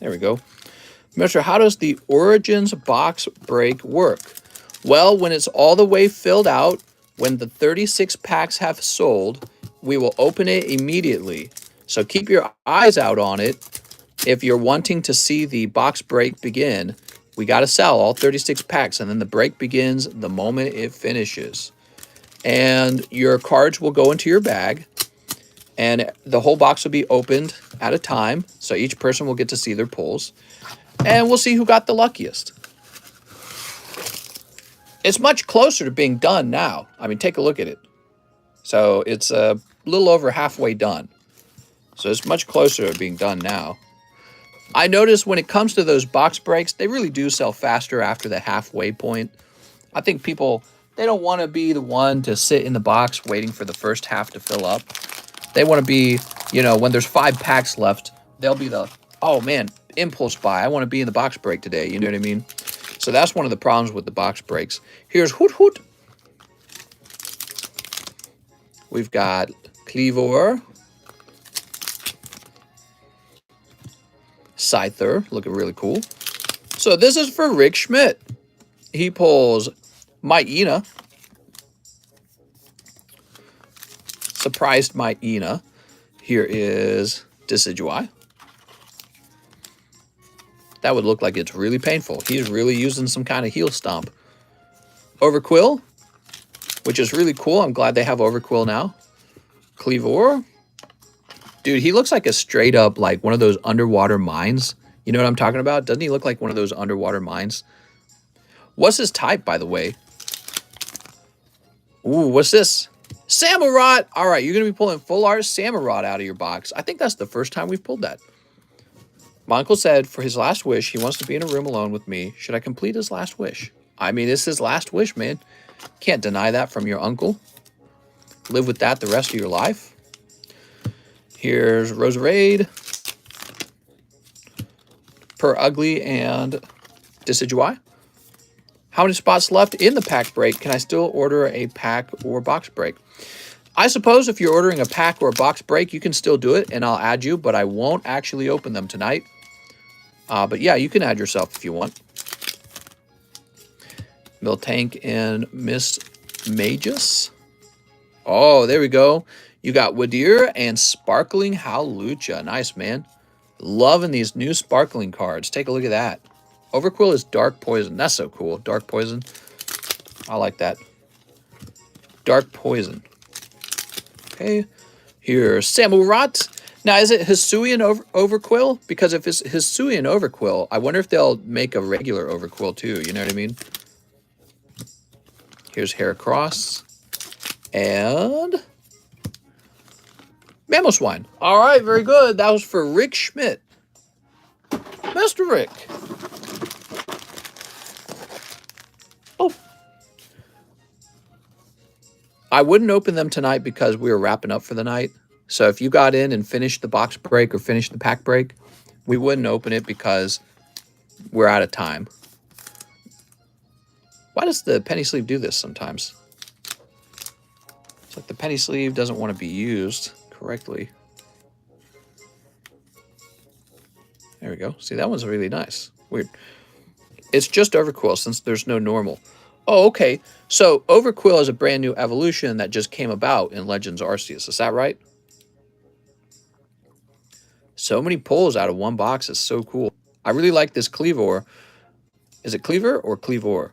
There we go. Mister, how does the Origins box break work? Well, when it's all the way filled out, when the 36 packs have sold, we will open it immediately. So keep your eyes out on it. If you're wanting to see the box break begin, we got to sell all 36 packs, and then the break begins the moment it finishes. And your cards will go into your bag, and the whole box will be opened at a time, so each person will get to see their pulls, and we'll see who got the luckiest. It's much closer to being done now. I mean, take a look at it. So it's a little over halfway done. So it's much closer to being done now. I notice when it comes to those box breaks, they really do sell faster after the halfway point. I think people, they don't want to be the one to sit in the box waiting for the first half to fill up. They want to be, you know, when there's 5 packs left, they'll be the, oh man, impulse buy. I want to be in the box break today. You know what I mean? So that's one of the problems with the box breaks. Here's Hoot Hoot. We've got Cleavor. Scyther, looking really cool. So this is for Rick Schmidt. He pulls Myena. Surprised Myena. Here is Decidueye. That would look like it's really painful. He's really using some kind of heel stomp. Overquill, which is really cool. I'm glad they have Overquill now. Cleavor. Dude, he looks like a straight up, like one of those underwater mines. You know what I'm talking about? Doesn't he look like one of those underwater mines? What's his type, by the way? Ooh, what's this? Samurott. All right, you're going to be pulling full art Samurott out of your box. I think that's the first time we've pulled that. My uncle said for his last wish, he wants to be in a room alone with me. Should I complete his last wish? I mean, it's his last wish, man. Can't deny that from your uncle. Live with that the rest of your life. Here's Roserade, Per Ugly, and Decidueye. How many spots left in the pack break? Can I still order a pack or box break? I suppose if you're ordering a pack or a box break, you can still do it, and I'll add you, but I won't actually open them tonight. But yeah, you can add yourself if you want. Miltank and Miss Magus. Oh, there we go. You got Wadir and Sparkling Howlucha. Nice, man. Loving these new sparkling cards. Take a look at that. Overquill is Dark Poison. That's so cool. Dark Poison. I like that. Dark Poison. Okay. Here's Samurott. Now, is it Hisuian Overquill? Because if it's Hisuian Overquill, I wonder if they'll make a regular Overquill too. You know what I mean? Here's Heracross. And Mamoswine. All right, very good. That was for Rick Schmidt. Mr. Rick. Oh. I wouldn't open them tonight because we were wrapping up for the night. So if you got in and finished the box break or finished the pack break, we wouldn't open it because we're out of time. Why does the penny sleeve do this sometimes? It's like the penny sleeve doesn't want to be used correctly. There we go. See, that one's really nice. Weird. It's just Overquill since there's no normal. Oh, okay. So Overquill is a brand new evolution that just came about in Legends Arceus. Is that right? So many pulls out of one box is so cool. I really like this Cleavor. Is it Cleavor or Cleavor?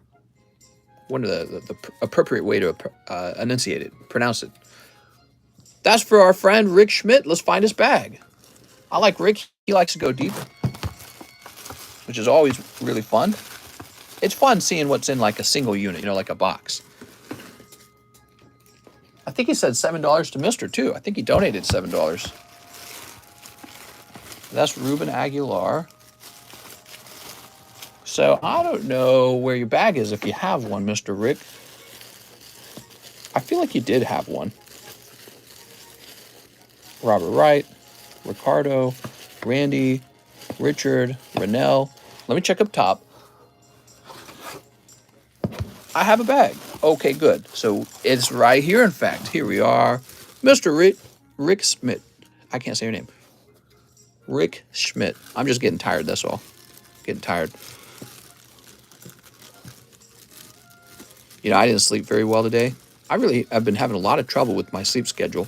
One of the appropriate way to enunciate it, pronounce it. That's for our friend Rick Schmidt. Let's find his bag. I like Rick. He likes to go deep, which is always really fun. It's fun seeing what's in like a single unit, you know, like a box. I think he said $7 to Mr. too. I think he donated $7. That's Ruben Aguilar. So I don't know where your bag is if you have one, Mr. Rick. I feel like you did have one. Robert Wright, Ricardo, Randy, Richard, Rennell. Let me check up top. I have a bag. Okay, good. So it's right here, in fact. Here we are. Mr. Rick Schmidt. I can't say your name. Rick Schmidt. I'm just getting tired, that's all. Getting tired. You know, I didn't sleep very well today. I've been having a lot of trouble with my sleep schedule.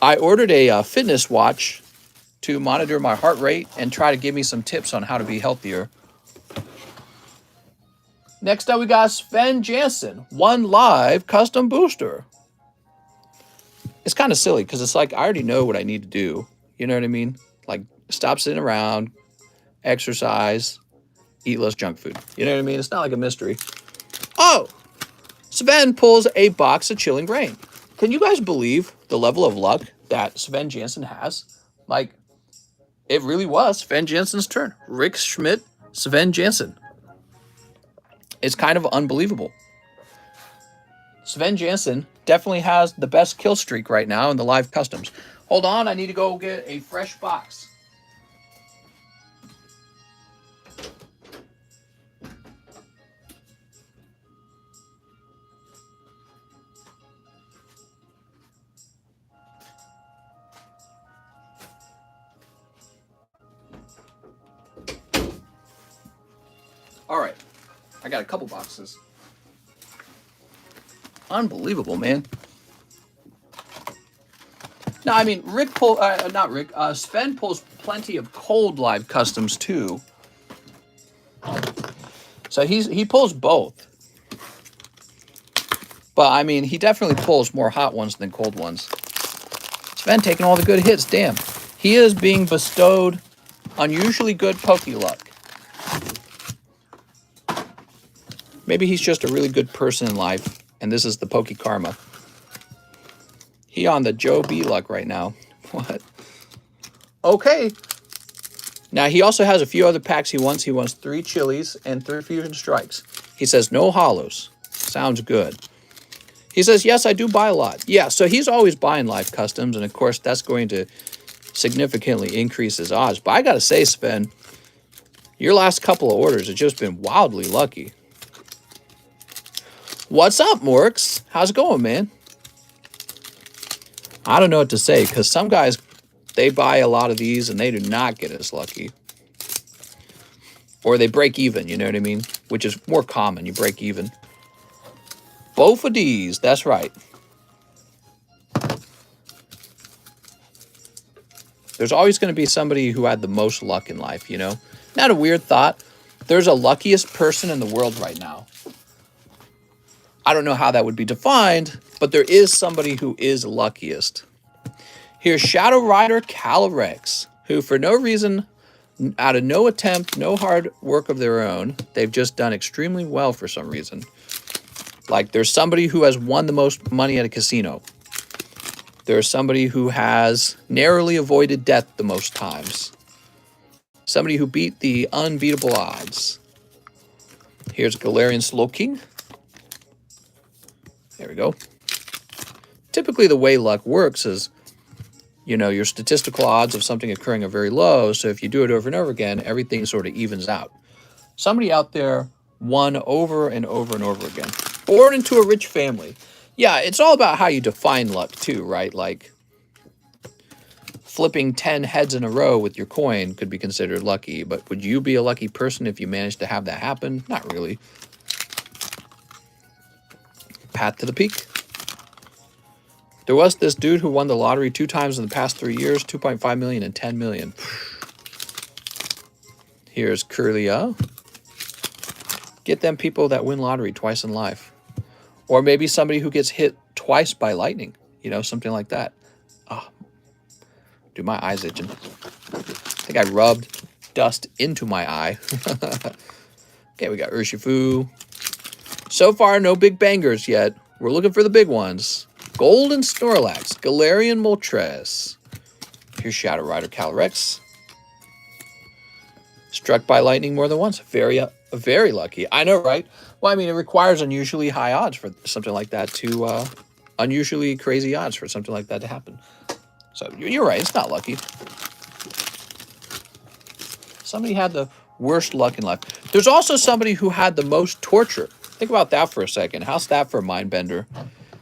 I ordered a fitness watch to monitor my heart rate and try to give me some tips on how to be healthier. Next up, we got Sven Jansen, one live custom booster. It's kind of silly because it's like I already know what I need to do. You know what I mean? Like, stop sitting around, exercise, eat less junk food. You know what I mean? It's not like a mystery. Oh, Sven pulls a box of Chilling Grain. Can you guys believe the level of luck that Sven Jansen has? Like, it really was Sven Jansen's turn. Rick Schmidt, Sven Jansen. It's kind of unbelievable. Sven Jansen definitely has the best kill streak right now in the live customs. Hold on, I need to go get a fresh box. All right, I got a couple boxes. Unbelievable, man. No, I mean, Sven pulls plenty of cold live customs too. So he pulls both. But I mean, he definitely pulls more hot ones than cold ones. Sven taking all the good hits, damn. He is being bestowed unusually good Poke luck. Maybe he's just a really good person in life, and this is the Poke karma. He on the Joe B luck right now. What? Okay. Now, he also has a few other packs he wants. He wants 3 chilies and 3 fusion strikes. He says no hollows. Sounds good. He says, yes, I do buy a lot. Yeah, so he's always buying live customs, and of course, that's going to significantly increase his odds. But I got to say, Sven, your last couple of orders have just been wildly lucky. What's up, Morks? How's it going, man? I don't know what to say, because some guys, they buy a lot of these, and they do not get as lucky. Or they break even, you know what I mean? Which is more common, you break even. Both of these, that's right. There's always going to be somebody who had the most luck in life, you know? Not a weird thought. There's a luckiest person in the world right now. I don't know how that would be defined, but there is somebody who is luckiest. Here's Shadow Rider Calyrex, who for no reason, out of no attempt, no hard work of their own, they've just done extremely well for some reason. Like, there's somebody who has won the most money at a casino. There's somebody who has narrowly avoided death the most times. Somebody who beat the unbeatable odds. Here's Galarian Slowking. There we go. Typically, the way luck works is, you know, your statistical odds of something occurring are very low, so if you do it over and over again, everything sort of evens out. Somebody out there won over and over and over again. Born into a rich family. Yeah, it's all about how you define luck too, right? Like, flipping 10 heads in a row with your coin could be considered lucky, but would you be a lucky person if you managed to have that happen? Not really. Path to the peak. There was this dude who won the lottery 2 times in the past 3 years, 2.5 million and 10 million. Here's Curlia. Get them people that win lottery twice in life. Or maybe somebody who gets hit twice by lightning. You know, something like that. Oh, dude, my eye's itching. I think I rubbed dust into my eye. Okay, we got Urshifu. So far, no big bangers yet. We're looking for the big ones. Golden Snorlax, Galarian Moltres. Here's Shadow Rider Calyrex. Struck by lightning more than once. Very lucky. I know, right? Well, I mean, it requires unusually high odds for something like that to, unusually crazy odds for something like that to happen. So you're right, it's not lucky. Somebody had the worst luck in life. There's also somebody who had the most torture Think about that for a second. How's that for a mind bender?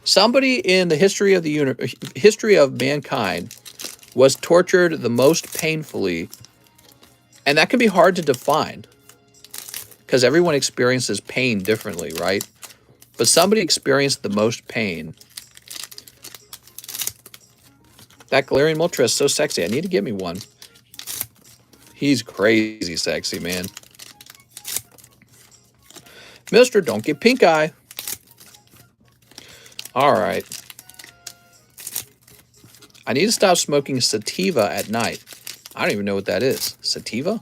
Somebody in the history of history of mankind was tortured the most painfully, and that can be hard to define because everyone experiences pain differently, right? But somebody experienced the most pain. That glaring Moltres is so sexy. I need to get me one. He's crazy sexy, man. Mister, don't get pink eye. All right. I need to stop smoking sativa at night. I don't even know what that is. Sativa?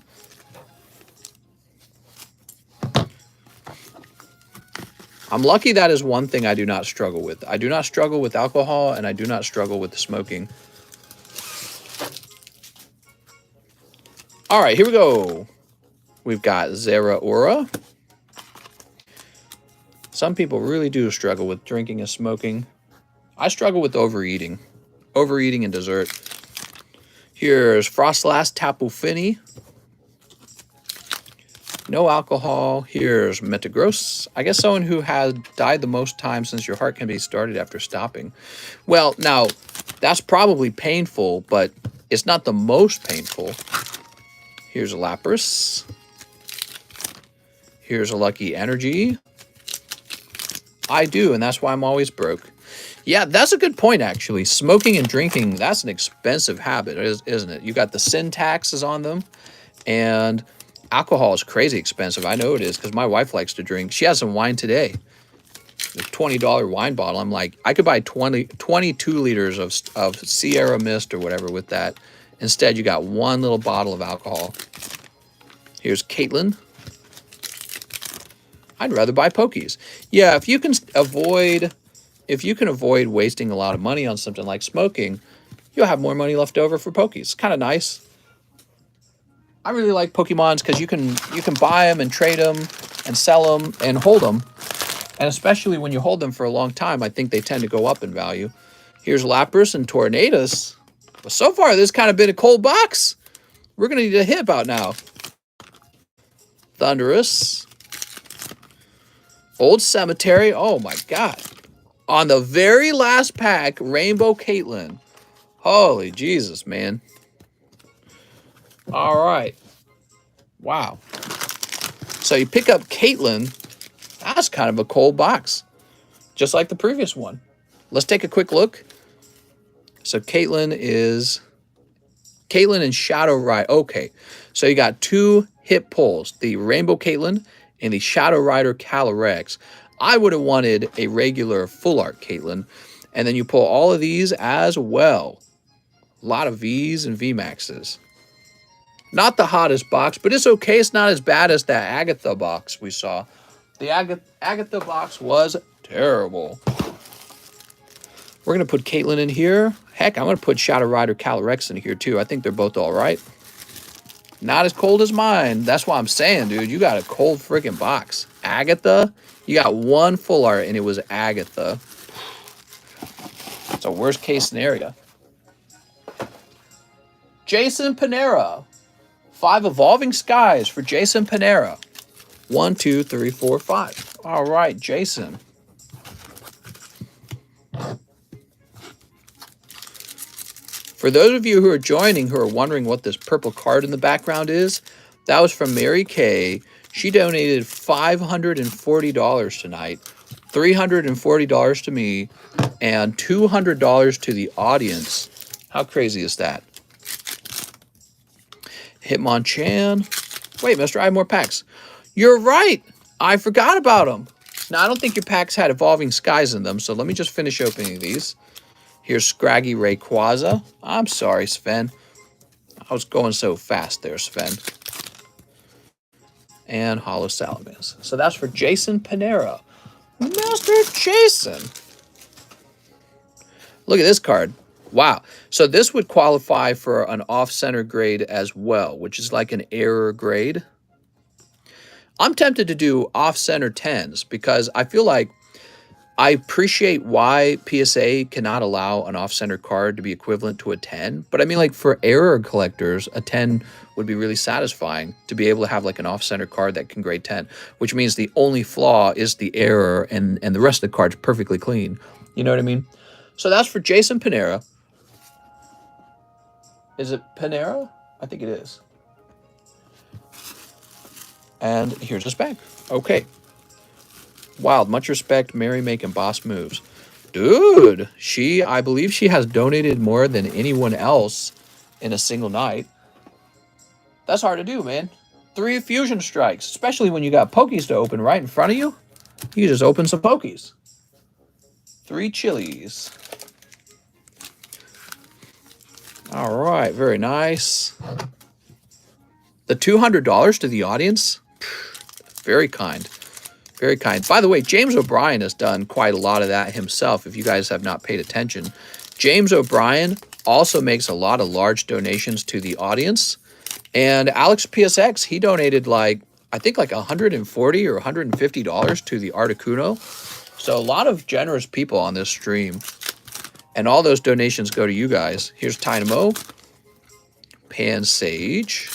I'm lucky that is one thing I do not struggle with. I do not struggle with alcohol, and I do not struggle with smoking. All right, here we go. We've got Zera Aura. Some people really do struggle with drinking and smoking. I struggle with overeating. Overeating and dessert. Here's Frostlass Tapu Fini. No alcohol. Here's Metagross. I guess someone who has died the most time since your heart can be started after stopping. Well, now, that's probably painful, but it's not the most painful. Here's a Lapras. Here's a Lucky Energy. I do, and that's why I'm always broke. Yeah, that's a good point, actually. Smoking and drinking, that's an expensive habit, isn't it? You got the sin taxes on them, and alcohol is crazy expensive. I know it is, because my wife likes to drink. She has some wine today. The $20 wine bottle. I'm like, I could buy 22 liters of Sierra Mist or whatever with that. Instead, you got one little bottle of alcohol. Here's Caitlin. I'd rather buy Pokies. Yeah, if you can avoid wasting a lot of money on something like smoking, you'll have more money left over for Pokies. It's kind of nice. I really like Pokemons because you can buy them and trade them and sell them and hold them. And especially when you hold them for a long time, I think they tend to go up in value. Here's Lapras and Tornadus. But so far, this kind of been a cold box. We're going to need a hit about now. Thundurus. Old Cemetery. Oh, my God. On the very last pack, Rainbow Caitlin. Holy Jesus, man. All right. Wow. So you pick up Caitlin. That's kind of a cold box. Just like the previous one. Let's take a quick look. So Caitlin and Shadow Rider. Okay. So you got two hit pulls. The Rainbow Caitlin and the Shadow Rider Calyrex. I would have wanted a regular full art Caitlin. And then you pull all of these as well. A lot of Vs and VMAXs. Not the hottest box, but it's okay. It's not as bad as that Agatha box we saw. The Agatha box was terrible. We're going to put Caitlin in here. Heck, I'm going to put Shadow Rider Calyrex in here too. I think they're both all right. Not as cold as mine. That's what I'm saying, dude. You got a cold freaking box. Agatha, you got one full art and it was Agatha. It's a worst case scenario. Jason Panera. 5 Evolving Skies for Jason Panera. 1, 2, 3, 4, 5. All right, Jason. For those of you who are joining who are wondering what this purple card in the background is, that was from Mary Kay. She donated $540 tonight, $340 to me, and $200 to the audience. How crazy is that? Hitmonchan. Wait, mister, I have more packs. You're right. I forgot about them. Now, I don't think your packs had Evolving Skies in them, so let me just finish opening these. Here's Scraggy Rayquaza. I'm sorry, Sven. I was going so fast there, Sven. And Hollow Salamence. So that's for Jason Panera. Master Jason. Look at this card. Wow. So this would qualify for an off-center grade as well, which is like an error grade. I'm tempted to do off-center 10s because I feel like I appreciate why PSA cannot allow an off-center card to be equivalent to a 10, but I mean, like, for error collectors, a 10 would be really satisfying to be able to have like an off-center card that can grade 10, which means the only flaw is the error and the rest of the card's perfectly clean. You know what I mean? So that's for Jason Panera. Is it Panera? I think it is. And here's his bag. Okay. Wild, much respect, Mary making boss moves. Dude, I believe she has donated more than anyone else in a single night. That's hard to do, man. 3 fusion strikes, especially when you got Pokies to open right in front of you. You just open some Pokies. 3 chilies. All right, very nice. The $200 to the audience, very kind. Very kind. By the way, James O'Brien has done quite a lot of that himself, if you guys have not paid attention. James O'Brien also makes a lot of large donations to the audience. And Alex PSX, he donated like, I think like $140 or $150 to the Articuno. So a lot of generous people on this stream. And all those donations go to you guys. Here's Dynamo. Pan Sage.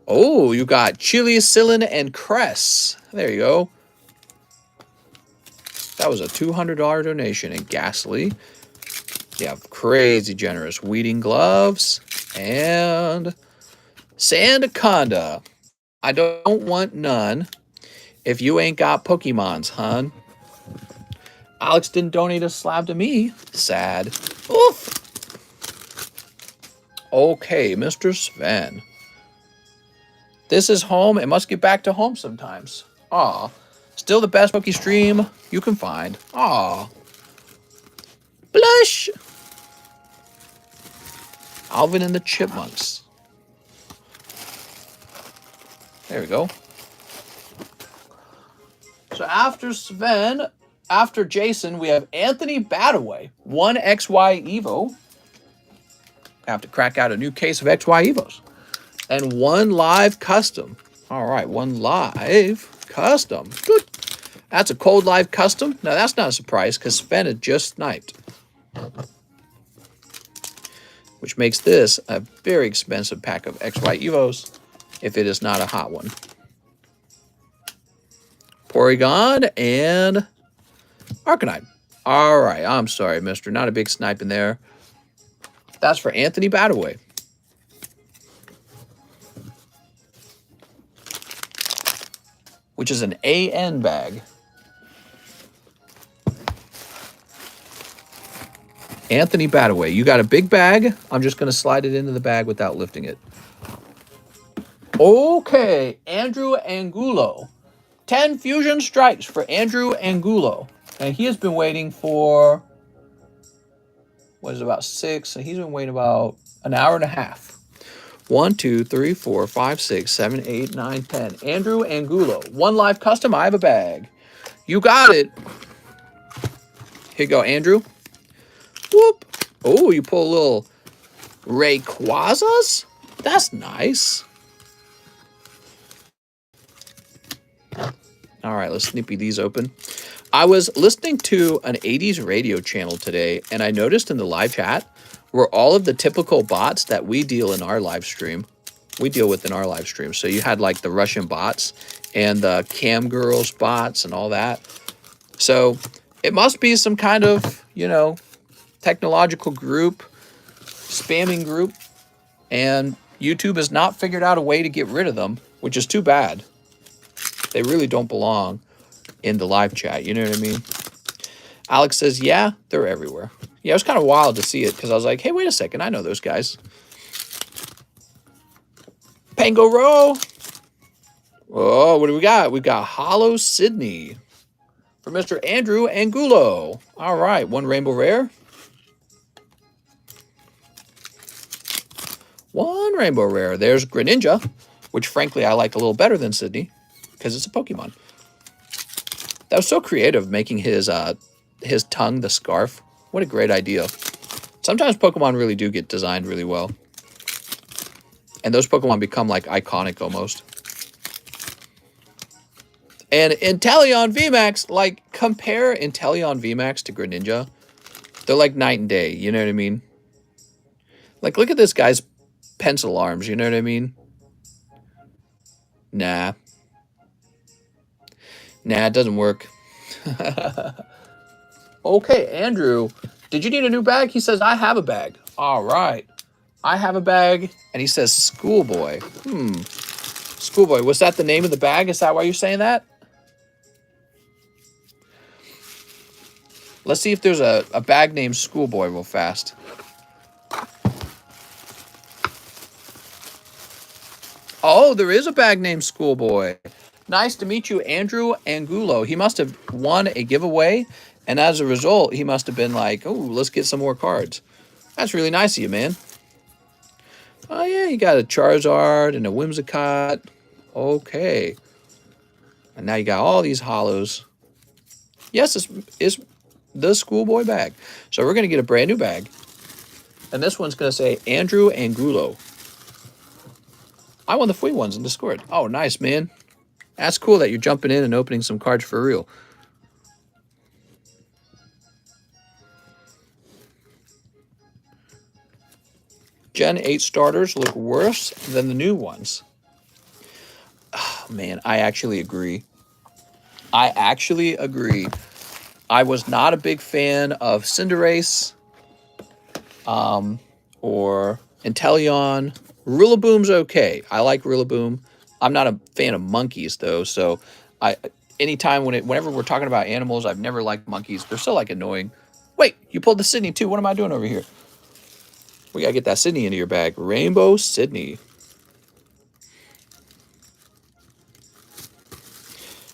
Oh, you got Chili, Cillin, and Cress. There you go. That was a $200 donation. And Ghastly. Yeah, crazy generous. Weeding Gloves. And Sandaconda. I don't want none if you ain't got Pokemons, hun. Alex didn't donate a slab to me. Sad. Oof. Okay, Mr. Sven. This is home. It must get back to home sometimes. Aw. Still the best Poke stream you can find. Aw. Blush. Alvin and the Chipmunks. There we go. So after Sven, after Jason, we have Anthony Badaway. 1 XY Evo. I have to crack out a new case of XY Evos. And 1 live custom. All right, 1 live custom. Good. That's a cold live custom. Now, that's not a surprise because Sven had just sniped. Which makes this a very expensive pack of XY Evos if it is not a hot one. Porygon and Arcanine. All right, I'm sorry, mister. Not a big snipe in there. That's for Anthony Badaway. Which is an AN bag. Anthony Badaway. You got a big bag. I'm just going to slide it into the bag without lifting it. Okay, Andrew Angulo. 10 fusion strikes for Andrew Angulo. And he has been waiting for, what is it, about 6? And he's been waiting about an hour and a half. 1, 2, 3, 4, 5, 6, 7, 8, 9, 10. Andrew Angulo. 1 live custom. I have a bag. You got it. Here you go, Andrew. Whoop. Oh, you pull a little Rayquazas? That's nice. All right, let's snippy these open. I was listening to an 80s radio channel today, and I noticed in the live chat were all of the typical bots that we deal with in our live stream. So you had like the Russian bots and the cam girls bots and all that. So it must be some kind of, you know, technological group, spamming group, and YouTube has not figured out a way to get rid of them, which is too bad. They really don't belong in the live chat, you know what I mean? Alex says, yeah, they're everywhere. Yeah, it was kind of wild to see it because I was like, hey, wait a second, I know those guys. Pango Row. Oh, what do we got? We've got Hollow Sydney for Mr. Andrew Angulo. All right, 1 Rainbow Rare. 1 Rainbow Rare. There's Greninja, which frankly I like a little better than Sydney because it's a Pokemon. That was so creative, making his tongue the scarf. What a great idea. Sometimes Pokemon really do get designed really well. And those Pokemon become like iconic almost. And Inteleon VMAX, like, compare Inteleon VMAX to Greninja. They're like night and day, you know what I mean? Like, look at this guy's pencil arms, you know what I mean? Nah. Nah, it doesn't work. Okay, Andrew, did you need a new bag? He says, I have a bag. All right. I have a bag. And he says, Schoolboy. Schoolboy, was that the name of the bag? Is that why you're saying that? Let's see if there's a bag named Schoolboy real fast. Oh, there is a bag named Schoolboy. Nice to meet you, Andrew Angulo. He must have won a giveaway, and as a result, he must have been like, oh, let's get some more cards. That's really nice of you, man. Oh, yeah, you got a Charizard and a Whimsicott. Okay. And now you got all these hollows. Yes, it's the Schoolboy bag. So we're going to get a brand new bag. And this one's going to say Andrew Angulo. I won the free ones in Discord. Oh, nice, man. That's cool that you're jumping in and opening some cards for real. Gen 8 starters look worse than the new ones. Oh, man, I actually agree. I was not a big fan of Cinderace or Inteleon. Rillaboom's okay. I like Rillaboom. I'm not a fan of monkeys, though, so anytime whenever we're talking about animals, I've never liked monkeys. They're so, like, annoying. Wait, you pulled the Sydney, too. What am I doing over here? We gotta get that Sydney into your bag. Rainbow Sydney.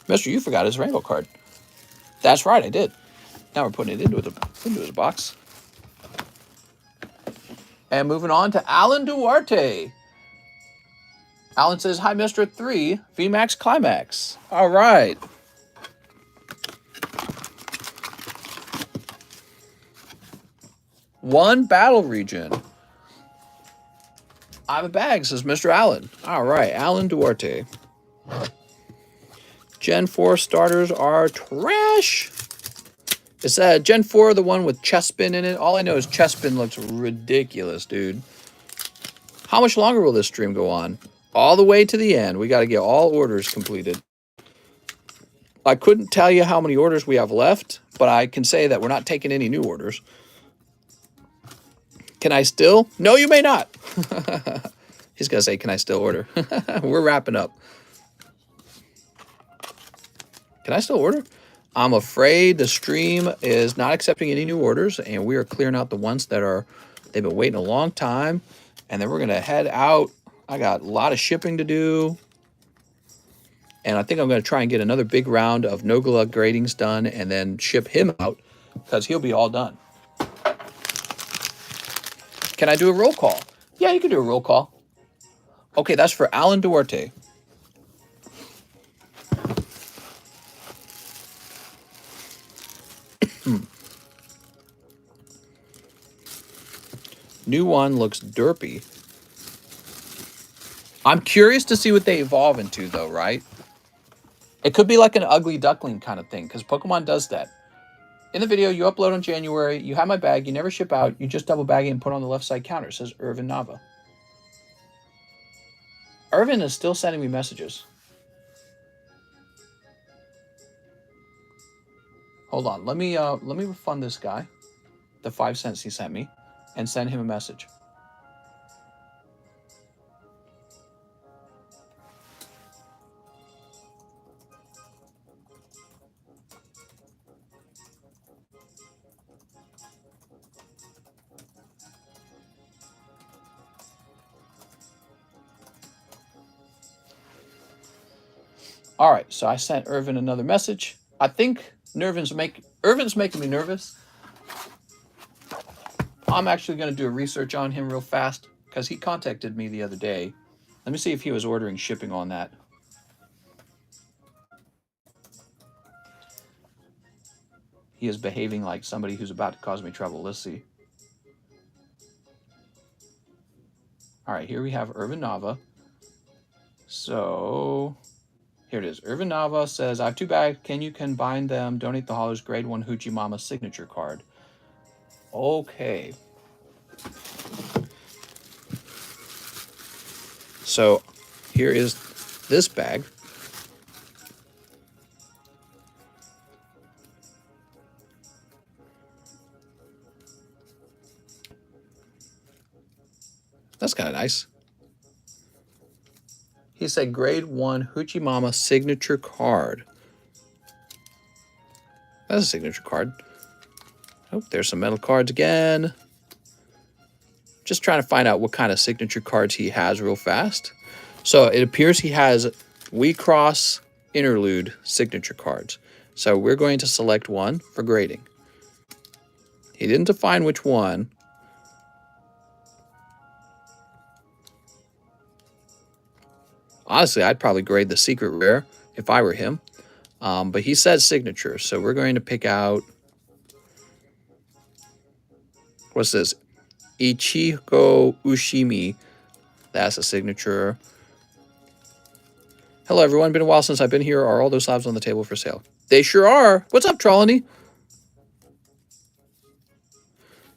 Mister, you forgot his rainbow card. That's right, I did. Now we're putting it into his box. And moving on to Alan Duarte. Alan says, hi, Mr. 3, VMAX Climax. All right. One battle region. I have a bag, says Mr. Allen. All right, Alan Duarte. Gen 4 starters are trash. Is that Gen 4 the one with Chespin in it? All I know is Chespin looks ridiculous, dude. How much longer will this stream go on? All the way to the end. We got to get all orders completed. I couldn't tell you how many orders we have left, but I can say that we're not taking any new orders. Can I still? No, you may not. He's going to say, can I still order? We're wrapping up. Can I still order? I'm afraid the stream is not accepting any new orders, and we are clearing out the ones that they've been waiting a long time, and then we're going to head out. I got a lot of shipping to do, and I think I'm going to try and get another big round of Nogla gradings done and then ship him out because he'll be all done. Can I do a roll call? Yeah, you can do a roll call. Okay, that's for Alan Duarte. New one looks derpy. I'm curious to see what they evolve into, though, right? It could be like an ugly duckling kind of thing, because Pokemon does that. In the video, you upload on January, you have my bag, you never ship out, you just double bag it and put it on the left side counter, says Irvin Nava. Irvin is still sending me messages. Hold on, let me refund this guy the 5 cents he sent me and send him a message. All right, so I sent Irvin another message. I think Irvin's making me nervous. I'm actually going to do a research on him real fast because he contacted me the other day. Let me see if he was ordering shipping on that. He is behaving like somebody who's about to cause me trouble. Let's see. All right, here we have Irvin Nava. So Here it is. Irvin Nava says, I have 2 bags. Can you combine them? Donate the Hollers grade 1 Hoochie Mama signature card. Okay. So here is this bag. That's kind of nice. He said grade 1 Hoochie Mama signature card. That's a signature card. Oh, there's some metal cards again. Just trying to find out what kind of signature cards he has real fast. So it appears he has We Cross Interlude signature cards. So we're going to select one for grading. He didn't define which one. Honestly, I'd probably grade the secret rare if I were him. But he says signature, so we're going to pick out... What's this? Ichigo Ushimi. That's a signature. Hello, everyone. Been a while since I've been here. Are all those slabs on the table for sale? They sure are. What's up, Trelawney?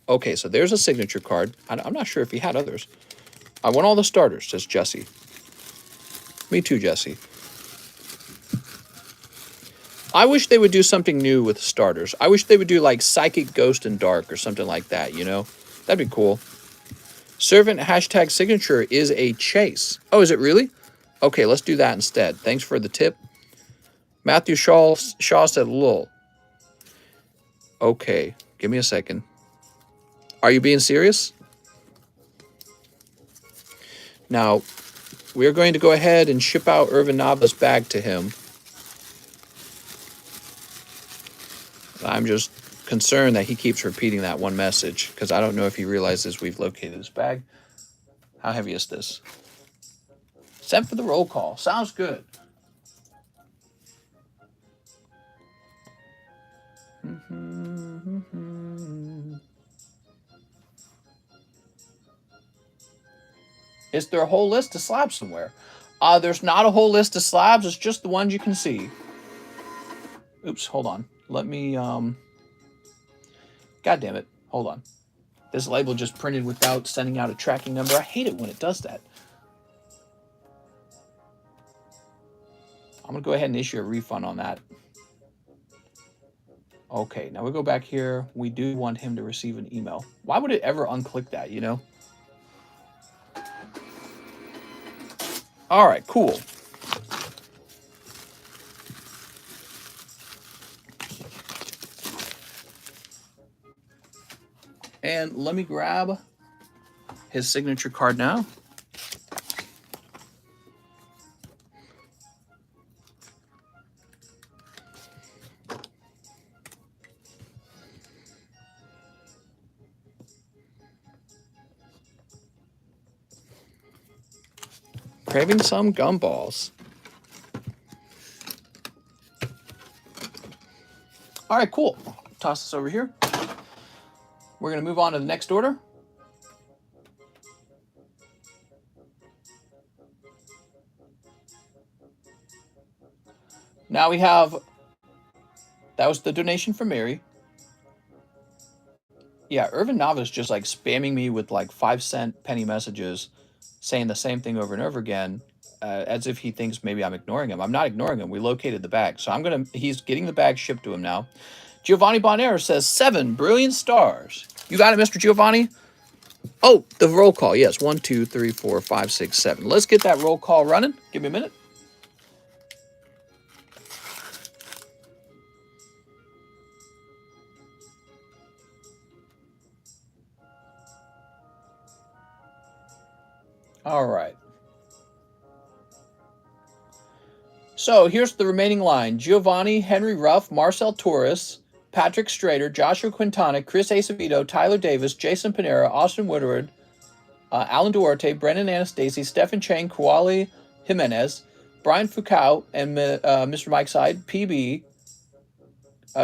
Okay, so there's a signature card. I'm not sure if he had others. I want all the starters, says Jesse. Me too, Jesse. I wish they would do something new with starters. I wish they would do like Psychic Ghost and Dark or something like that, you know? That'd be cool. Servant hashtag signature is a chase. Oh, is it really? Okay, let's do that instead. Thanks for the tip. Matthew Shaw said lol. Okay, give me a second. Are you being serious? Now, we're going to go ahead and ship out Irvin Nava's bag to him. I'm just concerned that he keeps repeating that one message because I don't know if he realizes we've located his bag. How heavy is this? Sent for the roll call. Sounds good. Is there a whole list of slabs somewhere? There's not a whole list of slabs. It's just the ones you can see. Oops, hold on. Let me, God damn it. Hold on. This label just printed without sending out a tracking number. I hate it when it does that. I'm going to go ahead and issue a refund on that. Okay, now we go back here. We do want him to receive an email. Why would it ever unclick that, you know? All right, cool. And let me grab his signature card now. Craving some gumballs. All right, cool. Toss this over here. We're going to move on to the next order. Now we have, that was the donation from Mary. Yeah, Irvin Nava's just like spamming me with like 5-cent penny messages saying the same thing over and over again, as if he thinks maybe I'm ignoring him. I'm not ignoring him. We located the bag. So he's getting the bag shipped to him now. Giovanni Bonaire says 7 brilliant stars. You got it, Mr. Giovanni? Oh, the roll call. Yes, 1, 2, 3, 4, 5, 6, 7. Let's get that roll call running. Give me a minute. All right. So here's the remaining line. Giovanni, Henry Ruff, Marcel Torres, Patrick Strader, Joshua Quintana, Chris Acevedo, Tyler Davis, Jason Panera, Austin Woodward, Alan Duarte, Brendan Anastasi, Stephen Chang, Kuali Jimenez, Brian Foucault, and Mr. Mike Side, PB,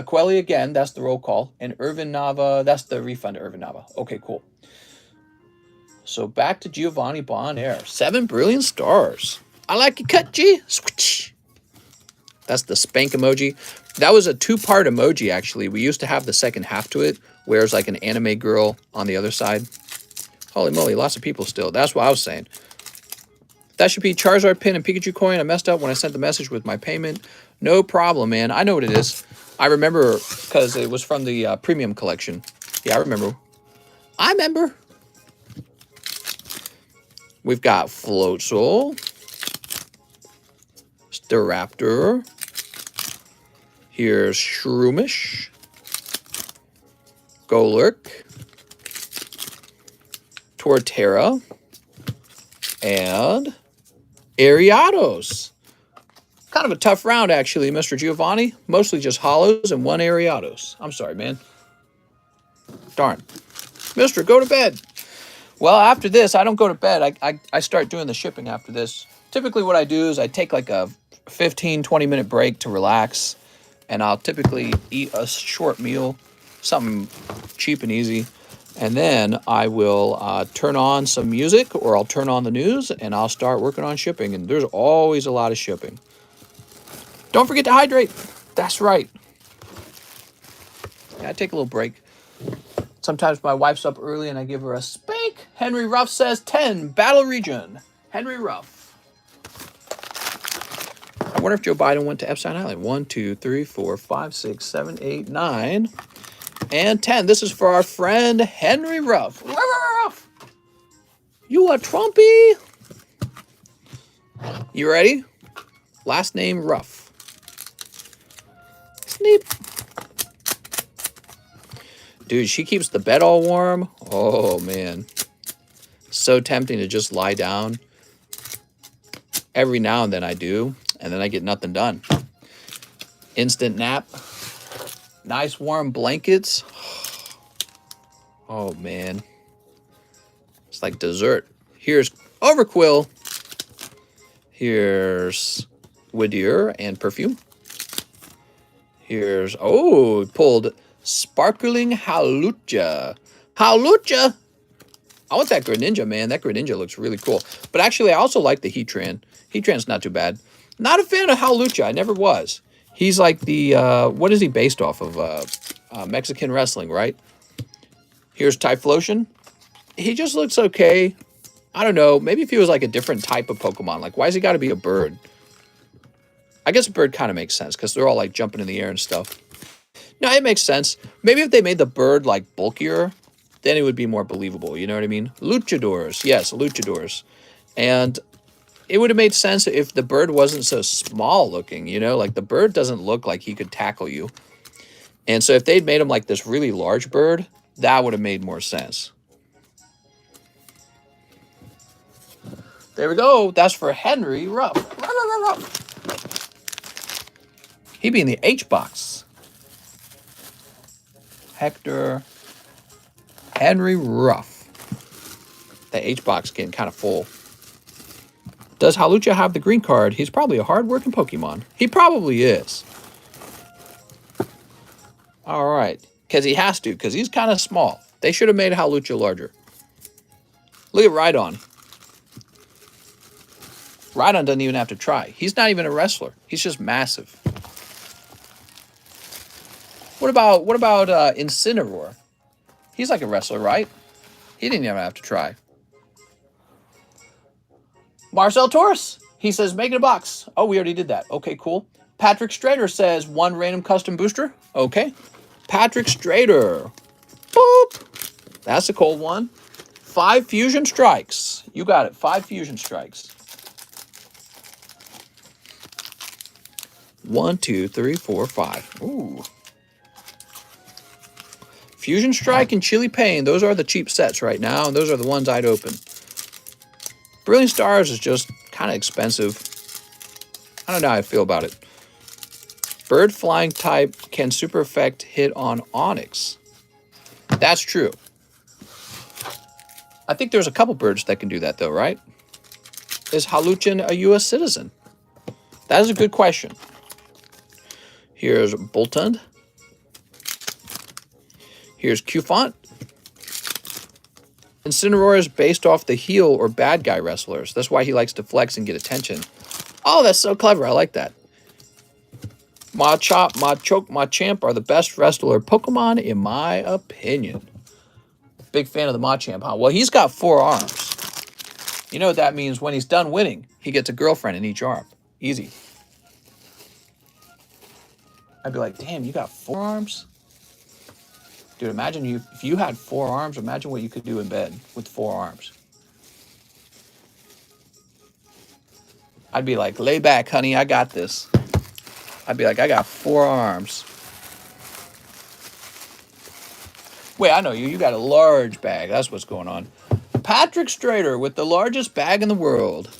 Quelly again, that's the roll call, and Irvin Nava, that's the refund to Irvin Nava. Okay, cool. So back to Giovanni Bonaire. 7 brilliant stars. I like your cut, G. Switch. That's the spank emoji. That was a two-part emoji, actually. We used to have the second half to it, where it's like an anime girl on the other side. Holy moly, lots of people still. That's what I was saying. That should be Charizard pin and Pikachu coin. I messed up when I sent the message with my payment. No problem, man. I know what it is. I remember because it was from the premium collection. Yeah, I remember. We've got Floatzel, Staraptor. Here's Shroomish, Golurk, Torterra, and Ariados. Kind of a tough round, actually, Mr. Giovanni. Mostly just holos and one Ariados. I'm sorry, man. Darn. Mister, go to bed. Well, after this, I don't go to bed. I start doing the shipping after this. Typically what I do is I take like a 15, 20-minute break to relax. And I'll typically eat a short meal, something cheap and easy. And then I will turn on some music, or I'll turn on the news, and I'll start working on shipping. And there's always a lot of shipping. Don't forget to hydrate. That's right. Yeah, I take a little break. Sometimes my wife's up early and I give her a spank. Henry Ruff says 10, Battle Region. Henry Ruff. I wonder if Joe Biden went to Epstein Island. 1, 2, 3, 4, 5, 6, 7, 8, 9, and 10. This is for our friend Henry Ruff. Ruff. You a Trumpy? You ready? Last name Ruff. Sneep. Dude, she keeps the bed all warm. Oh, man. So tempting to just lie down. Every now and then I do, and then I get nothing done. Instant nap. Nice warm blankets. Oh, man. It's like dessert. Here's Overquill. Here's Whittier and Perfume. Here's, oh, pulled Sparkling Hawlucha. Hawlucha! I want that Greninja, man. That Greninja looks really cool. But actually, I also like the Heatran. Heatran's not too bad. Not a fan of Hawlucha. I never was. He's like the, what is he based off of? Mexican wrestling, right? Here's Typhlosion. He just looks okay. I don't know. Maybe if he was like a different type of Pokemon. Like, why has he got to be a bird? I guess a bird kind of makes sense because they're all like jumping in the air and stuff. No, it makes sense. Maybe if they made the bird like bulkier, then it would be more believable. You know what I mean? Luchadors. Yes, Luchadors. And it would have made sense if the bird wasn't so small looking, you know? Like the bird doesn't look like he could tackle you. And so if they'd made him like this really large bird, that would have made more sense. There we go. That's for Henry Ruff. He'd be in the H box. Hector. Henry Ruff. The H box getting kind of full. Does Hawlucha have the green card? He's probably a hard-working Pokemon. He probably is. All right. Because he has to, because he's kind of small. They should have made Hawlucha larger. Look at Rhydon. Rhydon doesn't even have to try. He's not even a wrestler. He's just massive. What about Incineroar? He's like a wrestler, right? He didn't even have to try. Marcel Torres. He says, make it a box. Oh, we already did that. Okay, cool. Patrick Strader says, 1 random custom booster. Okay. Patrick Strader. Boop. That's a cold one. 5 Fusion Strikes. You got it. 5 Fusion Strikes. 1, 2, 3, 4, 5. Ooh. Fusion Strike and Chili Pain. Those are the cheap sets right now, and those are the ones I'd open. Brilliant Stars is just kind of expensive. I don't know how I feel about it. Bird Flying type can super effect hit on Onix. That's true. I think there's a couple birds that can do that, though, right? Is Hawlucha a U.S. citizen? That is a good question. Here's Boltund. Here's Qfont. Incineroar is based off the heel or bad guy wrestlers. That's why he likes to flex and get attention. Oh, that's so clever. I like that. Machop, Machoke, Machamp are the best wrestler Pokemon in my opinion. Big fan of the Machamp, huh? Well, he's got 4 arms. You know what that means? When he's done winning, he gets a girlfriend in each arm. Easy. I'd be like, damn, you got 4 arms? Dude, imagine if you had 4 arms, imagine what you could do in bed with 4 arms. I'd be like, lay back, honey, I got this. I'd be like, I got 4 arms. Wait, I know you. You got a large bag. That's what's going on. Patrick Strader with the largest bag in the world.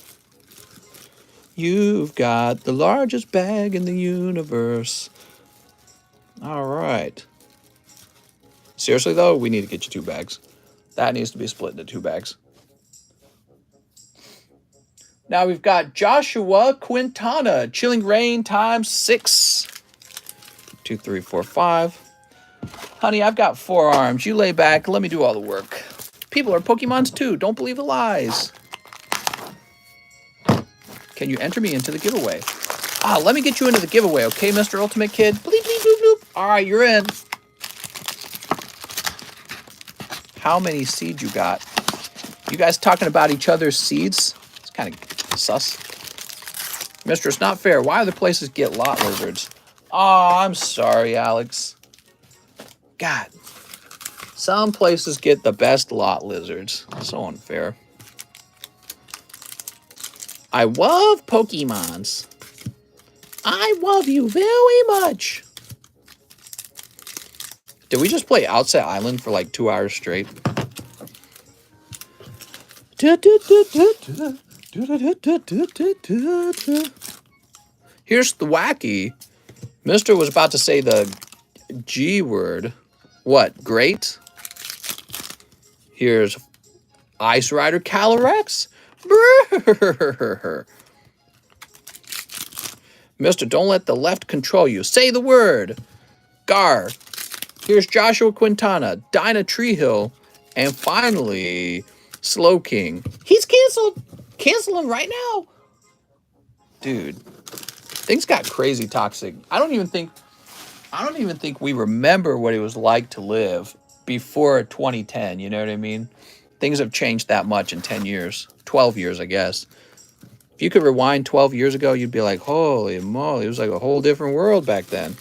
You've got the largest bag in the universe. All right. Seriously, though, we need to get you 2 bags. That needs to be split into 2 bags. Now we've got Joshua Quintana. Chilling Rain times 6. 2, 3, 4, 5. Honey, I've got 4 arms. You lay back. Let me do all the work. People are Pokemons too. Don't believe the lies. Can you enter me into the giveaway? Let me get you into the giveaway, okay, Mr. Ultimate Kid? Bleep, bleep, bloop, bloop. All right, you're in. How many seeds you got? You guys talking about each other's seeds? It's kind of sus. Mister, it's not fair. Why other places get lot lizards? Oh, I'm sorry, Alex. God. Some places get the best lot lizards. So unfair. I love Pokemons. I love you very much. Did we just play Outset Island for like 2 hours straight? Here's the wacky. Mister was about to say the G word. What? Great? Here's Ice Rider Calyrex. Mister, don't let the left control you. Say the word. Gar. Here's Joshua Quintana, Dinah Treehill, and finally, Slow King. He's canceled. Canceling right now. Dude, things got crazy toxic. I don't even think we remember what it was like to live before 2010, you know what I mean? Things have changed that much in 10 years, 12 years, I guess. If you could rewind 12 years ago, you'd be like, holy moly, it was like a whole different world back then.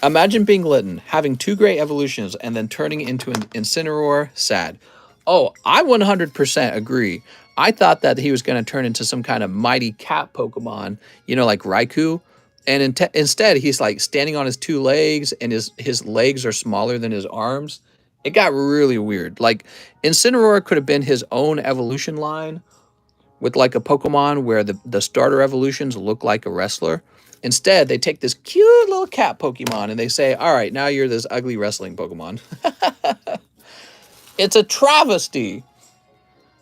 Imagine being Litten, having 2 great evolutions, and then turning into an Incineroar. Sad. Oh, I 100% agree. I thought that he was going to turn into some kind of mighty cat Pokemon, you know, like Raikou. And instead, he's like standing on his 2 legs, and his legs are smaller than his arms. It got really weird. Like, Incineroar could have been his own evolution line with like a Pokemon where the starter evolutions look like a wrestler. Instead, they take this cute little cat Pokemon and they say, all right, now you're this ugly wrestling Pokemon. It's a travesty.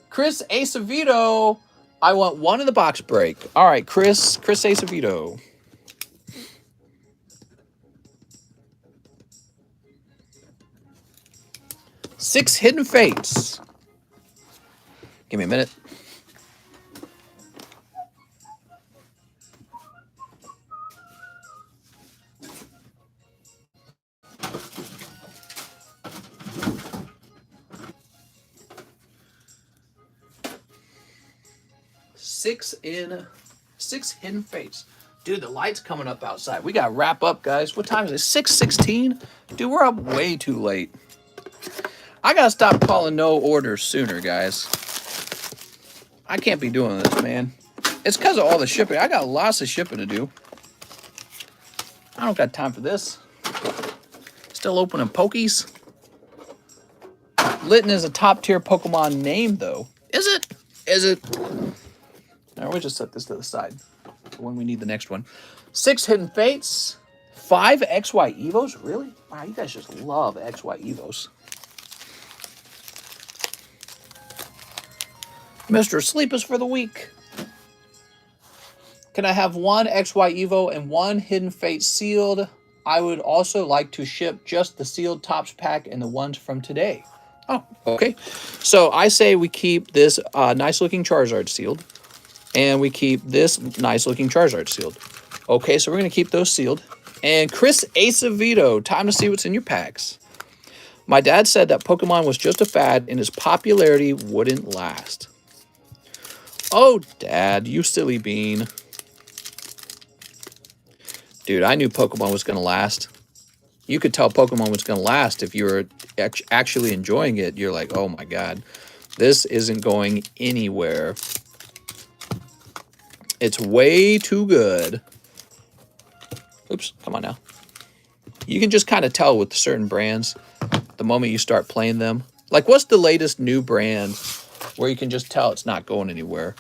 Chris Acevedo, I want 1 in the box break. All right, Chris Acevedo. Six Hidden Fates. Give me a minute. Six Hidden Fates. Dude, the light's coming up outside. We got to wrap up, guys. What time is it? 6:16? Dude, we're up way too late. I got to stop calling no orders sooner, guys. I can't be doing this, man. It's because of all the shipping. I got lots of shipping to do. I don't got time for this. Still opening Pokies. Litten is a top-tier Pokemon name, though. Is it? Is it? All right, we'll just set this to the side for when we need the next one. 6 Hidden Fates. 5 XY Evos? Really? Wow, you guys just love XY Evos. Mr. Sleep is for the week. Can I have 1 XY Evo and 1 Hidden Fate sealed? I would also like to ship just the sealed tops pack and the ones from today. Oh, okay. So I say we keep this nice-looking Charizard sealed, and we keep this nice-looking Charizard sealed. Okay, so we're going to keep those sealed. And Chris Acevedo, time to see what's in your packs. My dad said that Pokemon was just a fad and his popularity wouldn't last. Oh, Dad, you silly bean. Dude, I knew Pokemon was going to last. You could tell Pokemon was going to last if you were actually enjoying it. You're like, oh my God, this isn't going anywhere. It's way too good. Oops, come on now. You can just kind of tell with certain brands the moment you start playing them. Like, what's the latest new brand where you can just tell it's not going anywhere?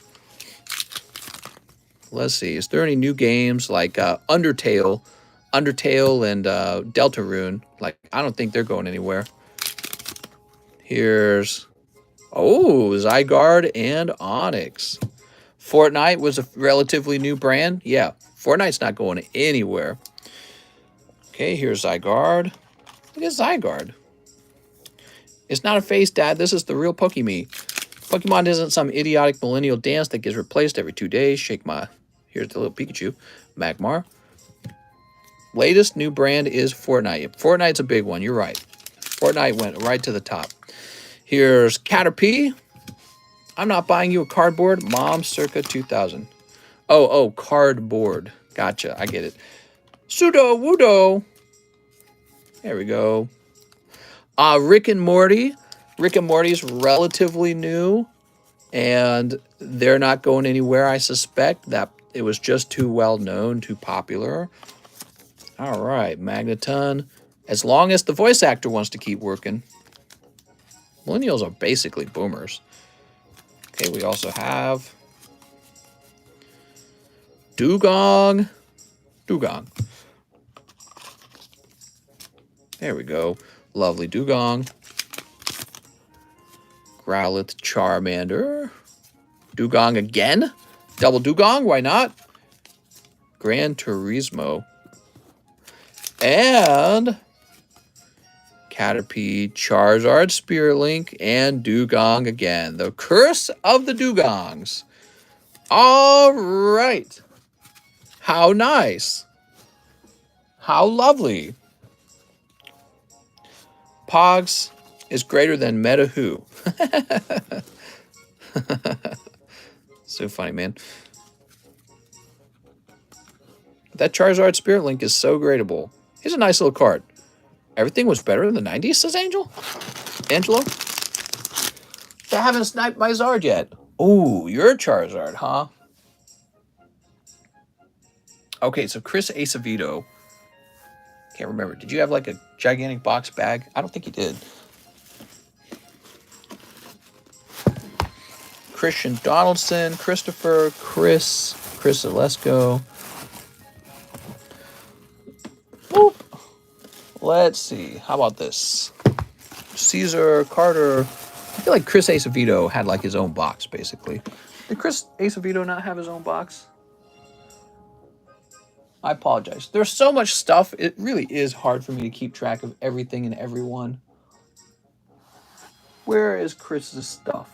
Let's see. Is there any new games like Undertale and Deltarune? Like, I don't think they're going anywhere. Here's, oh, Zygarde and Onyx. Fortnite was a relatively new brand. Yeah, Fortnite's not going anywhere. Okay, here's Zygarde. Look at Zygarde. It's not a face, Dad. This is the real Pokemon. Pokemon isn't some idiotic millennial dance that gets replaced every 2 days. Shake my... Here's the little Pikachu. Magmar. Latest new brand is Fortnite. Fortnite's a big one. You're right. Fortnite went right to the top. Here's Caterpie. I'm not buying you a cardboard. Mom, circa 2000. Oh, cardboard. Gotcha. I get it. Pseudo Wudo. There we go. Rick and Morty. Rick and Morty's relatively new, and they're not going anywhere. I suspect that it was just too well known, too popular. All right, Magneton. As long as the voice actor wants to keep working. Millennials are basically boomers. Okay, we also have Dugong. There we go. Lovely Dugong. Growlithe, Charmander. Dugong again? Double Dugong, why not? Gran Turismo. And Caterpie, Charizard, Spirit Link, and Dugong again. The curse of the Dugongs. All right. How nice. How lovely. Pogs is greater than Meta Who. So funny, man. That Charizard Spirit Link is so gradable. Here's a nice little card. Everything was better in the 90s, says Angelo. They haven't sniped my Zard yet. Oh, you're Charizard, huh? Okay, so Chris Acevedo. Can't remember. Did you have like a gigantic box bag? I don't think you did. Christian Donaldson, Christopher, Chris Alesco. Boop. Let's see. How about this? Caesar Carter. I feel like Chris Acevedo had like his own box, basically. Did Chris Acevedo not have his own box? I apologize. There's so much stuff. It really is hard for me to keep track of everything and everyone. Where is Chris's stuff?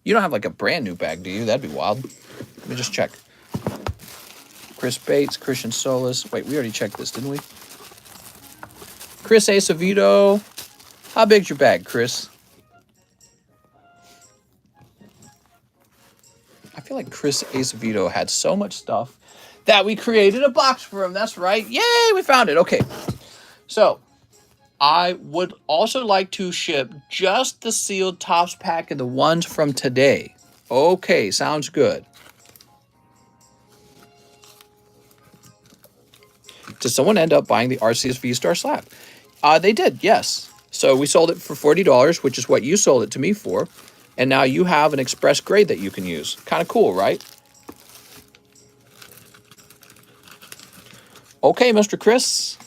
You don't have like a brand new bag, do you? That'd be wild. Let me just check. Chris Bates, Christian Solis. Wait, we already checked this, didn't we? Chris Acevedo. How big's your bag, Chris? I feel like Chris Acevedo had so much stuff that we created a box for him. That's right. Yay, we found it. Okay. So, I would also like to ship just the sealed Topps pack of the ones from today. Okay, sounds good. Did someone end up buying the Arceus V-Star Slab? They did, yes. So we sold it for $40, which is what you sold it to me for. And now you have an express grade that you can use. Kind of cool, right? Okay, Mr. Chris.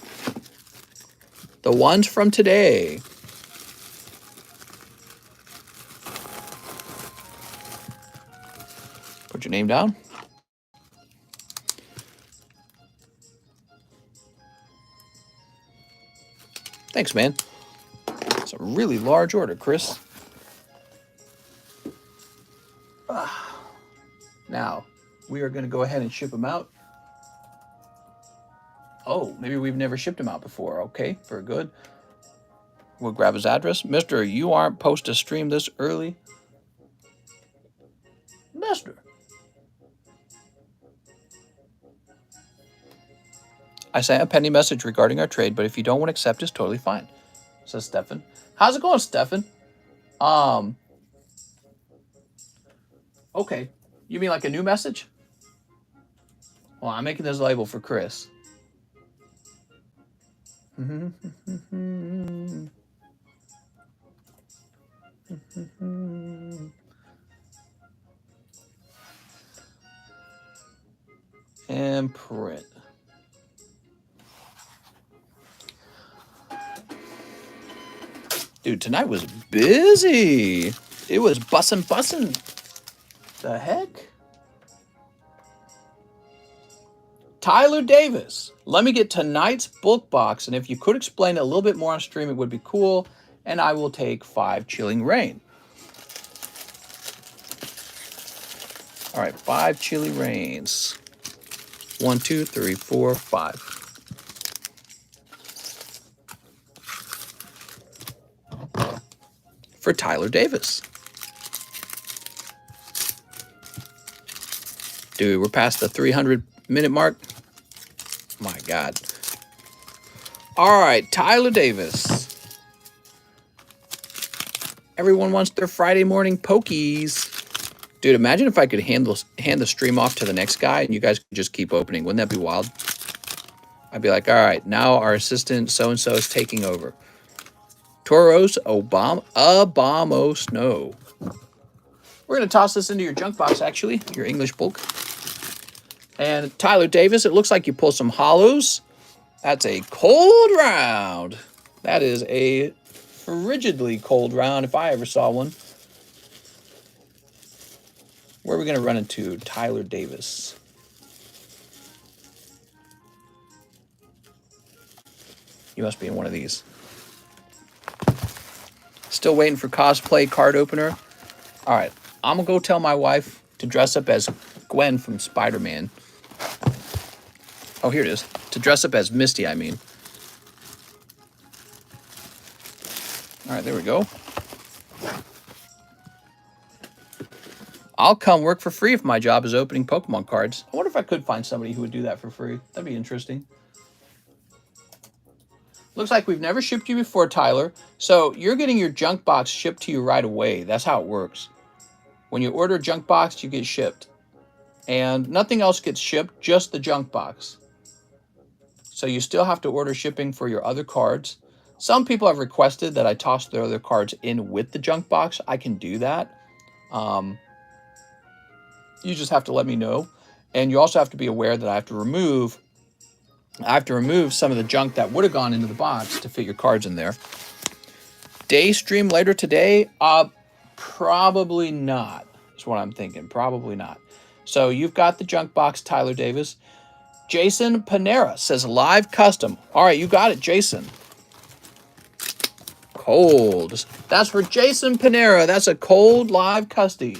The ones from today. Put your name down. Thanks, man. It's a really large order, Chris. Now, we are going to go ahead and ship them out. Oh, maybe we've never shipped him out before. Okay, very good. We'll grab his address. Mister, you aren't supposed to stream this early. Mister. I sent a pending message regarding our trade, but if you don't want to accept, it's totally fine, says Stefan. How's it going, Stefan? Okay. You mean like a new message? Well, I'm making this label for Chris. And print. Dude, tonight was busy. It was bussin'. The heck? Tyler Davis. Let me get tonight's book box, and if you could explain it a little bit more on stream, it would be cool. And I will take 5 Chilling Rain. All right, 5 Chilling Rains. 1, 2, 3, 4, 5. For Tyler Davis. Dude, we're past the 300-minute mark. My God. All right, Tyler Davis. Everyone wants their Friday morning pokies. Dude, imagine if I could hand the stream off to the next guy and you guys could just keep opening. Wouldn't that be wild? I'd be like, all right, now our assistant so-and-so is taking over. Toros Obama Snow. We're going to toss this into your junk box, actually, your English bulk. And Tyler Davis, it looks like you pull some hollows. That's a cold round. That is a frigidly cold round if I ever saw one. Where are we going to run into Tyler Davis? You must be in one of these. Still waiting for cosplay card opener. All right, I'm going to go tell my wife to dress up as Gwen from Spider-Man. Oh, here it is. To dress up as Misty, I mean. All right, there we go. I'll come work for free if my job is opening Pokemon cards. I wonder if I could find somebody who would do that for free. That'd be interesting. Looks like we've never shipped you before, Tyler. So you're getting your junk box shipped to you right away. That's how it works. When you order a junk box, you get shipped. And nothing else gets shipped, just the junk box. So you still have to order shipping for your other cards. Some people have requested that I toss their other cards in with the junk box. I can do that. You just have to let me know. And you also have to be aware that I have to remove some of the junk that would have gone into the box to fit your cards in there. Day stream later today? Probably not. That's what I'm thinking. Probably not. So you've got the junk box, Tyler Davis. Jason Panera says live custom. All right, you got it, Jason. Cold. That's for Jason Panera. That's a cold live custom.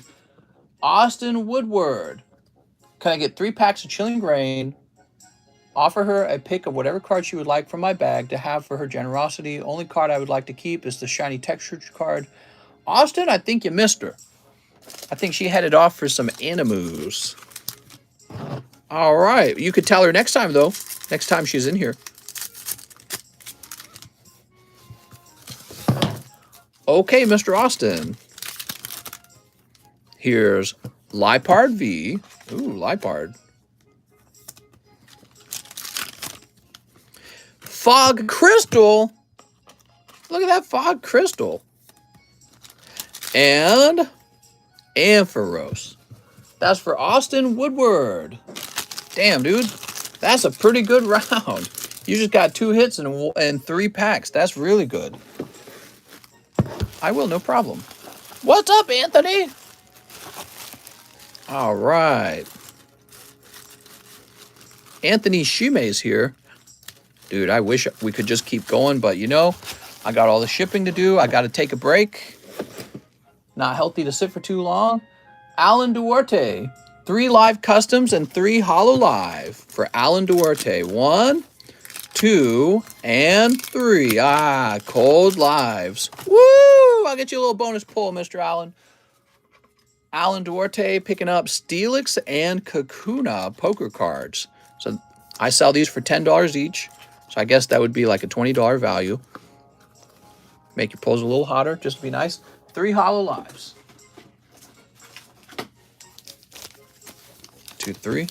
Austin Woodward. Can I get 3 packs of Chilling Rain? Offer her a pick of whatever card she would like from my bag to have for her generosity. Only card I would like to keep is the shiny texture card. Austin, I think you missed her. I think she headed off for some animus. All right. You could tell her next time, though. Next time she's in here. Okay, Mr. Austin. Here's Lipard V. Ooh, Lipard. Fog Crystal. Look at that Fog Crystal. And Ampharos. That's for Austin Woodward. Damn, dude. That's a pretty good round. You just got 2 hits and 3 packs. That's really good. I will, no problem. What's up, Anthony? All right. Anthony Shime's here. Dude, I wish we could just keep going, but you know, I got all the shipping to do. I got to take a break. Not healthy to sit for too long. Alan Duarte. 3 live customs and 3 holo live for Alan Duarte. 1, 2, and 3. Ah, cold lives. Woo! I'll get you a little bonus pull, Mr. Allen. Alan Duarte picking up Steelix and Kakuna poker cards. So I sell these for $10 each. So I guess that would be like a $20 value. Make your pulls a little hotter, just to be nice. 3 holo lives. 2, 3.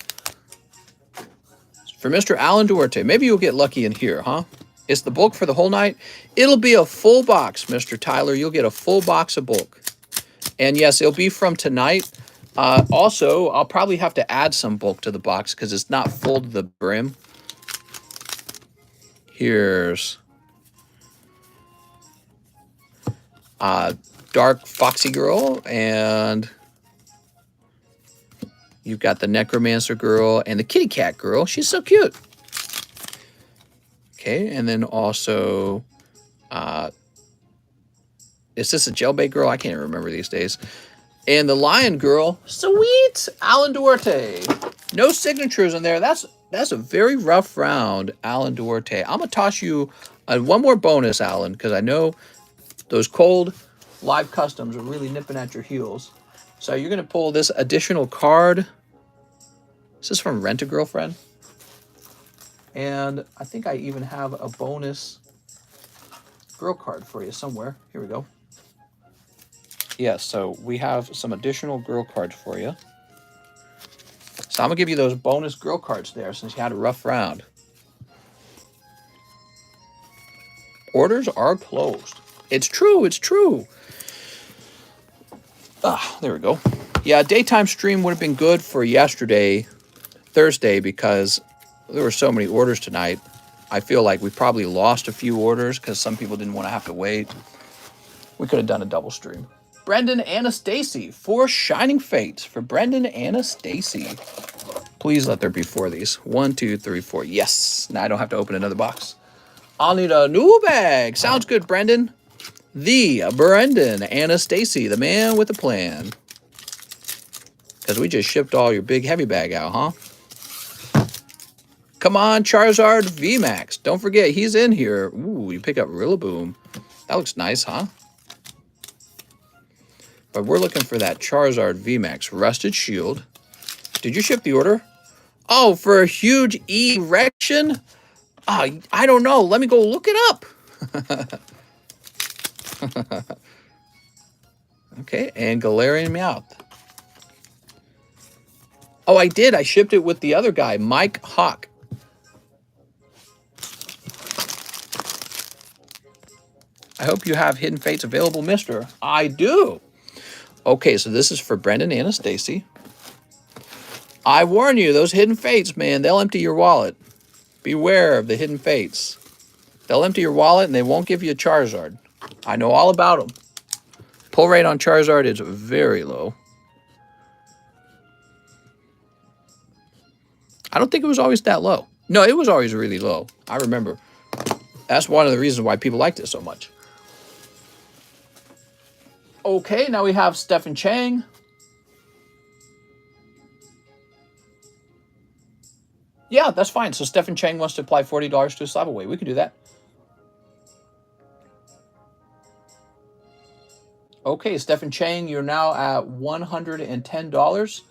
For Mr. Alan Duarte. Maybe you'll get lucky in here, huh? It's the bulk for the whole night. It'll be a full box, Mr. Tyler. You'll get a full box of bulk. And yes, it'll be from tonight. Also, I'll probably have to add some bulk to the box because it's not full to the brim. Here's Dark Foxy Girl, and you've got the Necromancer Girl and the Kitty Cat Girl. She's so cute. Okay, and then also, is this a Jailbait Girl? I can't remember these days. And the Lion Girl, sweet, Alan Duarte. No signatures in there. That's a very rough round, Alan Duarte. I'm going to toss you one more bonus, Alan, because I know those cold live customs are really nipping at your heels. So you're going to pull this additional card. This is from Rent a Girlfriend. And I think I even have a bonus girl card for you somewhere. Here we go. Yes, so we have some additional girl cards for you. So I'm going to give you those bonus girl cards there since you had a rough round. Orders are closed. It's true, it's true. Ah, there we go. Yeah, daytime stream would have been good for yesterday, Thursday, because there were so many orders tonight. I feel like we probably lost a few orders because some people didn't want to have to wait. We could have done a double stream. Brendan Anastacy, 4 Shining Fates for Brendan Anastacy. Please let there be 4 of these. 1, 2, 3, 4. Yes. Now I don't have to open another box. I'll need a new bag. Sounds good, Brendan. The Brendan Anastacy, the man with a plan. Because we just shipped all your big heavy bag out, huh? Come on, Charizard VMAX. Don't forget, he's in here. Ooh, you pick up Rillaboom. That looks nice, huh? But we're looking for that Charizard VMAX. Rusted Shield. Did you ship the order? Oh, for a huge erection? I don't know. Let me go look it up. Okay, and Galarian Meowth. Oh, I did. I shipped it with the other guy, Mike Hawk. I hope you have Hidden Fates available, mister. I do. Okay, so this is for Brendan Anastacy. I warn you, those Hidden Fates, man, they'll empty your wallet. Beware of the Hidden Fates. They'll empty your wallet and they won't give you a Charizard. I know all about them. Pull rate on Charizard is very low. I don't think it was always that low. No, it was always really low. I remember. That's one of the reasons why people liked it so much. Okay, now we have Stephen Chang. Yeah, that's fine. So Stephen Chang wants to apply $40 to a slab away. We can do that. Okay, Stephen Chang, you're now at $110.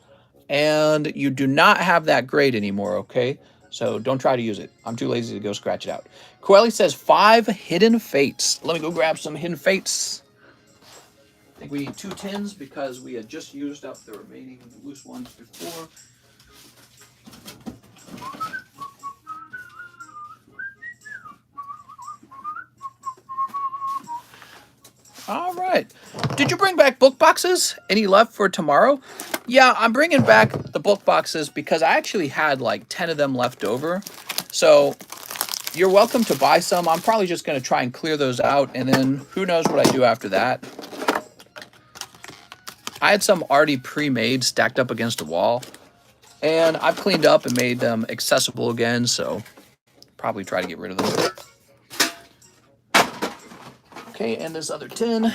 And you do not have that grade anymore, okay? So don't try to use it. I'm too lazy to go scratch it out. Coeli says 5 Hidden Fates. Let me go grab some Hidden Fates. I think we need 2 tins because we had just used up the remaining loose ones before. All right. Did you bring back book boxes? Any left for tomorrow? Yeah, I'm bringing back the book boxes because I actually had like 10 of them left over. So you're welcome to buy some. I'm probably just going to try and clear those out. And then who knows what I do after that. I had some already pre-made stacked up against a wall. And I've cleaned up and made them accessible again. So probably try to get rid of them. Okay, and this other tin.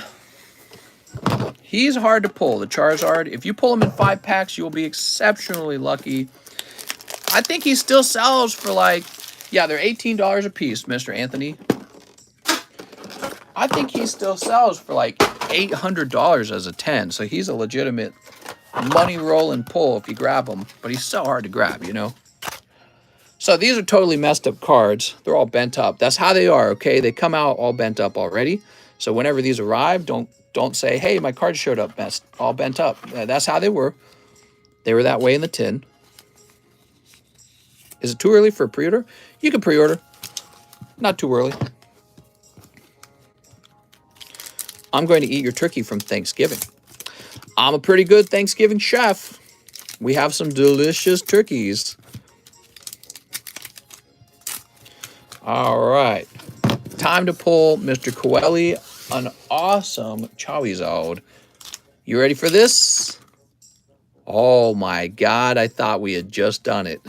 He's hard to pull, the Charizard. If you pull him in 5 packs, you'll be exceptionally lucky. I think he still sells for like, yeah, they're $18 a piece, Mr. Anthony. I think he still sells for like $800 as a 10. So he's a legitimate money roll and pull if you grab him. But he's so hard to grab, you know. So these are totally messed up cards. They're all bent up. That's how they are, okay? They come out all bent up already. So whenever these arrive, don't say, hey, my card showed up all bent up. That's how they were. They were that way in the tin. Is it too early for a pre-order? You can pre-order. Not too early. I'm going to eat your turkey from Thanksgiving. I'm a pretty good Thanksgiving chef. We have some delicious turkeys. All right. Time to pull Mr. Coeli, an awesome Charizard. You ready for this? Oh my God, I thought we had just done it.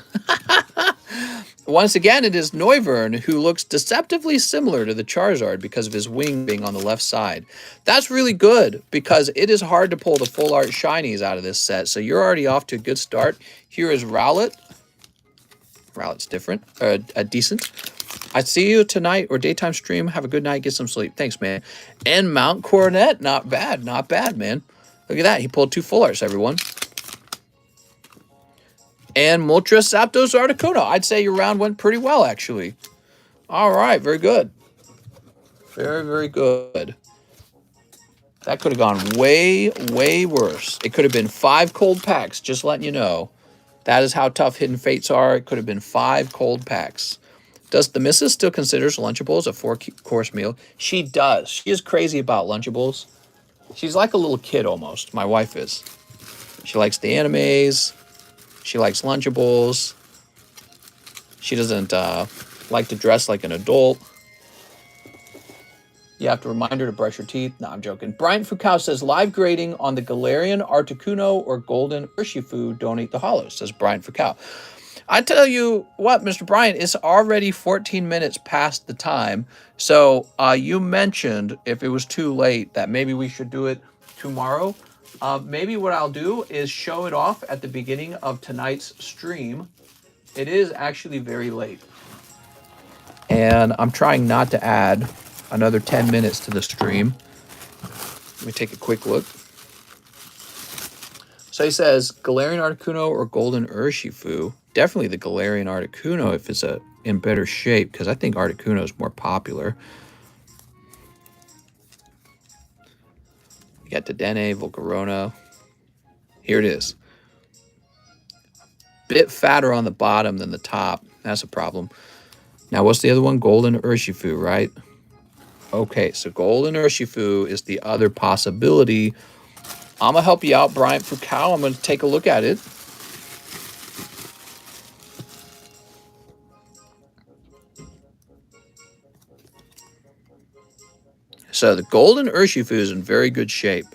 Once again, it is Noivern, who looks deceptively similar to the Charizard because of his wing being on the left side. That's really good because it is hard to pull the full art shinies out of this set. So you're already off to a good start. Here is Rowlet. Rowlet's different, decent. I see you tonight or daytime stream. Have a good night. Get some sleep. Thanks, man. And Mount Coronet. Not bad. Not bad, man. Look at that. He pulled 2 full arts, everyone. And Moltres Zapdos Articuno. I'd say your round went pretty well, actually. All right. Very good. Very, very good. That could have gone way, way worse. It could have been 5 cold packs, just letting you know. That is how tough Hidden Fates are. It could have been 5 cold packs. Does the missus still considers Lunchables a 4-course meal? She does. She is crazy about Lunchables. She's like a little kid almost. My wife is. She likes the animes. She likes Lunchables. She doesn't like to dress like an adult. You have to remind her to brush her teeth. No, I'm joking. Brian Foucault says, live grading on the Galarian Articuno or Golden Urshifu, donate the hollows, says Brian Foucault. I tell you what, Mr. Brian, it's already 14 minutes past the time. So you mentioned, if it was too late, that maybe we should do it tomorrow. Maybe what I'll do is show it off at the beginning of tonight's stream. It is actually very late. And I'm trying not to add another 10 minutes to the stream. Let me take a quick look. So he says, Galarian Articuno or Golden Urshifu. Definitely the Galarian Articuno if it's in better shape, because I think Articuno is more popular. You got Dedenne, Volcarona. Here it is. Bit fatter on the bottom than the top. That's a problem. Now, what's the other one? Golden Urshifu, right? Okay, so Golden Urshifu is the other possibility. I'm going to help you out, Brian Foucault. I'm going to take a look at it. So the Golden Urshifu is in very good shape.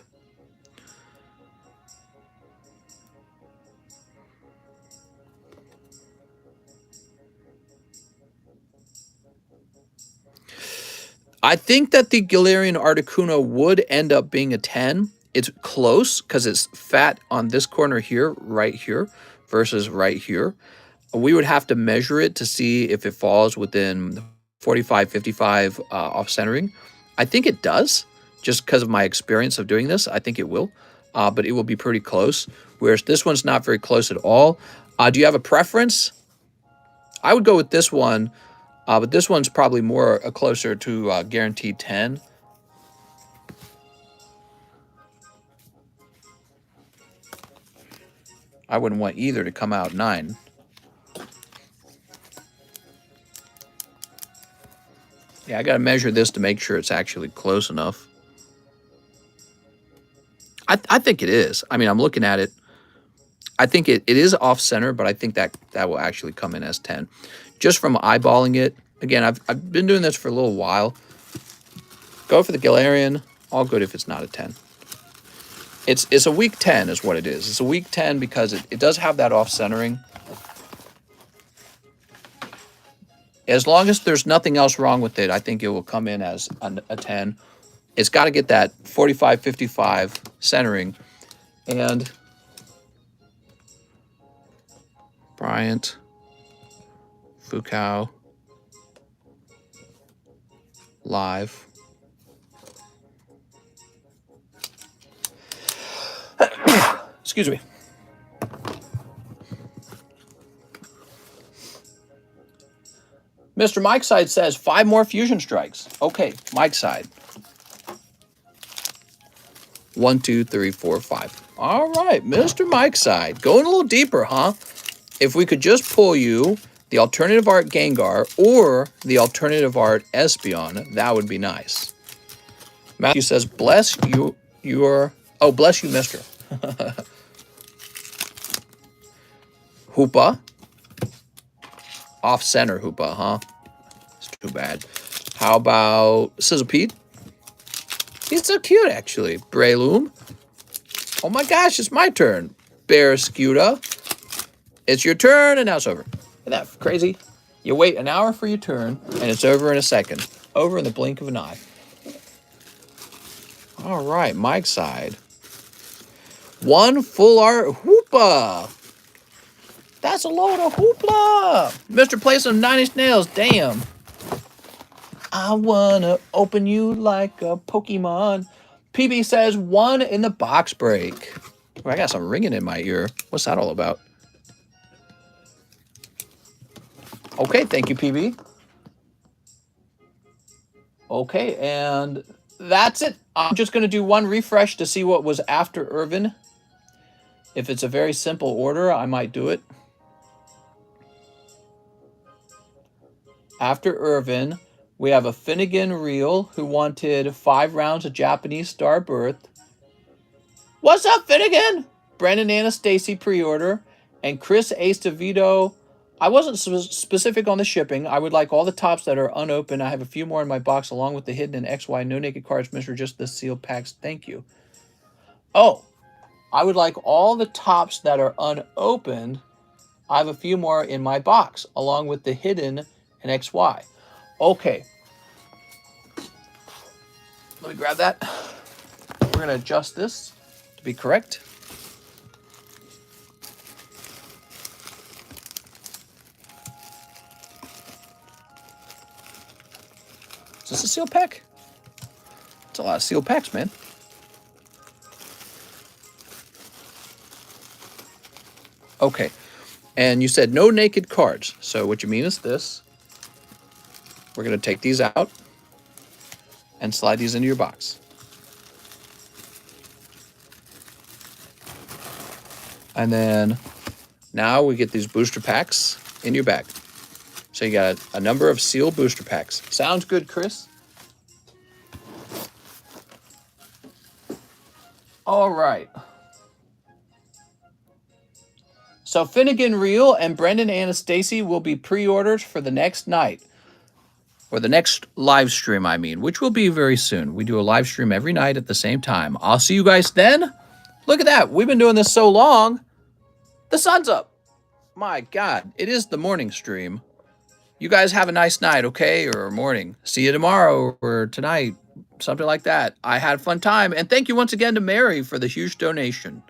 I think that the Galarian Articuno would end up being a 10. It's close because it's fat on this corner here, right here, versus right here. We would have to measure it to see if it falls within 45, 55 off-centering. I think it does, just because of my experience of doing this. I think it will, but it will be pretty close, whereas this one's not very close at all. Do you have a preference? I would go with this one, but this one's probably more closer to guaranteed 10. I wouldn't want either to come out 9. Yeah, I got to measure this to make sure it's actually close enough. I think it is. I mean, I'm looking at it. I think it is off-center, but I think that will actually come in as 10. Just from eyeballing it. Again, I've been doing this for a little while. Go for the Galarian. All good if it's not a 10. It's a weak 10 is what it is. It's a weak 10 because it does have that off-centering. As long as there's nothing else wrong with it, I think it will come in as a 10. It's got to get that 45, 55 centering. And Bryant, Foucault, live. Excuse me. Mr. Mike's side says 5 more fusion strikes. Okay, Mike's side. 1, 2, 3, 4, 5. All right, Mr. Mike's side. Going a little deeper, huh? If we could just pull you the alternative art Gengar or the alternative art Espeon, that would be nice. Matthew says, bless you, oh, bless you, mister. Hoopa. Off-center Hoopa, huh? It's too bad. How about Sizzlepede? He's so cute, actually. Breloom. Oh my gosh, it's my turn. Barraskewda. It's your turn, and now it's over. Isn't that crazy? You wait an hour for your turn, and it's over in a second. Over in the blink of an eye. All right, Mike's side. 1 full art Hoopa. That's a load of hoopla. Mr. Play some 9 Inch Nails. Damn. I wanna open you like a Pokemon. PB says 1 in the box break. Oh, I got some ringing in my ear. What's that all about? Okay, thank you, PB. Okay, and that's it. I'm just going to do 1 refresh to see what was after Irvin. If it's a very simple order, I might do it. After Irvin, we have a Finnegan Reel who wanted 5 rounds of Japanese Star Birth. What's up, Finnegan? Brendan Anastasia pre-order. And Chris Ace DeVito. I wasn't specific on the shipping. I would like all the tops that are unopened. I have a few more in my box along with the hidden and XY no naked cards, Mr. Just the sealed packs. Thank you. Oh, I would like all the tops that are unopened. I have a few more in my box along with the hidden and XY. Okay. Let me grab that. We're going to adjust this to be correct. Is this a seal pack? It's a lot of seal packs, man. Okay. And you said no naked cards. So what you mean is this. We're going to take these out and slide these into your box. And then now we get these booster packs in your bag. So you got a number of sealed booster packs. Sounds good, Chris? All right. So Finnegan Reel and Brendan Anastasia will be pre-orders for the next night. Or the next live stream, I mean, which will be very soon. We do a live stream every night at the same time. I'll see you guys then. Look at that. We've been doing this so long. The sun's up. My God, it is the morning stream. You guys have a nice night, okay? Or morning. See you tomorrow or tonight. Something like that. I had a fun time. And thank you once again to Mary for the huge donation.